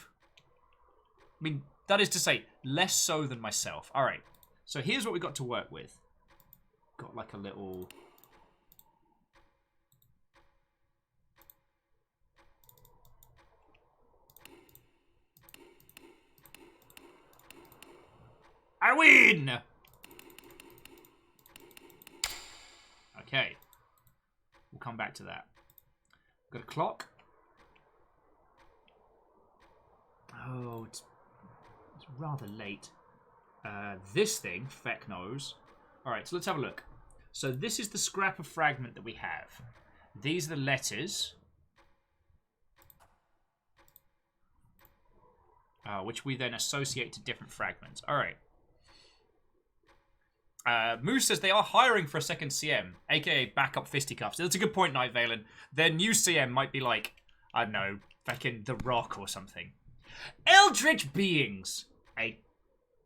I mean, that is to say, less so than myself. All right. So here's what we got to work with. Got like a little... I win! Okay. We'll come back to that. Got a clock. Oh, it's rather late. This thing, feck knows. Alright, so let's have a look. So this is the scrap of fragment that we have. These are the letters. Which we then associate to different fragments. Alright. Moose says they are hiring for a second CM, aka backup fisticuffs. That's a good point, Night Valen. Their new CM might be like, I don't know, fucking The Rock or something. Eldritch Beings!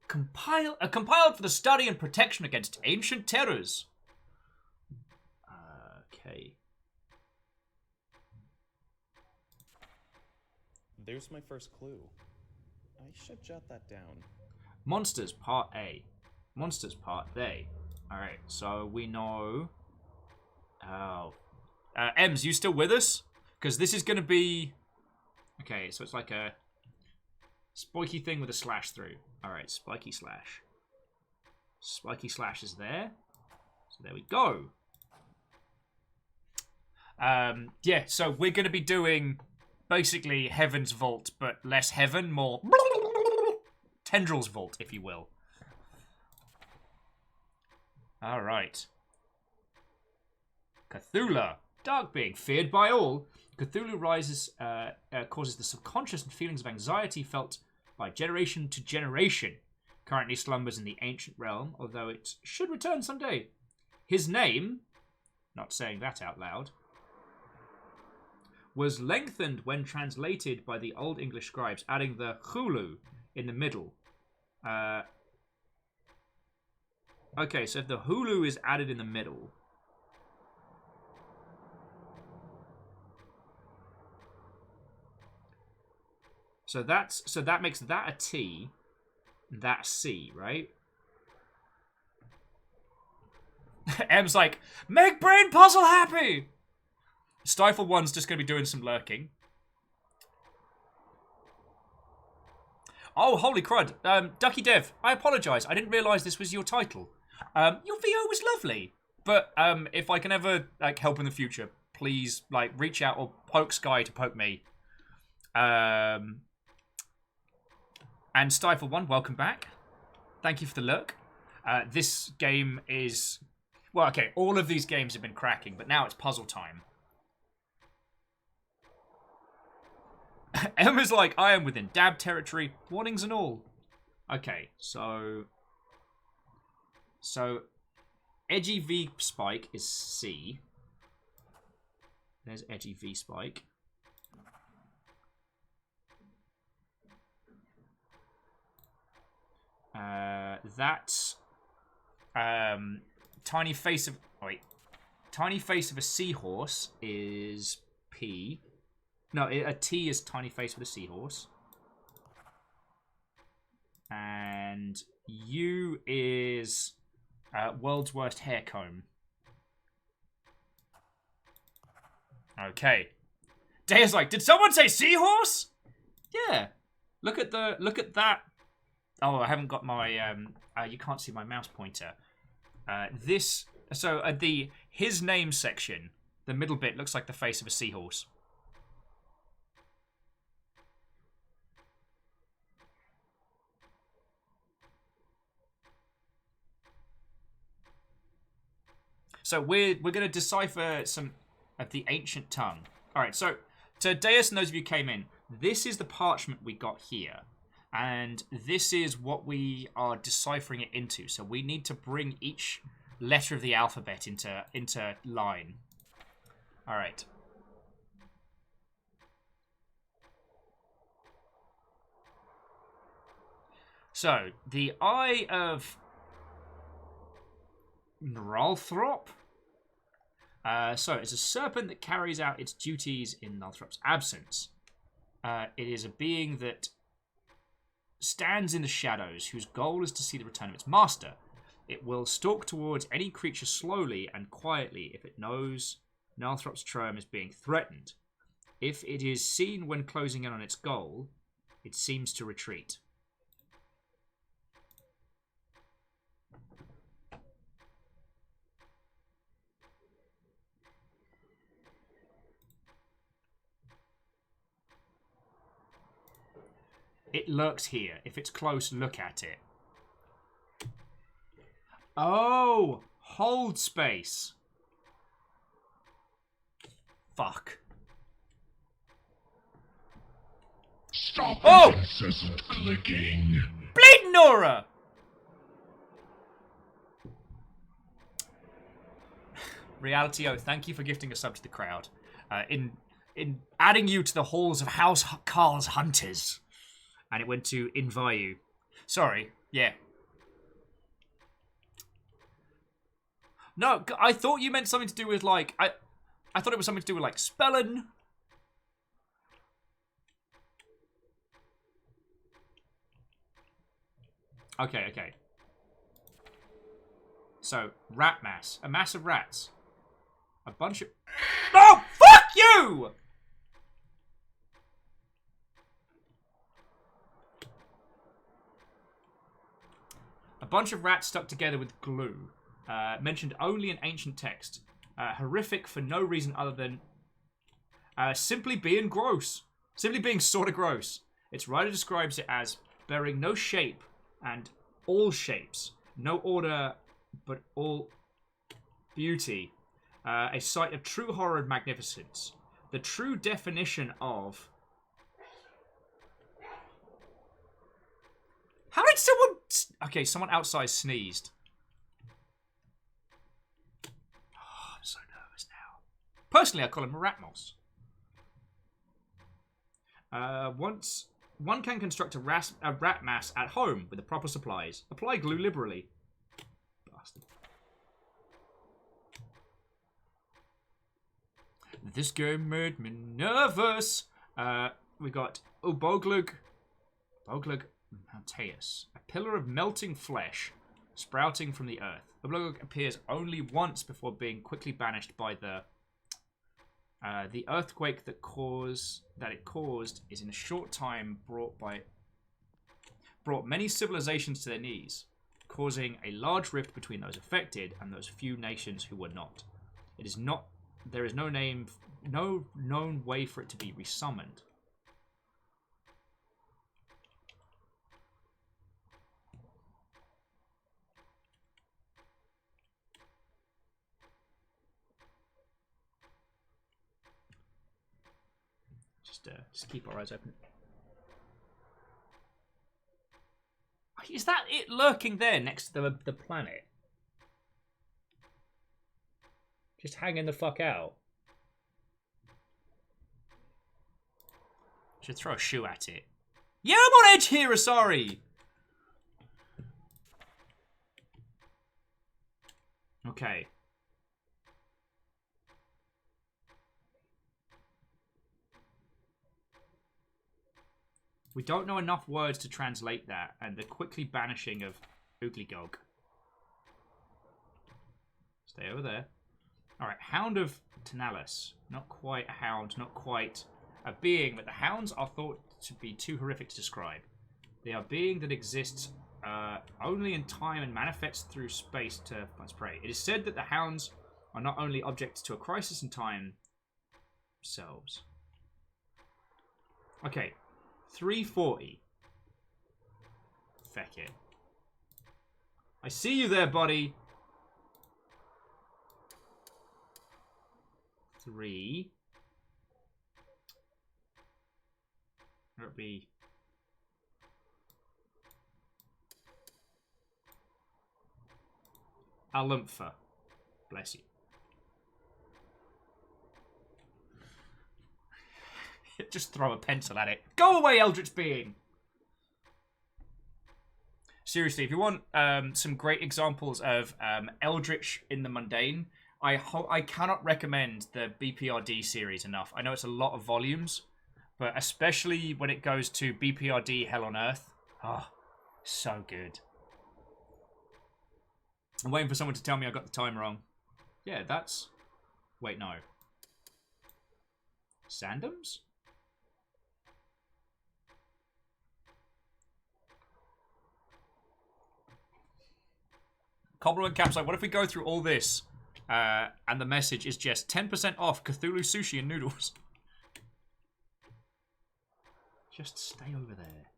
Compiled for the study and protection against ancient terrors. Okay. There's my first clue. I should jot that down. Monsters, Part A. Monsters, Part A. Alright, so we know... Oh. Ems, you still with us? Because this is going to be... Okay, so it's like a spiky thing with a slash through. Alright, spiky slash. Spiky slash is there. So there we go. Yeah, so we're going to be doing basically Heaven's Vault, but less heaven, more Tendrils Vault, if you will. Alright. Cthulhu. Dark being, feared by all. Cthulhu causes the subconscious and feelings of anxiety felt by generation to generation. Currently slumbers in the ancient realm, although it should return someday. His name, not saying that out loud, was lengthened when translated by the Old English scribes, adding the Hulu in the middle. Okay, so if the Hulu is added in the middle... So that makes that a T, that a C, right? M's like, make brain puzzle happy! Stifle 1's just going to be doing some lurking. Oh, holy crud. Ducky Dev, I apologise. I didn't realise this was your title. Your VO was lovely. But if I can ever help in the future, please reach out or poke Sky to poke me. And Stifle 1, welcome back. Thank you for the lurk. This game is... Well, okay, all of these games have been cracking, but now it's puzzle time. Emma's like, I am within dab territory, warnings and all. Okay, so Edgy V Spike is C. There's Edgy V Spike. That's tiny face of a seahorse is P. No, a T is tiny face with a seahorse. And U is world's worst hair comb. Okay. Daya's like, did someone say seahorse? Yeah. Look at that. Oh, I haven't got my you can't see my mouse pointer. His name section, the middle bit looks like the face of a seahorse. So we're gonna decipher some of the ancient tongue. Alright, so to Deus and those of you who came in, this is the parchment we got here. And this is what we are deciphering it into. So we need to bring each letter of the alphabet into line. Alright. So, the Eye of Nralthrop. So, it's a serpent that carries out its duties in Nralthrop's absence. It is a being that stands in the shadows, whose goal is to see the return of its master. It will stalk towards any creature slowly and quietly if it knows Nralthrop's term is being threatened. If it is seen when closing in on its goal, it seems to retreat. It lurks here. If it's close, look at it. Oh! Hold space. Fuck. Stop oh! the incessant clicking. Bleed Nora! Reality O, thank you for gifting a sub to the crowd. In adding you to the halls of House Carl's Hunters. And it went to Invayu. Sorry, yeah. No, I thought you meant something to do with, like... I thought it was something to do with, like, spelling. Okay. So, rat mass. A mass of rats. A bunch of... Oh, fuck you! A bunch of rats stuck together with glue. Mentioned only in ancient text. Horrific for no reason other than simply being gross. Simply being sort of gross. Its writer describes it as bearing no shape and all shapes. No order, but all beauty. A sight of true horror and magnificence. The true definition of... How did someone... Okay, someone outside sneezed. Oh, I'm so nervous now. Personally, I call him a rat moss. One can construct a rat mass at home with the proper supplies. Apply glue liberally. Bastard. This game made me nervous. We got Boglug Mountaeus, a pillar of melting flesh sprouting from the earth. Oblog appears only once before being quickly banished by the earthquake that it caused is in a short time brought many civilizations to their knees, causing a large rift between those affected and those few nations who were not. There is no known way for it to be resummoned. Just keep our eyes open. Is that it lurking there next to the planet? Just hanging the fuck out. Should throw a shoe at it. Yeah, I'm on edge here, Asari! Okay. We don't know enough words to translate that, and the quickly banishing of Oogly-Gog. Stay over there. Alright, Hound of Tanalis. Not quite a hound, not quite a being, but the hounds are thought to be too horrific to describe. They are a being that exists only in time and manifests through space to find its prey. It is said that the hounds are not only objects to a crisis in time themselves. Okay, 340. Feck it. I see you there, buddy. 3. Where it be? Alumpha. Bless you. Just throw a pencil at it. Go away, Eldritch Being! Seriously, if you want some great examples of Eldritch in the mundane, I cannot recommend the BPRD series enough. I know it's a lot of volumes, but especially when it goes to BPRD Hell on Earth. Oh, so good. I'm waiting for someone to tell me I got the time wrong. Yeah, that's... Wait, no. Sandums? Cobbler and Capsite, what if we go through all this and the message is just 10% off Cthulhu sushi and noodles? Just stay over there.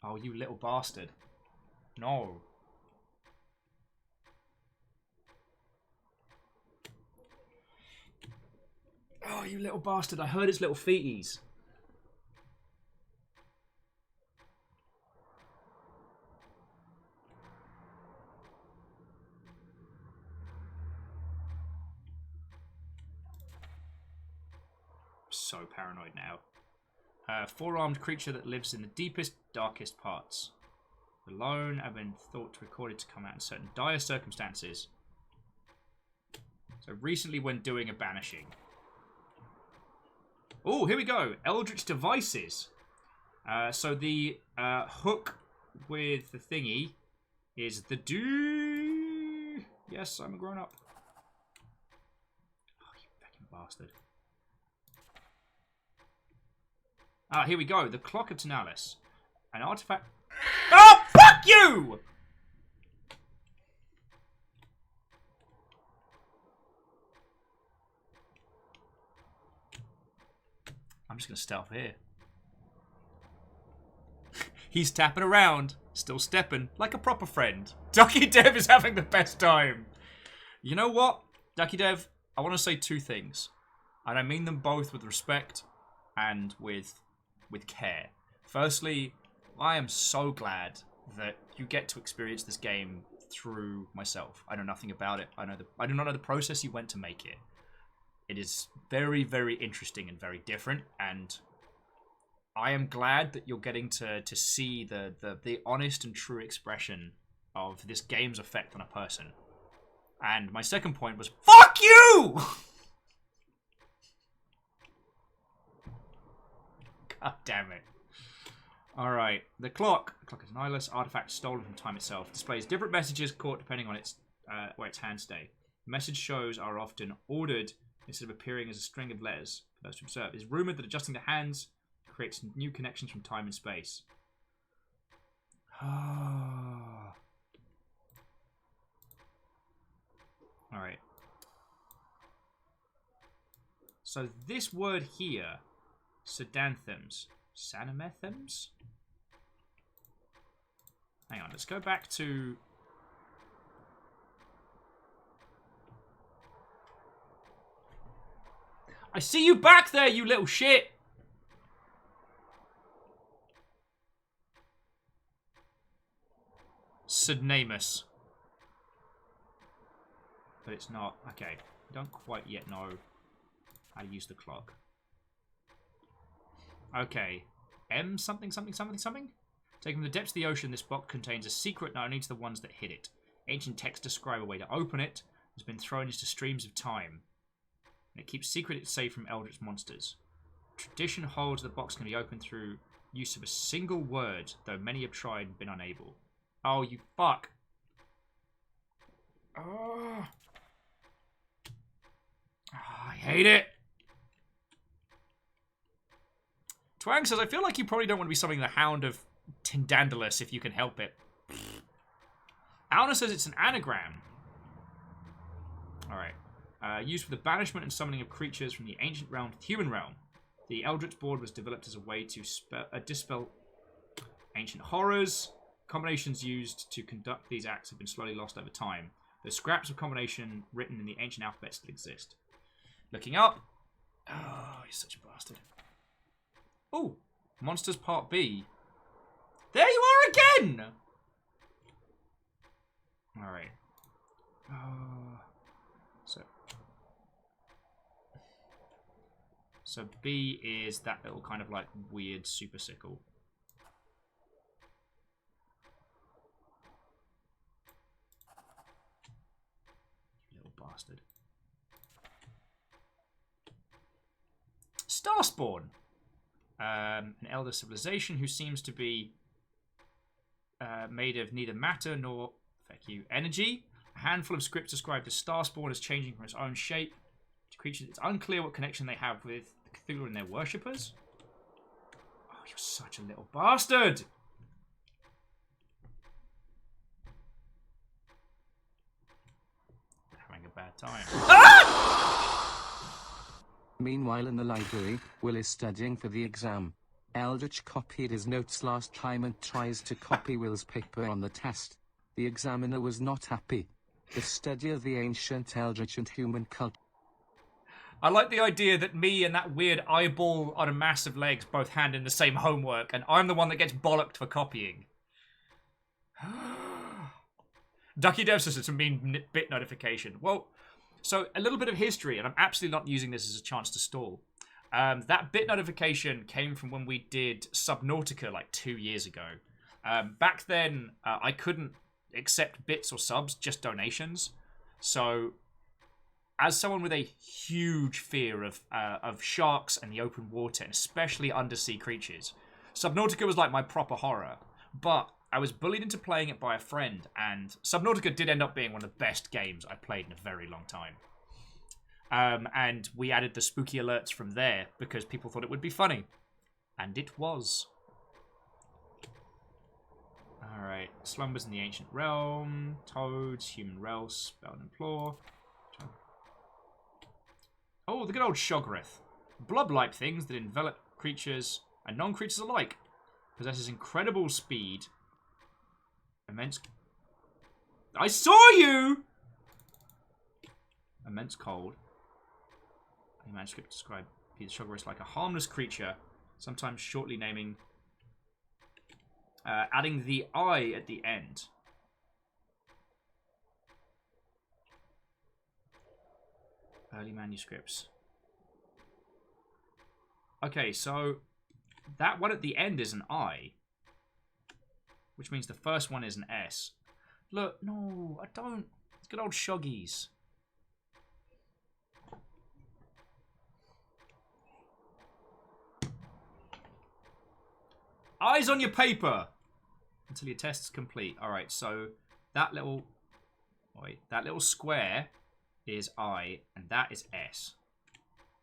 Oh, you little bastard. No. Oh, you little bastard. I heard its little feeties. So paranoid now. Four-armed creature that lives in the deepest, darkest parts. Alone have been thought recorded to come out in certain dire circumstances. So recently when doing a banishing. Oh, here we go. Eldritch devices. So the hook with the thingy is the do. Yes, I'm a grown-up. Oh, you fucking bastard. Ah, here we go. The Clock of Tanalis. An artifact... Oh, fuck you! I'm just going to start here. He's tapping around, still stepping like a proper friend. Ducky Dev is having the best time. You know what, Ducky Dev? I want to say two things. And I mean them both with respect and with care. Firstly, I am so glad that you get to experience this game through myself. I know nothing about it. I do not know the process you went to make it. It is very, very interesting and very different, and I am glad that you're getting to see the honest and true expression of this game's effect on a person. And my second point was, fuck you! God damn it. Alright, the clock. The clock is an eyeless artifact stolen from time itself. Displays different messages caught depending on its where its hands stay. Message shows are often ordered instead of appearing as a string of letters for those to observe. It is rumoured that adjusting the hands creates new connections from time and space. Alright. So this word here, sedanthems. Sanamethems? Hang on, let's go back to... I see you back there, you little shit! Sidnamus. But it's not. Okay. I don't quite yet know how to use the clock. Okay. M something something something something? Taken from the depths of the ocean, this box contains a secret not only to the ones that hid it. Ancient texts describe a way to open it. Has been thrown into streams of time. And it keeps secret safe from eldritch monsters. Tradition holds the box can be opened through use of a single word, though many have tried and been unable. Oh, you fuck. Oh. I hate it. Twang says, I feel like you probably don't want to be something the Hound of Tindandalus if you can help it. Alna says it's an anagram. Alright. Used for the banishment and summoning of creatures from the ancient realm to the human realm. The Eldritch board was developed as a way to dispel ancient horrors. Combinations used to conduct these acts have been slowly lost over time. The scraps of combination written in the ancient alphabet still exist. Looking up. Oh, he's such a bastard. Oh, Monsters Part B. There you are again! Alright. So B is that little kind of like weird super sickle. Little bastard. Starspawn. An elder civilization who seems to be made of neither matter nor, energy. A handful of scripts described as Starspawn as changing from its own shape to creatures. It's unclear what connection they have with Cthulhu and their worshippers. Oh, you're such a little bastard! Having a bad time. Meanwhile in the library, Will is studying for the exam. Eldritch copied his notes last time and tries to copy Will's paper on the test. The examiner was not happy. The study of the ancient Eldritch and human cult. I like the idea that me and that weird eyeball on a massive legs both hand in the same homework, and I'm the one that gets bollocked for copying. Ducky Dev says it's a mean bit notification. Well, so a little bit of history, and I'm absolutely not using this as a chance to stall. That bit notification came from when we did Subnautica like 2 years ago. Back then, I couldn't accept bits or subs, just donations. So, as someone with a huge fear of sharks and the open water, and especially undersea creatures, Subnautica was like my proper horror. But I was bullied into playing it by a friend, and Subnautica did end up being one of the best games I played in a very long time. And we added the spooky alerts from there because people thought it would be funny. And it was. Alright, Slumbers in the Ancient Realm, Toads, Human Realm, Spell and Implore. Oh, the good old Shoggoth. Blob-like things that envelop creatures and non-creatures alike. Possesses incredible speed. Immense... I saw you! Immense cold. The manuscript described Peter Shoggoth like a harmless creature, sometimes shortly naming... adding the I at the end. Early manuscripts. Okay, so that one at the end is an I, which means the first one is an S. Look, no, I don't. It's good old Shoggies. Eyes on your paper until your test is complete. All right, so that little, that little square is I, and that is S.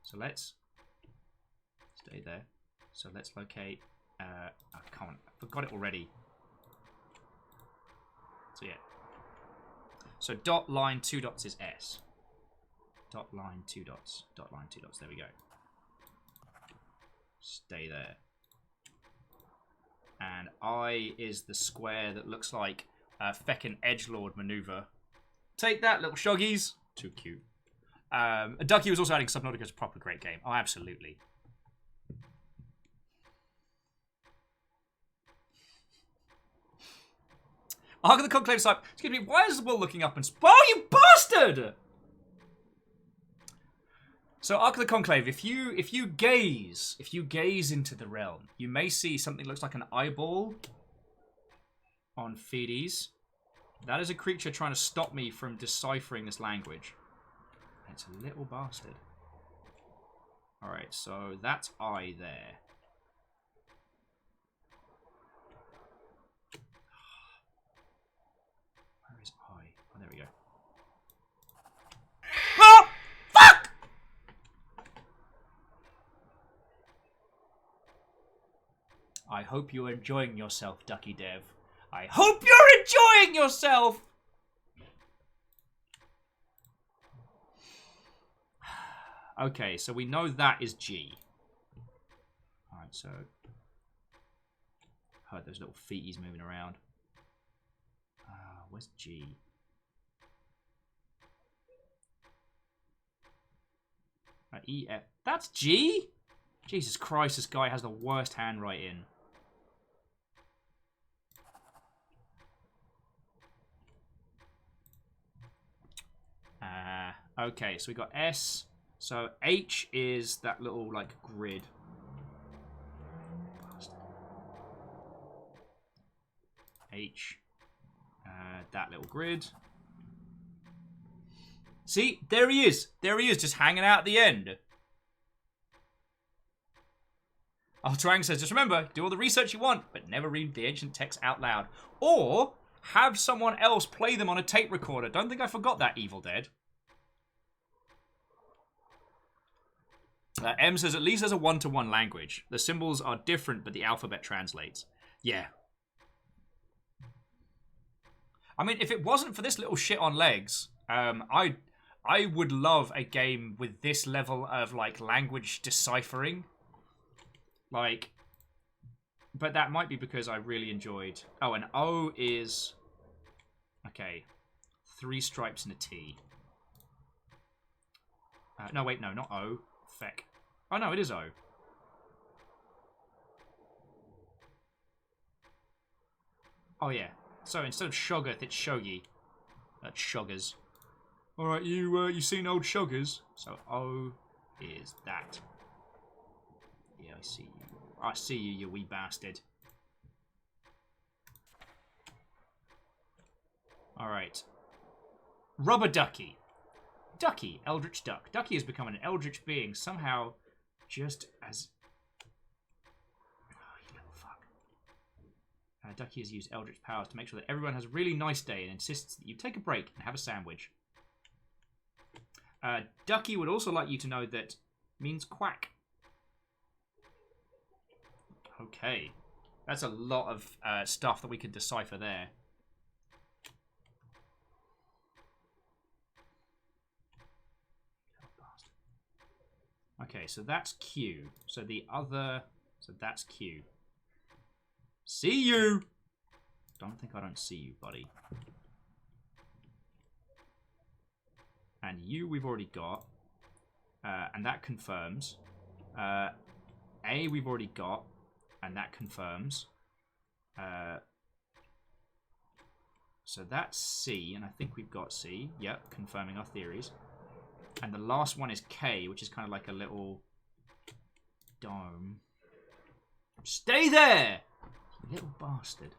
So let's stay there. So let's locate. I forgot it already. So yeah. So dot line 2 dots is S. Dot line 2 dots. Dot line 2 dots. There we go. Stay there. And I is the square that looks like a feckin' edgelord maneuver. Take that, little shoggies. Too cute. Ducky was also adding Subnautica as a proper great game. Oh, absolutely. Ark of the Conclave site. Excuse me, why is the Will looking up and... Oh, you bastard! So, Ark of the Conclave, if you gaze into the realm, you may see something that looks like an eyeball on Fides. That is a creature trying to stop me from deciphering this language. And it's a little bastard. Alright, so that's I there. Where is I? Oh, there we go. Oh! Fuck! I hope you're enjoying yourself, Ducky Dev. I hope you're enjoying yourself! Okay, so we know that is G. Alright, so... heard those little feeties moving around. Where's G? E, F. That's G? Jesus Christ, this guy has the worst handwriting. Okay, so we got S. So H is that little, like, grid. H. That little grid. See? There he is. There he is, just hanging out at the end. Oh, Trang says, just remember, do all the research you want, but never read the ancient texts out loud. Or have someone else play them on a tape recorder. Don't think I forgot that, Evil Dead. M says, at least there's a one-to-one language. The symbols are different, but the alphabet translates. Yeah. I mean, if it wasn't for this little shit on legs, I would love a game with this level of, like, language deciphering. Like, but that might be because I really enjoyed... Oh, and O is... Okay. 3 stripes and a T. No, wait, no, not O. Feck. Oh, no, it is O. Oh, yeah. So instead of Shoggoth, it's Shogi. That's Shoggers. Alright, you seen old Shoggers? So O is that. Yeah, I see you. I see you, you wee bastard. Alright. Rubber Ducky. Ducky, Eldritch Duck. Ducky has become an eldritch being somehow just as... Oh, you little fuck. Ducky has used eldritch powers to make sure that everyone has a really nice day and insists that you take a break and have a sandwich. Ducky would also like you to know that means quack. Okay. That's a lot of stuff that we can decipher there. Okay, so that's Q. So the other... So that's Q. See you! Don't think I don't see you, buddy. And you we've already got. And that confirms. A we've already got. And that confirms. So that's C, and I think we've got C. Yep, confirming our theories. And the last one is K, which is kind of like a little dome. Stay there! You little bastard.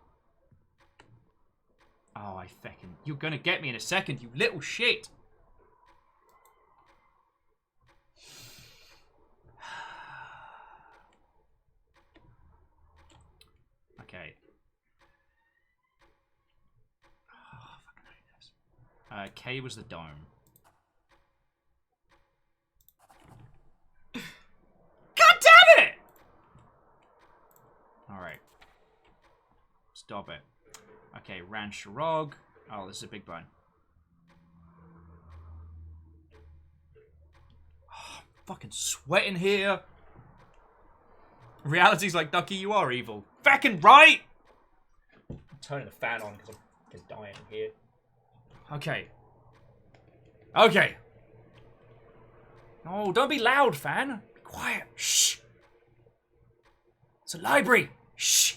Oh, I feckin'... You're gonna get me in a second, you little shit! Okay. Oh, I fucking hate this. K was the dome. God damn it! Alright. Stop it. Okay, Ran Shirog. Oh, this is a big bone. Oh, I'm fucking sweating here. Reality's like, Ducky, you are evil. Fucking right! I'm turning the fan on because I'm dying here. Okay. Okay. No, don't be loud, fan. Be quiet. Shh. It's a library. Shh.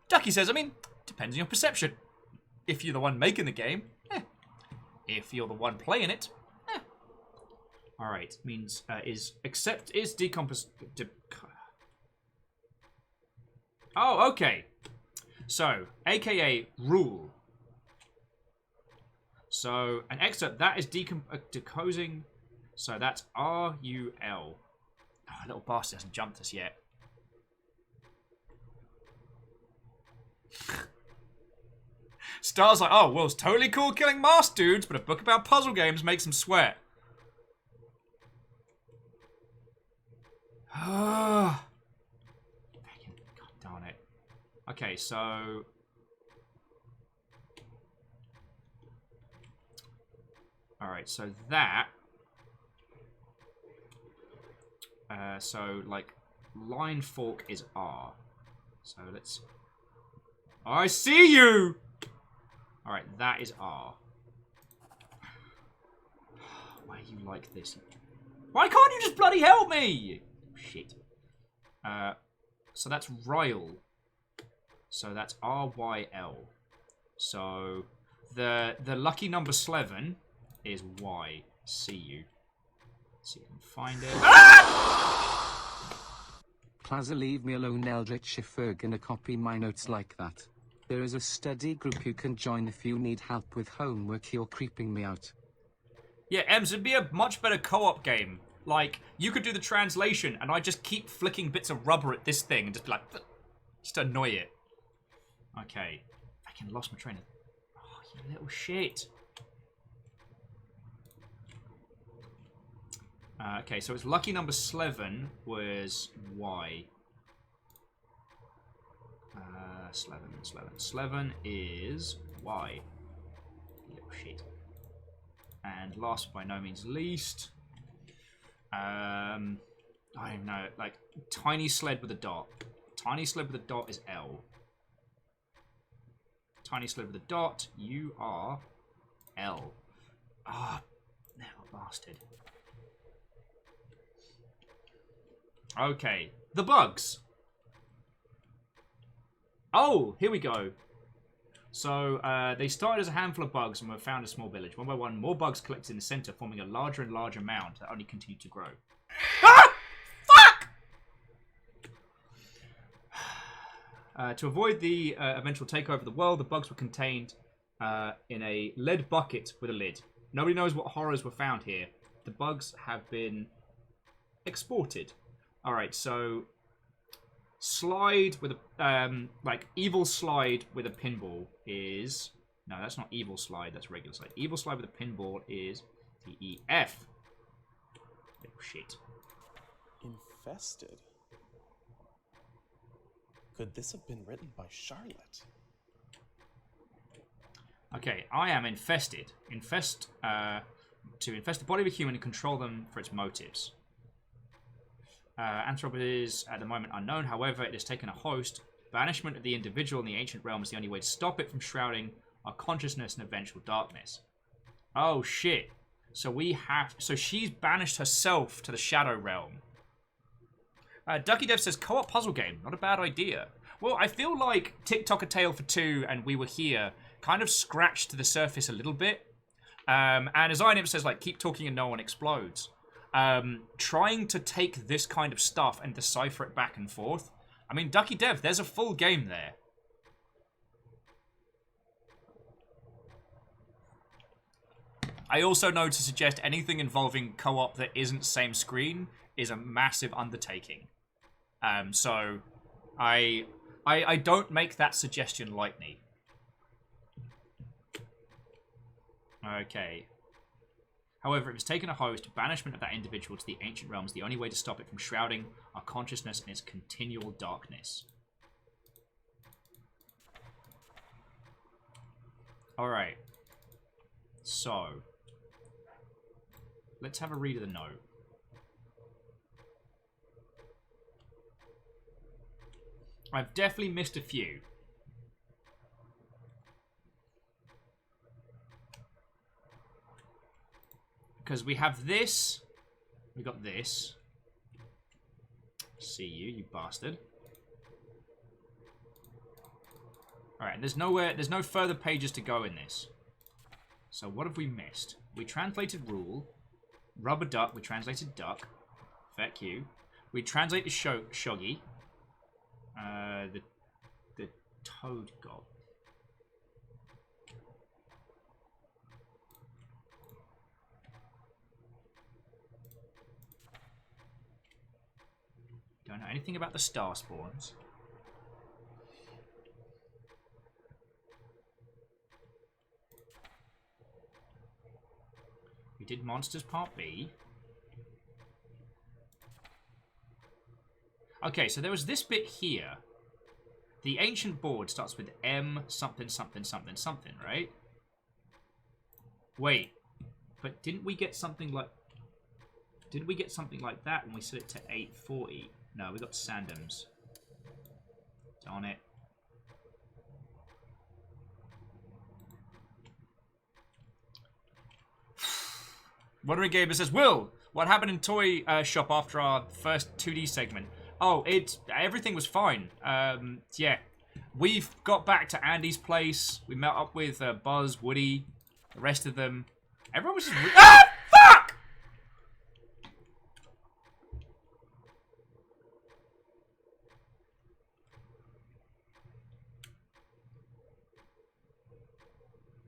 Ducky says, I mean, depends on your perception. If you're the one making the game, eh. If you're the one playing it, eh. Alright, means, is decompose... Oh, okay. So, aka rule. So, an excerpt, that is decomposing... So that's R-U-L. Oh, little bastard hasn't jumped us yet. Star's like, oh, well, it's totally cool killing masked dudes, but a book about puzzle games makes him sweat. God darn it. Okay, so... Alright, so that... so, like, line fork is R. So let's... I see you! Alright, that is R. Why are you like this? Why can't you just bloody help me? Shit. So that's Ryle. So that's R-Y-L. So the lucky number 11 is Y. See you. Let's see if I can find it. Plaza, leave me alone, Eldritch. If you're gonna copy my notes like that. There is a study group you can join if you need help with homework. You're creeping me out. Yeah, Ems, it'd be a much better co-op game. Like, you could do the translation, and I just keep flicking bits of rubber at this thing and just be like, just to annoy it. Okay. I fucking lost my train of... Oh, you little shit. Okay, so it's lucky number 11 was Y. Sleven is Y. Little shit. And last but by no means least, I don't know, like tiny sled with a dot. Tiny sled with a dot is L. Tiny sled with a dot, you are L. Ah, little bastard. Okay, the bugs. Oh, here we go. So, they started as a handful of bugs and were found in a small village. One by one, more bugs collected in the center, forming a larger and larger mound that only continued to grow. Ah! Fuck! To avoid the eventual takeover of the world, the bugs were contained in a lead bucket with a lid. Nobody knows what horrors were found here. The bugs have been exported. Alright, so... Slide with a, like, evil slide with a pinball is... No, that's not evil slide, that's regular slide. Evil slide with a pinball is T-E-F. Little shit. Infested? Could this have been written by Charlotte? Okay, I am infested. To infest the body of a human and control them for its motives. Anthropoid is, at the moment, unknown. However, it has taken a host. Banishment of the individual in the ancient realm is the only way to stop it from shrouding our consciousness in eventual darkness. Oh, shit. So we have... So she's banished herself to the Shadow Realm. Ducky Dev says, co-op puzzle game. Not a bad idea. Well, I feel like TikTok A Tale for Two and We Were Here kind of scratched to the surface a little bit. And as Ironip says, like, keep talking and no one explodes. Trying to take this kind of stuff and decipher it back and forth. I mean, Ducky Dev, there's a full game there. I also know to suggest anything involving co-op that isn't same screen is a massive undertaking. So I don't make that suggestion lightly. Okay. However, it was taken a host, banishment of that individual to the ancient realms, the only way to stop it from shrouding our consciousness in its continual darkness. Alright. So, let's have a read of the note. I've definitely missed a few. Because we have this. We got this. See you, you bastard. Alright, there's no further pages to go in this. So what have we missed? We translated rule. Rubber duck, we translated duck. Feck you. We translated shoggy. The toad god. Don't know anything about the star spawns. We did Monsters Part B. Okay, so there was this bit here. The ancient board starts with M something something something something, right? Wait, but didn't we get something like... Didn't we get something like that when we set it to 840? No, we got Sandums. Darn it. Wandering Gamer says, Will, what happened in Toy Shop after our first 2D segment? Oh, everything was fine. Yeah. We've got back to Andy's place. We met up with Buzz, Woody, the rest of them. Everyone was just... Ah! Fuck!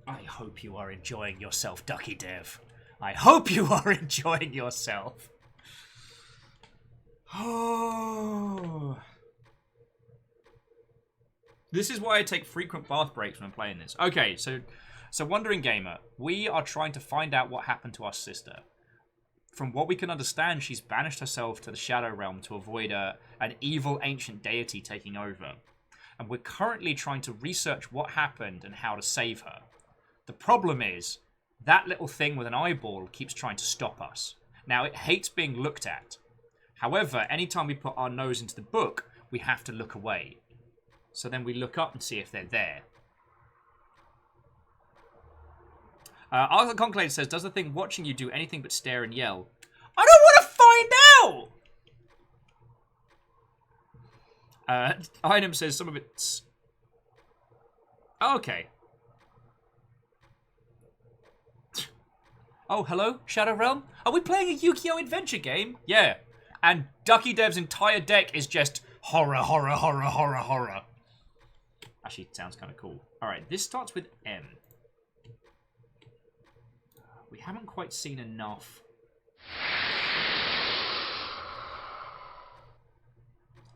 I hope you are enjoying yourself, Ducky Dev. I hope you are enjoying yourself. Oh. This is why I take frequent bath breaks when I'm playing this. Okay, so Wandering Gamer, we are trying to find out what happened to our sister. From what we can understand, she's banished herself to the Shadow Realm to avoid an evil ancient deity taking over. And we're currently trying to research what happened and how to save her. The problem is, that little thing with an eyeball keeps trying to stop us. Now, it hates being looked at. However, anytime we put our nose into the book, we have to look away. So then we look up and see if they're there. Arthur Conclave says, does the thing watching you do anything but stare and yell? I don't want to find out! Item says some of it's... Oh, okay. Oh, hello, Shadow Realm? Are we playing a Yu-Gi-Oh! Adventure game? Yeah. And Ducky Dev's entire deck is just horror, horror, horror, horror, horror. Actually, it sounds kind of cool. Alright, this starts with M. We haven't quite seen enough.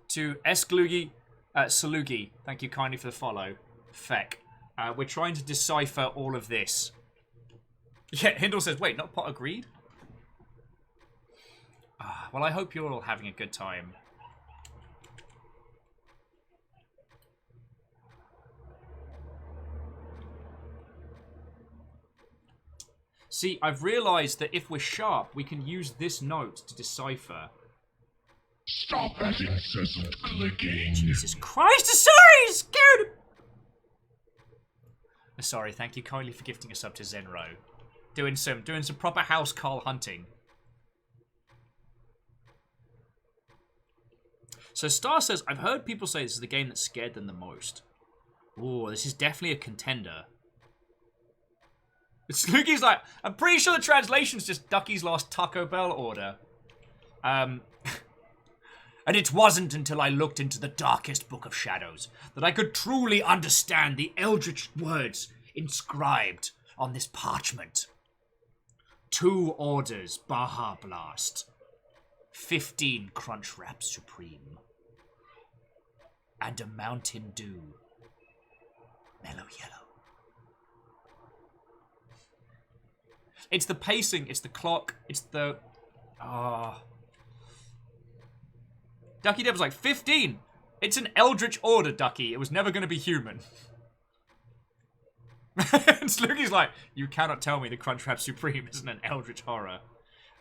To Esglugi, Salugi, thank you kindly for the follow. Feck. We're trying to decipher all of this. Yeah, Hindle says, wait, not pot agreed? Well, I hope you're all having a good time. See, I've realised that if we're sharp, we can use this note to decipher. Stop that incessant clicking. Jesus Christ, sorry, scared. Sorry, thank you kindly for gifting us up to Zenro. Doing some proper house call hunting. So Star says, I've heard people say this is the game that scared them the most. Ooh, this is definitely a contender. Slooky's like, I'm pretty sure the translation's just Ducky's last Taco Bell order. And it wasn't until I looked into the darkest book of shadows that I could truly understand the eldritch words inscribed on this parchment. 2 orders, Baja Blast. 15 Crunchwrap Supreme. And a Mountain Dew. Mellow Yellow. It's the pacing, it's the clock, it's the... Ducky Dev was like, 15! It's an eldritch order, Ducky. It was never going to be human. And Slooky's like, you cannot tell me the Crunchwrap Supreme isn't an eldritch horror.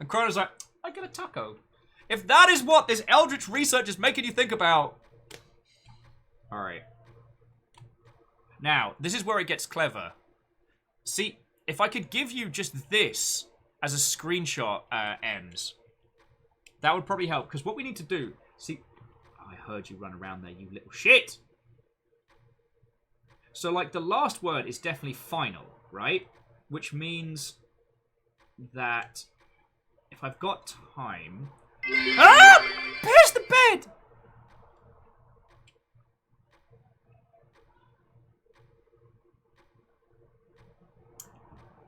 And Chrono's like, I get a taco. If that is what this eldritch research is making you think about... Alright. Now, this is where it gets clever. See, if I could give you just this as a screenshot, Ems, that would probably help. Because what we need to do... See, I heard you run around there, you little shit! So, like, the last word is definitely final, right? Which means that if I've got time... Ah! Pierce the bed!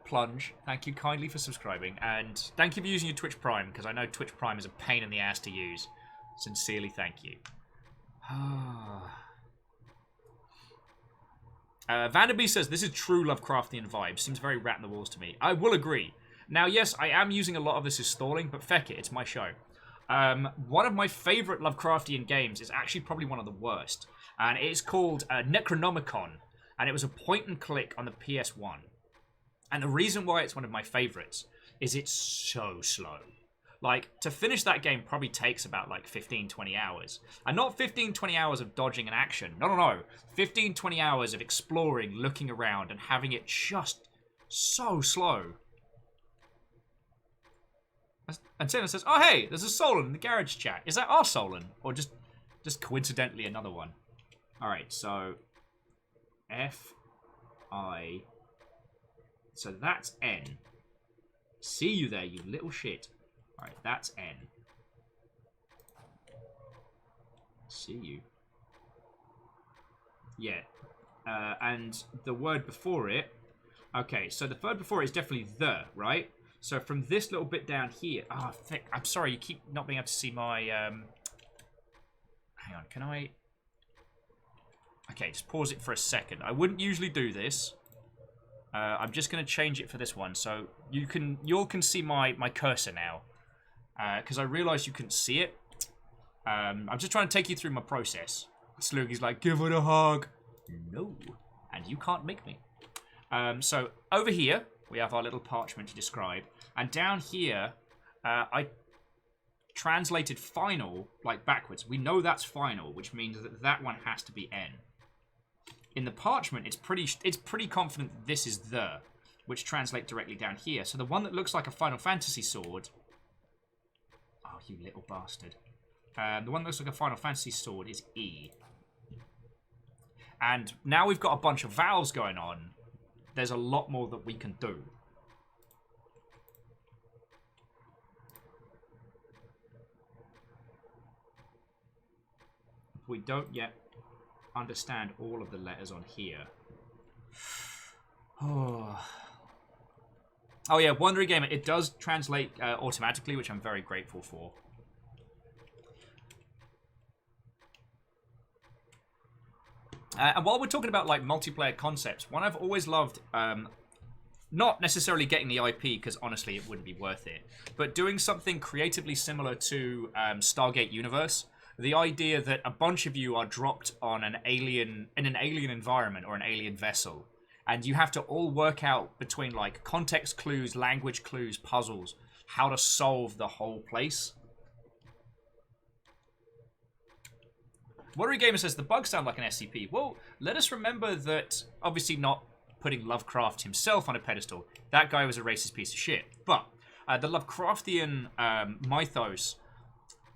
Plunge, thank you kindly for subscribing, and thank you for using your Twitch Prime, because I know Twitch Prime is a pain in the ass to use. Sincerely, thank you. Vanderby says, this is true Lovecraftian vibe. Seems very rat in the walls to me. I will agree. Now, yes, I am using a lot of this as stalling, but feck it, it's my show. One of my favourite Lovecraftian games is actually probably one of the worst. And it's called Necronomicon. And it was a point and click on the PS1. And the reason why it's one of my favourites is it's so slow. Like, to finish that game probably takes about, like, 15, 20 hours. And not 15, 20 hours of dodging and action. No, no, no. 15, 20 hours of exploring, looking around, and having it just so slow. And Tina says, oh, hey, there's a Solon in the garage chat. Is that our Solon? Or just coincidentally another one? Alright, so... F-I... So that's N. See you there, you little shit. Alright, that's N. See you. Yeah. And the word before it... Okay, so the word before it is definitely the, right? So from this little bit down here... Oh, I'm sorry, you keep not being able to see my... Hang on, can I... Okay, just pause it for a second. I wouldn't usually do this. I'm just going to change it for this one. So you all can see my cursor now. Because I realised you couldn't see it. I'm just trying to take you through my process. Sloogy's like, give it a hug. No. And you can't make me. So over here, we have our little parchment to describe. And down here, I translated final, like backwards. We know that's final, which means that that one has to be N. In the parchment, it's pretty confident that this is the, which translate directly down here. So the one that looks like a Final Fantasy sword... Oh, you little bastard. The one that looks like a Final Fantasy sword is E. And now we've got a bunch of vowels going on. There's a lot more that we can do. We don't yet understand all of the letters on here. Oh yeah, Wandering Gamer, it does translate automatically, which I'm very grateful for. And while we're talking about like multiplayer concepts, one I've always loved, not necessarily getting the IP, because honestly it wouldn't be worth it, but doing something creatively similar to Stargate Universe. The idea that a bunch of you are dropped on an alien environment or an alien vessel, and you have to all work out between like context clues, language clues, puzzles, how to solve the whole place. Worry Gamer says the bugs sound like an SCP. Well, let us remember that obviously not putting Lovecraft himself on a pedestal. That guy was a racist piece of shit. But the Lovecraftian mythos.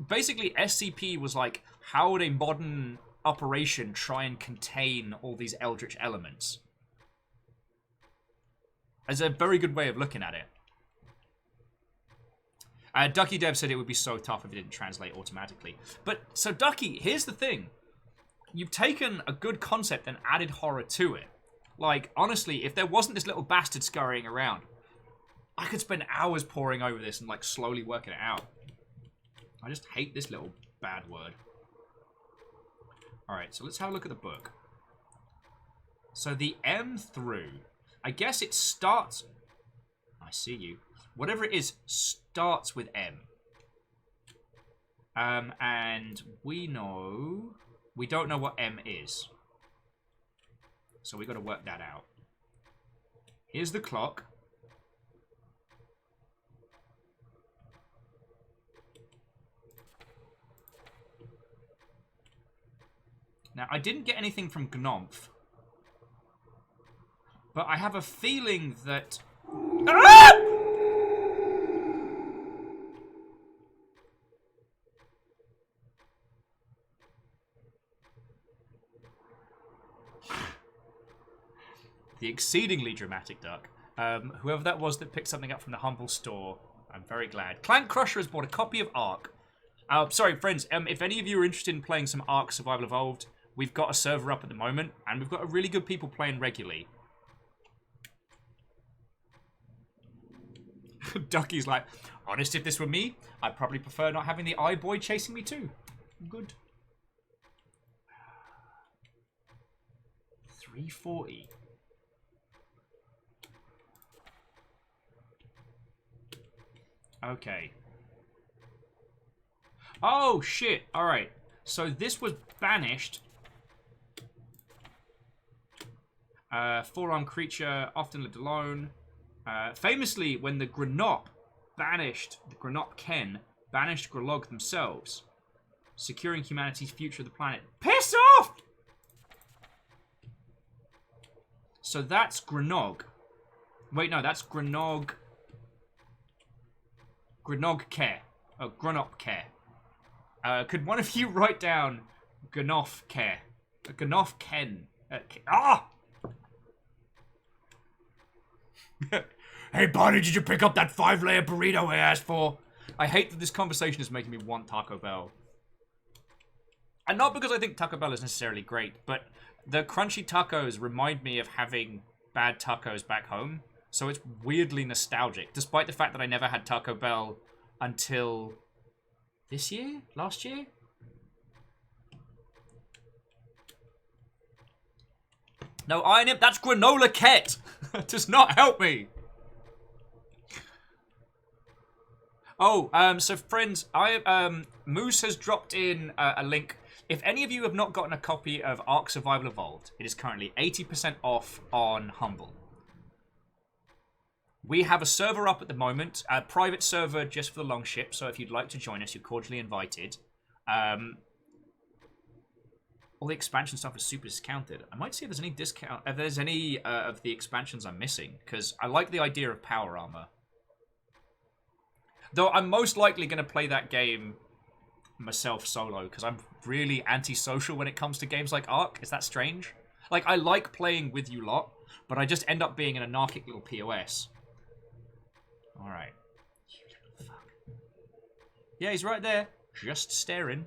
Basically, SCP was like, how would a modern operation try and contain all these eldritch elements? It's a very good way of looking at it. Ducky Dev said it would be so tough if it didn't translate automatically. But, so Ducky, here's the thing. You've taken a good concept and added horror to it. Like, honestly, if there wasn't this little bastard scurrying around, I could spend hours poring over this and like slowly working it out. I just hate this little bad word. Alright, so let's have a look at the book. So the M through. I guess it starts... I see you. Whatever it is, starts with M. And we know... We don't know what M is. So we've got to work that out. Here's the clock. Now, I didn't get anything from Gnomph. But I have a feeling that... Ah! The exceedingly dramatic duck. Whoever that was that picked something up from the humble store, I'm very glad. Clank Crusher has bought a copy of Ark. Sorry, friends, if any of you are interested in playing some Ark Survival Evolved, we've got a server up at the moment, and we've got really good people playing regularly. Ducky's like, honest, if this were me, I'd probably prefer not having the eye boy chasing me too. Good. 340. Okay. Oh, shit. Alright. So this was banished. Four-armed creature, often lived alone. Famously, when the Grenop Ken banished Grolog themselves, securing humanity's future of the planet. Piss off! So that's Grenog. Wait, no, that's Grenog. Grenog Care. Oh, Grenop Care. Could one of you write down Gnoff Care? Gnoff Ken. Hey, buddy, did you pick up that 5-layer burrito I asked for? I hate that this conversation is making me want Taco Bell. And not because I think Taco Bell is necessarily great, but the crunchy tacos remind me of having bad tacos back home. So it's weirdly nostalgic, despite the fact that I never had Taco Bell until this year? Last year? No, Iron Imp, that's Granola Ket! Does not help me! Oh, so friends, Moose has dropped in a link. If any of you have not gotten a copy of Ark Survival Evolved, it is currently 80% off on Humble. We have a server up at the moment, a private server just for the Longship, so if you'd like to join us, you're cordially invited. All the expansion stuff is super discounted. I might see if there's any discount, if there's any of the expansions I'm missing, because I like the idea of power armor. Though I'm most likely going to play that game myself solo, because I'm really antisocial when it comes to games like Ark. Is that strange? Like, I like playing with you lot, but I just end up being an anarchic little POS. Alright. You little fuck. Yeah, he's right there. Just staring.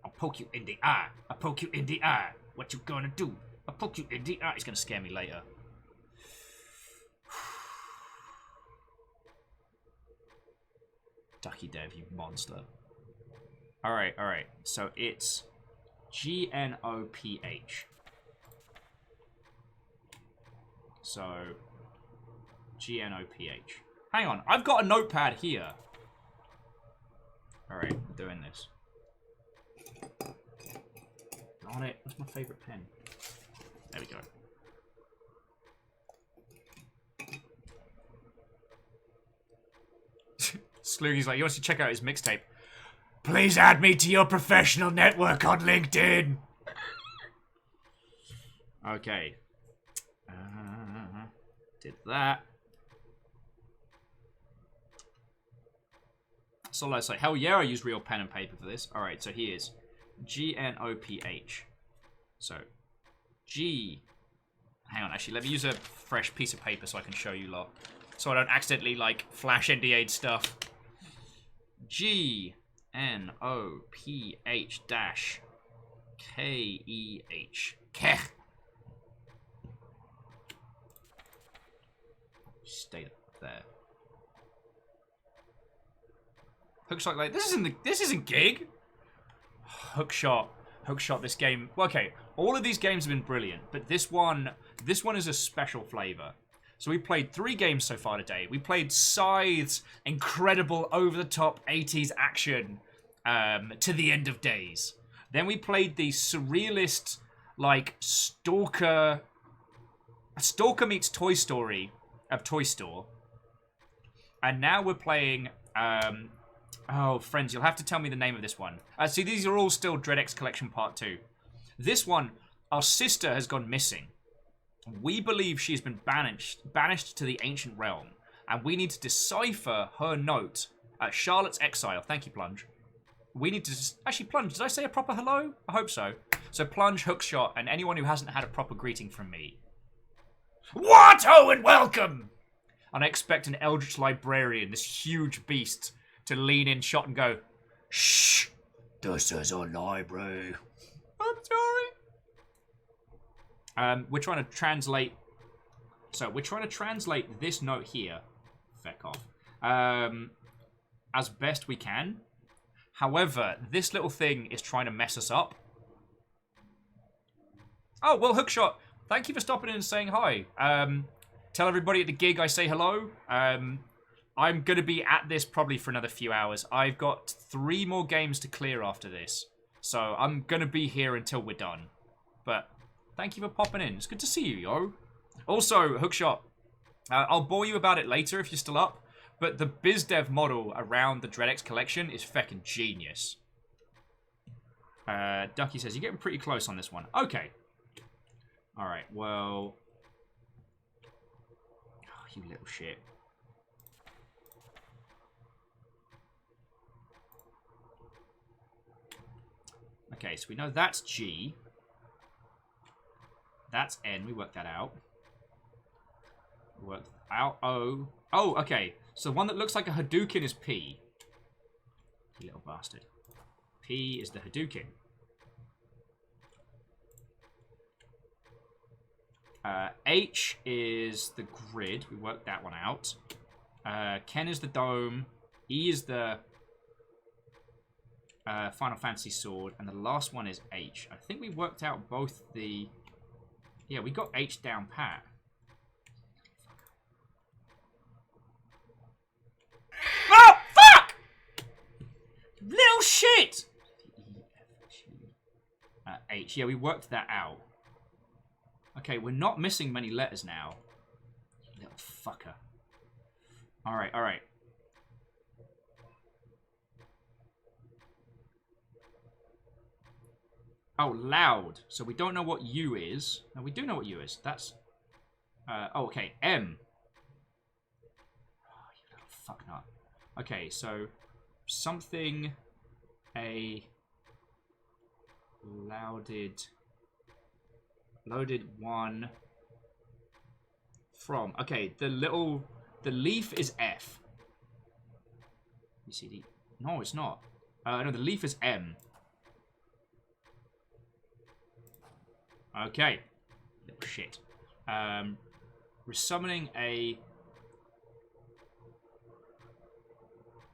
I'll poke you in the eye. I'll poke you in the eye. What you gonna do? I'll poke you in the eye. He's gonna scare me later. Ducky Dev, you monster. Alright, alright. So it's GNOPH. So GNOPH. Hang on, I've got a notepad here. Alright, I'm doing this. On it. What's my favourite pen? There we go. Sloogy's like, he wants to check out his mixtape. Please add me to your professional network on LinkedIn. Okay. Did that. So let's say, hell yeah, I use real pen and paper for this. Alright, so here's GNOPH. So, G. Hang on, actually, let me use a fresh piece of paper so I can show you lot. So I don't accidentally, like, flash NDA'd stuff. GNOPH dash KEH. Keh. Stay there. Hookshot, like, this isn't Gig. Hookshot, this game. Well, okay, all of these games have been brilliant, but this one is a special flavor. So we played 3 games so far today. We played Scythe's incredible over-the-top 80s action to the end of days. Then we played the surrealist, like, Stalker meets Toy Story of Toy Store. And now we're playing, oh, friends, you'll have to tell me the name of this one. See, these are all still DreadX Collection Part 2. This one, our sister has gone missing. We believe she's been banished to the Ancient Realm, and we need to decipher her note. Charlotte's Exile. Thank you, Plunge. We need to... Actually, Plunge, did I say a proper hello? I hope so. So, Plunge, Hookshot, and anyone who hasn't had a proper greeting from me. What? Oh, and welcome! And I expect an Eldritch Librarian, this huge beast, to lean in shot and go, shh, this is a library. I'm sorry. We're trying to translate... So, we're trying to translate this note here. Feck off. As best we can. However, this little thing is trying to mess us up. Oh, well, Hookshot, thank you for stopping in and saying hi. Tell everybody at the gig I say hello. I'm going to be at this probably for another few hours. I've got 3 more games to clear after this. So I'm going to be here until we're done. But thank you for popping in. It's good to see you, yo. Also, Hookshot, I'll bore you about it later if you're still up. But the BizDev model around the DreadX collection is feckin' genius. Ducky says, you're getting pretty close on this one. Okay. Alright, well... Oh, you little shit. Okay, so we know that's G. That's N. We worked that out. We worked out O. Oh, okay. So the one that looks like a Hadouken is P. You little bastard. P is the Hadouken. H is the grid. We worked that one out. Ken is the dome. E is the Final Fantasy sword. And the last one is H. I think we worked out both the... Yeah, we got H down pat. Oh, fuck! Little shit! H. Yeah, we worked that out. Okay, we're not missing many letters now. You little fucker. Alright, alright. Oh, loud. So we don't know what U is. No, we do know what U is. That's... oh, okay. M. Oh, you little fuck nut. Okay, so... Something... A... Loaded 1 from. Okay, the leaf is F. You see the... No, it's not. No, the leaf is M. Okay. Little shit. Resummoning a...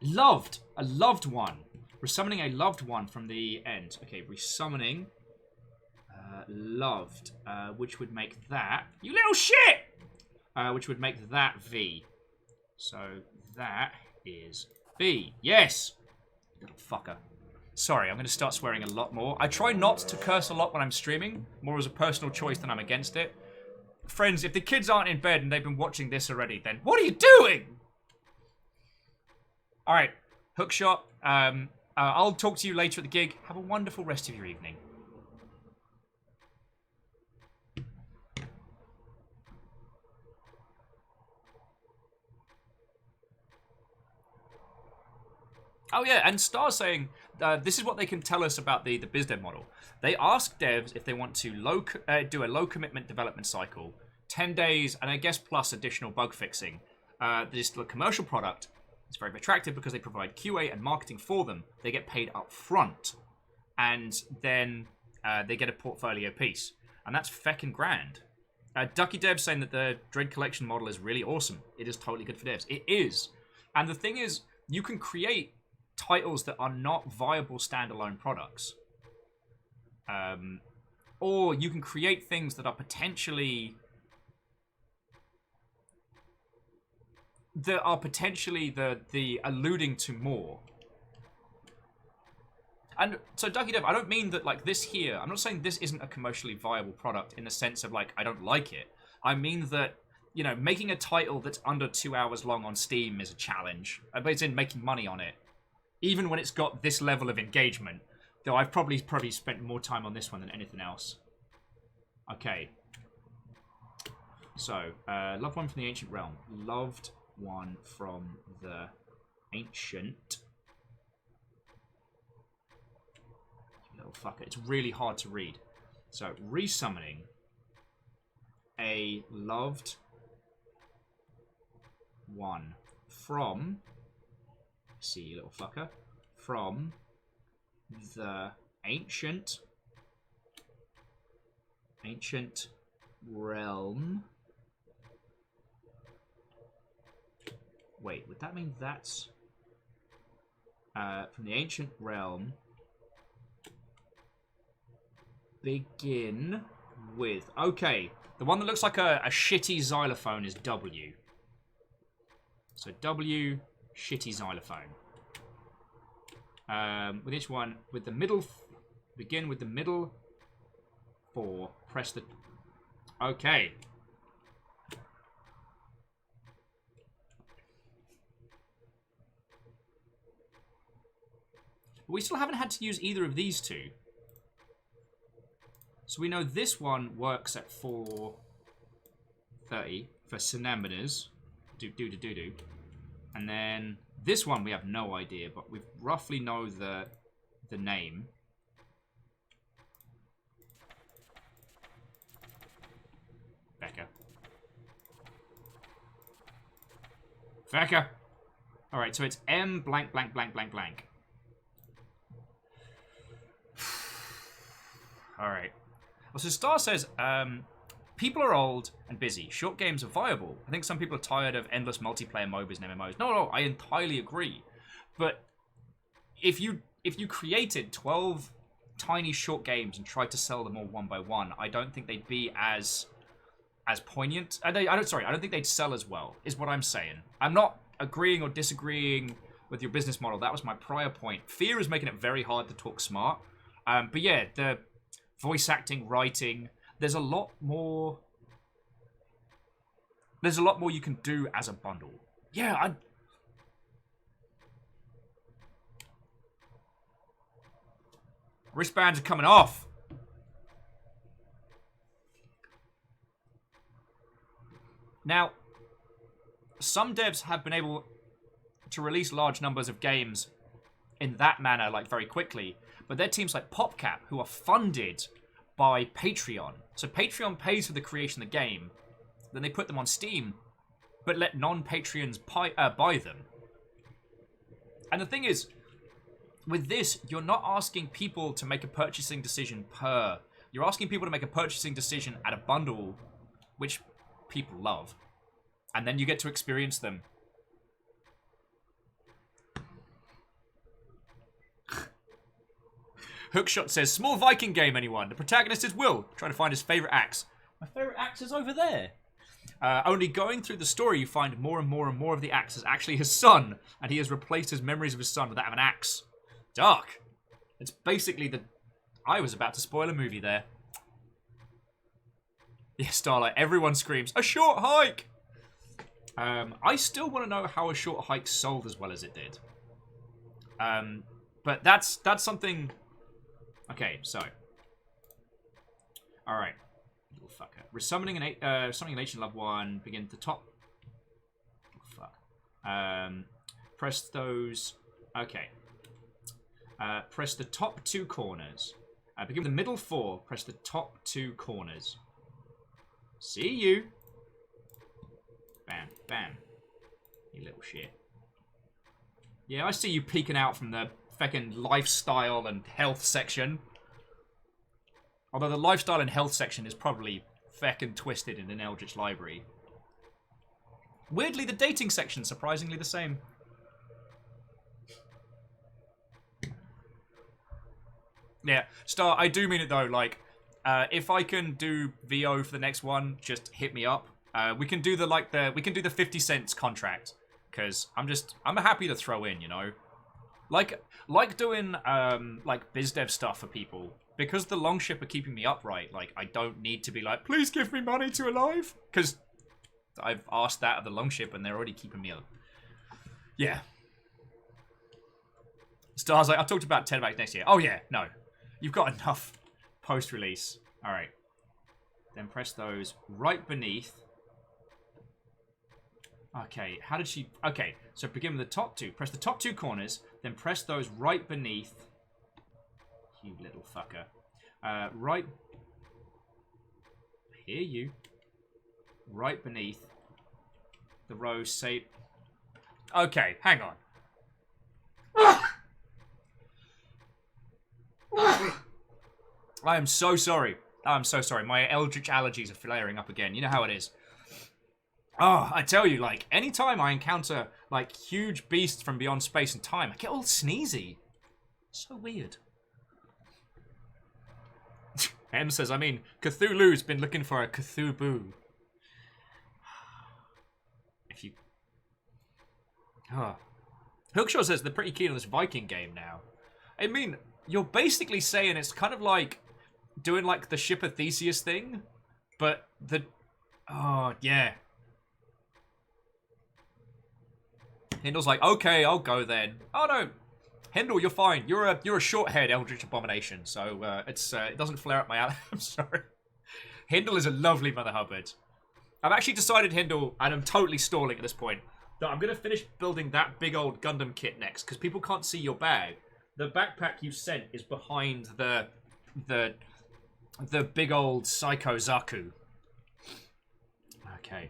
Loved! A loved one. Resummoning a loved one from the end. Okay, resummoning... loved. Which would make that... You little shit! Which would make that V. So, that is V. Yes! Little fucker. Sorry, I'm going to start swearing a lot more. I try not to curse a lot when I'm streaming, more as a personal choice than I'm against it. Friends, if the kids aren't in bed and they've been watching this already, then what are you doing? Alright, Hookshot. I'll talk to you later at the gig. Have a wonderful rest of your evening. Oh yeah, and Star's saying, this is what they can tell us about the BizDev model. They ask devs if they want to do a low commitment development cycle, 10 days, and I guess plus additional bug fixing. This is a commercial product. It's very attractive because they provide QA and marketing for them. They get paid up front. And then they get a portfolio piece. And that's feckin' grand. Ducky Dev saying that the Dread Collection model is really awesome. It is totally good for devs. It is. And the thing is, you can create titles that are not viable standalone products. Or you can create things that are potentially... the alluding to more. And so, Ducky Dev, I don't mean that, like, this here... I'm not saying this isn't a commercially viable product in the sense of, like, I don't like it. I mean that, you know, making a title that's under 2 hours long on Steam is a challenge. But it's in making money on it. Even when it's got this level of engagement. Though I've probably spent more time on this one than anything else. Okay. So, loved one from the ancient realm. Loved one from the ancient... Little fucker. It's really hard to read. So, resummoning a loved one from... See, you little fucker. From the ancient realm. Wait, would that mean that's... from the ancient realm. Begin with... Okay, the one that looks like a shitty xylophone is W. So W, shitty xylophone. With each one, with the middle... Begin with the middle 4. Press the... Okay. We still haven't had to use either of these two. So we know this one works at 4:30 for Synambiners. Do. And then this one we have no idea, but we roughly know the name. Becca. Alright, so it's M blank blank blank blank blank. Alright. Well, so Star says, people are old and busy. Short games are viable. I think some people are tired of endless multiplayer MOBAs and MMOs. No, I entirely agree. But if you created 12 tiny short games and tried to sell them all one by one, I don't think they'd be as poignant. I don't think they'd sell as well, is what I'm saying. I'm not agreeing or disagreeing with your business model. That was my prior point. Fear is making it very hard to talk smart. But yeah, the voice acting, writing, there's a lot more you can do as a bundle. Yeah, wristbands are coming off. Now, some devs have been able to release large numbers of games in that manner, like very quickly, but they're teams like PopCap who are funded by Patreon. So Patreon pays for the creation of the game, then they put them on Steam, but let non-Patreons buy them. And the thing is, with this, you're not asking people to make a purchasing decision per. You're asking people to make a purchasing decision at a bundle, which people love. And then you get to experience them. Hookshot says, small Viking game, anyone? The protagonist is Will, trying to find his favourite axe. My favourite axe is over there. Only going through the story, you find more and more and more of the axe is actually his son, and he has replaced his memories of his son with that of an axe. Dark. It's basically the... I was about to spoil a movie there. Yeah, Starlight, everyone screams, a short hike! I still want to know how a short hike sold as well as it did. But that's something... Okay, so. Alright. Little fucker. Resummoning summoning an ancient loved one. Begin at the top. Oh, fuck. Press those. Okay. Press the top 2 corners. Begin with the middle 4. Press the top 2 corners. See you. Bam, bam. You little shit. Yeah, I see you peeking out from the feckin' lifestyle and health section. Although the lifestyle and health section is probably feckin' twisted in an Eldritch library. Weirdly, the dating section surprisingly the same. Yeah, Star, I do mean it though, like, if I can do VO for the next one, just hit me up. We can do we can do the 50 cents contract. Because I'm happy to throw in, you know? Like doing, like, biz dev stuff for people. Because the Longship are keeping me upright, like, I don't need to be like, please give me money to alive. Because I've asked that of the Longship and they're already keeping me up. Yeah. Star's like, I talked about 10 back next year. Oh yeah, no. You've got enough post-release. Alright. Then press those right beneath. Okay, how did she... Okay, so begin with the top 2. Press the top 2 corners, then press those right beneath... You little fucker. Right... Hear you. Right beneath the row, say... Okay, hang on. I am so sorry. I'm so sorry. My eldritch allergies are flaring up again. You know how it is. Oh, I tell you, like, anytime I encounter like huge beasts from beyond space and time. I get all sneezy. So weird. M says, I mean, Cthulhu's been looking for a Cthulhu. If you... Hookshaw says they're pretty keen on this Viking game now. I mean, you're basically saying it's kind of like doing like the Ship of Theseus thing, but the... Oh, yeah. Hindle's like, okay, I'll go then. Oh, no. Hindle, you're fine. You're a short-haired Eldritch Abomination, so it doesn't flare up my... I'm sorry. Hindle is a lovely Mother Hubbard. I've actually decided, Hindle, and I'm totally stalling at this point, that I'm going to finish building that big old Gundam kit next, because people can't see your bag. The backpack you sent is behind the big old Psycho Zaku. Okay.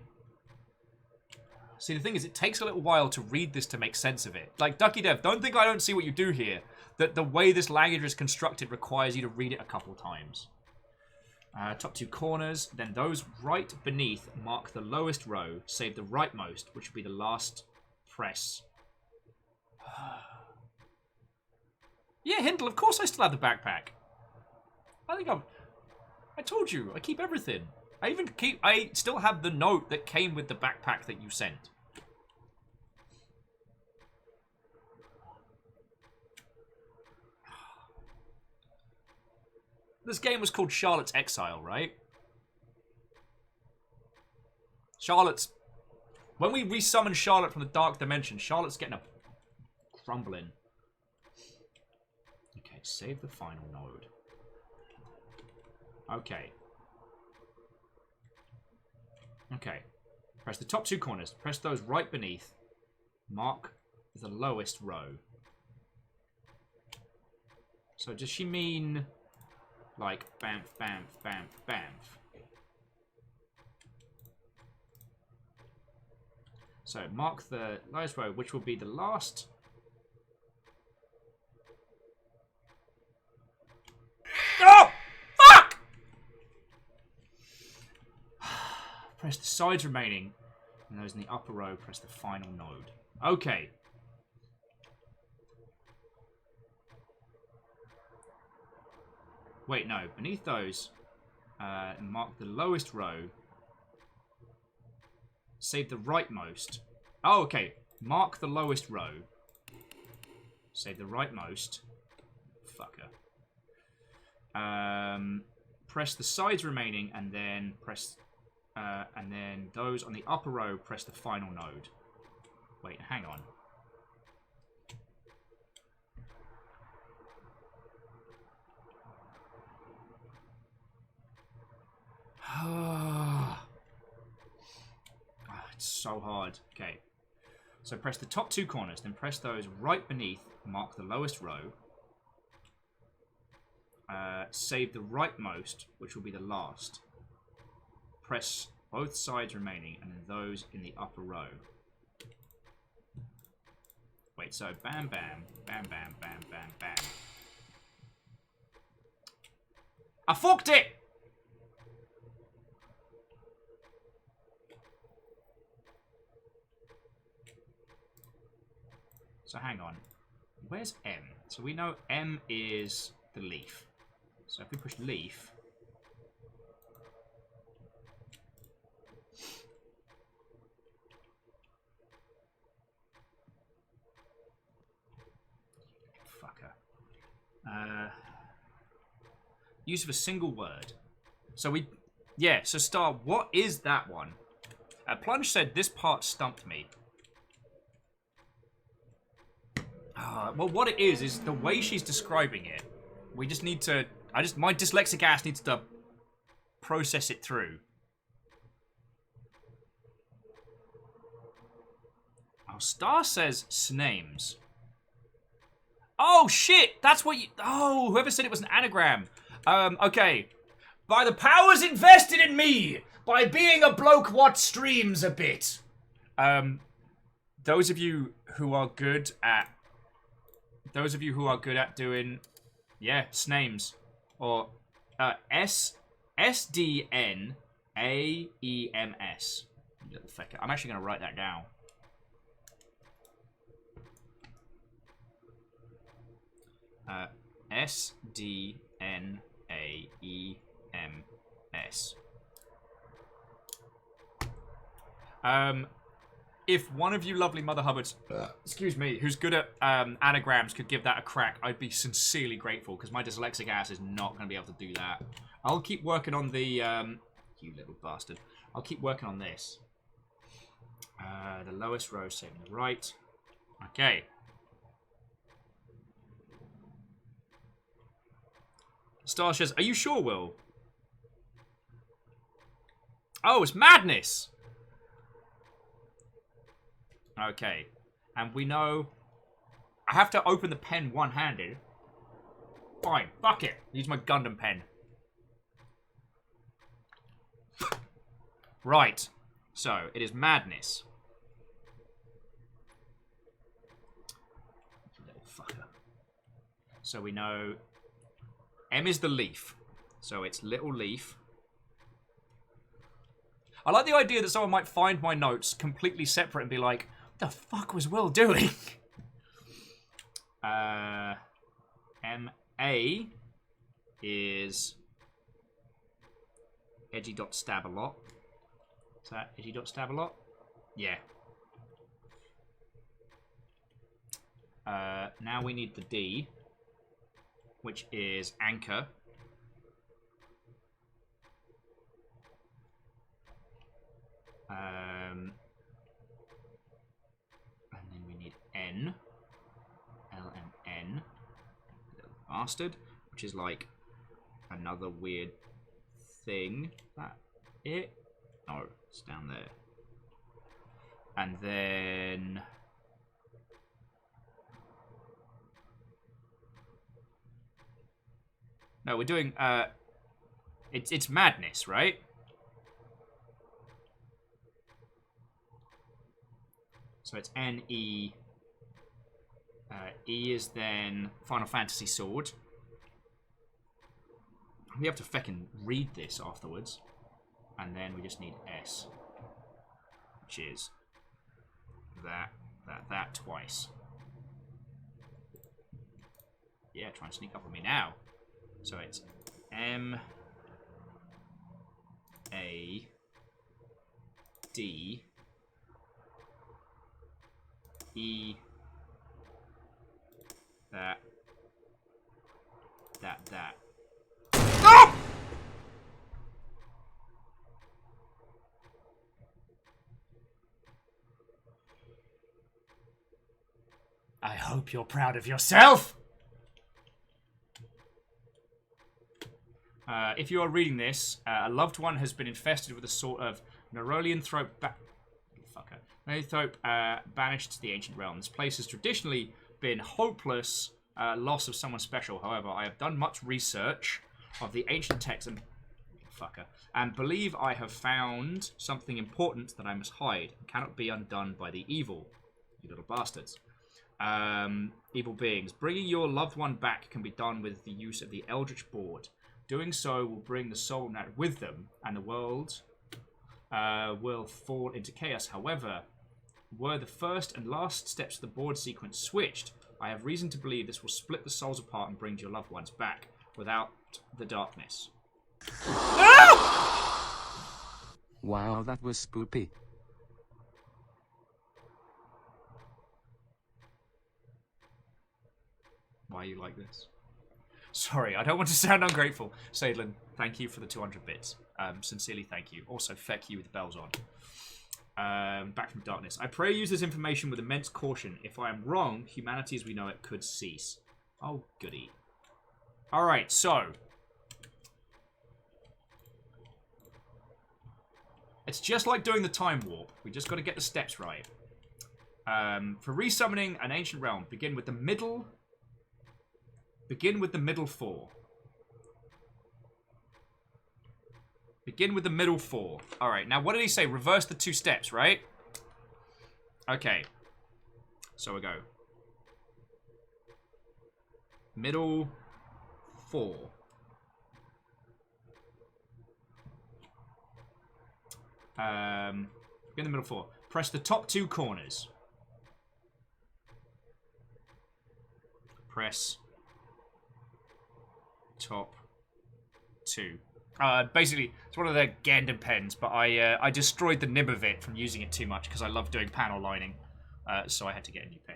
See, the thing is, it takes a little while to read this to make sense of it. Like, Ducky Dev, don't think I don't see what you do here. That the way this language is constructed requires you to read it a couple times. Top 2 corners, then those right beneath mark the lowest row, save the rightmost, which will be the last press. Yeah, Hindle, of course I still have the backpack. I told you, I keep everything. I still have the note that came with the backpack that you sent. This game was called Charlotte's Exile, right? Charlotte's... When we resummon Charlotte from the Dark Dimension, Charlotte's getting a crumbling. Okay, save the final node. Okay. Okay. Press the top 2 corners. Press those right beneath. Mark the lowest row. So does she mean... like, bamf, bamf, bamf, bamf. So, mark the lowest row, which will be the last. Oh! Fuck! Press the sides remaining. And those in the upper row, press the final node. Okay. Wait, no. Beneath those, mark the lowest row. Save the rightmost. Oh, okay. Mark the lowest row. Save the rightmost. Fucker. Press the sides remaining, and then press... and then those on the upper row, press the final node. Wait, hang on. Oh, it's so hard. Okay. So press the top 2 corners, then press those right beneath, mark the lowest row. Save the rightmost, which will be the last. Press both sides remaining, and then those in the upper row. Wait, so bam, bam, bam, bam, bam, bam, bam. I fucked it! So hang on. Where's M? So we know M is the leaf. So if we push leaf... Fucker. Use of a single word. So we... Yeah, so Star, what is that one? Plunge said this part stumped me. Well, what it is the way she's describing it. We just need to... my dyslexic ass needs to process it through. Oh, Star says snames. Oh, shit! That's what you... Oh, whoever said it was an anagram. Okay. By the powers invested in me, by being a bloke what streams a bit. Those of you who are good at doing, yeah, snames, or S-D-N-A-E-M-S. I'm actually going to write that down. SDNAEMS. If one of you lovely Mother Hubbards, excuse me, who's good at anagrams could give that a crack, I'd be sincerely grateful, because my dyslexic ass is not going to be able to do that. I'll keep working on the, you little bastard. I'll keep working on this. The lowest row, saving the right. Okay. Star says, are you sure, Will? Oh, it's madness! Okay. And we know... I have to open the pen one-handed. Fine. Fuck it. Use my Gundam pen. Right. So, it is madness. Little fucker. So we know... M is the leaf. So it's little leaf. I like the idea that someone might find my notes completely separate and be like, what the fuck was Will doing? M-A is edgy.stab-a-lot. Is that edgy.stab-a-lot? Yeah. Now we need the D, which is anchor. And then we need N. L-M-N. Little bastard. Which is like another weird thing. That it? No, it's down there. And then... No, we're doing, it's madness, right? So it's N-E. E is then Final Fantasy Sword. We have to feckin' read this afterwards. And then we just need S. Which is that twice. Yeah, try and sneak up on me now. So it's M A D E that. Ah! I hope you're proud of yourself. If you are reading this, a loved one has been infested with a sort of Nerolianthrope banished to the ancient realm. This place has traditionally been hopeless loss of someone special. However, I have done much research of the ancient text and believe I have found something important that I must hide and cannot be undone by the evil. You little bastards. Evil beings. Bringing your loved one back can be done with the use of the Eldritch Board. Doing so will bring the soul net with them, and the world will fall into chaos. However, were the first and last steps of the board sequence switched, I have reason to believe this will split the souls apart and bring your loved ones back without the darkness. Wow, that was spoopy. Why are you like this? Sorry, I don't want to sound ungrateful. Sadlin, thank you for the 200 bits. Sincerely, thank you. Also, feck you with the bells on. Back from darkness. I pray use this information with immense caution. If I am wrong, humanity as we know it could cease. Oh, goody. Alright, so. It's just like doing the time warp. We just got to get the steps right. For resummoning an ancient realm, begin with the middle four. Begin with the middle four. Alright, now what did he say? Reverse the 2 steps, right? Okay. So we go. Middle 4. In the middle 4. Press the top 2 corners. Press top 2. Basically, it's one of the Gandam pens, but I destroyed the nib of it from using it too much because I love doing panel lining. So I had to get a new pen.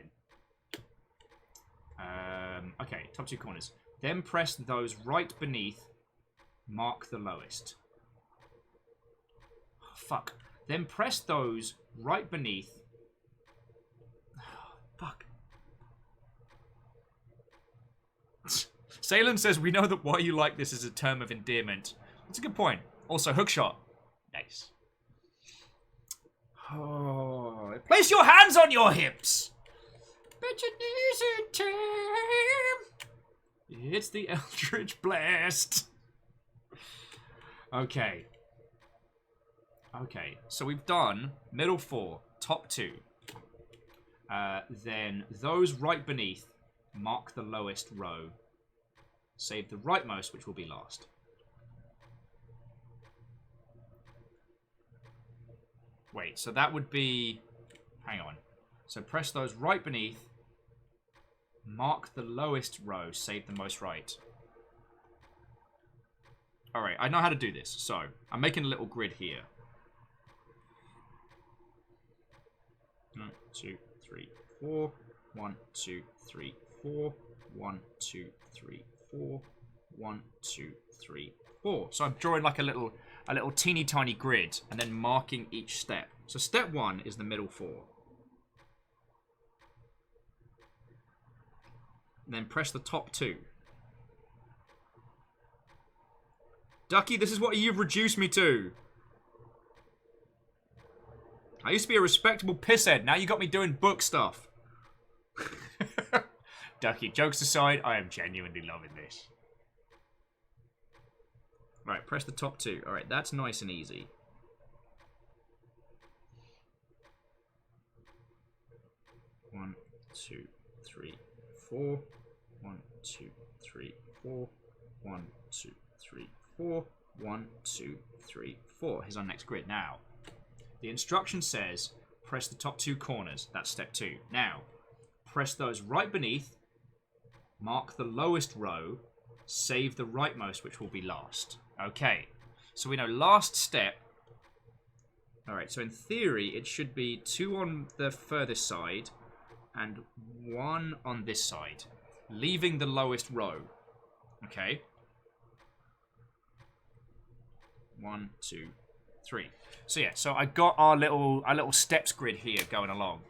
Okay, top 2 corners. Then press those right beneath. Mark the lowest. Oh, fuck. Then press those right beneath. Oh, fuck. Salen says, we know that why you like this is a term of endearment. That's a good point. Also, hookshot. Nice. Oh, place your hands on your hips. Bet your knees in time. It's the Eldritch Blast. Okay. Okay, so we've done middle 4, top 2. Then those right beneath, mark the lowest row. Save the rightmost, which will be last. Wait, so that would be... Hang on. So press those right beneath. Mark the lowest row. Save the most right. Alright, I know how to do this. So, I'm making a little grid here. 1, 2, 3, 4. 1, 2, 3, 4. 1, 2, 3, 4. 1, 2, 3, 4. So I'm drawing like a little teeny tiny grid and then marking each step. So step 1 is the middle 4. And then press the top 2. Ducky, this is what you've reduced me to. I used to be a respectable pisshead. Now you got me doing book stuff. Ducky, jokes aside, I am genuinely loving this. Right, press the top 2. Alright, that's nice and easy. One, 2, 3, 4. 1, 2, 3, 4. 1, 2, 3, 4. 1, 2, 3, 4. Here's our next grid. Now, the instruction says press the top 2 corners. That's step 2. Now, press those right beneath. Mark the lowest row. Save the rightmost, which will be last. Okay. So we know last step. Alright, so in theory, it should be 2 on the furthest side and 1 on this side, leaving the lowest row. Okay. 1, 2, 3. So yeah, so I got our little steps grid here going along.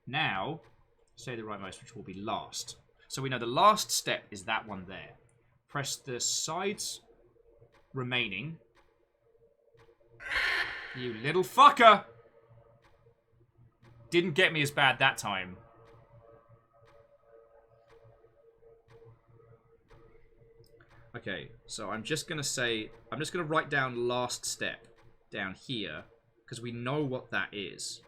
Now, say the rightmost, which will be last. So we know the last step is that one there. Press the sides remaining. You little fucker! Didn't get me as bad that time. Okay, so I'm just going to write down last step down here, because we know what that is.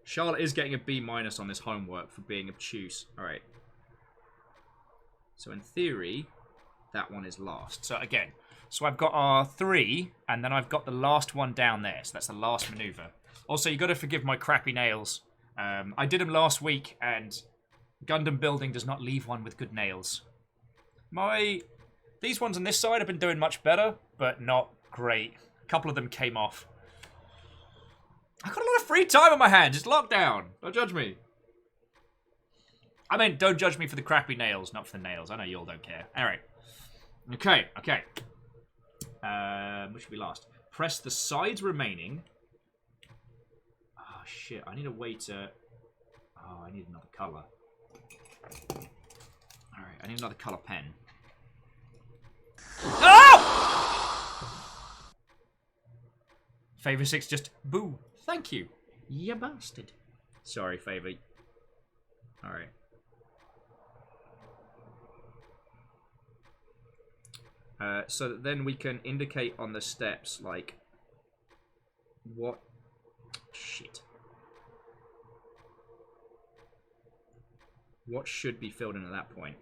Charlotte is getting a B- on this homework for being obtuse. Alright. So in theory, that one is last. So again, so I've got our 3, and then I've got the last one down there. So that's the last maneuver. Also, you got to forgive my crappy nails. I did them last week, and Gundam building does not leave one with good nails. These ones on this side have been doing much better, but not great. A couple of them came off. I've got a lot of free time on my hands. It's lockdown. Don't judge me. I mean, don't judge me for the crappy nails, not for the nails. I know you all don't care. Alright. Okay, okay. Which should be last? Press the sides remaining. Oh, shit. I need a way to... Oh, I need another colour. Alright, I need another colour pen. Oh! Favor 6 just... Boo. Thank you. You bastard. Sorry, Favor. Alright. So that then we can indicate on the steps, like, what... Shit. What should be filled in at that point?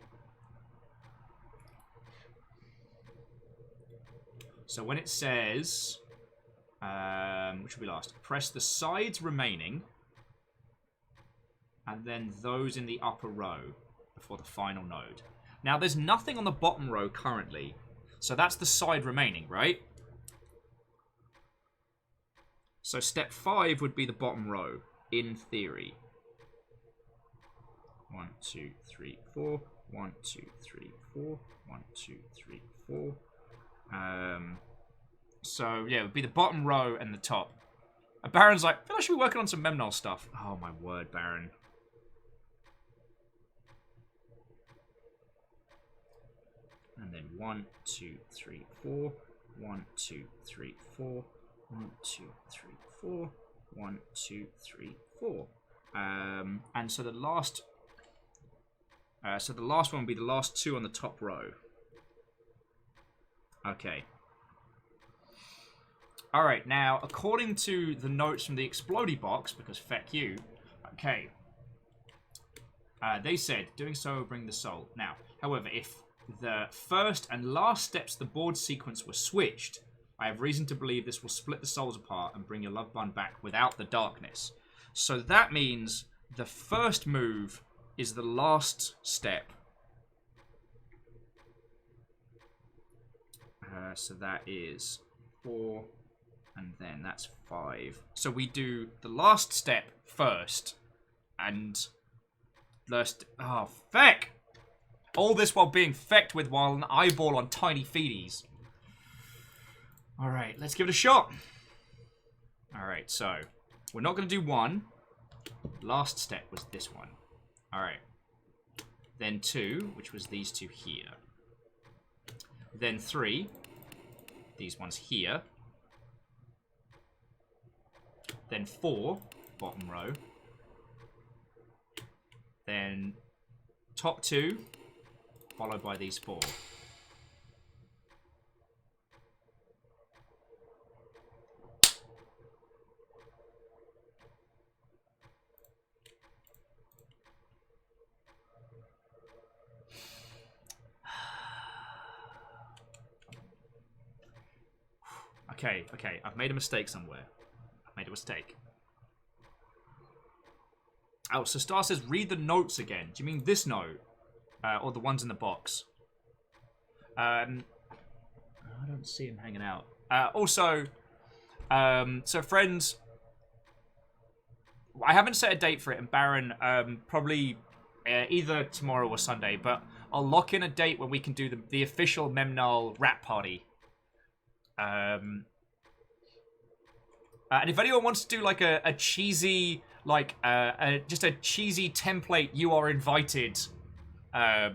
So when it says... which will be last? Press the sides remaining. and then those in the upper row before the final node. Now, there's nothing on the bottom row currently, so that's the side remaining, right? So step 5 would be the bottom row, in theory. 1, 2, 3, 4. 1, 2, 3, 4. 1, 2, 3, 4. So, yeah, it would be the bottom row and the top. Baron's like, I feel I should be working on some Memnol stuff. Oh, my word, Baron. And then 1, 2, 3, 4. 1, 2, 3, 4. 1, 2, 3, 4. 1, 2, 3, 4. And so the last... so the last one would be the last 2 on the top row. Okay. Alright, now, according to the notes from the Explodey box, because feck you, okay, they said, doing so will bring the soul. Now, however, if the first and last steps of the board sequence were switched, I have reason to believe this will split the souls apart and bring your loved one back without the darkness. So that means the first move is the last step. So that is 4, and then that's 5. So we do the last step first, and last... Oh, feck! All this while being fecked with while an eyeball on tiny feeties. Alright, let's give it a shot. Alright, so we're not going to do 1. Last step was this one. Alright. Then 2, which was these 2 here. Then 3. These ones here. Then 4, bottom row. Then top 2, followed by these 4. Okay, I've made a mistake somewhere. I've made a mistake. Oh, so Star says, read the notes again. Do you mean this note? Or the ones in the box? I don't see him hanging out. Also, so friends, I haven't set a date for it, and Baron, probably either tomorrow or Sunday, but I'll lock in a date when we can do the official Memnol rap party. And if anyone wants to do like a cheesy, like just a cheesy template, you are invited, that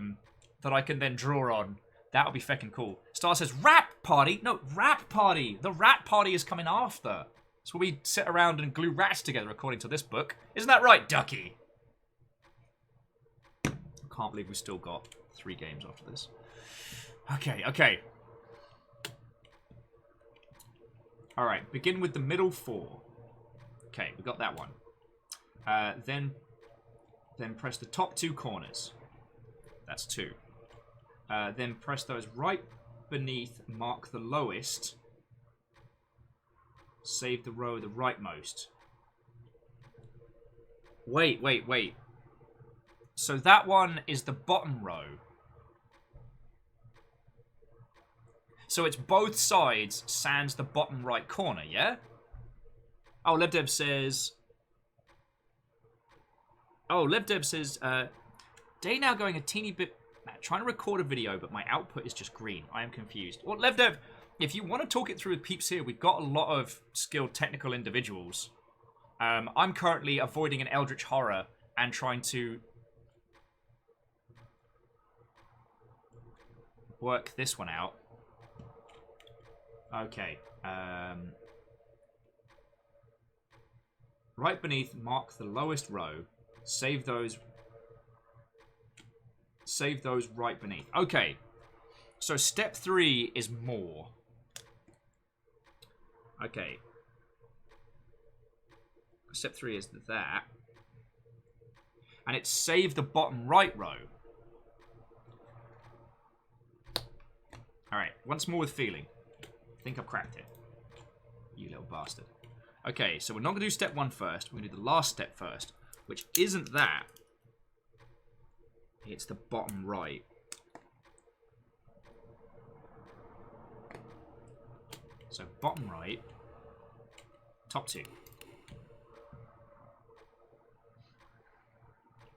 I can then draw on, that would be feckin' cool. Star says rap party, no, rap party. The rat party is coming after. It's where we sit around and glue rats together, according to this book. Isn't that right, Ducky? I can't believe we still got 3 games after this. Okay. Alright, begin with the middle 4. Okay, we got that one. Then press the top 2 corners. That's 2. Then press those right beneath, mark the lowest. Save the row the rightmost. Wait. So that one is the bottom row. So it's both sides sans the bottom right corner, yeah? Oh, LevDev says... day now going a teeny bit... Trying to record a video, but my output is just green. I am confused. Well, LevDev, if you want to talk it through with peeps here, we've got a lot of skilled technical individuals. I'm currently avoiding an Eldritch Horror and trying to... work this one out. Okay. Right beneath, mark the lowest row. Save those right beneath. Okay. So step 3 is more. Okay. Step 3 is that. And it's save the bottom right row. Alright, once more with feeling. I think I've cracked it. You little bastard. Okay, so we're not going to do step 1 first. We're going to do the last step first. which isn't that. It's the bottom right. So bottom right, top 2.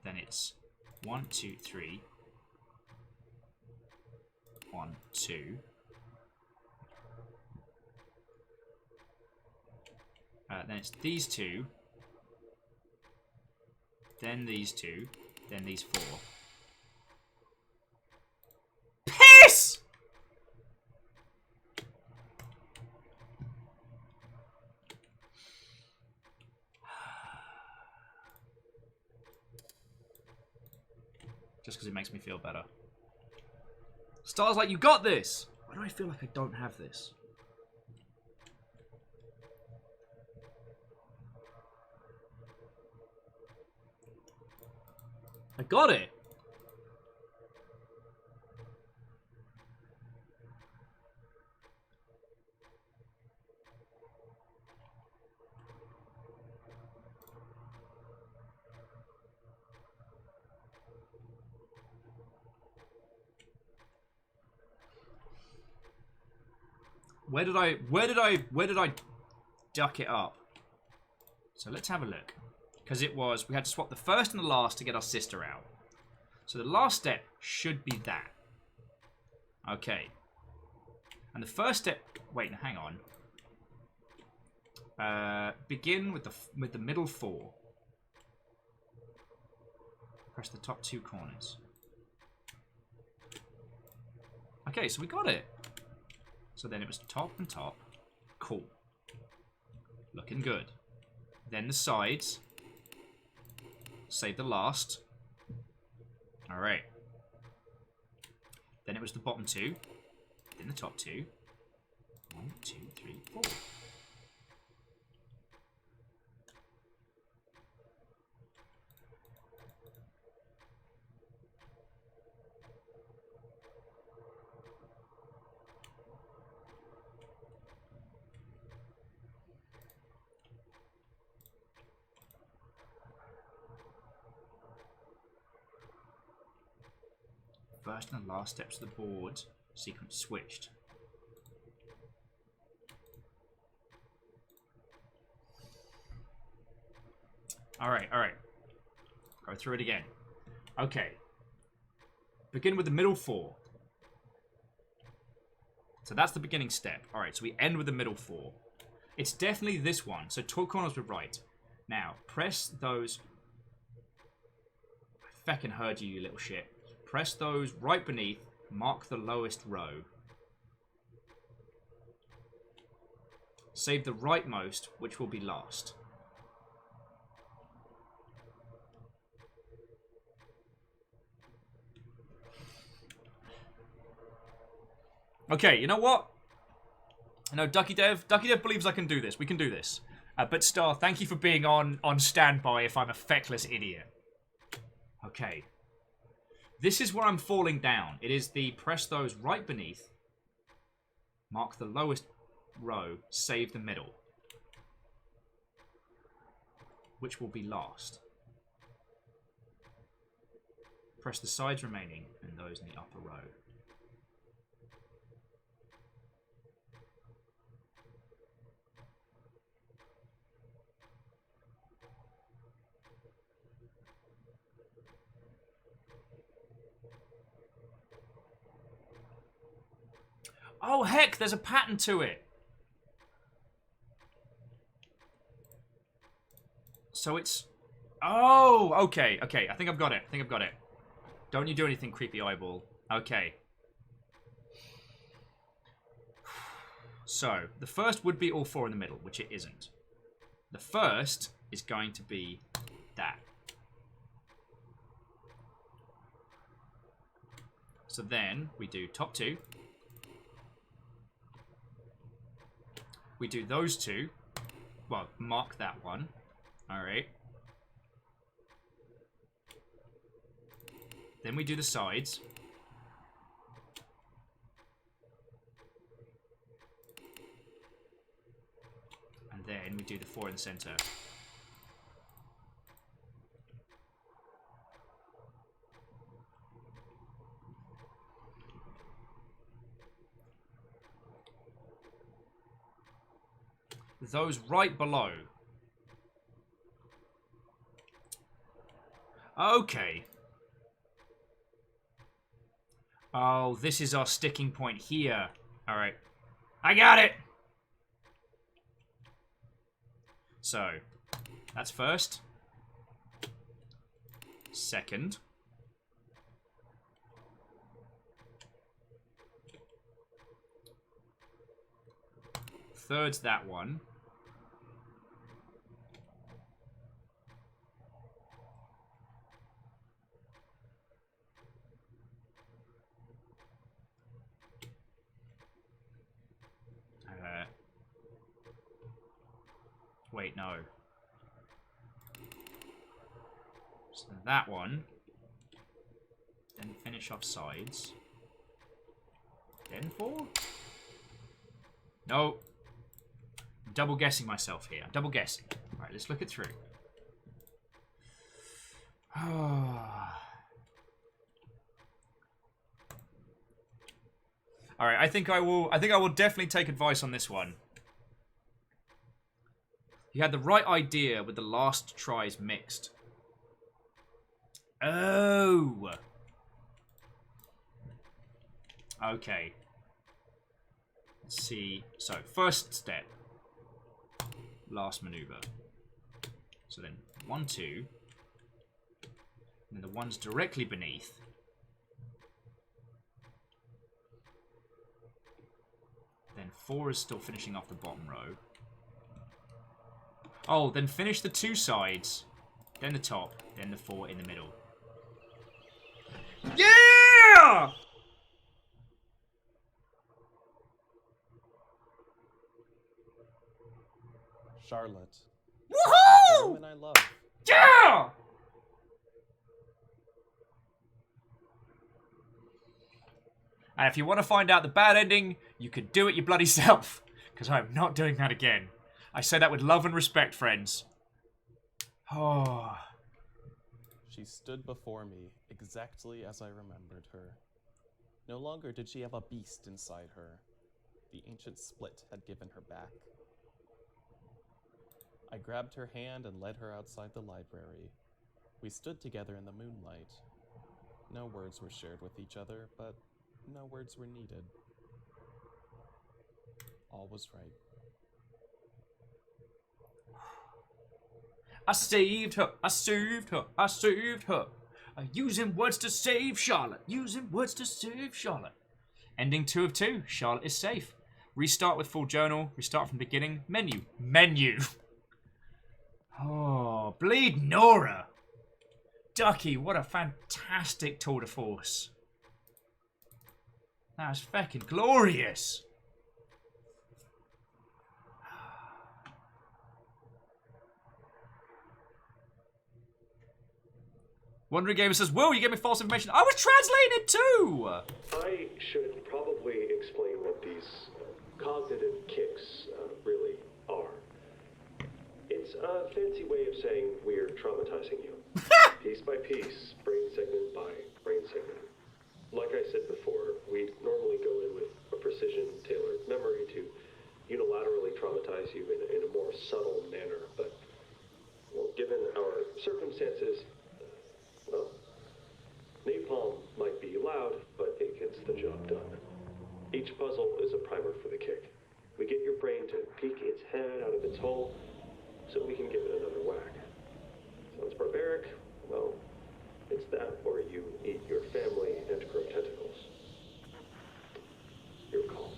Then it's 1, 2, 3. 1, 2. Then it's these 2. Then these 2. Then these 4. Piss! Just because it makes me feel better. Star's like, you got this! Why do I feel like I don't have this? I got it! Where did I duck it up? So let's have a look. Because it was, we had to swap the first and the last to get our sister out. So the last step should be that. Okay. And the first step, wait, hang on. Begin with the middle 4. Press the top 2 corners. Okay, so we got it. So then it was top and top. Cool. Looking good. Then the sides. Save the last. Alright. Then it was the bottom 2. Then the top 2. 1, 2, 3, 4. First and last steps of the board sequence switched. Alright. Go through it again. Okay. Begin with the middle 4. So that's the beginning step. Alright, so we end with the middle 4. It's definitely this one. So 2 corners were right. Now, press those... I feckin' heard you, you little shit. Press those right beneath, mark the lowest row. Save the rightmost, which will be last. Okay, you know what? No, Ducky Dev believes I can do this. We can do this. But Star, thank you for being on standby if I'm a feckless idiot. Okay. This is where I'm falling down. It is the press those right beneath. Mark the lowest row. Save the middle. Which will be last. Press the sides remaining and those in the upper row. Oh, heck, there's a pattern to it. So it's... Oh, okay. I think I've got it. Don't you do anything, creepy eyeball. Okay. So, the first would be all 4 in the middle, which it isn't. The first is going to be that. So then, we do top 2. We do those 2. Well, mark that one. Alright. Then we do the sides. And then we do the 4 in the center. those right below. Okay. Oh, this is our sticking point here. Alright. I got it! So, that's first. Second. Third's that one. Wait, no. So that one. Then finish off sides. Then 4? No. I'm double guessing myself here. I'm double guessing. Alright, let's look it through. Alright, I think I will definitely take advice on this one. You had the right idea with the last tries mixed. Oh. Okay. Let's see. So, first step. Last maneuver. So then, 1, 2. And then the ones directly beneath. Then 4 is still finishing off the bottom row. Oh, then finish the 2 sides, then the top, then the 4 in the middle. Yeah! Charlotte. Woohoo! The woman I love. Yeah! And if you want to find out the bad ending, you can do it your bloody self. Because I'm not doing that again. I say that with love and respect, friends. Oh. She stood before me, exactly as I remembered her. No longer did she have a beast inside her. The ancient split had given her back. I grabbed her hand and led her outside the library. We stood together in the moonlight. No words were shared with each other, but no words were needed. All was right. I saved her, I saved her, I saved her. Using words to save Charlotte. Using words to save Charlotte. Ending 2 of 2. Charlotte is safe. Restart with full journal. Restart from beginning. Menu. Menu. Oh, bleed Nora. Ducky, what a fantastic tour de force. That was fucking glorious. Wandering Gamer says, Will, you gave me false information. I was translating it too! I should probably explain what these cognitive kicks really are. It's a fancy way of saying we're traumatizing you. Piece by piece, brain segment by brain segment. Like I said before, we normally go in with a precision-tailored memory to unilaterally traumatize you in a more subtle manner, but, well, given our circumstances, well, napalm might be loud, but it gets the job done. Each puzzle is a primer for the kick. We get your brain to peek its head out of its hole, so we can give it another whack. Sounds barbaric? Well, it's that or you eat your family and grow tentacles. Your call.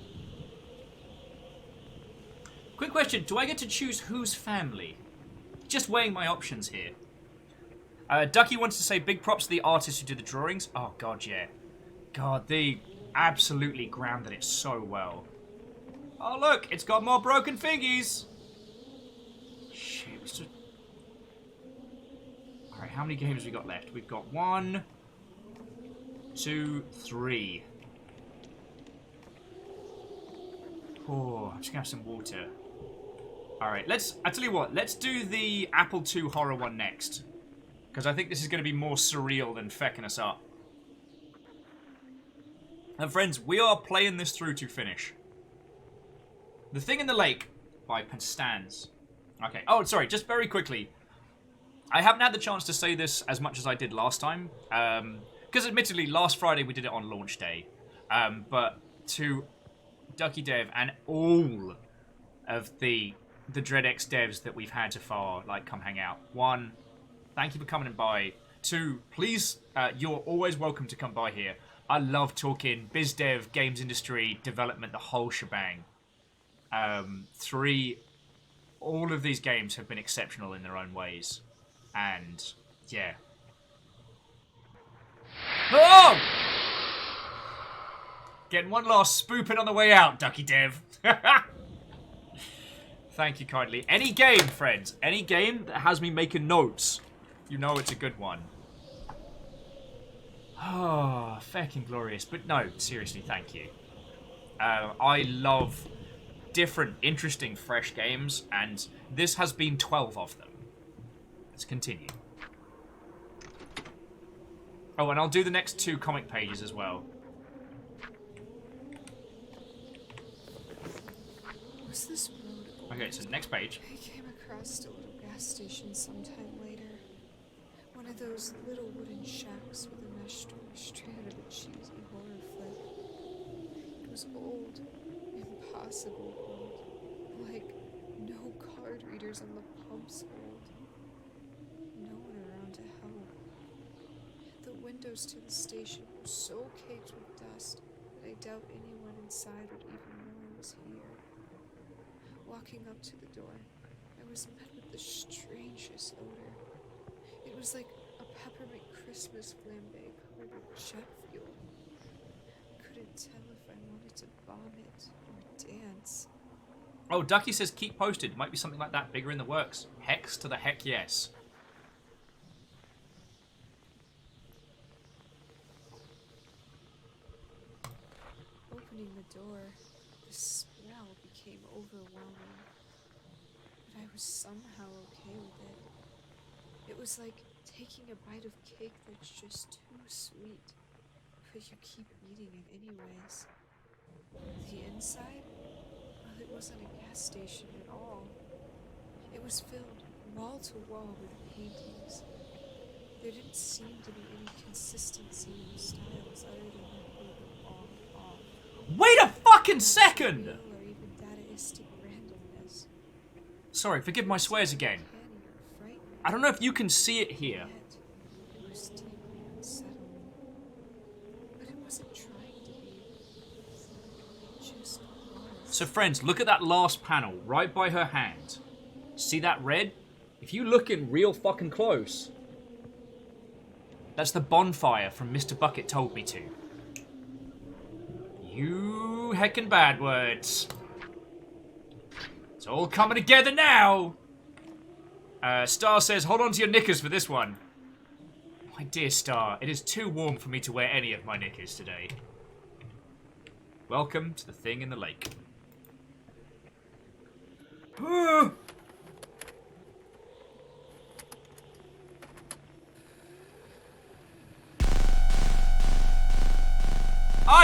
Quick question, do I get to choose whose family? Just weighing my options here. Ducky wants to say big props to the artist who did the drawings. Oh, God, yeah. God, they absolutely grounded it so well. Oh, look, it's got more broken fingies. Shit, we still... Alright, how many games have we got left? We've got 1, 2, 3. Oh, I'm just gonna have some water. Alright, I tell you what, let's do the Apple II horror one next. Because I think this is going to be more surreal than fecking us up. And friends, we are playing this through to finish. The thing in the lake by Constans. Okay. Oh, sorry. Just very quickly. I haven't had the chance to say this as much as I did last time. Because admittedly, last Friday we did it on launch day. But to Ducky Dev and all of the DreadX devs that we've had so far, like, come hang out. One, thank you for coming by. Two, please, you're always welcome to come by here. I love talking biz dev, games industry, development, the whole shebang. Three, all of these games have been exceptional in their own ways. And, yeah. Oh! Getting one last spooping on the way out, Ducky Dev. Thank you kindly. Any game, friends, any game that has me making notes, you know it's a good one. Oh, fucking glorious. But no, seriously, thank you. I love different, interesting, fresh games, and this has been 12 of them. Let's continue. Oh, and I'll do the next 2 comic pages as well. Was this road old? Okay, so next page. I came across a little gas station sometime later. One of those little wooden shacks with a mesh door straight out of a cheesy horror flick. It was old, impossible old. Like, no card readers on the pumps old. No one around to help. The windows to the station were so caked with dust that I doubt anyone inside would even know I was here. Walking up to the door, I was met with the strangest odor. It was like a peppermint Christmas flambe covered with jet fuel. I couldn't tell if I wanted to vomit or dance. Oh, Ducky says keep posted. Might be something like that bigger in the works. Hex to the heck yes. Opening the door, the smell became overwhelming. But I was somehow okay with it. It was like taking a bite of cake that's just too sweet, but you keep eating it anyways. The inside? Well, it wasn't a gas station at all. It was filled wall to wall with paintings. There didn't seem to be any consistency in the styles other than that they were all off. Wait a fucking second! Or even dadaistic randomness. Sorry, forgive my swears again. I don't know if you can see it here. It was deeply unsettling. But it wasn't trying to be. It just was. So friends, look at that last panel, right by her hand. See that red? If you look in real fucking close, that's the bonfire from Mr. Bucket Told Me To. You heckin' bad words. It's all coming together now. Star says, hold on to your knickers for this one. My dear Star, it is too warm for me to wear any of my knickers today. Welcome to the thing in the lake. Oh,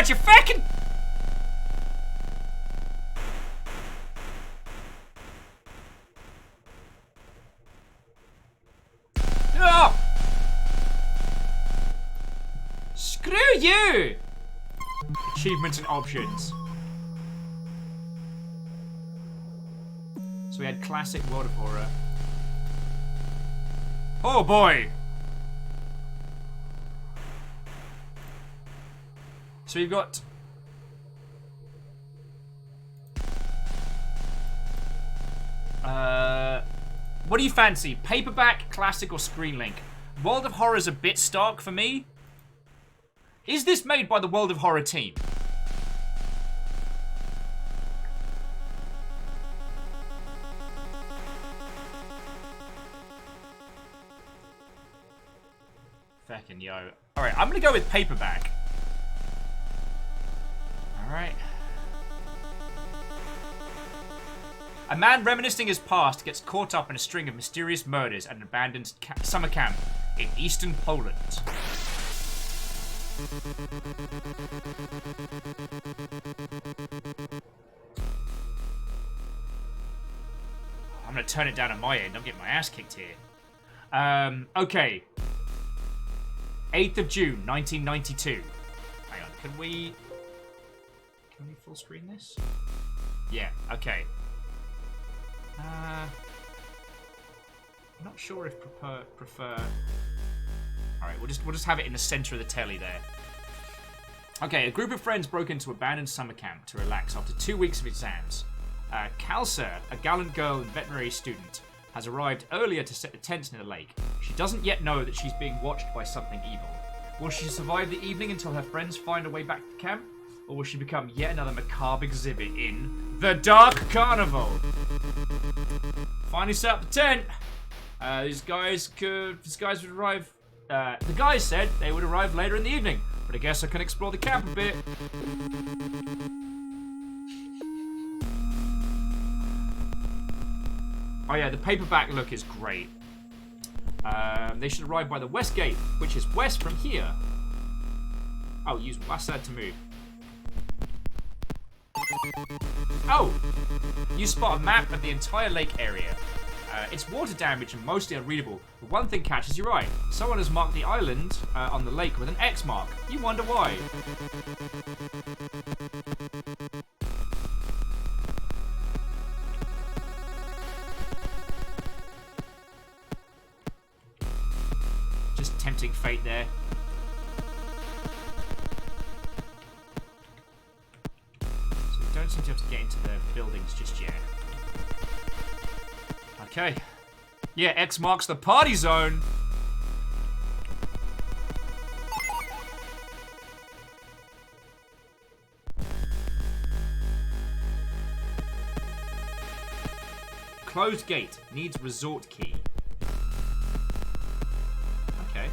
you fucking... Oh! Screw you! Achievements and options. So we had classic World of Horror. Oh boy! So we've got... what do you fancy? Paperback, classic, or screen link? World of Horror is a bit stark for me. Is this made by the World of Horror team? Feckin' yo. Alright, I'm gonna go with paperback. Alright. A man reminiscing his past gets caught up in a string of mysterious murders at an abandoned summer camp in eastern Poland. I'm going to turn it down on my end. I'm getting my ass kicked here. Okay. 8th of June, 1992. Hang on. Can we full screen this? Yeah, okay. I'm not sure if prefer... Alright, we'll just have it in the center of the telly there. Okay, a group of friends broke into abandoned summer camp to relax after 2 weeks of exams. Kalsa, a gallant girl and veterinary student, has arrived earlier to set the tents near the lake. She doesn't yet know that she's being watched by something evil. Will she survive the evening until her friends find a way back to the camp? Or will she become yet another macabre exhibit in The Dark Carnival? Finally set up the tent. These guys would arrive... the guys said they would arrive later in the evening, but I guess I can explore the camp a bit. Oh yeah, the paperback look is great. They should arrive by the west gate, which is west from here. Oh, use WASD to move. Oh! You spot a map of the entire lake area. It's water damaged and mostly unreadable, but one thing catches your eye. Someone has marked the island on the lake with an X mark. You wonder why. Just tempting fate there. So we don't seem to have to get into the buildings just yet. Okay. Yeah, X marks the party zone. Closed gate. Needs resort key. Okay.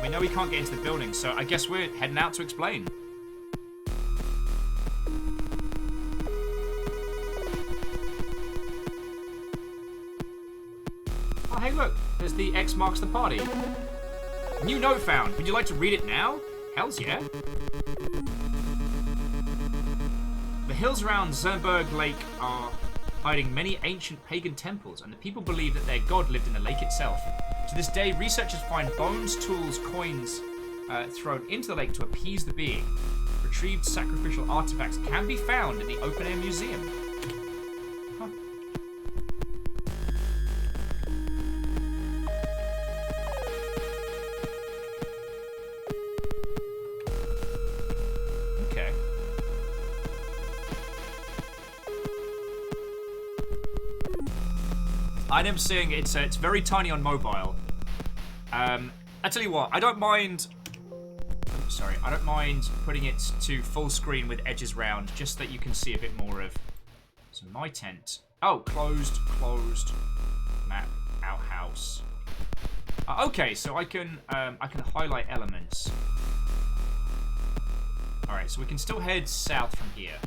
We know we can't get into the building, so I guess we're heading out to explain. Oh, hey, look. There's the X marks the party. New note found. Would you like to read it now? Hells yeah. The hills around Zernberg Lake are hiding many ancient pagan temples, and the people believe that their god lived in the lake itself. To this day, researchers find bones, tools, coins thrown into the lake to appease the being. Retrieved sacrificial artifacts can be found in the open-air museum. Huh. Okay. I'm seeing it's very tiny on mobile. I tell you what, I don't mind. Sorry, I don't mind putting it to full screen with edges round, just so that you can see a bit more of. So my tent. Oh, closed. Map outhouse. Okay, so I can highlight elements. All right, so we can still head south from here.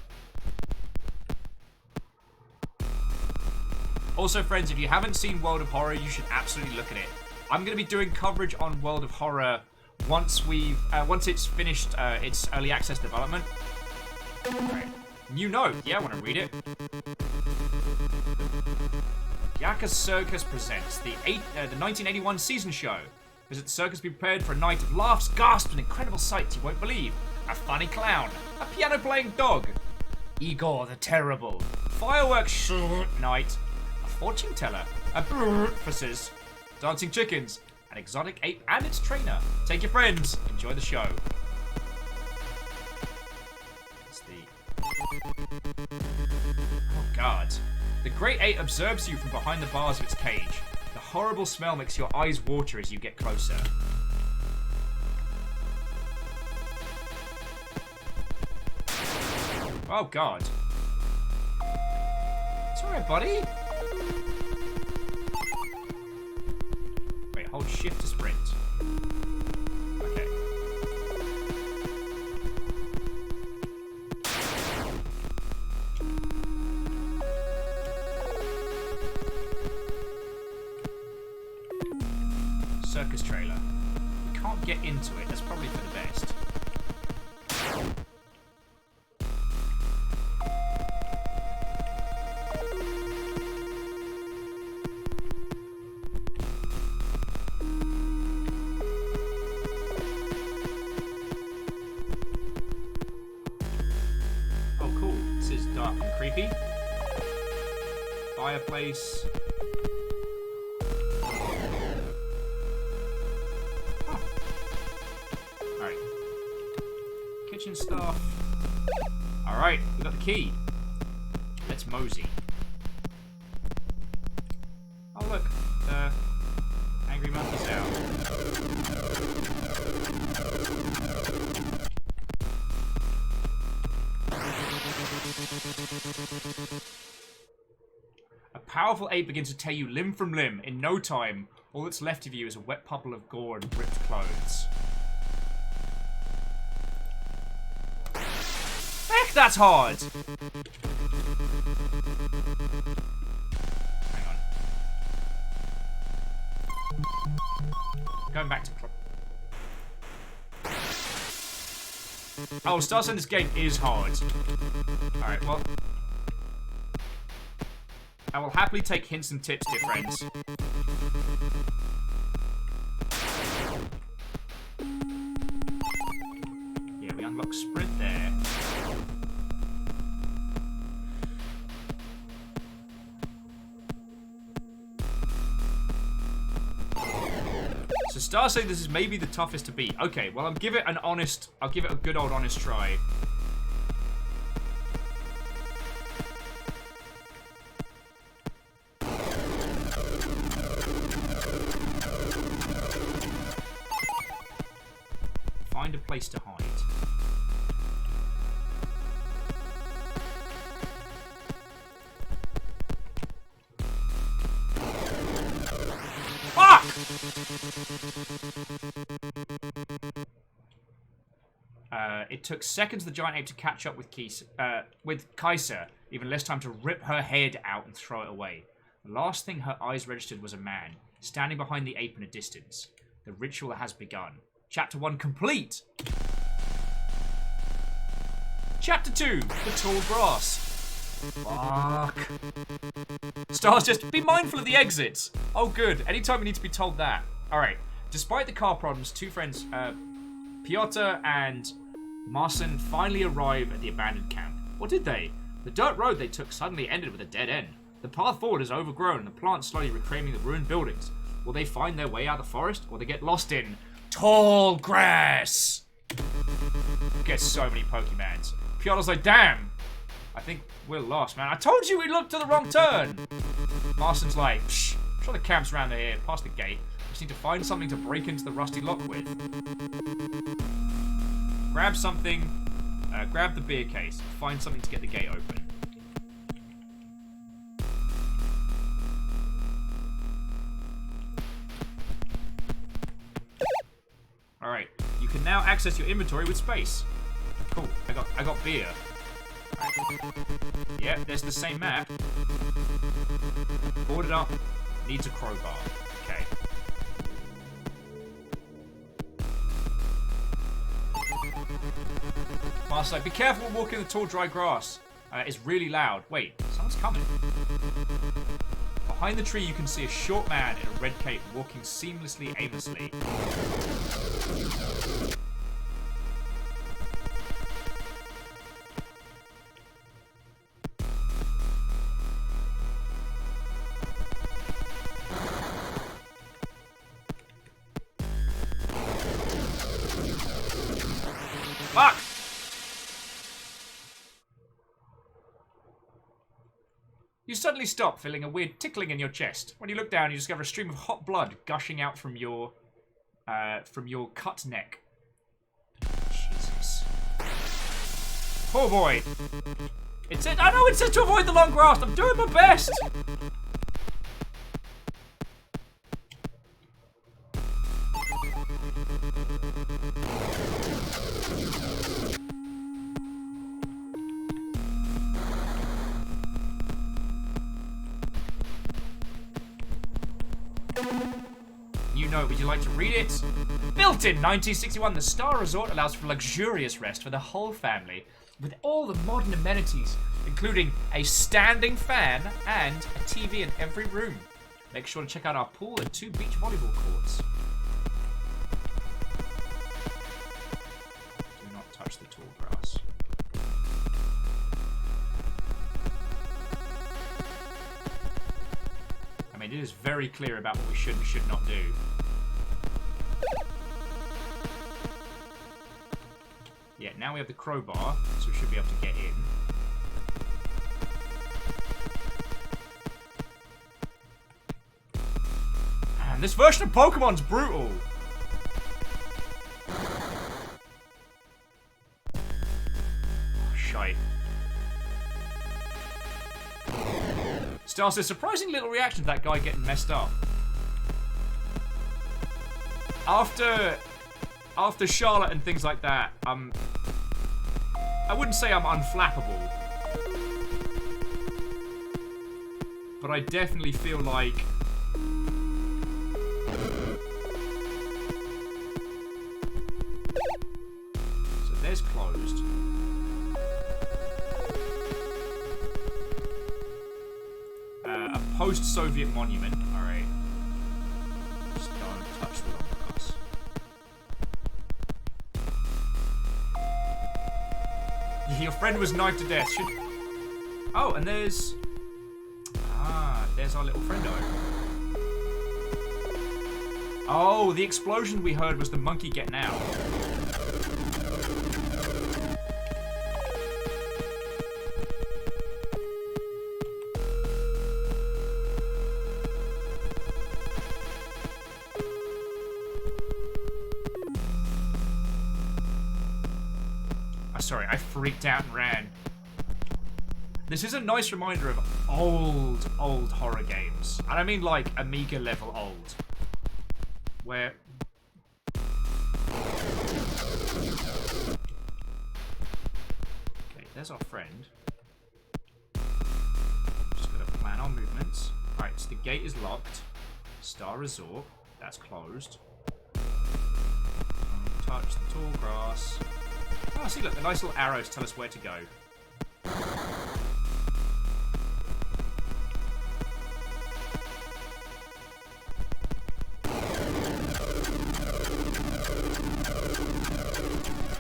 Also, friends, if you haven't seen World of Horror, you should absolutely look at it. I'm going to be doing coverage on World of Horror once it's finished its early access development. Right. New note. Yeah, I want to read it. Yaka Circus presents the 1981 season show. Visit the circus, be prepared for a night of laughs, gasps, and incredible sights you won't believe. A funny clown, a piano-playing dog, Igor the Terrible, fireworks night, a fortune teller, a brrrr, dancing chickens, an exotic ape and its trainer. Take your friends. Enjoy the show. It's oh God. The great ape observes you from behind the bars of its cage. The horrible smell makes your eyes water as you get closer. Oh God. It's alright, buddy. Wait, hold shift to sprint. Okay. Circus trailer. We can't get into it. That's probably for the best. fireplace. Oh. Alright. Kitchen stuff. Alright, we got the key. Let's mosey. Oh look, Angry Monkey's out. A powerful ape begins to tear you limb from limb. In no time, all that's left of you is a wet puddle of gore and ripped clothes. Heck, that's hard! Hang on. Going back to... Oh, Star saying this game is hard. Alright, well... I will happily take hints and tips, dear friends. Yeah, we unlock sprint there. So Star saying this is maybe the toughest to beat. Okay, well I'll give it a good old honest try. Find a place to hide. Fuck! It took seconds for the giant ape to catch up with Kaiser, even less time to rip her head out and throw it away. The last thing her eyes registered was a man, standing behind the ape in a distance. The ritual has begun. Chapter 1 complete! Chapter 2, the tall grass. Fuck. Star's just, be mindful of the exits. Oh good, anytime we need to be told that. Alright, despite the car problems, two friends, Piotr and Marcin finally arrive at the abandoned camp. Or did they? The dirt road they took suddenly ended with a dead end. The path forward is overgrown and the plants slowly reclaiming the ruined buildings. Will they find their way out of the forest, or they get lost in tall grass? Get so many Pokemons. Piotr's like, damn, I think we're lost, man. I told you we looked to the wrong turn. Marcin's like, shh, I'm sure the camp's around here, past the gate. We just need to find something to break into the rusty lock with. Grab something, grab the beer case, find something to get the gate open. Alright, you can now access your inventory with space. Cool, I got beer. Right. Yeah, there's the same map. Boarded up, needs a crowbar. Okay. Master, be careful walking the tall dry grass. It's really loud. Wait, someone's coming. Behind the tree, you can see a short man in a red cape walking seamlessly, aimlessly. Fuck! You suddenly stop, feeling a weird tickling in your chest. When you look down, you discover a stream of hot blood gushing out from your cut neck. Jesus. Poor boy. I know it says to avoid the long grass. I'm doing my best. New note, would you like to read it? Built in 1961, the Star Resort allows for luxurious rest for the whole family, with all the modern amenities, including a standing fan and a TV in every room. Make sure to check out our pool and 2 beach volleyball courts. Do not touch the tall grass. mean, it is very clear about what we should and should not do. Yeah, now we have the crowbar, so we should be able to get in. Man, this version of Pokemon's brutal. Shite. Star says, surprising little reaction to that guy getting messed up. After Charlotte and things like that, I wouldn't say I'm unflappable. But I definitely feel like... So there's closed. A post-Soviet monument. Alright. Just don't touch the lumberjack. Your friend was knifed to death. Oh, and there's... Ah, there's our little friendo. Oh, the explosion we heard was the monkey getting out. Sorry, I freaked out and ran. This is a nice reminder of old horror games. And I mean like Amiga level old. Where... Okay, there's our friend. Just gotta plan our movements. Alright, so the gate is locked. Star Resort. That's closed. Don't touch the tall grass. Oh, see, look, the nice little arrows tell us where to go.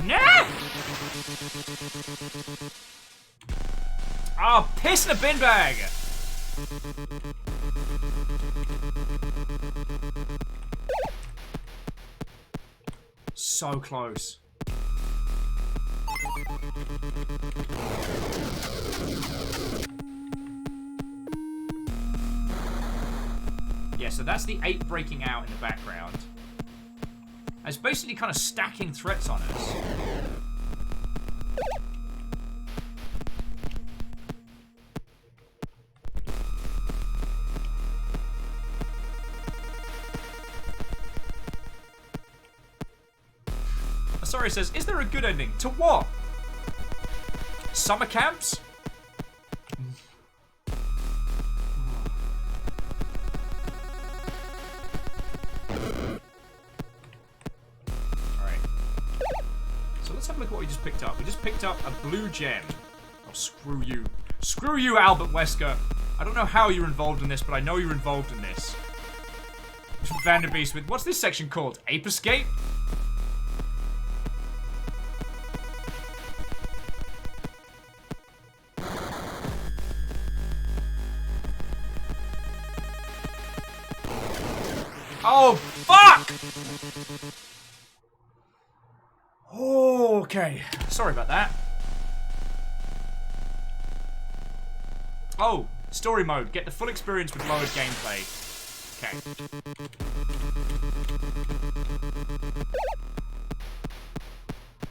Nah! Oh, piss in a bin bag! So close. Yeah, so that's the 8 breaking out in the background. It's basically kind of stacking threats on us. Sorry says, is there a good ending? To what? Summer camps? Alright. So let's have a look at what we just picked up. We just picked up a blue gem. Oh, screw you. Screw you, Albert Wesker. I don't know how you're involved in this, but I know you're involved in this. Vanderbeest with, what's this section called? Ape Escape? Oh, fuck! Okay. Sorry about that. Oh, story mode. Get the full experience with lowered gameplay. Okay.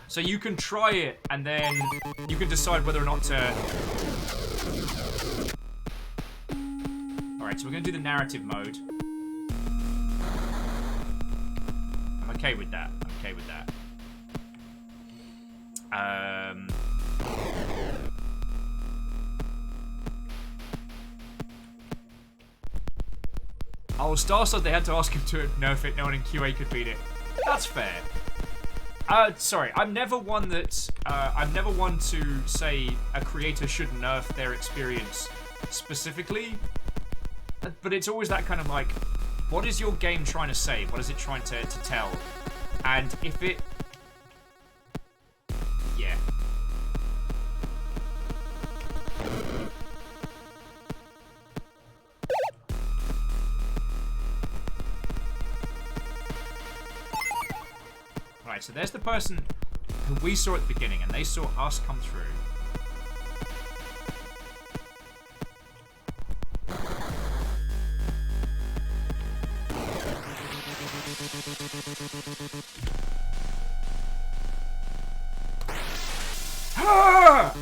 So you can try it, and then you can decide whether or not to... Alright, so we're going to do the narrative mode. I'm okay with that. I'm okay with that. Oh, Star said they had to ask him to nerf it. No one in QA could beat it. That's fair. Sorry, I'm never one that... I'm never one to say a creator should nerf their experience specifically. But it's always that kind of like, what is your game trying to say? What is it trying to tell? And if it... Yeah. so there's the person who we saw at the beginning, and they saw us come through. Ah!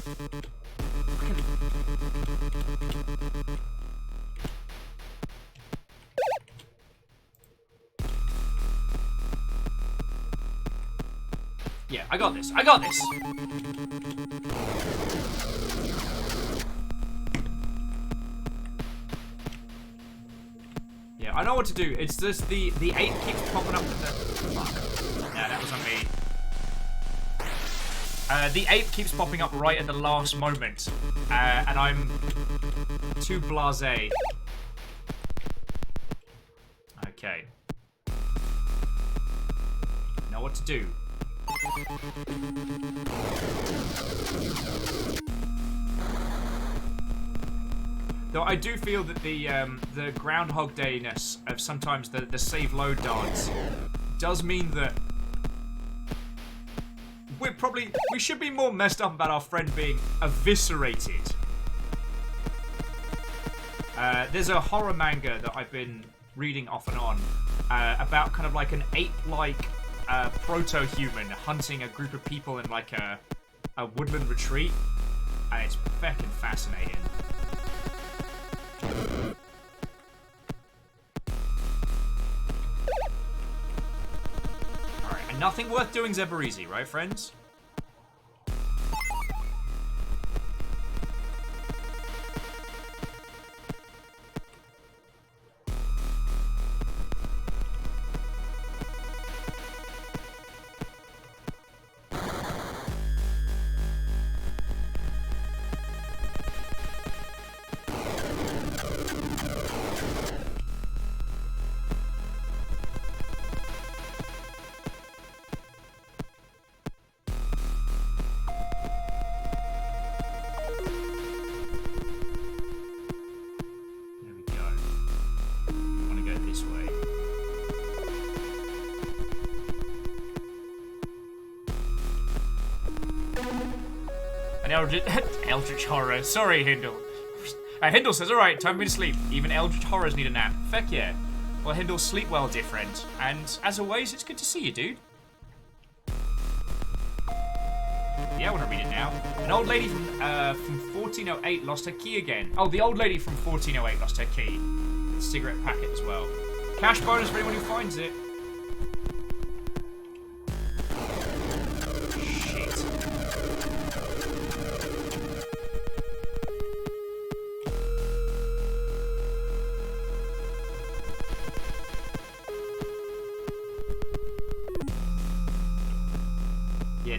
Yeah, I got this. I got this. Yeah, I know what to do. It's just the 8 keeps popping up with the... Fuck. Yeah, that was on me. The ape keeps popping up right at the last moment, and I'm too blasé. Okay. Know what to do. Though I do feel that the Groundhog Day-ness of sometimes the save load dance does mean that we should be more messed up about our friend being eviscerated. There's a horror manga that I've been reading off and on about kind of like an ape-like proto-human hunting a group of people in like a woodland retreat, and it's feckin' fascinating. Alright, and nothing worth doing's ever easy, right, friends? Eldritch horror. Sorry, Hindle. Hindle says, alright, time for me to sleep. Even Eldritch horrors need a nap. Feck yeah. Well, Hindle, sleep well, dear friend. And, as always, it's good to see you, dude. Yeah, I want to read it now. An old lady from 1408 lost her key again. Oh, the old lady from 1408 lost her key. The cigarette packet as well. Cash bonus for anyone who finds it.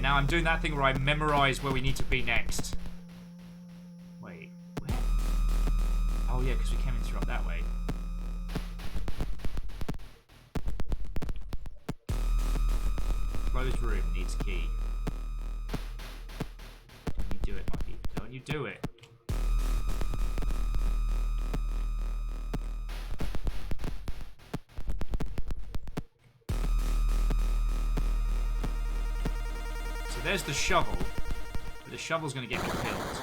Now I'm doing that thing where I memorize where we need to be next. Wait, where? Oh yeah, because we came in through up that way. Closed room needs key. Don't you do it, Monkey. Don't you do it. There's the shovel, but the shovel's gonna get me killed.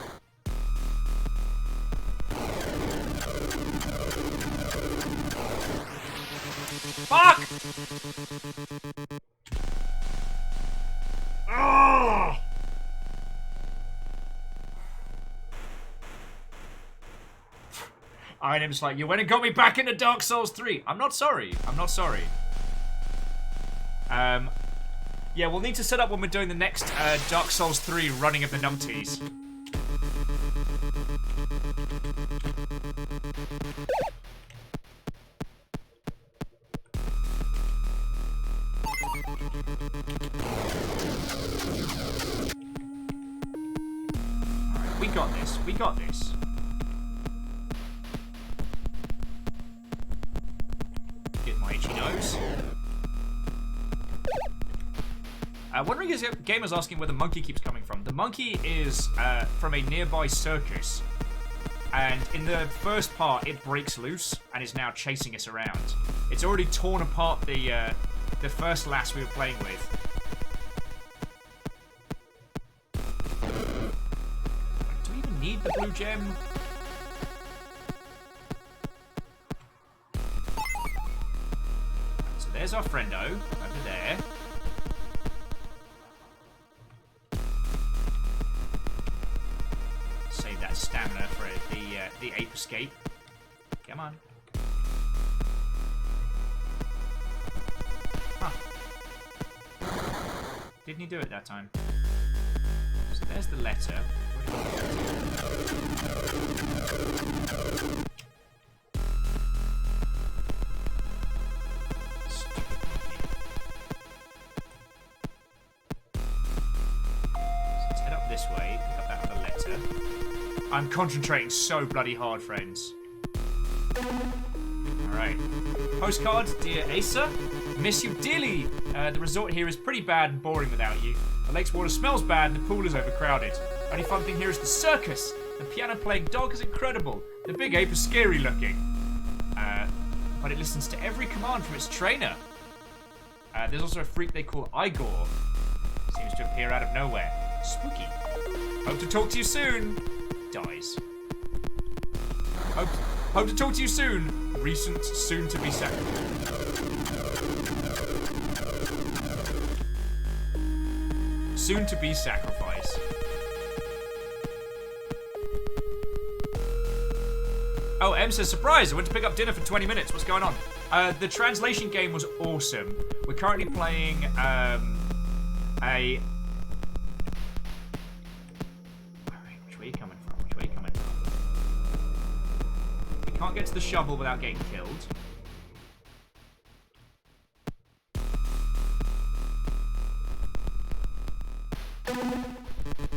Fuck! Oh! Item's like, you went and got me back into Dark Souls 3. I'm not sorry. I'm not sorry. Yeah, we'll need to set up when we're doing the next Dark Souls 3 running of the numpties. Alright, we got this. We got this. Get my itchy nose. Wondering if gamers asking where the monkey keeps coming from. The monkey is from a nearby circus, and in the first part, it breaks loose and is now chasing us around. It's already torn apart the first lass we were playing with. need the blue gem. So there's our friendo over there. Save that stamina for the ape escape. Come on. Huh. Didn't he do it that time? So there's the letter. Let's head up this way, pick up that other letter. I'm concentrating so bloody hard, friends. Alright. Postcard, dear Asa. Miss you dearly. The resort here is pretty bad and boring without you. The lake's water smells bad and the pool is overcrowded. Only fun thing here is the circus. The piano-playing dog is incredible. The big ape is scary looking. But it listens to every command from its trainer. There's also a freak they call Igor. Seems to appear out of nowhere. Spooky. Hope to talk to you soon. Dies. Hope to talk to you soon. Recent, soon-to-be sacrificed. Soon-to-be sacrifice. Oh, M says, surprise! I went to pick up dinner for 20 minutes. What's going on? The translation game was awesome. We're currently playing which way are you coming from? Which way are you coming from? We can't get to the shovel without getting killed.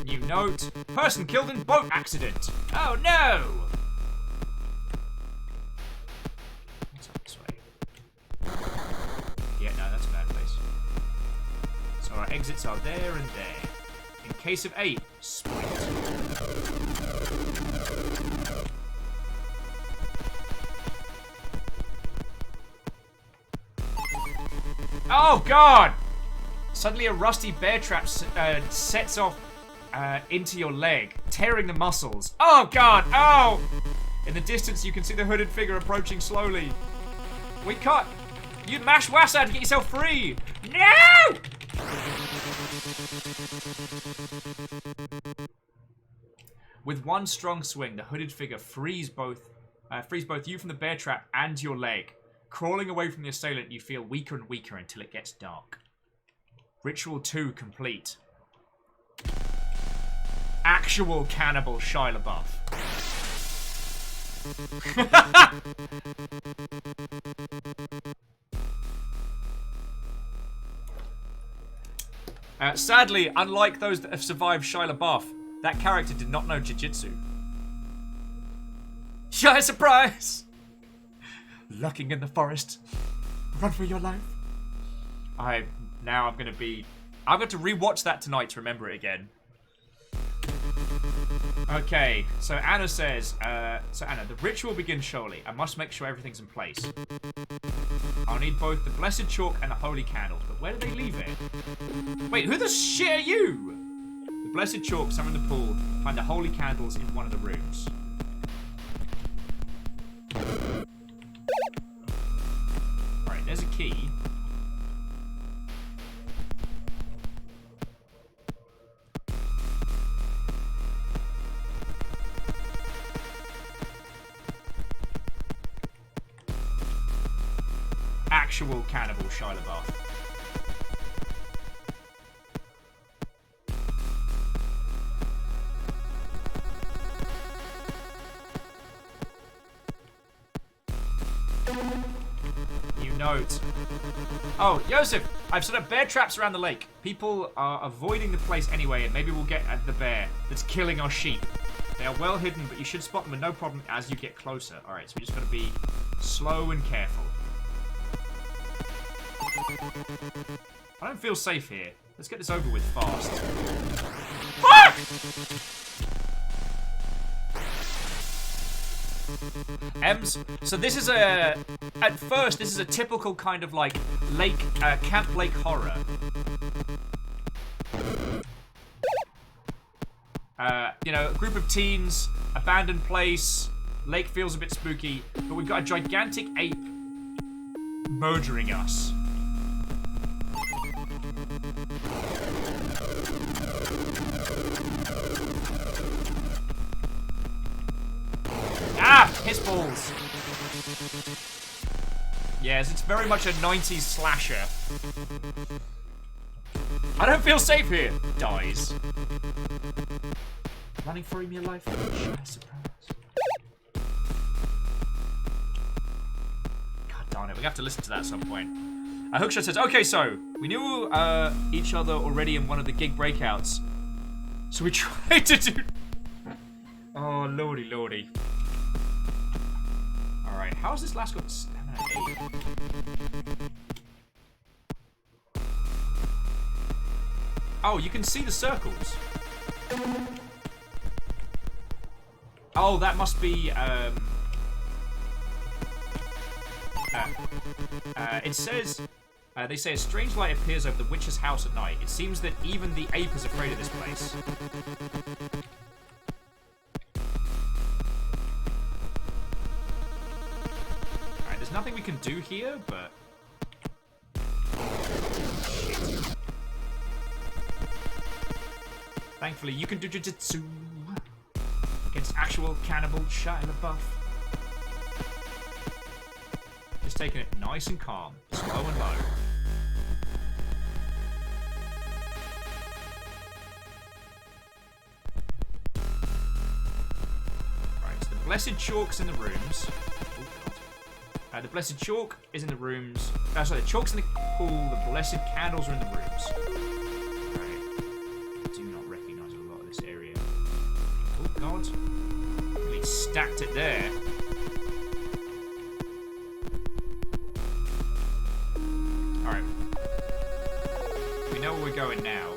New note. Person killed in boat accident. Oh no! What's up this way? Yeah, no, that's a bad place. So our exits are there and there. In case of 8, sprint. Oh god! Suddenly a rusty bear trap sets off into your leg, tearing the muscles. Oh god! Oh! In the distance you can see the hooded figure approaching slowly. We can't... You mash Wassa to get yourself free! No! With one strong swing, the hooded figure frees both you from the bear trap and your leg. Crawling away from the assailant, you feel weaker and weaker until it gets dark. Ritual 2 complete. Actual cannibal Shia LaBeouf. Sadly, unlike those that have survived Shia LaBeouf, that character did not know jiu-jitsu. Shia, surprise! Lurking in the forest. Run for your life. I'm going to rewatch that tonight to remember it again. Okay, so Anna says, Anna, the ritual begins surely. I must make sure everything's in place. I'll need both the blessed chalk and the holy candles, but where do they leave it? Wait, who the shit are you? The blessed chalk, somewhere in the pool. Find the holy candles in one of the rooms. Alright, there's a key. Actual cannibal Shia LaBeouf. New note. Oh, Joseph, I've set up bear traps around the lake. People are avoiding the place anyway, and maybe we'll get at the bear that's killing our sheep. They are well hidden, but you should spot them with no problem as you get closer. Alright, so we just gotta be slow and careful. I don't feel safe here. Let's get this over with fast. Fuck! Ems, so this is at first, this is a typical kind of like Camp Lake horror. You know, a group of teens, abandoned place, lake feels a bit spooky, but we've got a gigantic ape murdering us. Ah! Piss balls! Yes, it's very much a 90s slasher. I don't feel safe here! Dies. Running for your life. Shy surprise. God darn it, we have to listen to that at some point. Hookshot says, okay, so we knew each other already in one of the gig breakouts. So we tried to do... Oh, lordy, lordy. Alright, how's this last got stamina 8? Oh, you can see the circles. Oh, that must be, it says, they say a strange light appears over the witch's house at night. It seems that even the ape is afraid of this place. Alright, there's nothing we can do here, but... Shit. Thankfully, you can do jujitsu against actual cannibal Shia LaBeouf. Just taking it nice and calm, slow and low. Right, so the blessed chalk's in the rooms. Oh, God. The blessed chalk is in the rooms. Sorry, the chalk's in the pool, the blessed candles are in the rooms. God. Really stacked it there. Alright. We know where we're going now.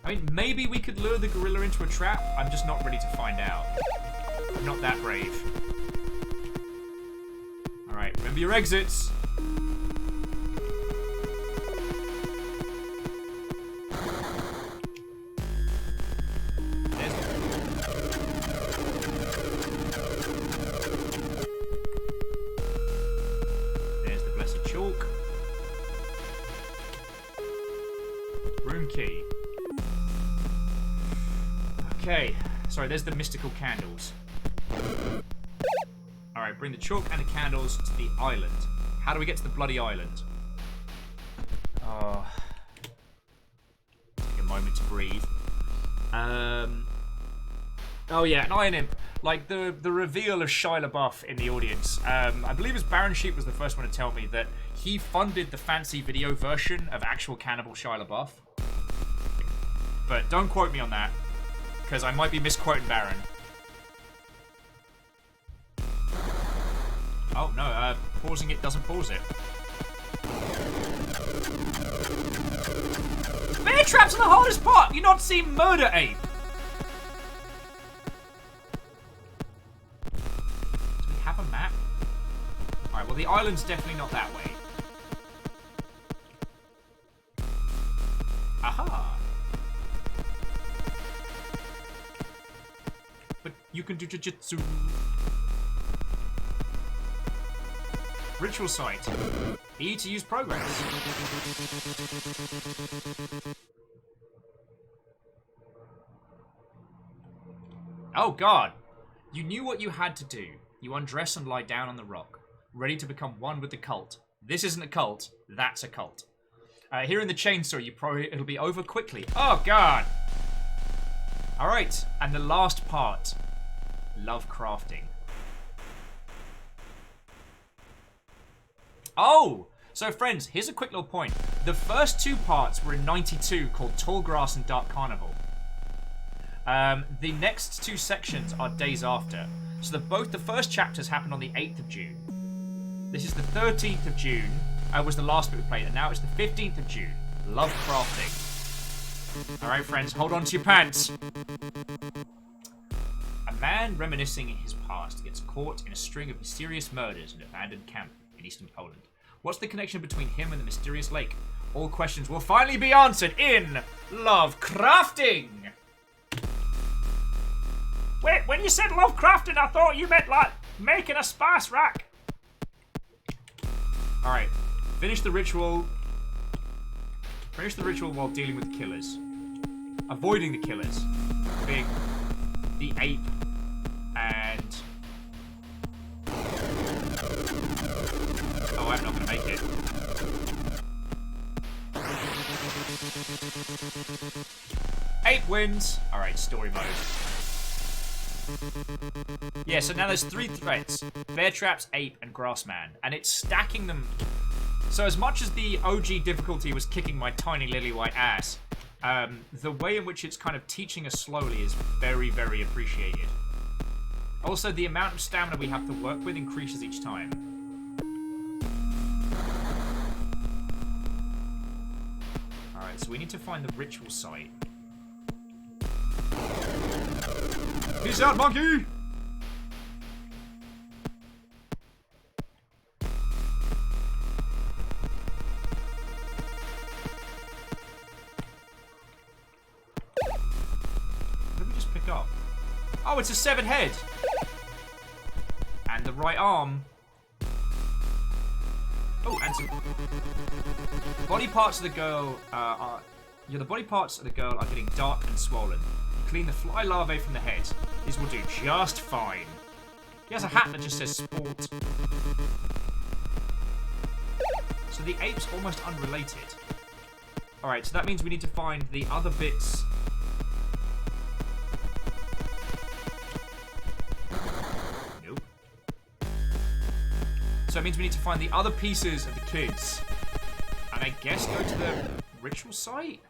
I mean, maybe we could lure the gorilla into a trap. I'm just not ready to find out. I'm not that brave. Alright, remember your exits. Sorry, there's the mystical candles. Alright, bring the chalk and the candles to the island. How do we get to the bloody island? Oh. Take a moment to breathe. Oh yeah, an Iron Imp. Like, the reveal of Shia LaBeouf in the audience. I believe it was Baron Sheep was the first one to tell me that he funded the fancy video version of actual cannibal Shia LaBeouf. But don't quote me on that, because I might be misquoting Baron. Oh, no, pausing it doesn't pause it. Bear traps are the hardest part! You not seen Murder Ape? Do we have a map? Alright, well the island's definitely not that way. Aha! But you can do jujitsu. Ritual site. E to use progress. Oh god! You knew what you had to do. You undress and lie down on the rock, ready to become one with the cult. This isn't a cult, that's a cult. Here in the chainsaw, it'll be over quickly. Oh god! Alright, and the last part. Love crafting. Oh! So friends, here's a quick little point. The first two parts were in 92 called Tall Grass and Dark Carnival. The next two sections are days after. So both the first chapters happened on the 8th of June. This is the 13th of June, was the last bit we played, and now it's the 15th of June. Love crafting. Alright friends, hold on to your pants. A man reminiscing in his past gets caught in a string of mysterious murders in an abandoned camp in eastern Poland. What's the connection between him and the mysterious lake? All questions will finally be answered in Lovecrafting! Wait, when you said Lovecrafting, I thought you meant, like, making a spice rack. Alright, finish the ritual. Finish the ritual while dealing with the killers. Avoiding the killers. Being the ape and... Oh, I'm not gonna make it. Ape wins! Alright, story mode. Yeah, so now there's 3 threats. Bear traps, ape, and grassman. And it's stacking them. So as much as the OG difficulty was kicking my tiny lily white ass, the way in which it's kind of teaching us slowly is very, very appreciated. Also, the amount of stamina we have to work with increases each time. Alright, so we need to find the ritual site. Peace out, monkey! What did we just pick up? Oh, it's a severed head! And the right arm. Oh, and some... Body parts of the girl are... Yeah, the body parts of the girl are getting dark and swollen. Clean the fly larvae from the head. These will do just fine. He has a hat that just says sport. So the ape's almost unrelated. Alright, so that means we need to find the other bits. Nope. So it means we need to find the other pieces of the kids. And I guess go to the ritual site?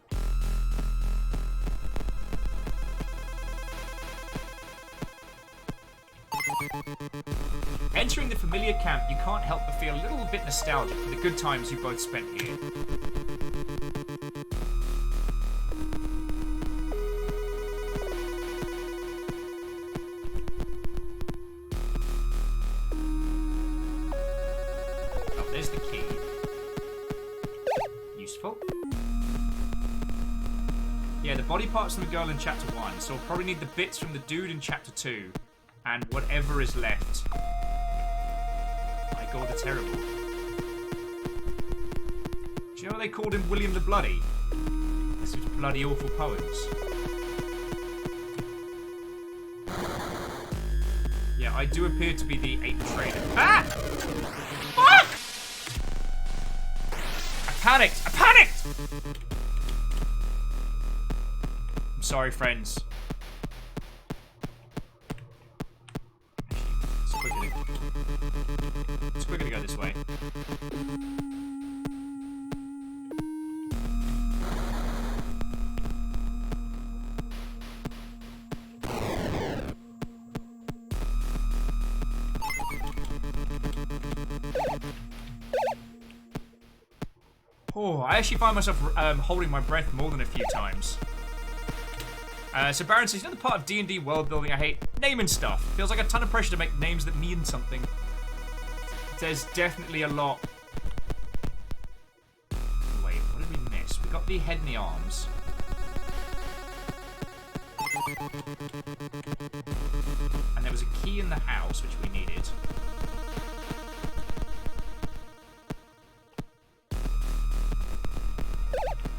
Entering the familiar camp, you can't help but feel a little bit nostalgic for the good times you both spent here. Oh, there's the key. Useful. Yeah, the body parts from the girl in chapter 1, so we'll probably need the bits from the dude in chapter 2. And whatever is left. My God, the terrible. Do you know what they called him William the Bloody? This was bloody awful poems. Yeah, I do appear to be the ape trainer. Ah! Fuck! I panicked! I panicked! I'm sorry, friends. It's quicker to go this way. Oh, I actually find myself holding my breath more than a few times. So Baron says, you know the part of D&D world building I hate? Naming stuff. Feels like a ton of pressure to make names that mean something. There's definitely a lot. Wait, what did we miss? We got the head and the arms. And there was a key in the house, which we needed.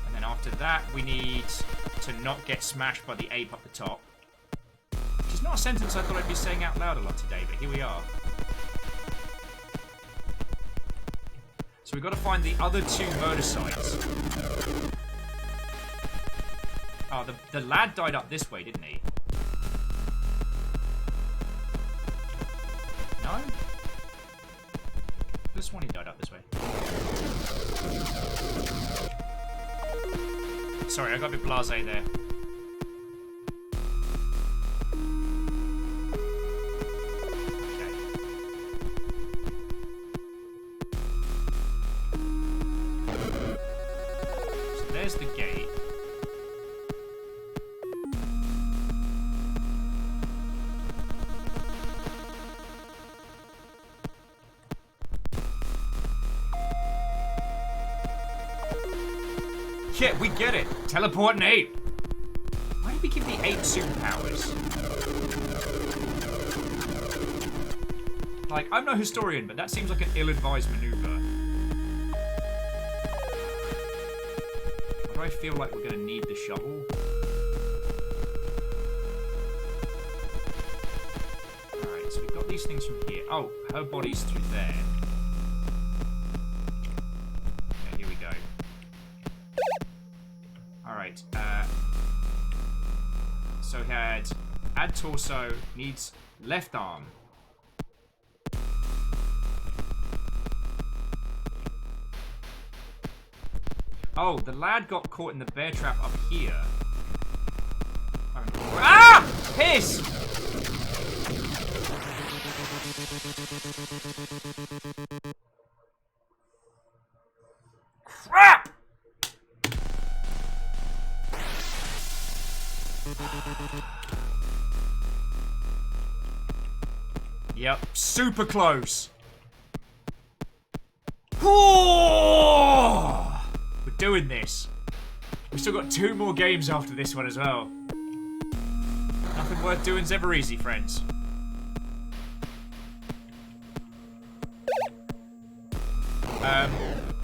And then after that, we need to not get smashed by the ape up the top. Which is not a sentence I thought I'd be saying out loud a lot today, but here we are. So we've got to find the other 2 murder sites. Oh, the lad died up this way, didn't he? No? This one he died up this way. Sorry, I got a bit blasé there. There's the gate. we get it. Teleport an ape. Why did we give the ape superpowers? Like, I'm no historian, but that seems like an ill-advised maneuver. Why do I feel like we're gonna need the shovel? Alright, so we've got these things from here. Oh, her body's through there. Okay, here we go. Alright, so we had add torso, needs left arm. Oh, the lad got caught in the bear trap up here. Ah! Piss! Crap! Yep, super close. Oh! We're doing this. We've still got 2 more games after this one as well. Nothing worth doing's ever easy, friends.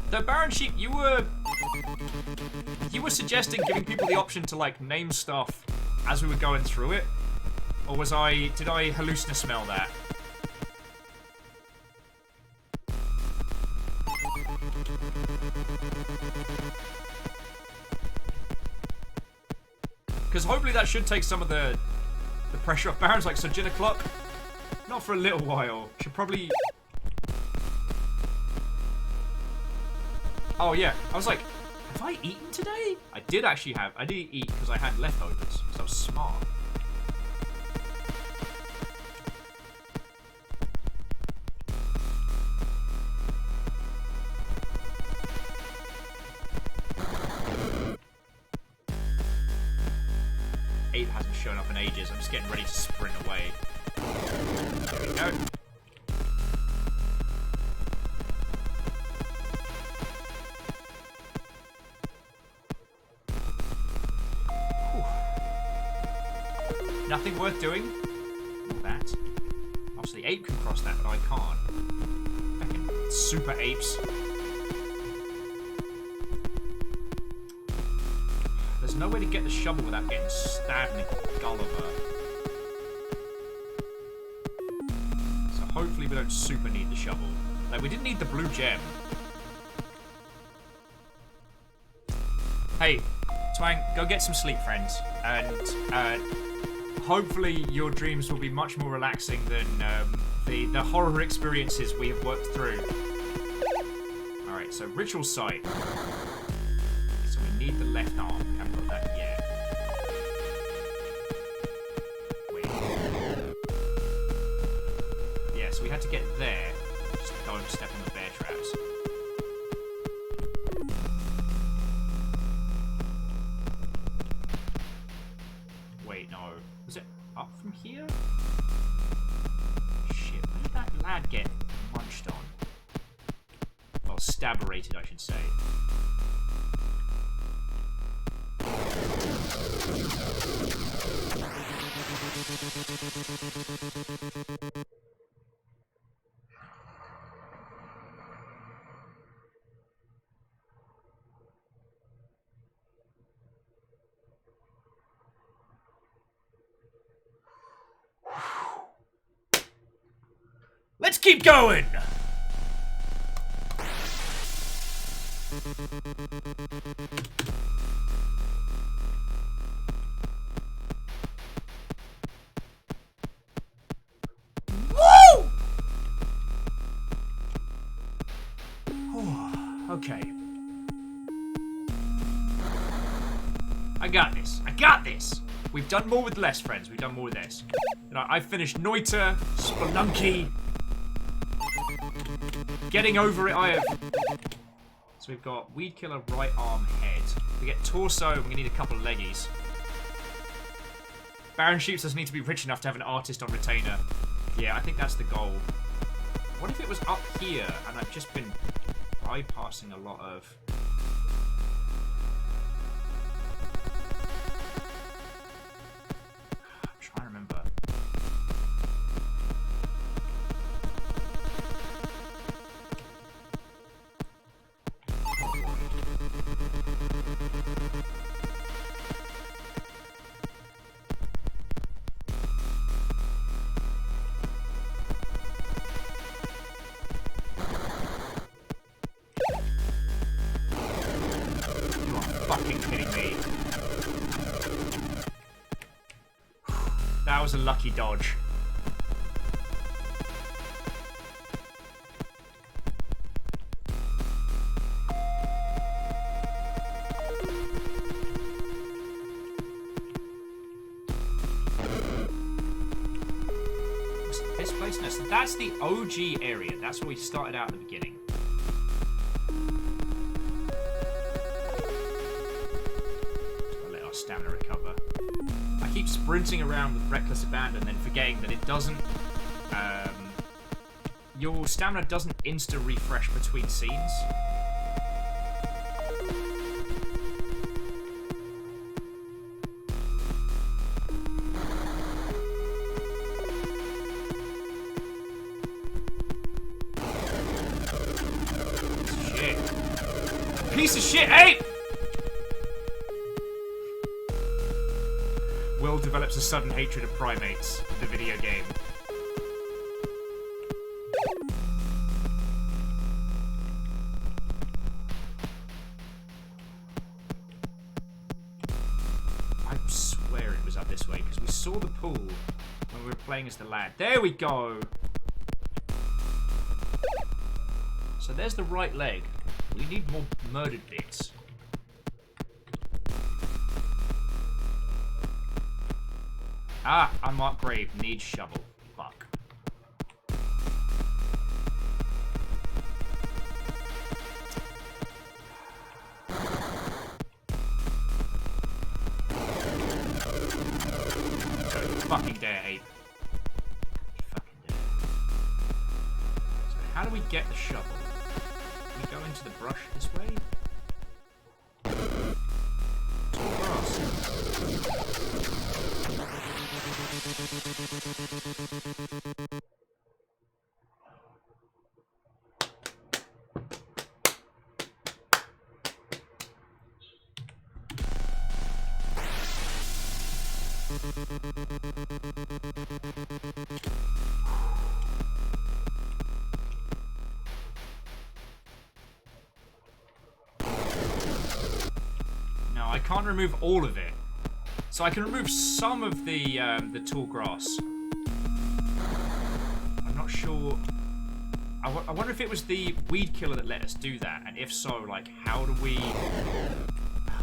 The Baron Sheep, you were suggesting giving people the option to like name stuff as we were going through it, or did I hallucinate smell that? Because hopefully that should take some of the pressure off Baron's. Like, so Gin o'clock, not for a little while. Should probably. Oh yeah, I was like, have I eaten today? I did actually have. I did eat because I had leftovers. Because I was smart. Ape hasn't shown up in ages. I'm just getting ready to sprint away. There we go. Nothing worth doing. That. Obviously, the ape can cross that, but I can't. Fucking super apes. There's no way to get the shovel without getting stabbed in the Gulliver. So hopefully we don't super need the shovel. Like, we didn't need the blue gem. Hey, Twang, go get some sleep, friends. And, hopefully your dreams will be much more relaxing than the horror experiences we have worked through. Alright, so ritual site. So we need the left arm. We haven't got that yet. Wait. Yeah, so we had to get there. Just don't step on the bear traps. Wait, no. Was it up from here? Shit, where did that lad get munched on? Oh, staberated, I should say. Let's keep going! Woo! Okay. I got this. I got this! We've done more with less, friends. We've done more with less. You know, I finished Noita, Spelunky. Getting over it, I have. So we've got Weed Killer, right arm, head. We get torso, we're gonna need a couple of leggies. Baron Sheep doesn't need to be rich enough to have an artist on retainer. Yeah, I think that's the goal. What if it was up here and I've just been bypassing a lot of... was a lucky dodge. This place? No, so that's the OG area. That's where we started out at the beginning. Let our stamina recover. I keep sprinting around with reckless abandon, then forgetting that it doesn't. Your stamina doesn't insta refresh between scenes. Piece of shit, ape! Will develops a sudden hatred of primates in the video game. I swear it was up this way, because we saw the pool when we were playing as the lad. There we go! So there's the right leg. We need more murdered bits. Ah, unmarked grave. Needs shovel. Fuck. Don't fucking dare, ape. Fucking dare. So how do we get the shovel? Go into the brush this way? Tall grass. I can't remove all of it. So I can remove some of the tall grass. I'm not sure. I wonder if it was the weed killer that let us do that. And if so, like, how do we...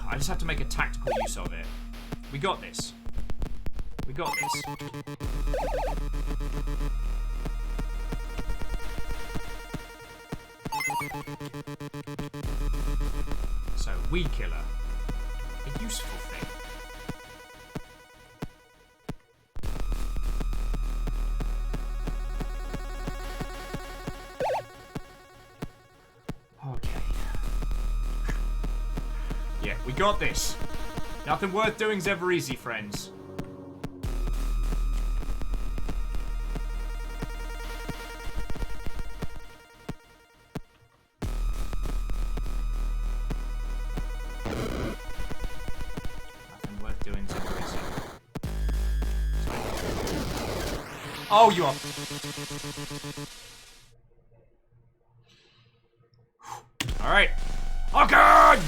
I just have to make a tactical use of it. We got this. We got this. So, weed killer. A useful thing. Okay. Yeah, we got this. Nothing worth doing's ever easy, friends. Oh, you are. All right. Oh God!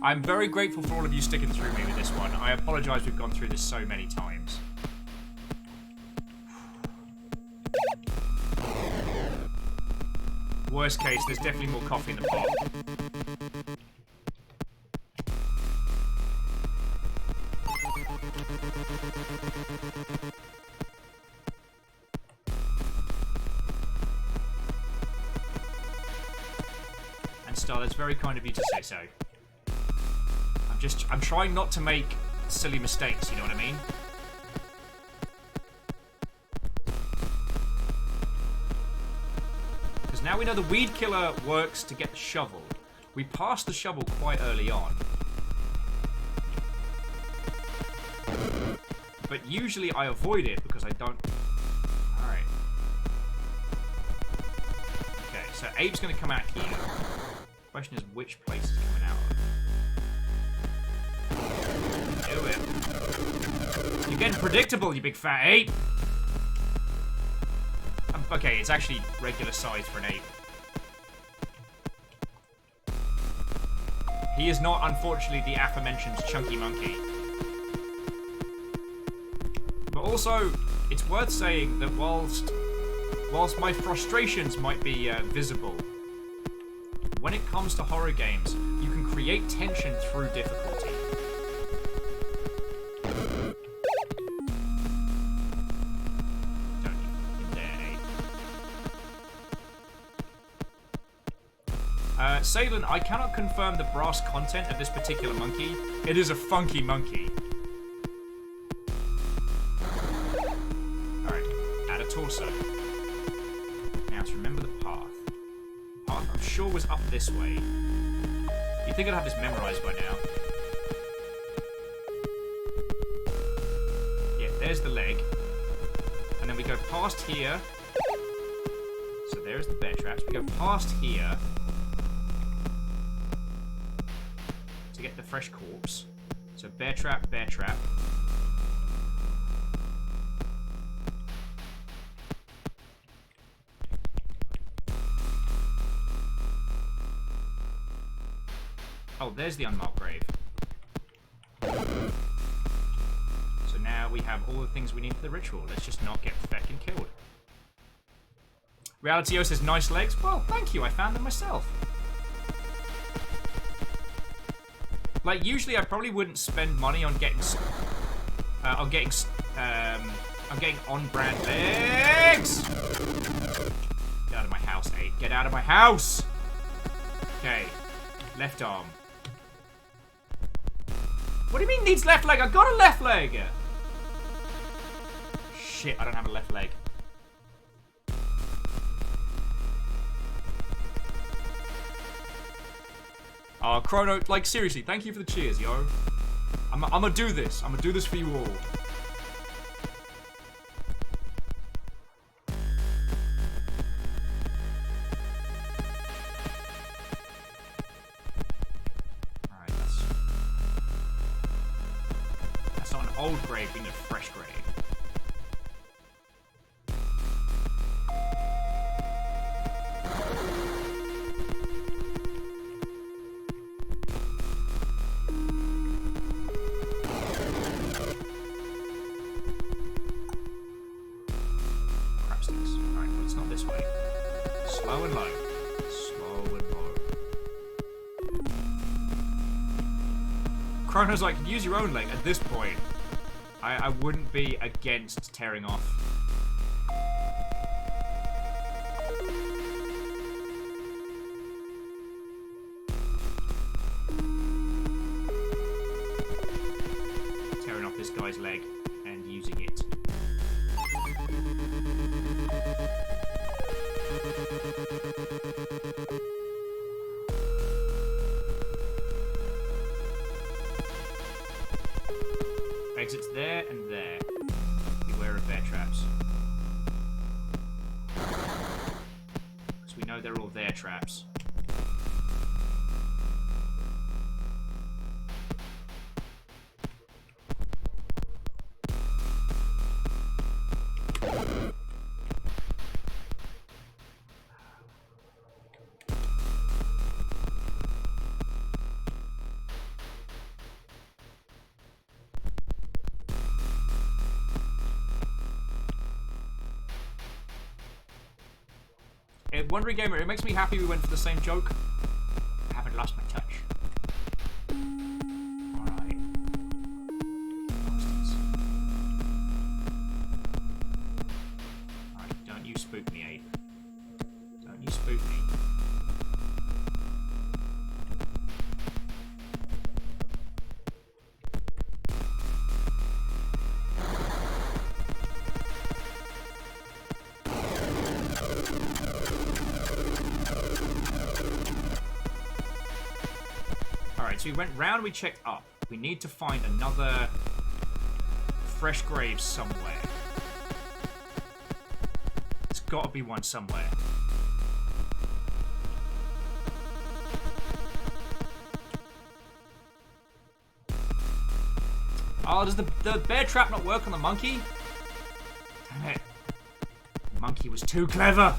I'm very grateful for all of you sticking through me with this one. I apologize we've gone through this so many times. Worst case, there's definitely more coffee in the pot. And Star, that's very kind of you to say so. I'm trying not to make silly mistakes, you know what I mean? Now we know the weed killer works to get the shovel. We passed the shovel quite early on. But usually I avoid it because I don't... Alright. Okay, so Abe's going to come out here. Question is which place is coming out of. Do it. You're getting predictable, you big fat ape. Okay, it's actually regular size for an ape. He is not, unfortunately, the aforementioned chunky monkey. But also, it's worth saying that whilst my frustrations might be visible, when it comes to horror games, you can create tension through difficulty. Don't you dare, ape. Salen, I cannot confirm the brass content of this particular monkey. It is a funky monkey. Alright, add a torso. Now to remember the path. The path I'm sure was up this way. You'd think I'd have this memorized by now. Yeah, there's the leg. And then we go past here. So there's the bear traps. We go past here to get the fresh corpse. So bear trap, bear trap. Oh, there's the unmarked grave. So now we have all the things we need for the ritual. Let's just not get fucking killed. Realitio says, nice legs. Well, thank you. I found them myself. Like, usually I probably wouldn't spend money on getting... on getting on-brand legs! Get out of my house, Abe. Get out of my house! Okay. Left arm. What do you mean needs left leg? I got a left leg! Shit, I don't have a left leg. Chrono, like, seriously, thank you for the cheers, yo. I'm gonna do this. I'm gonna do this for you all. Alright, that's not an old grave, we need a fresh grave. Chrono's like, use your own leg. At this point, I wouldn't be against tearing off. Tearing off this guy's leg and using it. Exits there and there. Beware of bear traps. Because we know they're all their traps. Wondering Gamer, it makes me happy we went for the same joke. I haven't lost my touch. Alright. Alright, don't you spook me, Abe. Don't you spook me. So we went round, we checked up. We need to find another fresh grave somewhere. There's got to be one somewhere. Oh, does the bear trap not work on the monkey? Damn it. The monkey was too clever.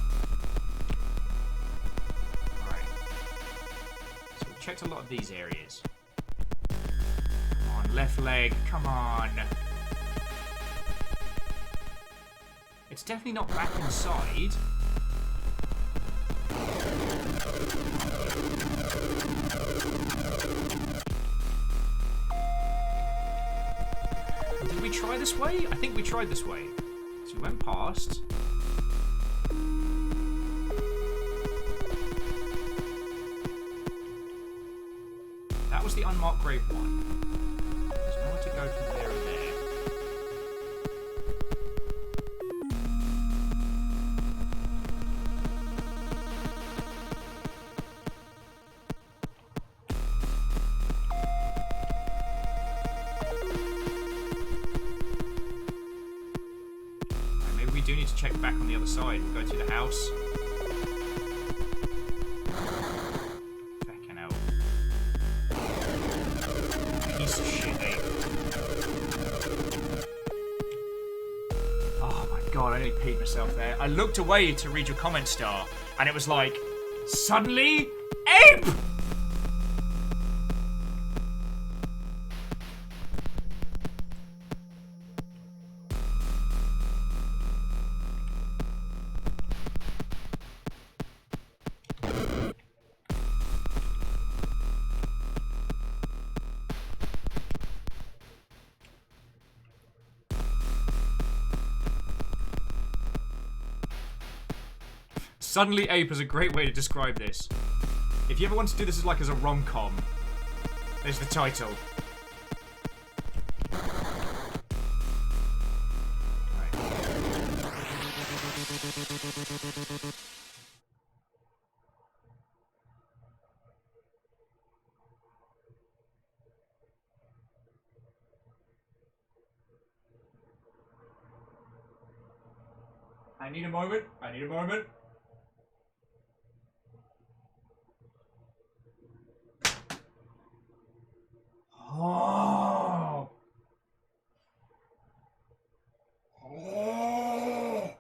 Alright. So we've checked a lot of these areas. Come on, left leg. Come on. It's definitely not back inside. Did we try this way? I think we tried this way. So we went past. That was the unmarked grave one. There's more to go from there and there. Do need to check back on the other side. We'll go to the house. Fucking hell. Piece of shit, eh? Oh my god, I nearly peed myself there. I looked away to read your comment, Star, and it was like, suddenly, ape! Suddenly Ape is a great way to describe this. If you ever want to do this as like as a rom-com, there's the title. Right. I need a moment. I need a moment. Oh. Oh.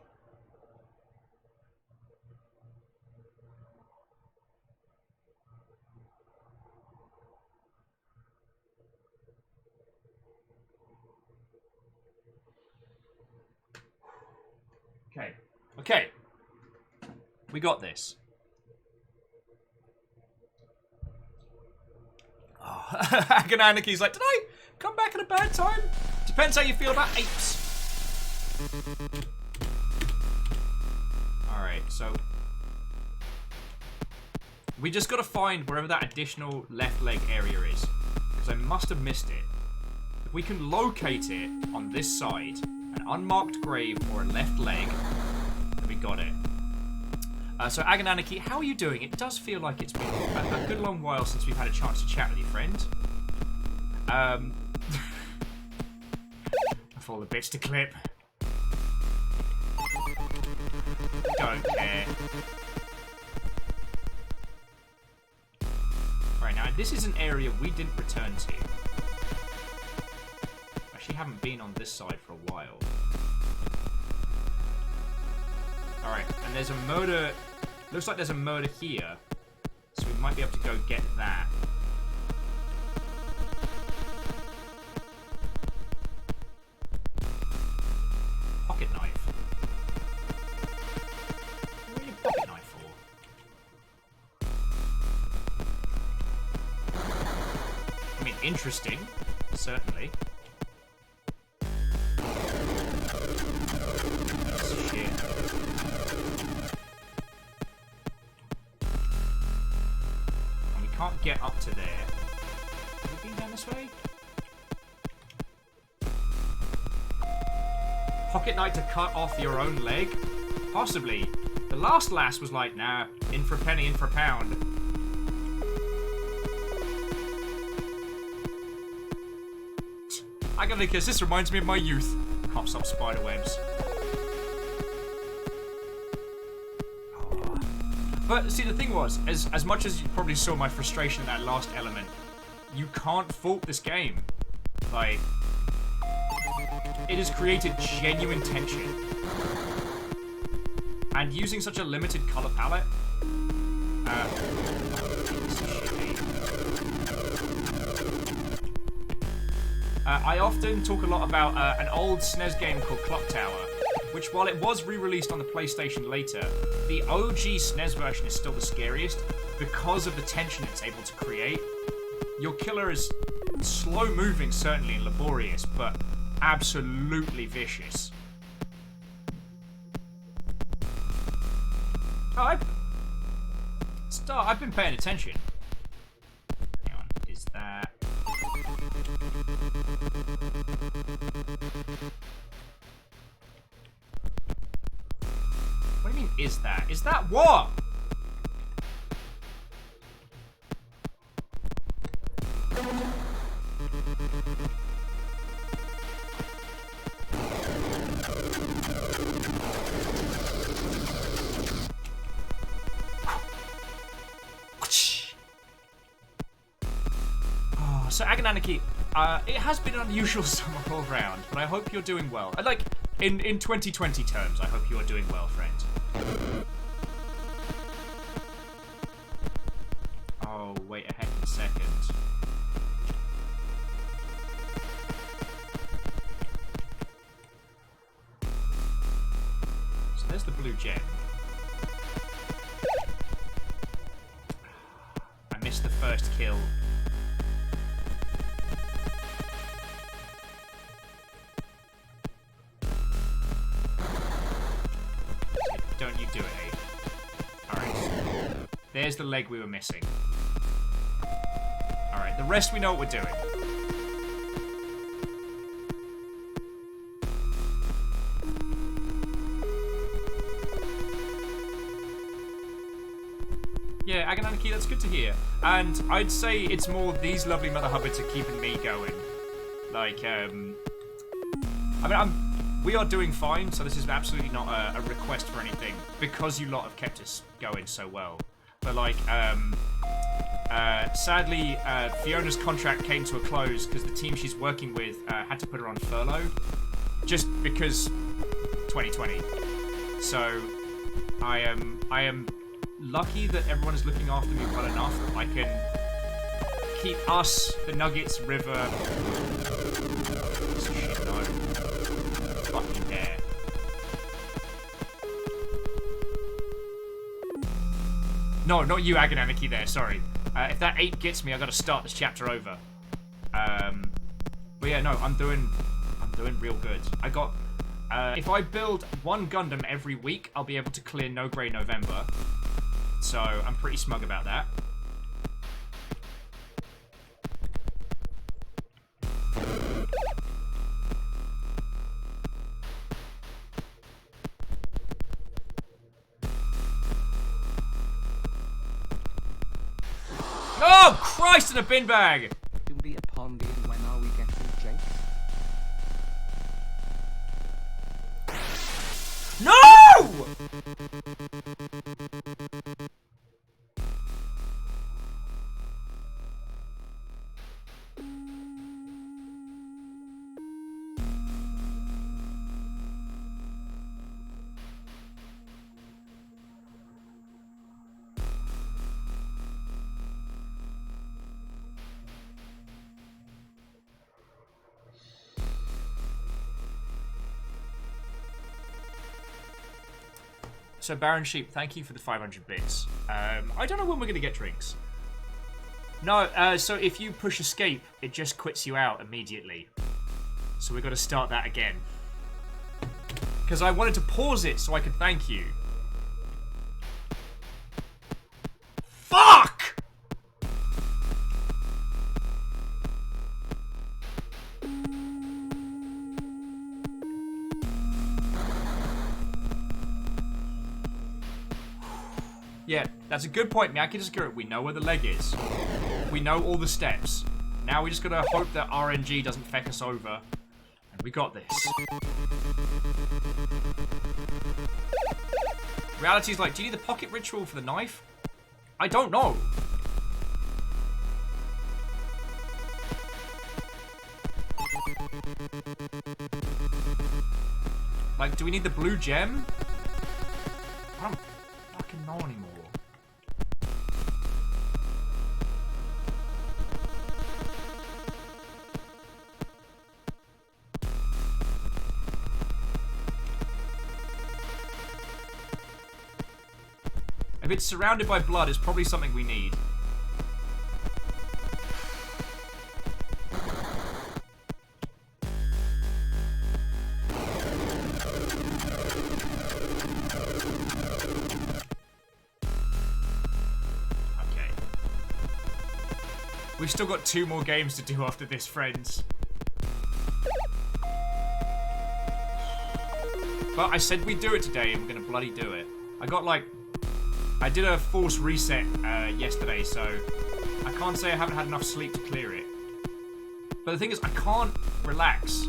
Okay. Okay. We got this. Oh. Agananaki's like, did I come back at a bad time? Depends how you feel about apes. Alright, so we just gotta find wherever that additional left leg area is. Because I must have missed it. If we can locate it on this side, an unmarked grave or a left leg, then we got it. So Agananaki, how are you doing? It does feel like it's been a good long while since we've had a chance to chat with you, friend. Of all the bits to clip. Don't care. Right, now this is an area we didn't return to. Actually haven't been on this side for a while. Alright, and there's a murder. Looks like there's a murder here. So we might be able to go get that. Pocket knife. What do you need a pocket knife for? I mean, interesting. Certainly. Shit. Can't get up to there. Have we been down this way? Pocket knife to cut off your own leg? Possibly. The last lass was like, nah, in for a penny, in for a pound. I gotta guess, this reminds me of my youth. Can't stop spider webs. But see, the thing was, as much as you probably saw my frustration in that last element, you can't fault this game. Like, it has created genuine tension. And using such a limited color palette, I often talk a lot about an old SNES game called Clock Tower, which, while it was re-released on the PlayStation later, the OG SNES version is still the scariest because of the tension it's able to create. Your killer is slow-moving, certainly, and laborious, but absolutely vicious. Oh, I've been paying attention. Hang on, is that... What do you mean, is that? Is that what? Oh, so Agananaki, it has been an unusual summer all round, but I hope you're doing well. Like, in 2020 terms, I hope you are doing well, friend. Oh, wait a heckin' second. So there's the blue gem. I missed the first kill. Don't you do it, Abe. Alright. There's the leg we were missing. Alright, the rest we know what we're doing. Yeah, Agananaki, that's good to hear. And I'd say it's more these lovely Mother Hubbards are keeping me going. Like, I mean, we are doing fine, so this is absolutely not a request for anything, because you lot have kept us going so well. But, like, sadly, Fiona's contract came to a close because the team she's working with had to put her on furlough, just because 2020. So, I am lucky that everyone is looking after me well enough that I can keep us, the Nuggets, River... Shit, no. Fucking dare. No, not you, Agananaki there, sorry. If that 8 gets me, I gotta start this chapter over. But yeah, no, I'm doing real good. I got... if I build 1 Gundam every week, I'll be able to clear No Grey November. So, I'm pretty smug about that. Oh, Christ, in a bin bag! To be upon thee, and when are we getting Jenks? No! So, Baron Sheep, thank you for the 500 bits. I don't know when we're going to get drinks. No, so if you push escape, it just quits you out immediately. So we've got to start that again. Because I wanted to pause it so I could thank you. Fuck! Yeah, that's a good point, Miyaki Discurrent. We know where the leg is. We know all the steps. Now we just gotta hope that RNG doesn't feck us over. And we got this. Reality's like, do you need the pocket ritual for the knife? I don't know. Like, do we need the blue gem? I don't fucking know anymore. If it's surrounded by blood, it's probably something we need. Okay. We've still got 2 more games to do after this, friends. But I said we'd do it today, and we're gonna bloody do it. I did a force reset yesterday, so I can't say I haven't had enough sleep to clear it. But the thing is, I can't relax.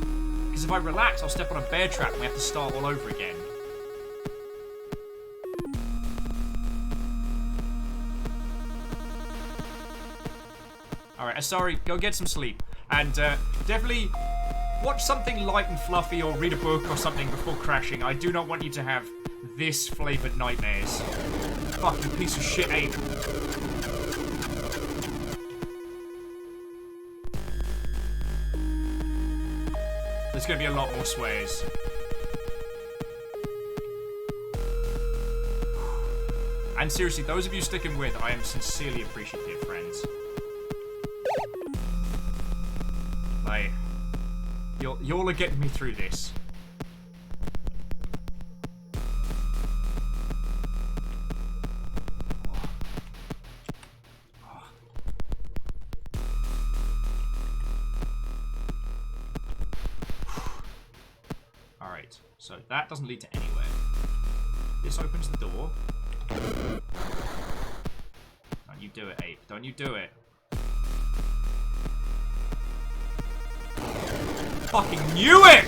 Because if I relax, I'll step on a bear trap and we have to start all over again. Alright, sorry, go get some sleep. And definitely watch something light and fluffy or read a book or something before crashing. I do not want you to have this flavored nightmares. Fucking piece of shit ape. There's gonna be a lot more swears. And seriously, those of you sticking with, I am sincerely appreciative, friends. Like, y'all are getting me through this. Alright, so that doesn't lead to anywhere. This opens the door. Don't you do it, ape. Don't you do it. Fucking knew it!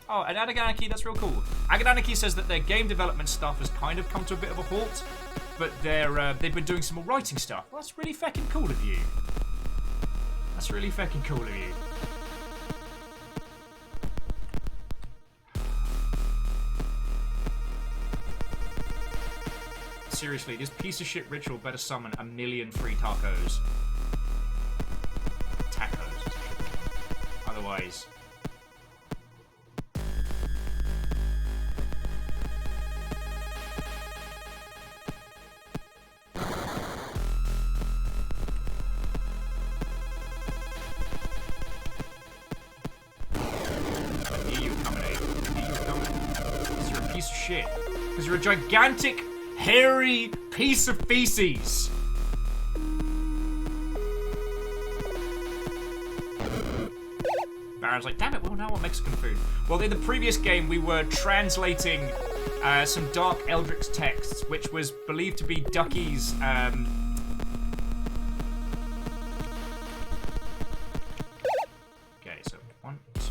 Oh, and Agadanaki, that's real cool. Agadanaki says that their game development stuff has kind of come to a bit of a halt, but they've been doing some more writing stuff. Well, that's really fucking cool of you. That's really fucking cool of you. Seriously, this piece of shit ritual better summon 1,000,000 free tacos. Tacos. Otherwise... I knew you were coming, Abe. I knew you were coming. Because you're a piece of shit. Because you're a gigantic... hairy piece of feces. Baron's like, damn it, well, now what Mexican food? Well, in the previous game, we were translating some Dark Eldritch texts, which was believed to be Ducky's, Okay, so 1, 2...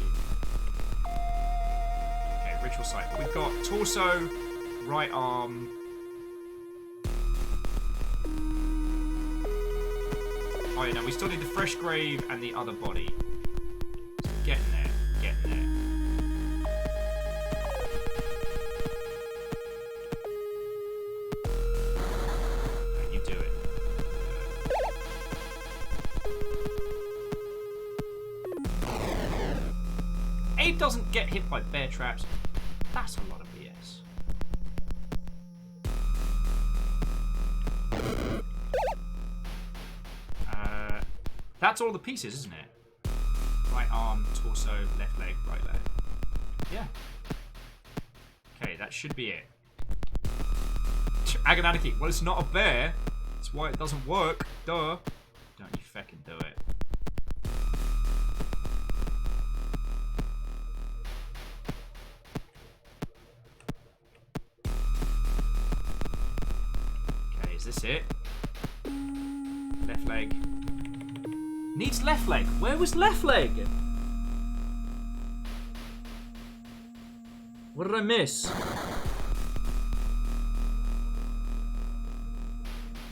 Okay, ritual site. We've got torso, right arm... Oh yeah, no, we still need the fresh grave and the other body. So getting there, getting there. Right, you do it. Abe doesn't get hit by bear traps. That's a lot of BS. That's all the pieces, isn't it? Right arm, torso, left leg, right leg. Yeah. Okay, that should be it. Agonaniki. Well, it's not a bear. That's why it doesn't work. Duh. Don't you feckin' do it. Okay, is this it? Left leg. Needs left leg. Where was left leg? What did I miss?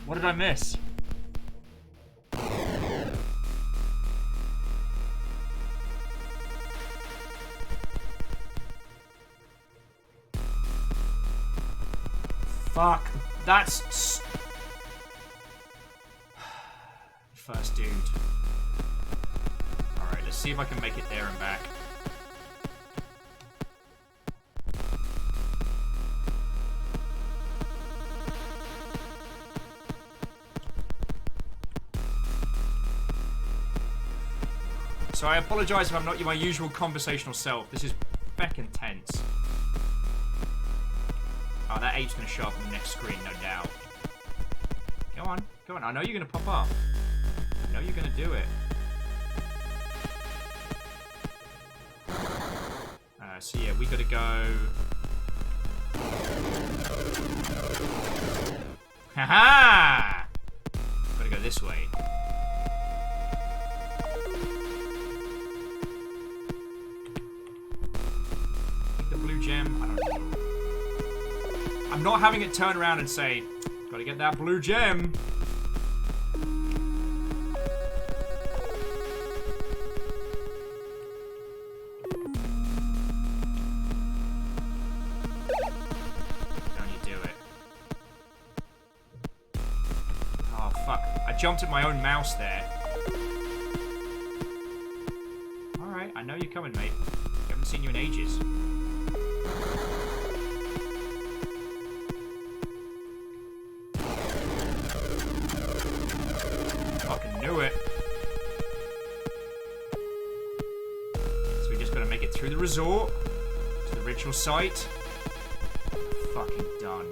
What did I miss? That's... First dude. Alright, let's see if I can make it there and back. So I apologise if I'm not my usual conversational self. This is feckin' tense. Oh, that ape's gonna show up on the next screen, no doubt. Go on, go on. I know you're gonna pop up. I know you're gonna do it. So yeah, we gotta go... Haha! Gotta go this way. The blue gem, I don't know. I'm not having it turn around and say, gotta get that blue gem. Jumped at my own mouse there. Alright, I know you're coming, mate. Haven't seen you in ages. Fucking knew it. So we just gotta make it through the resort to the ritual site. Fucking done.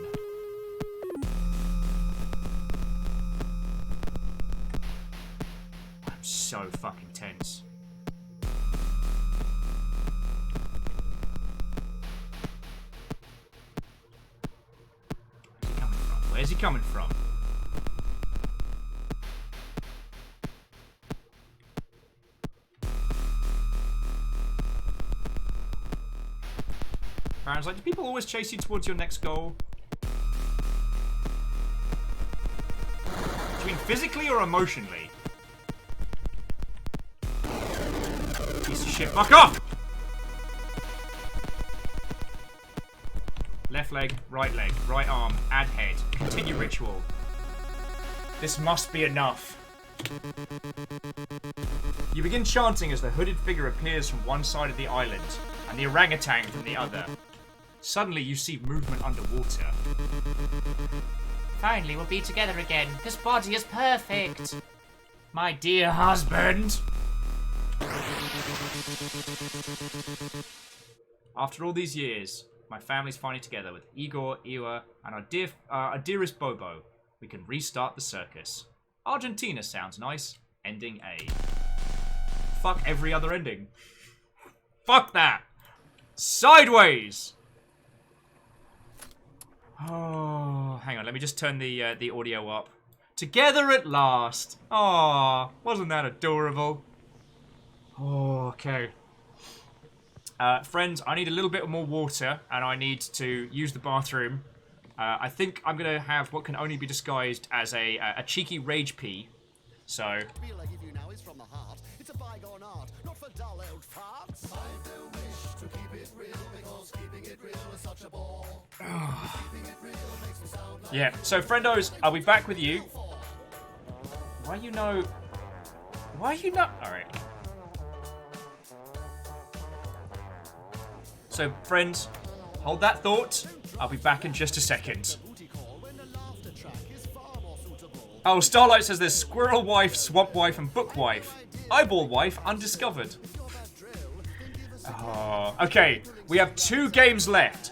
So fucking tense. Where's he coming from? Baron's like, do people always chase you towards your next goal? Do you mean physically or emotionally? Piece of shit, fuck off! Left leg, right arm, add head, continue ritual. This must be enough. You begin chanting as the hooded figure appears from one side of the island, and the orangutan from the other. Suddenly you see movement underwater. Finally, we'll be together again. This body is perfect. My dear husband. After all these years, my family's finally together with Igor, Iwa, and our dearest Bobo. We can restart the circus. Argentina sounds nice. Ending A. Fuck every other ending. Fuck that. Sideways. Oh, hang on. Let me just turn the audio up. Together at last. Aw, wasn't that adorable? Oh, okay. Friends, I need a little bit more water, and I need to use the bathroom. I think I'm going to have what can only be disguised as a cheeky rage pee. So... yeah, so friendos, I'll be back with you. Why you know... Alright. So, friends, hold that thought. I'll be back in just a second. Oh, Starlight says there's Squirrel Wife, Swamp Wife, and Book Wife. Eyeball Wife, undiscovered. Oh, okay, we have 2 games left.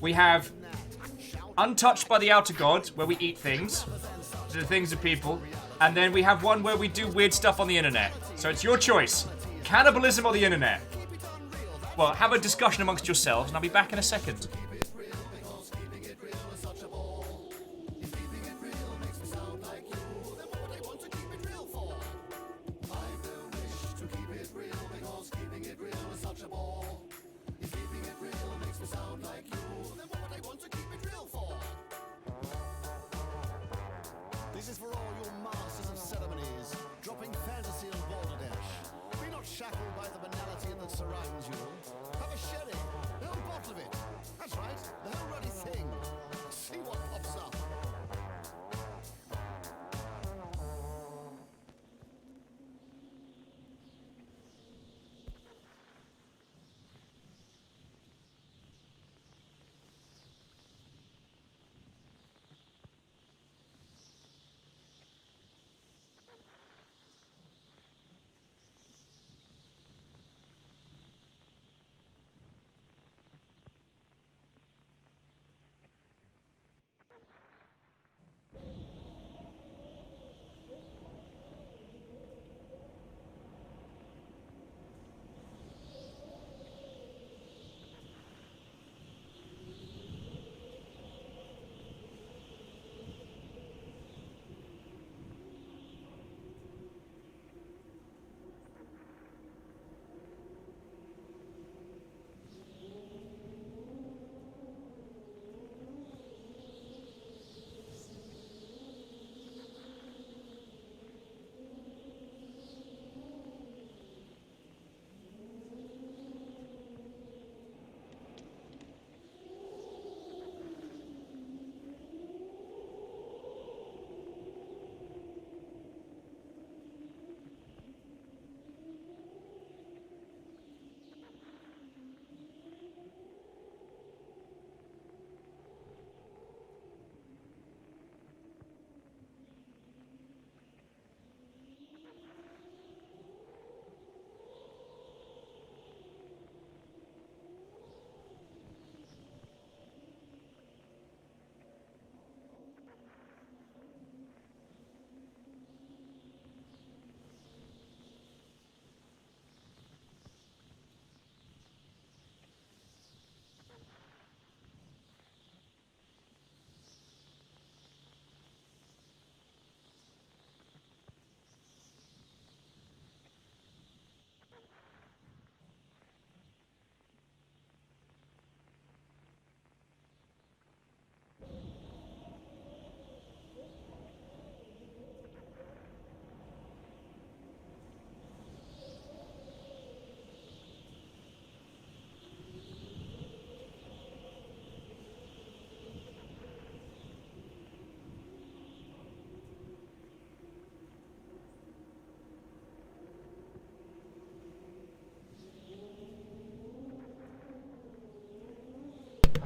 We have Untouched by the Outer God, where we eat things. The things of people. And then we have one where we do weird stuff on the internet. So it's your choice. Cannibalism or the internet. Well, have a discussion amongst yourselves, and I'll be back in a second. This is for all your masters of ceremonies, dropping fantasy on balderdash. Be not shackled by the banality that surrounds you. Have a sherry, a little bottle of it. That's right.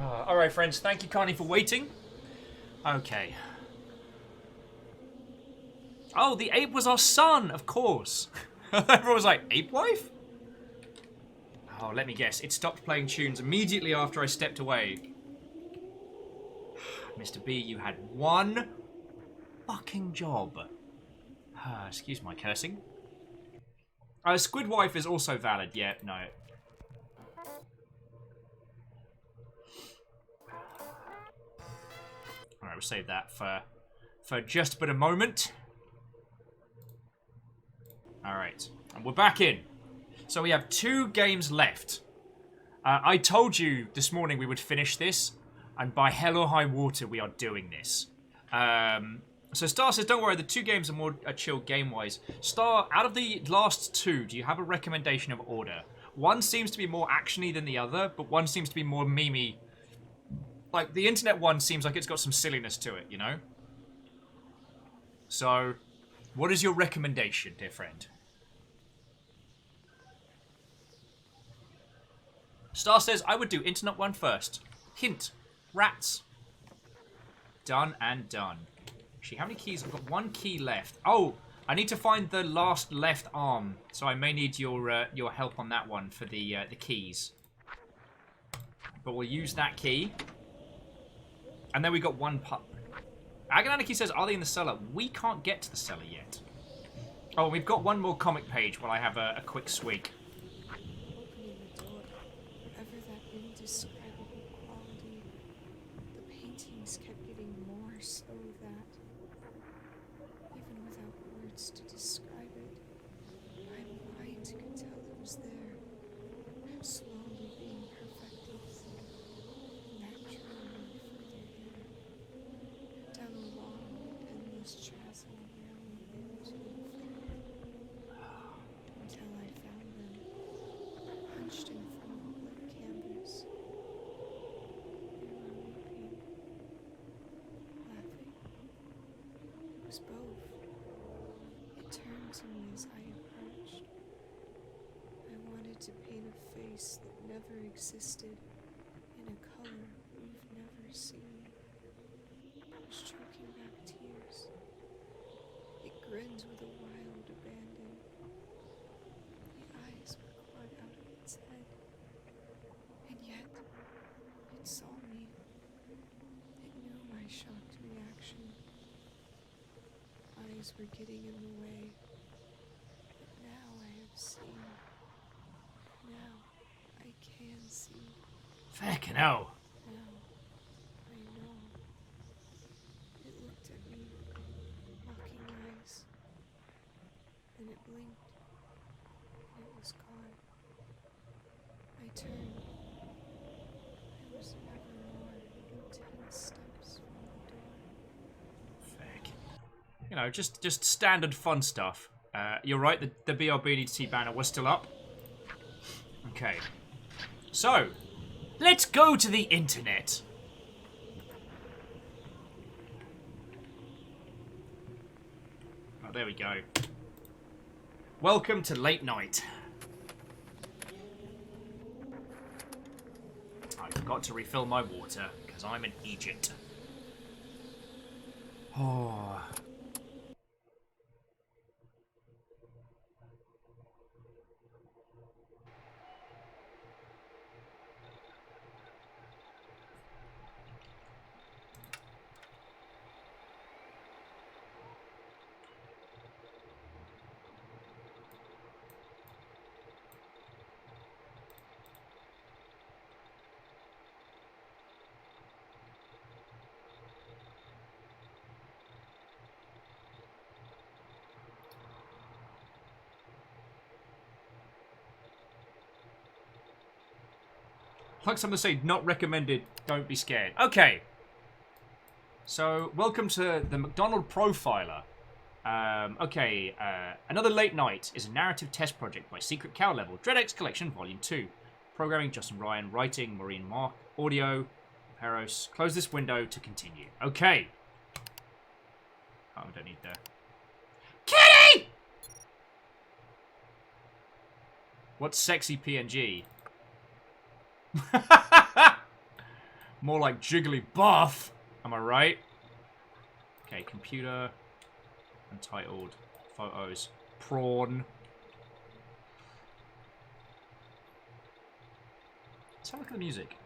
Alright, friends. Thank you kindly for waiting. Okay. Oh, the ape was our son, of course. Everyone was like, ape wife? Oh, let me guess. It stopped playing tunes immediately after I stepped away. Mr. B, you had one fucking job. Excuse my cursing. Squid wife is also valid. Yeah, no. Alright, we'll save that for just but a moment. Alright, and we're back in. So we have 2 games left. I told you this morning we would finish this, and by hell or high water we are doing this. So Star says, don't worry, the 2 games are more chill game-wise. Star, out of the last 2, do you have a recommendation of order? One seems to be more actiony than the other, but one seems to be more memey. Like, the internet one seems like it's got some silliness to it, you know? So, what is your recommendation, dear friend? Star says, I would do internet one first. Hint, rats. Done and done. Actually, how many keys? I've got 1 key left. Oh, I need to find the last left arm, so I may need your help on that one for the keys. But we'll use that key. And then we got 1 pup. Agananiki says, are they in the cellar? We can't get to the cellar yet. Oh, we've got 1 more comic page while I have a quick swig. Opening the door, whatever that indescribable quality, the paintings kept getting more so that, even without words to describe it, my mind could tell it was there, slowly being perfected, naturally further in, down a long, endless chasm railing into infinity, until I found them, hunched in front of a blank canvas. They were weeping, laughing. It was both. It turned to me as I approached. I wanted to paint a face that never existed, in a color we've never seen. I was choking back tears. It grinned with a wild abandon. The eyes were clawed out of its head. And yet, it saw me. It knew my shocked reaction. Eyes were getting in the way. But now I have seen. Now I can see. Fucking hell. Now I know. It looked at me, mocking eyes. Then it blinked, and it was gone. I turned. I was never more than 10 steps from the door. Fuck. You know, just standard fun stuff. You're right, the BRB banner was still up. Okay. So, let's go to the internet. Oh, there we go. Welcome to late night. I forgot to refill my water, because I'm an Egypt. Oh. Like someone say, not recommended, don't be scared. Okay. So, welcome to the McDonald Profiler. Another Late Night is a narrative test project by Secret Cow Level, DreadX Collection Volume 2. Programming, Justin Ryan. Writing, Maureen Mark. Audio, Peros. Close this window to continue. Okay. Oh, we don't need the... Kitty! What's sexy PNG? More like Jigglypuff. Am I right? Okay, computer. Untitled. Photos. Prawn. Let's have a look at the music.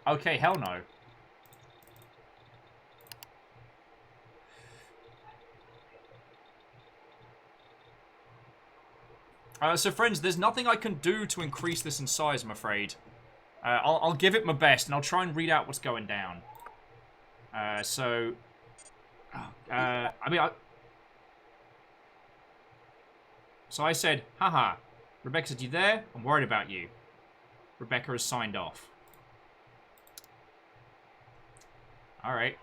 Okay, hell no. So friends, there's nothing I can do to increase this in size, I'm afraid. I'll give it my best, and I'll try and read out what's going down. So I said, haha. Rebecca said, you there? I'm worried about you. Rebecca has signed off. Alright.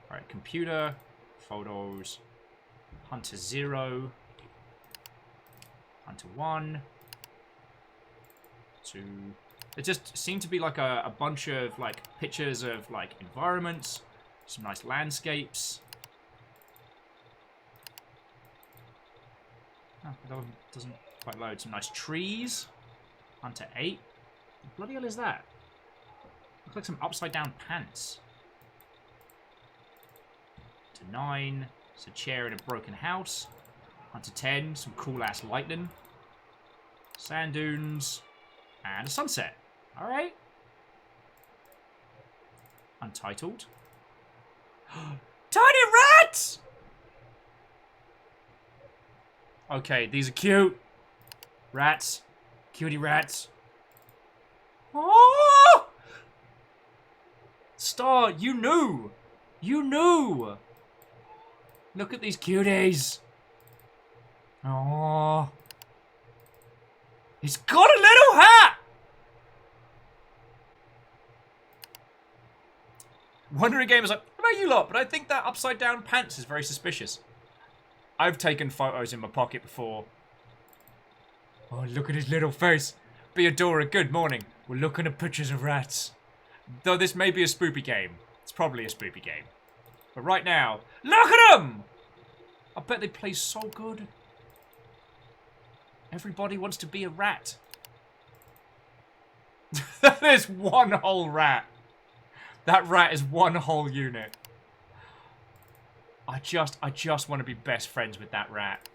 Alright, computer, photos, Hunter 0, Hunter 1, 2. It just seemed to be like a bunch of like pictures of like environments, some nice landscapes. Oh, that doesn't quite load. Some nice trees. Hunter 8. What the bloody hell is that? Looks like some upside down pants. Hunter 9. It's a chair in a broken house. Hunter 10. Some cool ass lightning. Sand dunes. And a sunset. Alright. Untitled. Tiny rats! Okay, these are cute. Rats. Cutie rats. Oh! Star, you knew! You knew! Look at these cuties. Oh. He's got a little hat! Wondering Gamer's like, what about you lot? But I think that upside down pants is very suspicious. I've taken photos in my pocket before. Oh, look at his little face. Beadora, good morning. We're looking at pictures of rats. Though this may be a spoopy game. It's probably a spoopy game. But right now, look at them! I bet they play so good. Everybody wants to be a rat. That is one whole rat. That rat is one whole unit. I just want to be best friends with that rat.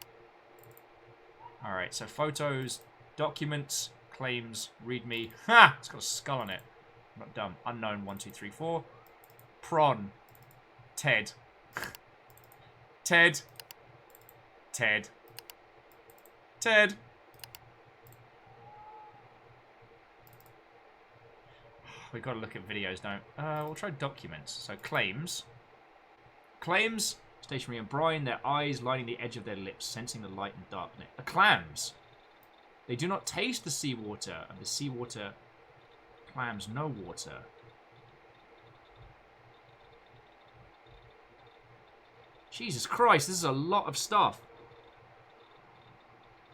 Alright, so photos, documents, claims, readme. Ha! It's got a skull on it. I'm not dumb. Unknown 1, 2, 3, 4. Prawn. Ted. Ted. Ted. Ted. We've got to look at videos now. We'll try documents. So claims. Claims. Stationary and brine, their eyes lining the edge of their lips, sensing the light and darkness. Clams. They do not taste the seawater, and the seawater clams no water. Jesus Christ, this is a lot of stuff.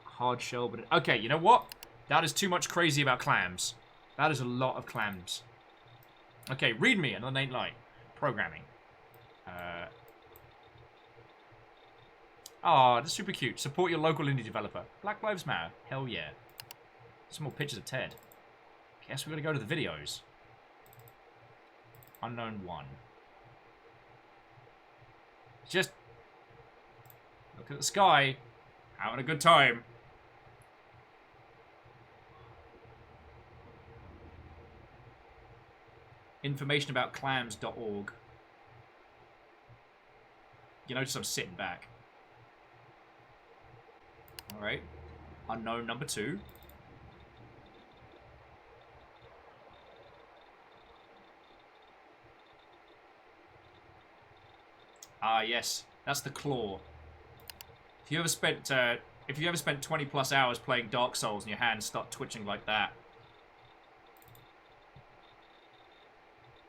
Hard shell, but... Okay, you know what? That is too much crazy about clams. That is a lot of clams. Okay, read me, another ain't light. Programming. Oh, that's super cute. Support your local indie developer. Black Lives Matter. Hell yeah. Some more pictures of Ted. Guess we're gonna go to the videos. Unknown 1. Just look at the sky. Having a good time. Information about clams.org. You notice I'm sitting back. Alright. Unknown number 2. Ah, yes. That's the claw. If you ever spent 20 plus hours playing Dark Souls and your hands start twitching like that.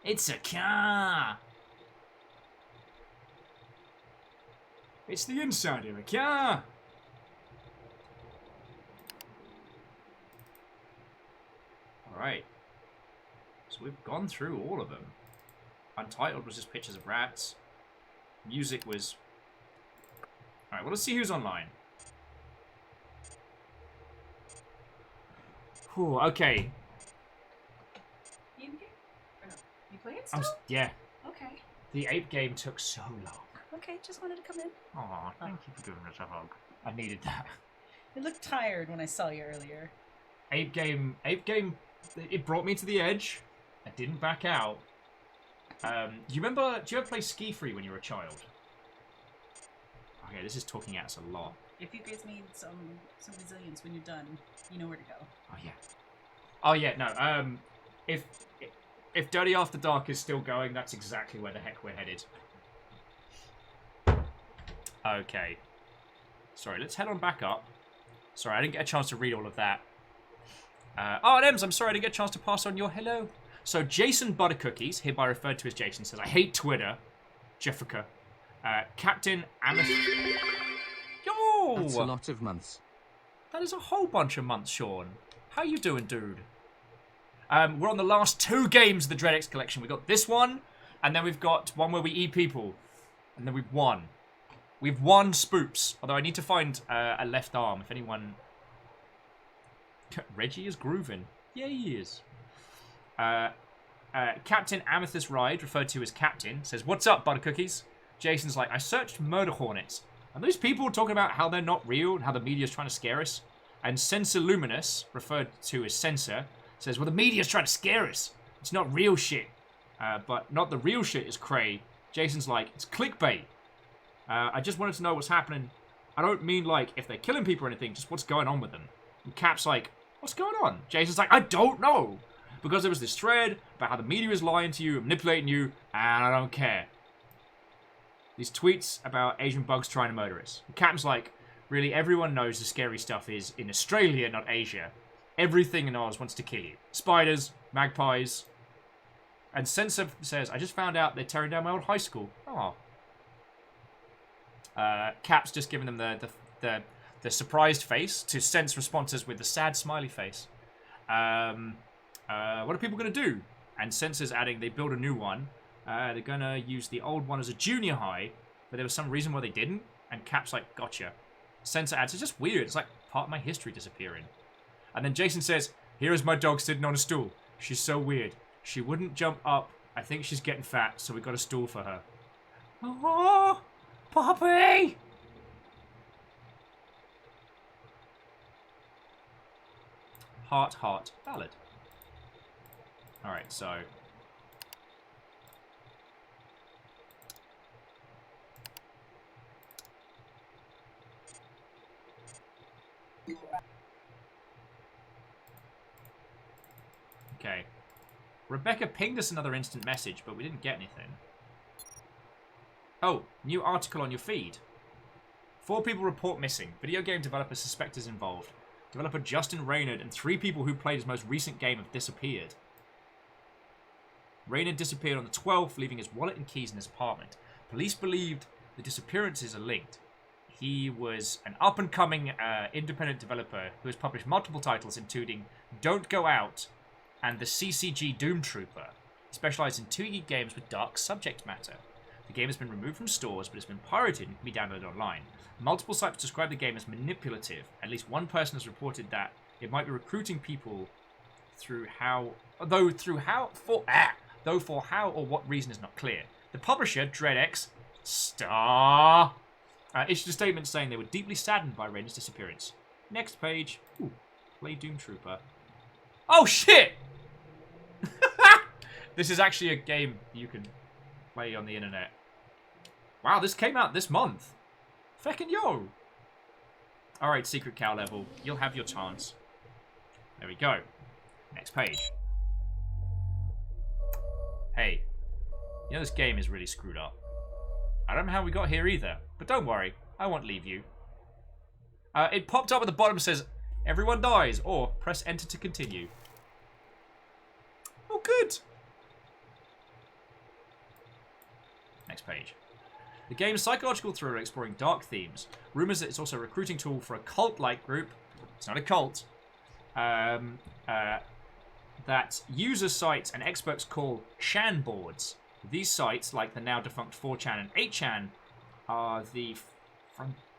It's a car! It's the inside of a car! Alright. So we've gone through all of them. Untitled was just pictures of rats. Music was Alright, well, let's see who's online. Whew, okay. You in the game? Or no? You playing still? Yeah. Okay. The ape game took so long. Okay, just wanted to come in. Aw, thank you for giving us a hug. I needed that. You looked tired when I saw you earlier. Ape game, it brought me to the edge. I didn't back out. Do you ever play Ski Free when you were a child? Okay, this is talking at us a lot. If you give me some resilience when you're done, you know where to go. Oh yeah. Oh yeah, no. If Dirty After Dark is still going, that's exactly where the heck we're headed. Okay. Sorry, let's head on back up. Sorry, I didn't get a chance to read all of that. Oh, and Ems, I'm sorry I didn't get a chance to pass on your hello. So Jason Buttercookies, hereby referred to as Jason, says, I hate Twitter. Jeffica. Captain Amethyst. Yo! That's a lot of months. That is a whole bunch of months, Sean. How you doing, dude? We're on the last 2 games of the DreadX collection. We've got this one, and then we've got one where we eat people. And then we've won. We've won Spoops. Although I need to find a left arm, if anyone... Reggie is grooving. Yeah, he is. Captain Amethyst Ride, referred to as Captain, says, what's up, Buttercookies? Jason's like, I searched murder hornets. And those people talking about how they're not real and how the media's trying to scare us. And Sensor Luminous, referred to as Censor, says, well, the media's trying to scare us. It's not real shit. But not the real shit is cray. Jason's like, it's clickbait. I just wanted to know what's happening. I don't mean, like, if they're killing people or anything, just what's going on with them. And Cap's like, what's going on? Jason's like, I don't know. Because there was this thread about how the media is lying to you, manipulating you, and I don't care. These tweets about Asian bugs trying to murder us. And Cap's like, really, everyone knows the scary stuff is in Australia, not Asia. Everything in Oz wants to kill you. Spiders, magpies. And Censor says, I just found out they're tearing down my old high school. Oh. Cap's just giving them the surprised face to Sense responses with the sad smiley face. What are people going to do? And Sensor's adding they build a new one. They're going to use the old one as a junior high, but there was some reason why they didn't. And Cap's like, gotcha. Sensor adds, it's just weird. It's like part of my history disappearing. And then Jason says, here is my dog sitting on a stool. She's so weird. She wouldn't jump up. I think she's getting fat, so we got a stool for her. Oh, puppy! Heart, heart, ballad. Alright, so... Okay. Rebecca pinged us another instant message, but we didn't get anything. Oh, new article on your feed. 4 people report missing. Video game developer suspect is involved. Developer Justin Raynard and 3 people who played his most recent game have disappeared. Raynard disappeared on the 12th, leaving his wallet and keys in his apartment. Police believed the disappearances are linked. He was an up-and-coming independent developer who has published multiple titles, including Don't Go Out and the CCG Doom Trooper. He specialized in 2D games with dark subject matter. The game has been removed from stores, but it's been pirated and can be downloaded online. Multiple sites describe the game as manipulative. At least one person has reported that it might be recruiting people for how or what reason is not clear. The publisher, DreadX, issued a statement saying they were deeply saddened by Raynard's disappearance. Next page. Ooh, play Doom Trooper. Oh, shit! This is actually a game you can play on the internet. Wow, this came out this month. Feckin' yo! Alright, Secret Cow level. You'll have your chance. There we go. Next page. Hey. You know this game is really screwed up. I don't know how we got here either. But don't worry. I won't leave you. It popped up at the bottom, says, everyone dies, or press enter to continue. Oh, good. Next page. The game's psychological thriller exploring dark themes. Rumors that it's also a recruiting tool for a cult-like group. It's not a cult. That user sites and experts call Shan boards. These sites, like the now defunct 4chan and 8chan, are the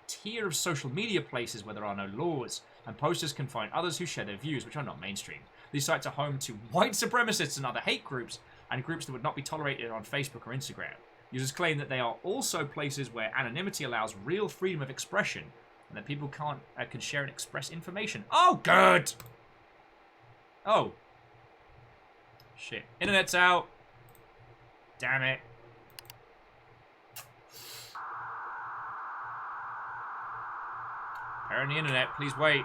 tier of social media places where there are no laws, and posters can find others who share their views, which are not mainstream. These sites are home to white supremacists and other hate groups, and groups that would not be tolerated on Facebook or Instagram. Users claim that they are also places where anonymity allows real freedom of expression, and that people can share and express information. Oh, good! Oh. Shit. Internet's out. Damn it. Power on the internet, please wait.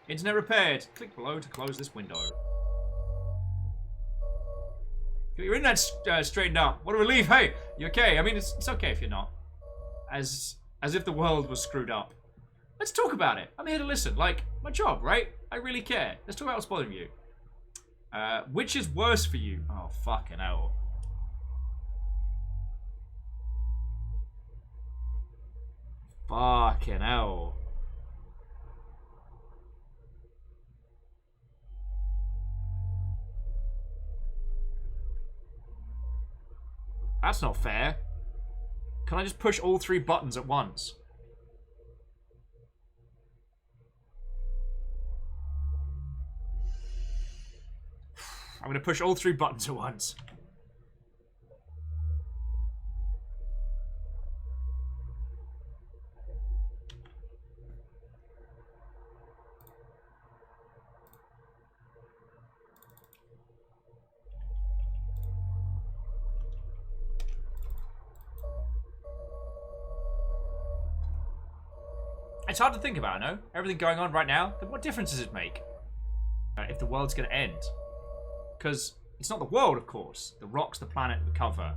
Internet repaired. Click below to close this window. Get your internet straightened up. What a relief. Hey, you okay? I mean, it's okay if you're not. As if the world was screwed up. Let's talk about it. I'm here to listen. Like, my job, right? I really care. Let's talk about what's bothering you. Which is worse for you? Oh, fucking hell. Fucking hell. That's not fair. Can I just push all 3 buttons at once? I'm gonna push all 3 buttons at once. It's hard to think about, I know. Everything going on right now, then what difference does it make? If the world's gonna end? Because it's not the world, of course. The rocks, the planet, the cover.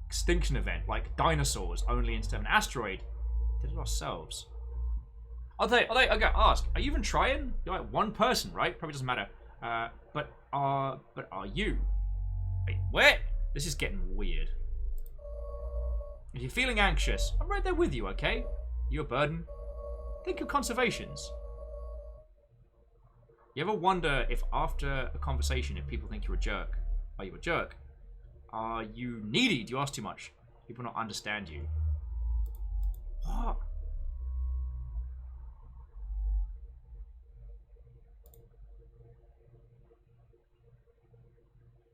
Extinction event, like dinosaurs, only instead of an asteroid. Did it ourselves. I gotta ask, are you even trying? You're like one person, right? Probably doesn't matter. But are you? Wait, what? This is getting weird. If you're feeling anxious, I'm right there with you, okay? You a burden? Think of conservations. You ever wonder if after a conversation, if people think you're a jerk? Are you a jerk? Are you needy? Do you ask too much? People not understand you. What?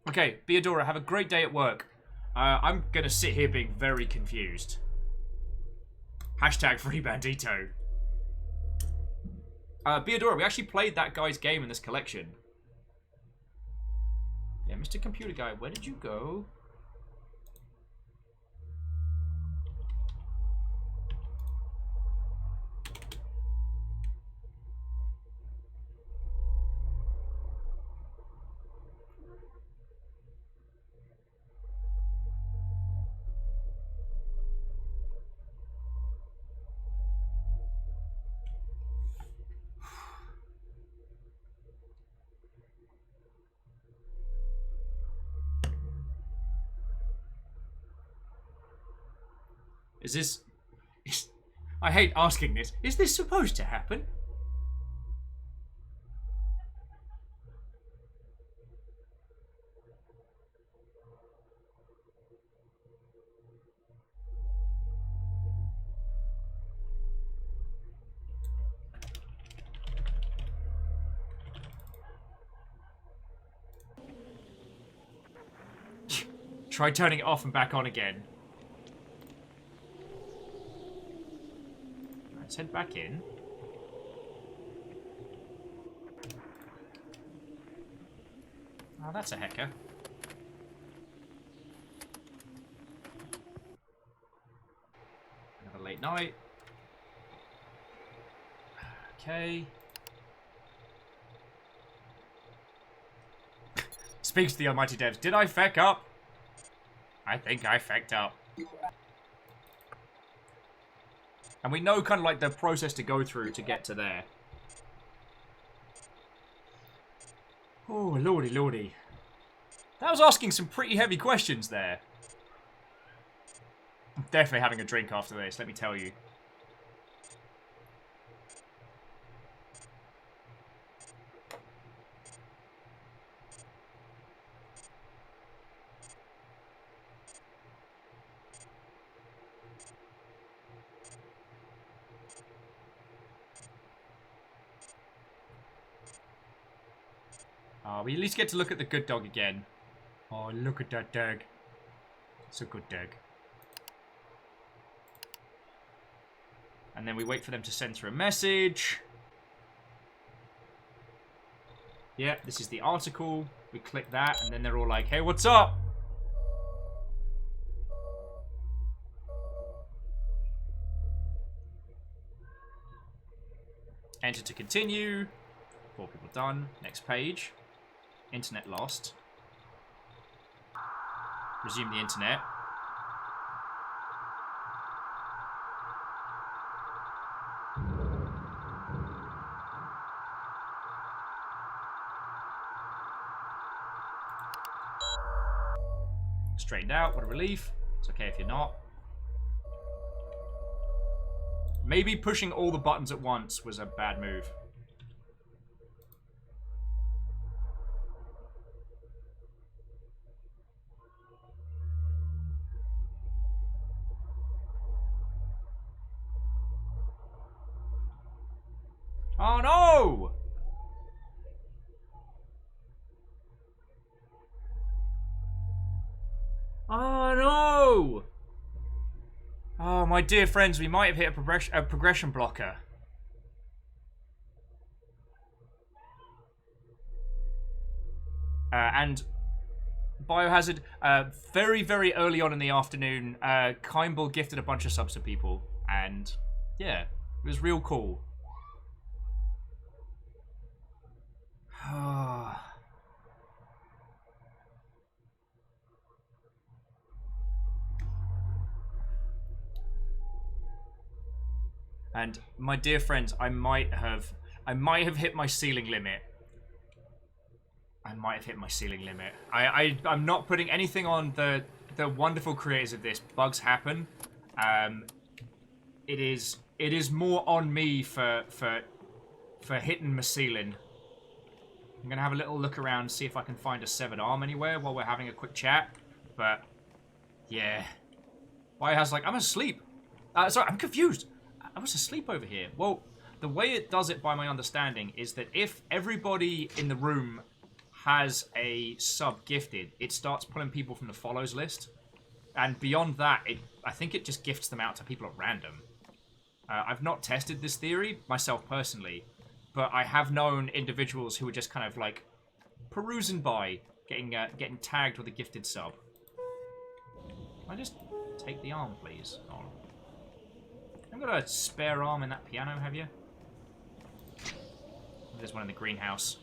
Okay, Beadora, have a great day at work. I'm gonna sit here being very confused. Hashtag free Bandito. Beadora, we actually played that guy's game in this collection. Yeah, Mr. Computer Guy, where did you go? Is this... I hate asking this. Is this supposed to happen? Try turning it off and back on again. Let's head back in. Oh, that's a hacker. Another late night. Okay. Speaks to the almighty devs. Did I feck up? I think I fecked up. And we know kind of like the process to go through to get to there. Oh, lordy, lordy. That was asking some pretty heavy questions there. I'm definitely having a drink after this, let me tell you. Oh, we at least get to look at the good dog again. Oh, look at that dog. It's a good dog. And then we wait for them to send through a message. Yeah, this is the article. We click that, and then they're all like, hey, what's up? Enter to continue. 4 people done. Next page. Internet lost. Resume the internet. Straightened out. What a relief. It's okay if you're not. Maybe pushing all the buttons at once was a bad move. Oh no! Oh no! Oh, my dear friends, we might have hit a progression blocker. And Biohazard, very, very early on in the afternoon, Kimball gifted a bunch of subs to people. And, yeah, it was real cool. And my dear friends, I might have hit my ceiling limit. I'm not putting anything on the wonderful creators of this. Bugs happen. It is more on me for hitting my ceiling. I'm gonna have a little look around, see if I can find a severed arm anywhere while we're having a quick chat. But yeah, Biohazard's like, I'm asleep. Sorry, I'm confused. I was asleep over here. Well, the way it does it, by my understanding, is that if everybody in the room has a sub gifted, it starts pulling people from the follows list. And beyond that, I think it just gifts them out to people at random. I've not tested this theory, myself personally, but I have known individuals who are just kind of like perusing by, getting tagged with a gifted sub. Can I just take the arm, please? Oh. Haven't got a spare arm in that piano, have you? There's one in the greenhouse.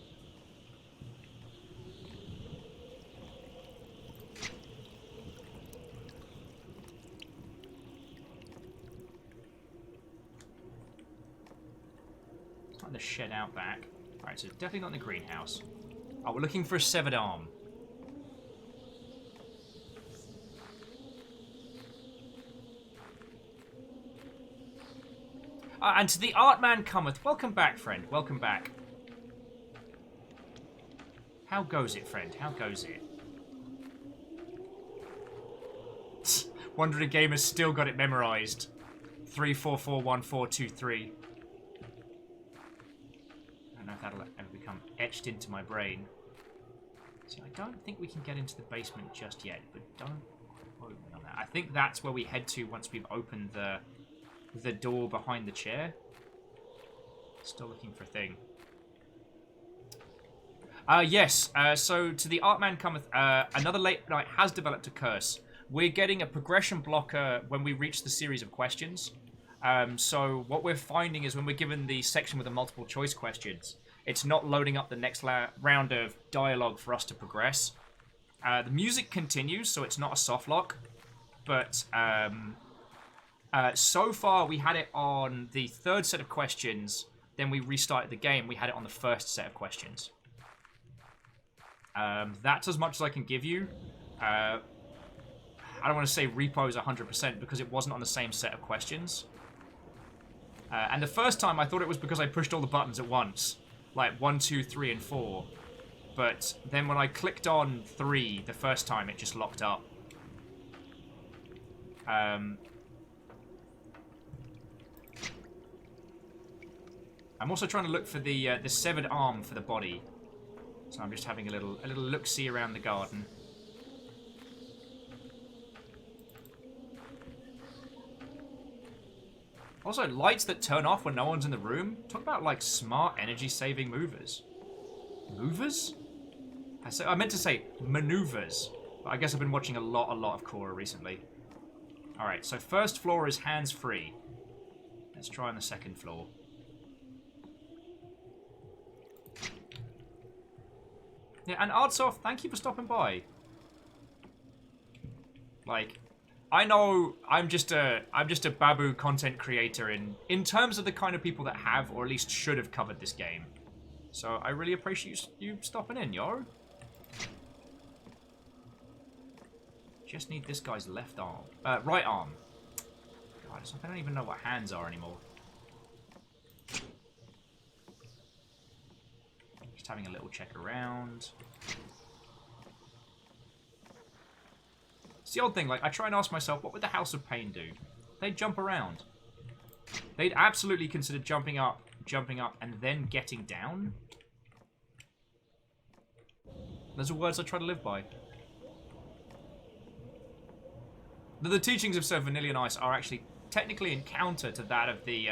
It's not in the shed out back. Alright, so definitely not in the greenhouse. Oh, we're looking for a severed arm. And to the art man cometh. Welcome back, friend. Welcome back. How goes it, friend? How goes it? Wandering Gamer's still got it memorized. 3441423. I don't know if that'll ever become etched into my brain. See, I don't think we can get into the basement just yet, but don't quote me on that. I think that's where we head to once we've opened the door behind the chair. Still looking for a thing. Yes, so to the art man cometh, another late night has developed a curse. We're getting a progression blocker when we reach the series of questions. So what we're finding is when we're given the section with the multiple choice questions, it's not loading up the next round of dialogue for us to progress. The music continues, so it's not a soft lock, but so far we had it on the third set of questions, then we restarted the game, we had it on the first set of questions. That's as much as I can give you. I don't want to say repo's 100% because it wasn't on the same set of questions. And the first time I thought it was because I pushed all the buttons at once. Like 1, 2, 3, and 4. But then when I clicked on 3 the first time, it just locked up. I'm also trying to look for the severed arm for the body. So I'm just having a little look-see around the garden. Also, lights that turn off when no one's in the room. Talk about, like, smart energy-saving movers. Movers? I meant to say maneuvers. But I guess I've been watching a lot of Korra recently. Alright, so first floor is hands-free. Let's try on the second floor. Yeah, and Artsoft, thank you for stopping by. Like, I know I'm just a Babu content creator in terms of the kind of people that have, or at least should have, covered this game. So I really appreciate you stopping in, yo. Just need this guy's left arm. Right arm. God, I don't even know what hands are anymore. Just having a little check around. It's the old thing, like, I try and ask myself, what would the House of Pain do? They'd jump around. They'd absolutely consider jumping up, and then getting down. Those are words I try to live by. The teachings of Sir Vanillion Ice are actually technically in counter to that of the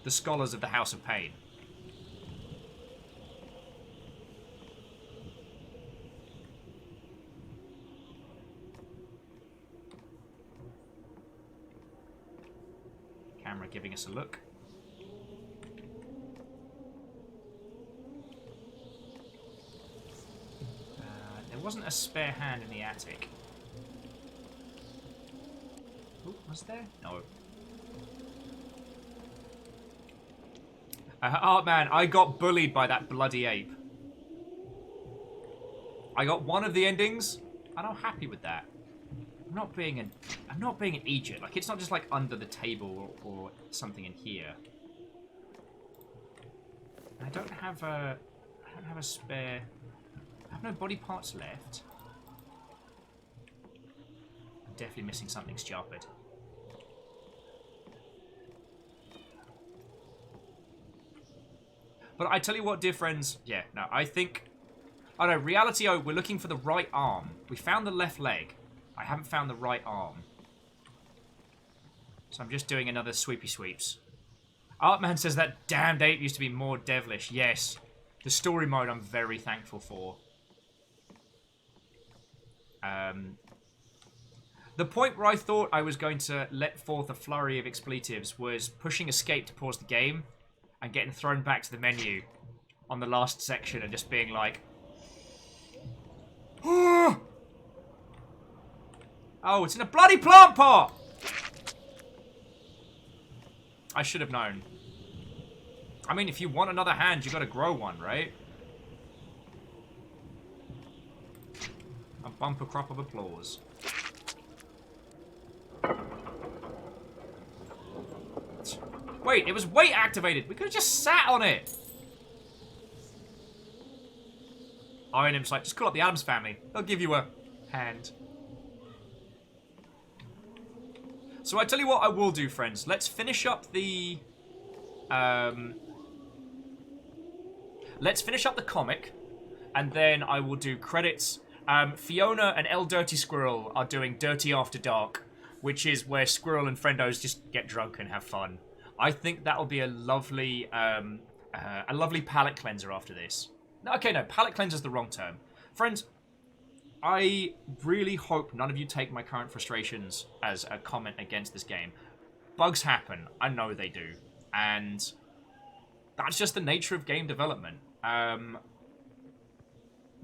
scholars of the House of Pain. Camera giving us a look. There wasn't a spare hand in the attic. Ooh, was there? No. Oh man, I got bullied by that bloody ape. I got one of the endings, and I'm happy with that. I'm not being an idiot. Like, it's not just like under the table or something in here. I don't have a spare. I have no body parts left. I'm definitely missing something stupid. But I tell you what, dear friends. Yeah, no, I think. Oh no, Reality O, we're looking for the right arm. We found the left leg. I haven't found the right arm. So I'm just doing another sweepy sweeps. Artman says that damned ape used to be more devilish. Yes. The story mode I'm very thankful for. The point where I thought I was going to let forth a flurry of expletives was pushing escape to pause the game and getting thrown back to the menu on the last section and just being like... Oh, it's in a bloody plant pot! I should have known. I mean, if you want another hand, you gotta grow one, right? A bumper crop of applause. Wait, it was weight activated. We could have just sat on it. Iron Im's like, just call up the Addams family. They'll give you a hand. So I tell you what I will do, friends. Let's finish up the... let's finish up the comic. And then I will do credits. Fiona and El Dirty Squirrel are doing Dirty After Dark, which is where Squirrel and Friendos just get drunk and have fun. I think that'll be a lovely palate cleanser after this. Okay, no, palate cleanser is the wrong term. Friends, I really hope none of you take my current frustrations as a comment against this game. Bugs happen, I know they do, and that's just the nature of game development.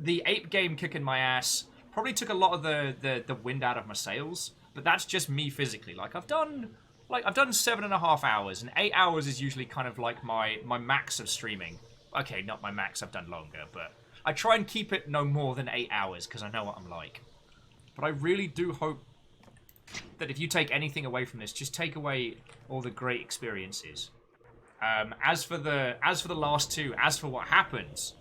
The ape game kicking my ass probably took a lot of the wind out of my sails, but that's just me physically. I've done 7.5 hours, and 8 hours is usually kind of like my max of streaming. Okay, not my max, I've done longer, but I try and keep it no more than 8 hours, because I know what I'm like. But I really do hope that if you take anything away from this, just take away all the great experiences. As for the last two, as for what happens,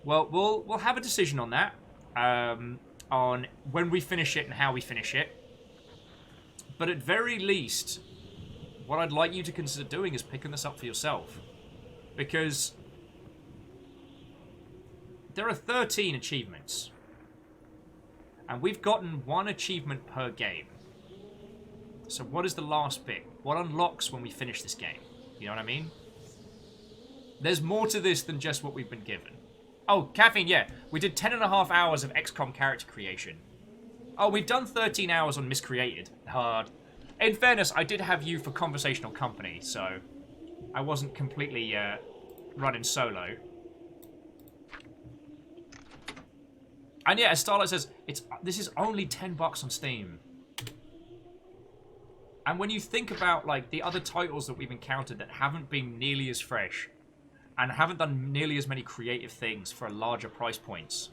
well, we'll have a decision on that, on when we finish it and how we finish it. But at very least, what I'd like you to consider doing is picking this up for yourself. Because there are 13 achievements. And we've gotten 1 achievement per game. So what is the last bit? What unlocks when we finish this game? You know what I mean? There's more to this than just what we've been given. Oh, Caffeine, yeah. We did 10.5 hours of XCOM character creation. Oh, we've done 13 hours on Miscreated. Hard. In fairness, I did have you for conversational company, so I wasn't completely running solo. And yeah, as Starlight says, this is only $10 on Steam. And when you think about like the other titles that we've encountered that haven't been nearly as fresh and haven't done nearly as many creative things for larger price points.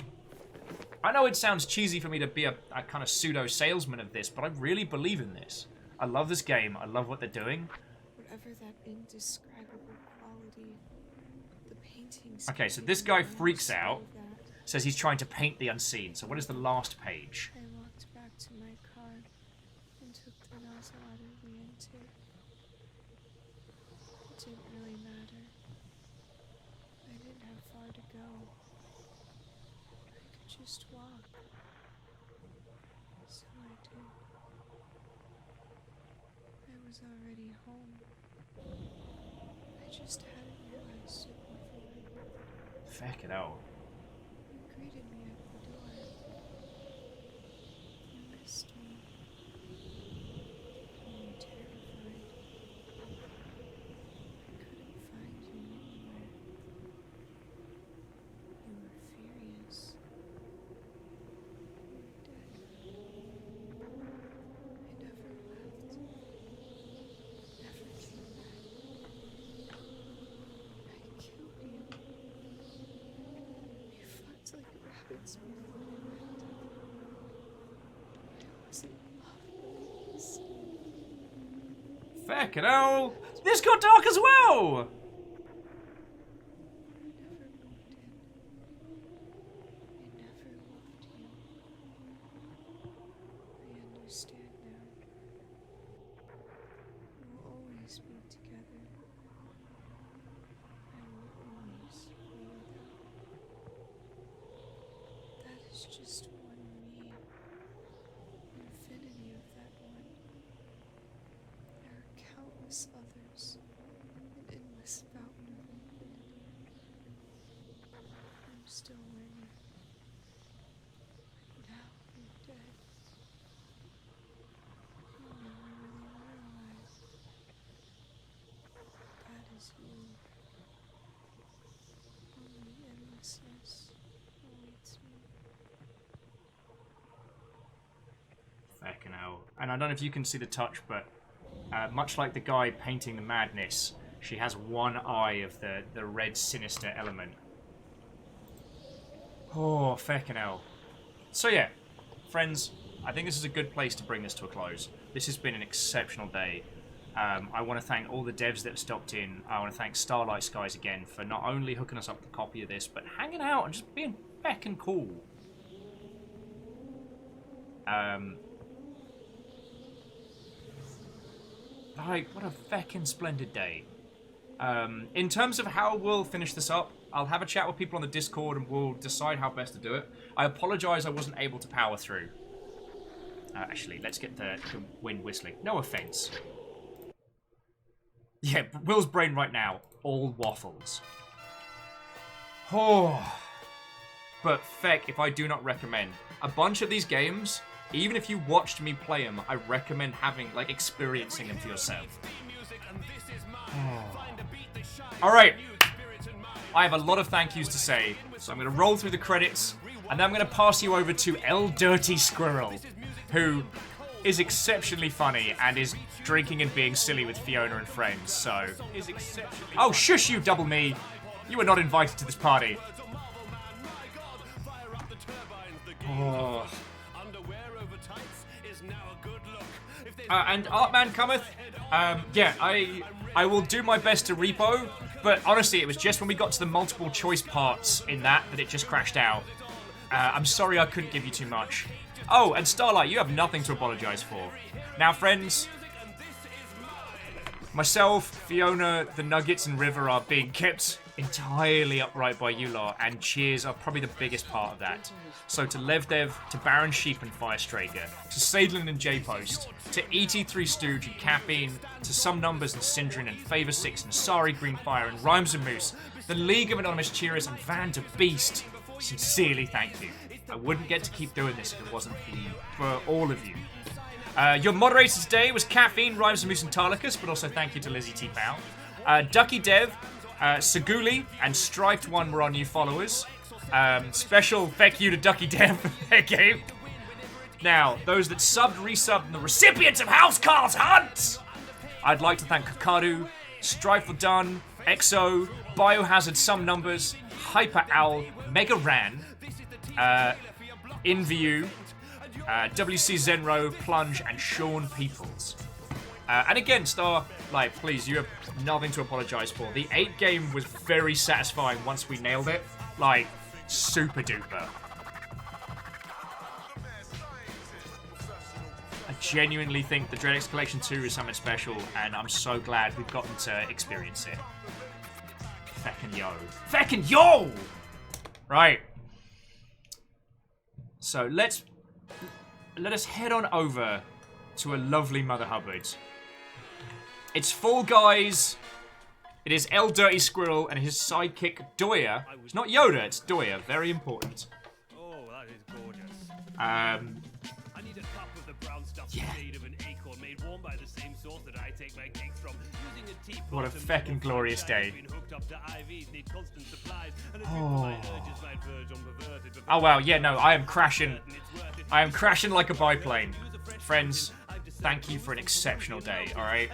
I know it sounds cheesy for me to be a kind of pseudo salesman of this, but I really believe in this. I love this game. I love what they're doing. Whatever that indescribable quality, the paintings. Okay, so this guy freaks out, says he's trying to paint the unseen. So what is the last page? I walked back to my car and took the nozzle out of the intake. It didn't really matter. I didn't have far to go. I could just walk. So I did. I was already home. I just hadn't realized it before. Fucking hell. You greeted me at the door. You missed me. You were terrified. I couldn't find you anywhere. You were furious. You were dead. I never left. Never came back. I killed you. You fucked like rabbits before I went. I wasn't in love, but I was. Fucking hell. This got dark as well. I understand now. We'll always be together. I will always be without. That is just one me. Infinity of that one. There are countless others. An endless fountain of infinity. I'm still learning. Now you're dead. You never really realized. That is you. Only endlessness awaits me. Fucking hell. And I don't know if you can see the touch, but much like the guy painting the madness, she has one eye of the red sinister element. Oh, fucking hell. So yeah, friends, I think this is a good place to bring this to a close. This has been an exceptional day. I want to thank all the devs that have stopped in. I want to thank Starlight Skies again for not only hooking us up with a copy of this, but hanging out and just being feckin' cool. Like, what a feckin' splendid day. In terms of how we'll finish this up, I'll have a chat with people on the Discord and we'll decide how best to do it. I apologise I wasn't able to power through. Actually, let's get the wind whistling. No offence. Yeah, Will's brain right now, all waffles. Oh. But feck, if I do not recommend. A bunch of these games, even if you watched me play them, I recommend having, like, experiencing them for yourself. Alright. I have a lot of thank yous to say, so I'm going to roll through the credits, and then I'm going to pass you over to El Dirty Squirrel, who is exceptionally funny and is drinking and being silly with Fiona and friends, so... Oh, shush you, Double Me! You were not invited to this party. Oh. And Artman cometh. Yeah, I will do my best to repo, but honestly, it was just when we got to the multiple choice parts in that it just crashed out. I'm sorry I couldn't give you too much. Oh, and Starlight, you have nothing to apologise for. Now, friends, myself, Fiona, the Nuggets, and River are being kept entirely upright by you lot, and cheers are probably the biggest part of that. So to Levdev, to Baron Sheep and Firestrager, to Sadlin and J-Post, to ET3 Stooge and Caffeine, to Some Numbers and Syndrin and Favor 6 and Sari Greenfire and Rhymes and Moose, the League of Anonymous Cheerers and Van de Beast, sincerely thank you. I wouldn't get to keep doing this if it wasn't for all of you. Your moderator today was Caffeine, Rhymes and Moose and Tarlicus, but also thank you to Lizzie T. Pow. Ducky Dev, Saguli, and Striped One were our new followers. Special thank you to Ducky Dev for their game. Now, those that subbed, resubbed, and the recipients of House Carl's Hunt! I'd like to thank Kakaru, Strifle Dun, EXO, Biohazard Some Numbers, Hyper Owl, Mega Ran, InView, WC Zenro, Plunge, and Sean Peoples. And again, Star, like, please, you have nothing to apologise for. The 8 game was very satisfying once we nailed it. Like, super duper. I genuinely think the Dreadx Collection 2 is something special, and I'm so glad we've gotten to experience it. Feckin' yo. Feckin' yo! Right. So let us head on over to a lovely Mother Hubbard. It's Fall Guys. It is El Dirty Squirrel and his sidekick Doya. It's not Yoda, it's Doya. Very important. Oh, that is gorgeous. Yeah. I need a cup of the brown stuff made of an acorn made warm by the same source that I take my cakes from. Using a teapot. What a feckin' glorious day. Oh wow, yeah, no, I am crashing. I am crashing like a biplane. Friends, thank you for an exceptional day, alright?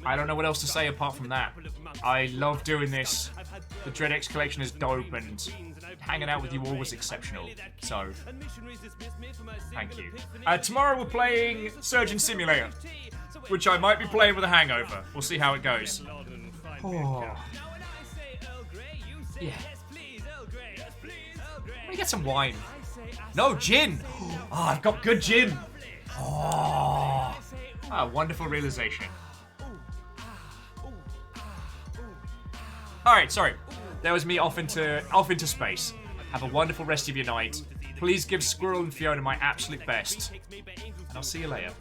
I don't know what else to say apart from that. I love doing this. The Dreadx Collection is dope, and hanging out with you all was exceptional. So, thank you. Tomorrow we're playing Surgeon Simulator, which I might be playing with a hangover. We'll see how it goes. Oh. Yeah. Let me get some wine. No, gin! Oh, I've got good gin! Oh, a wonderful realization. Alright, sorry. That was me off into space. Have a wonderful rest of your night. Please give Squirrel and Fiona my absolute best. And I'll see you later.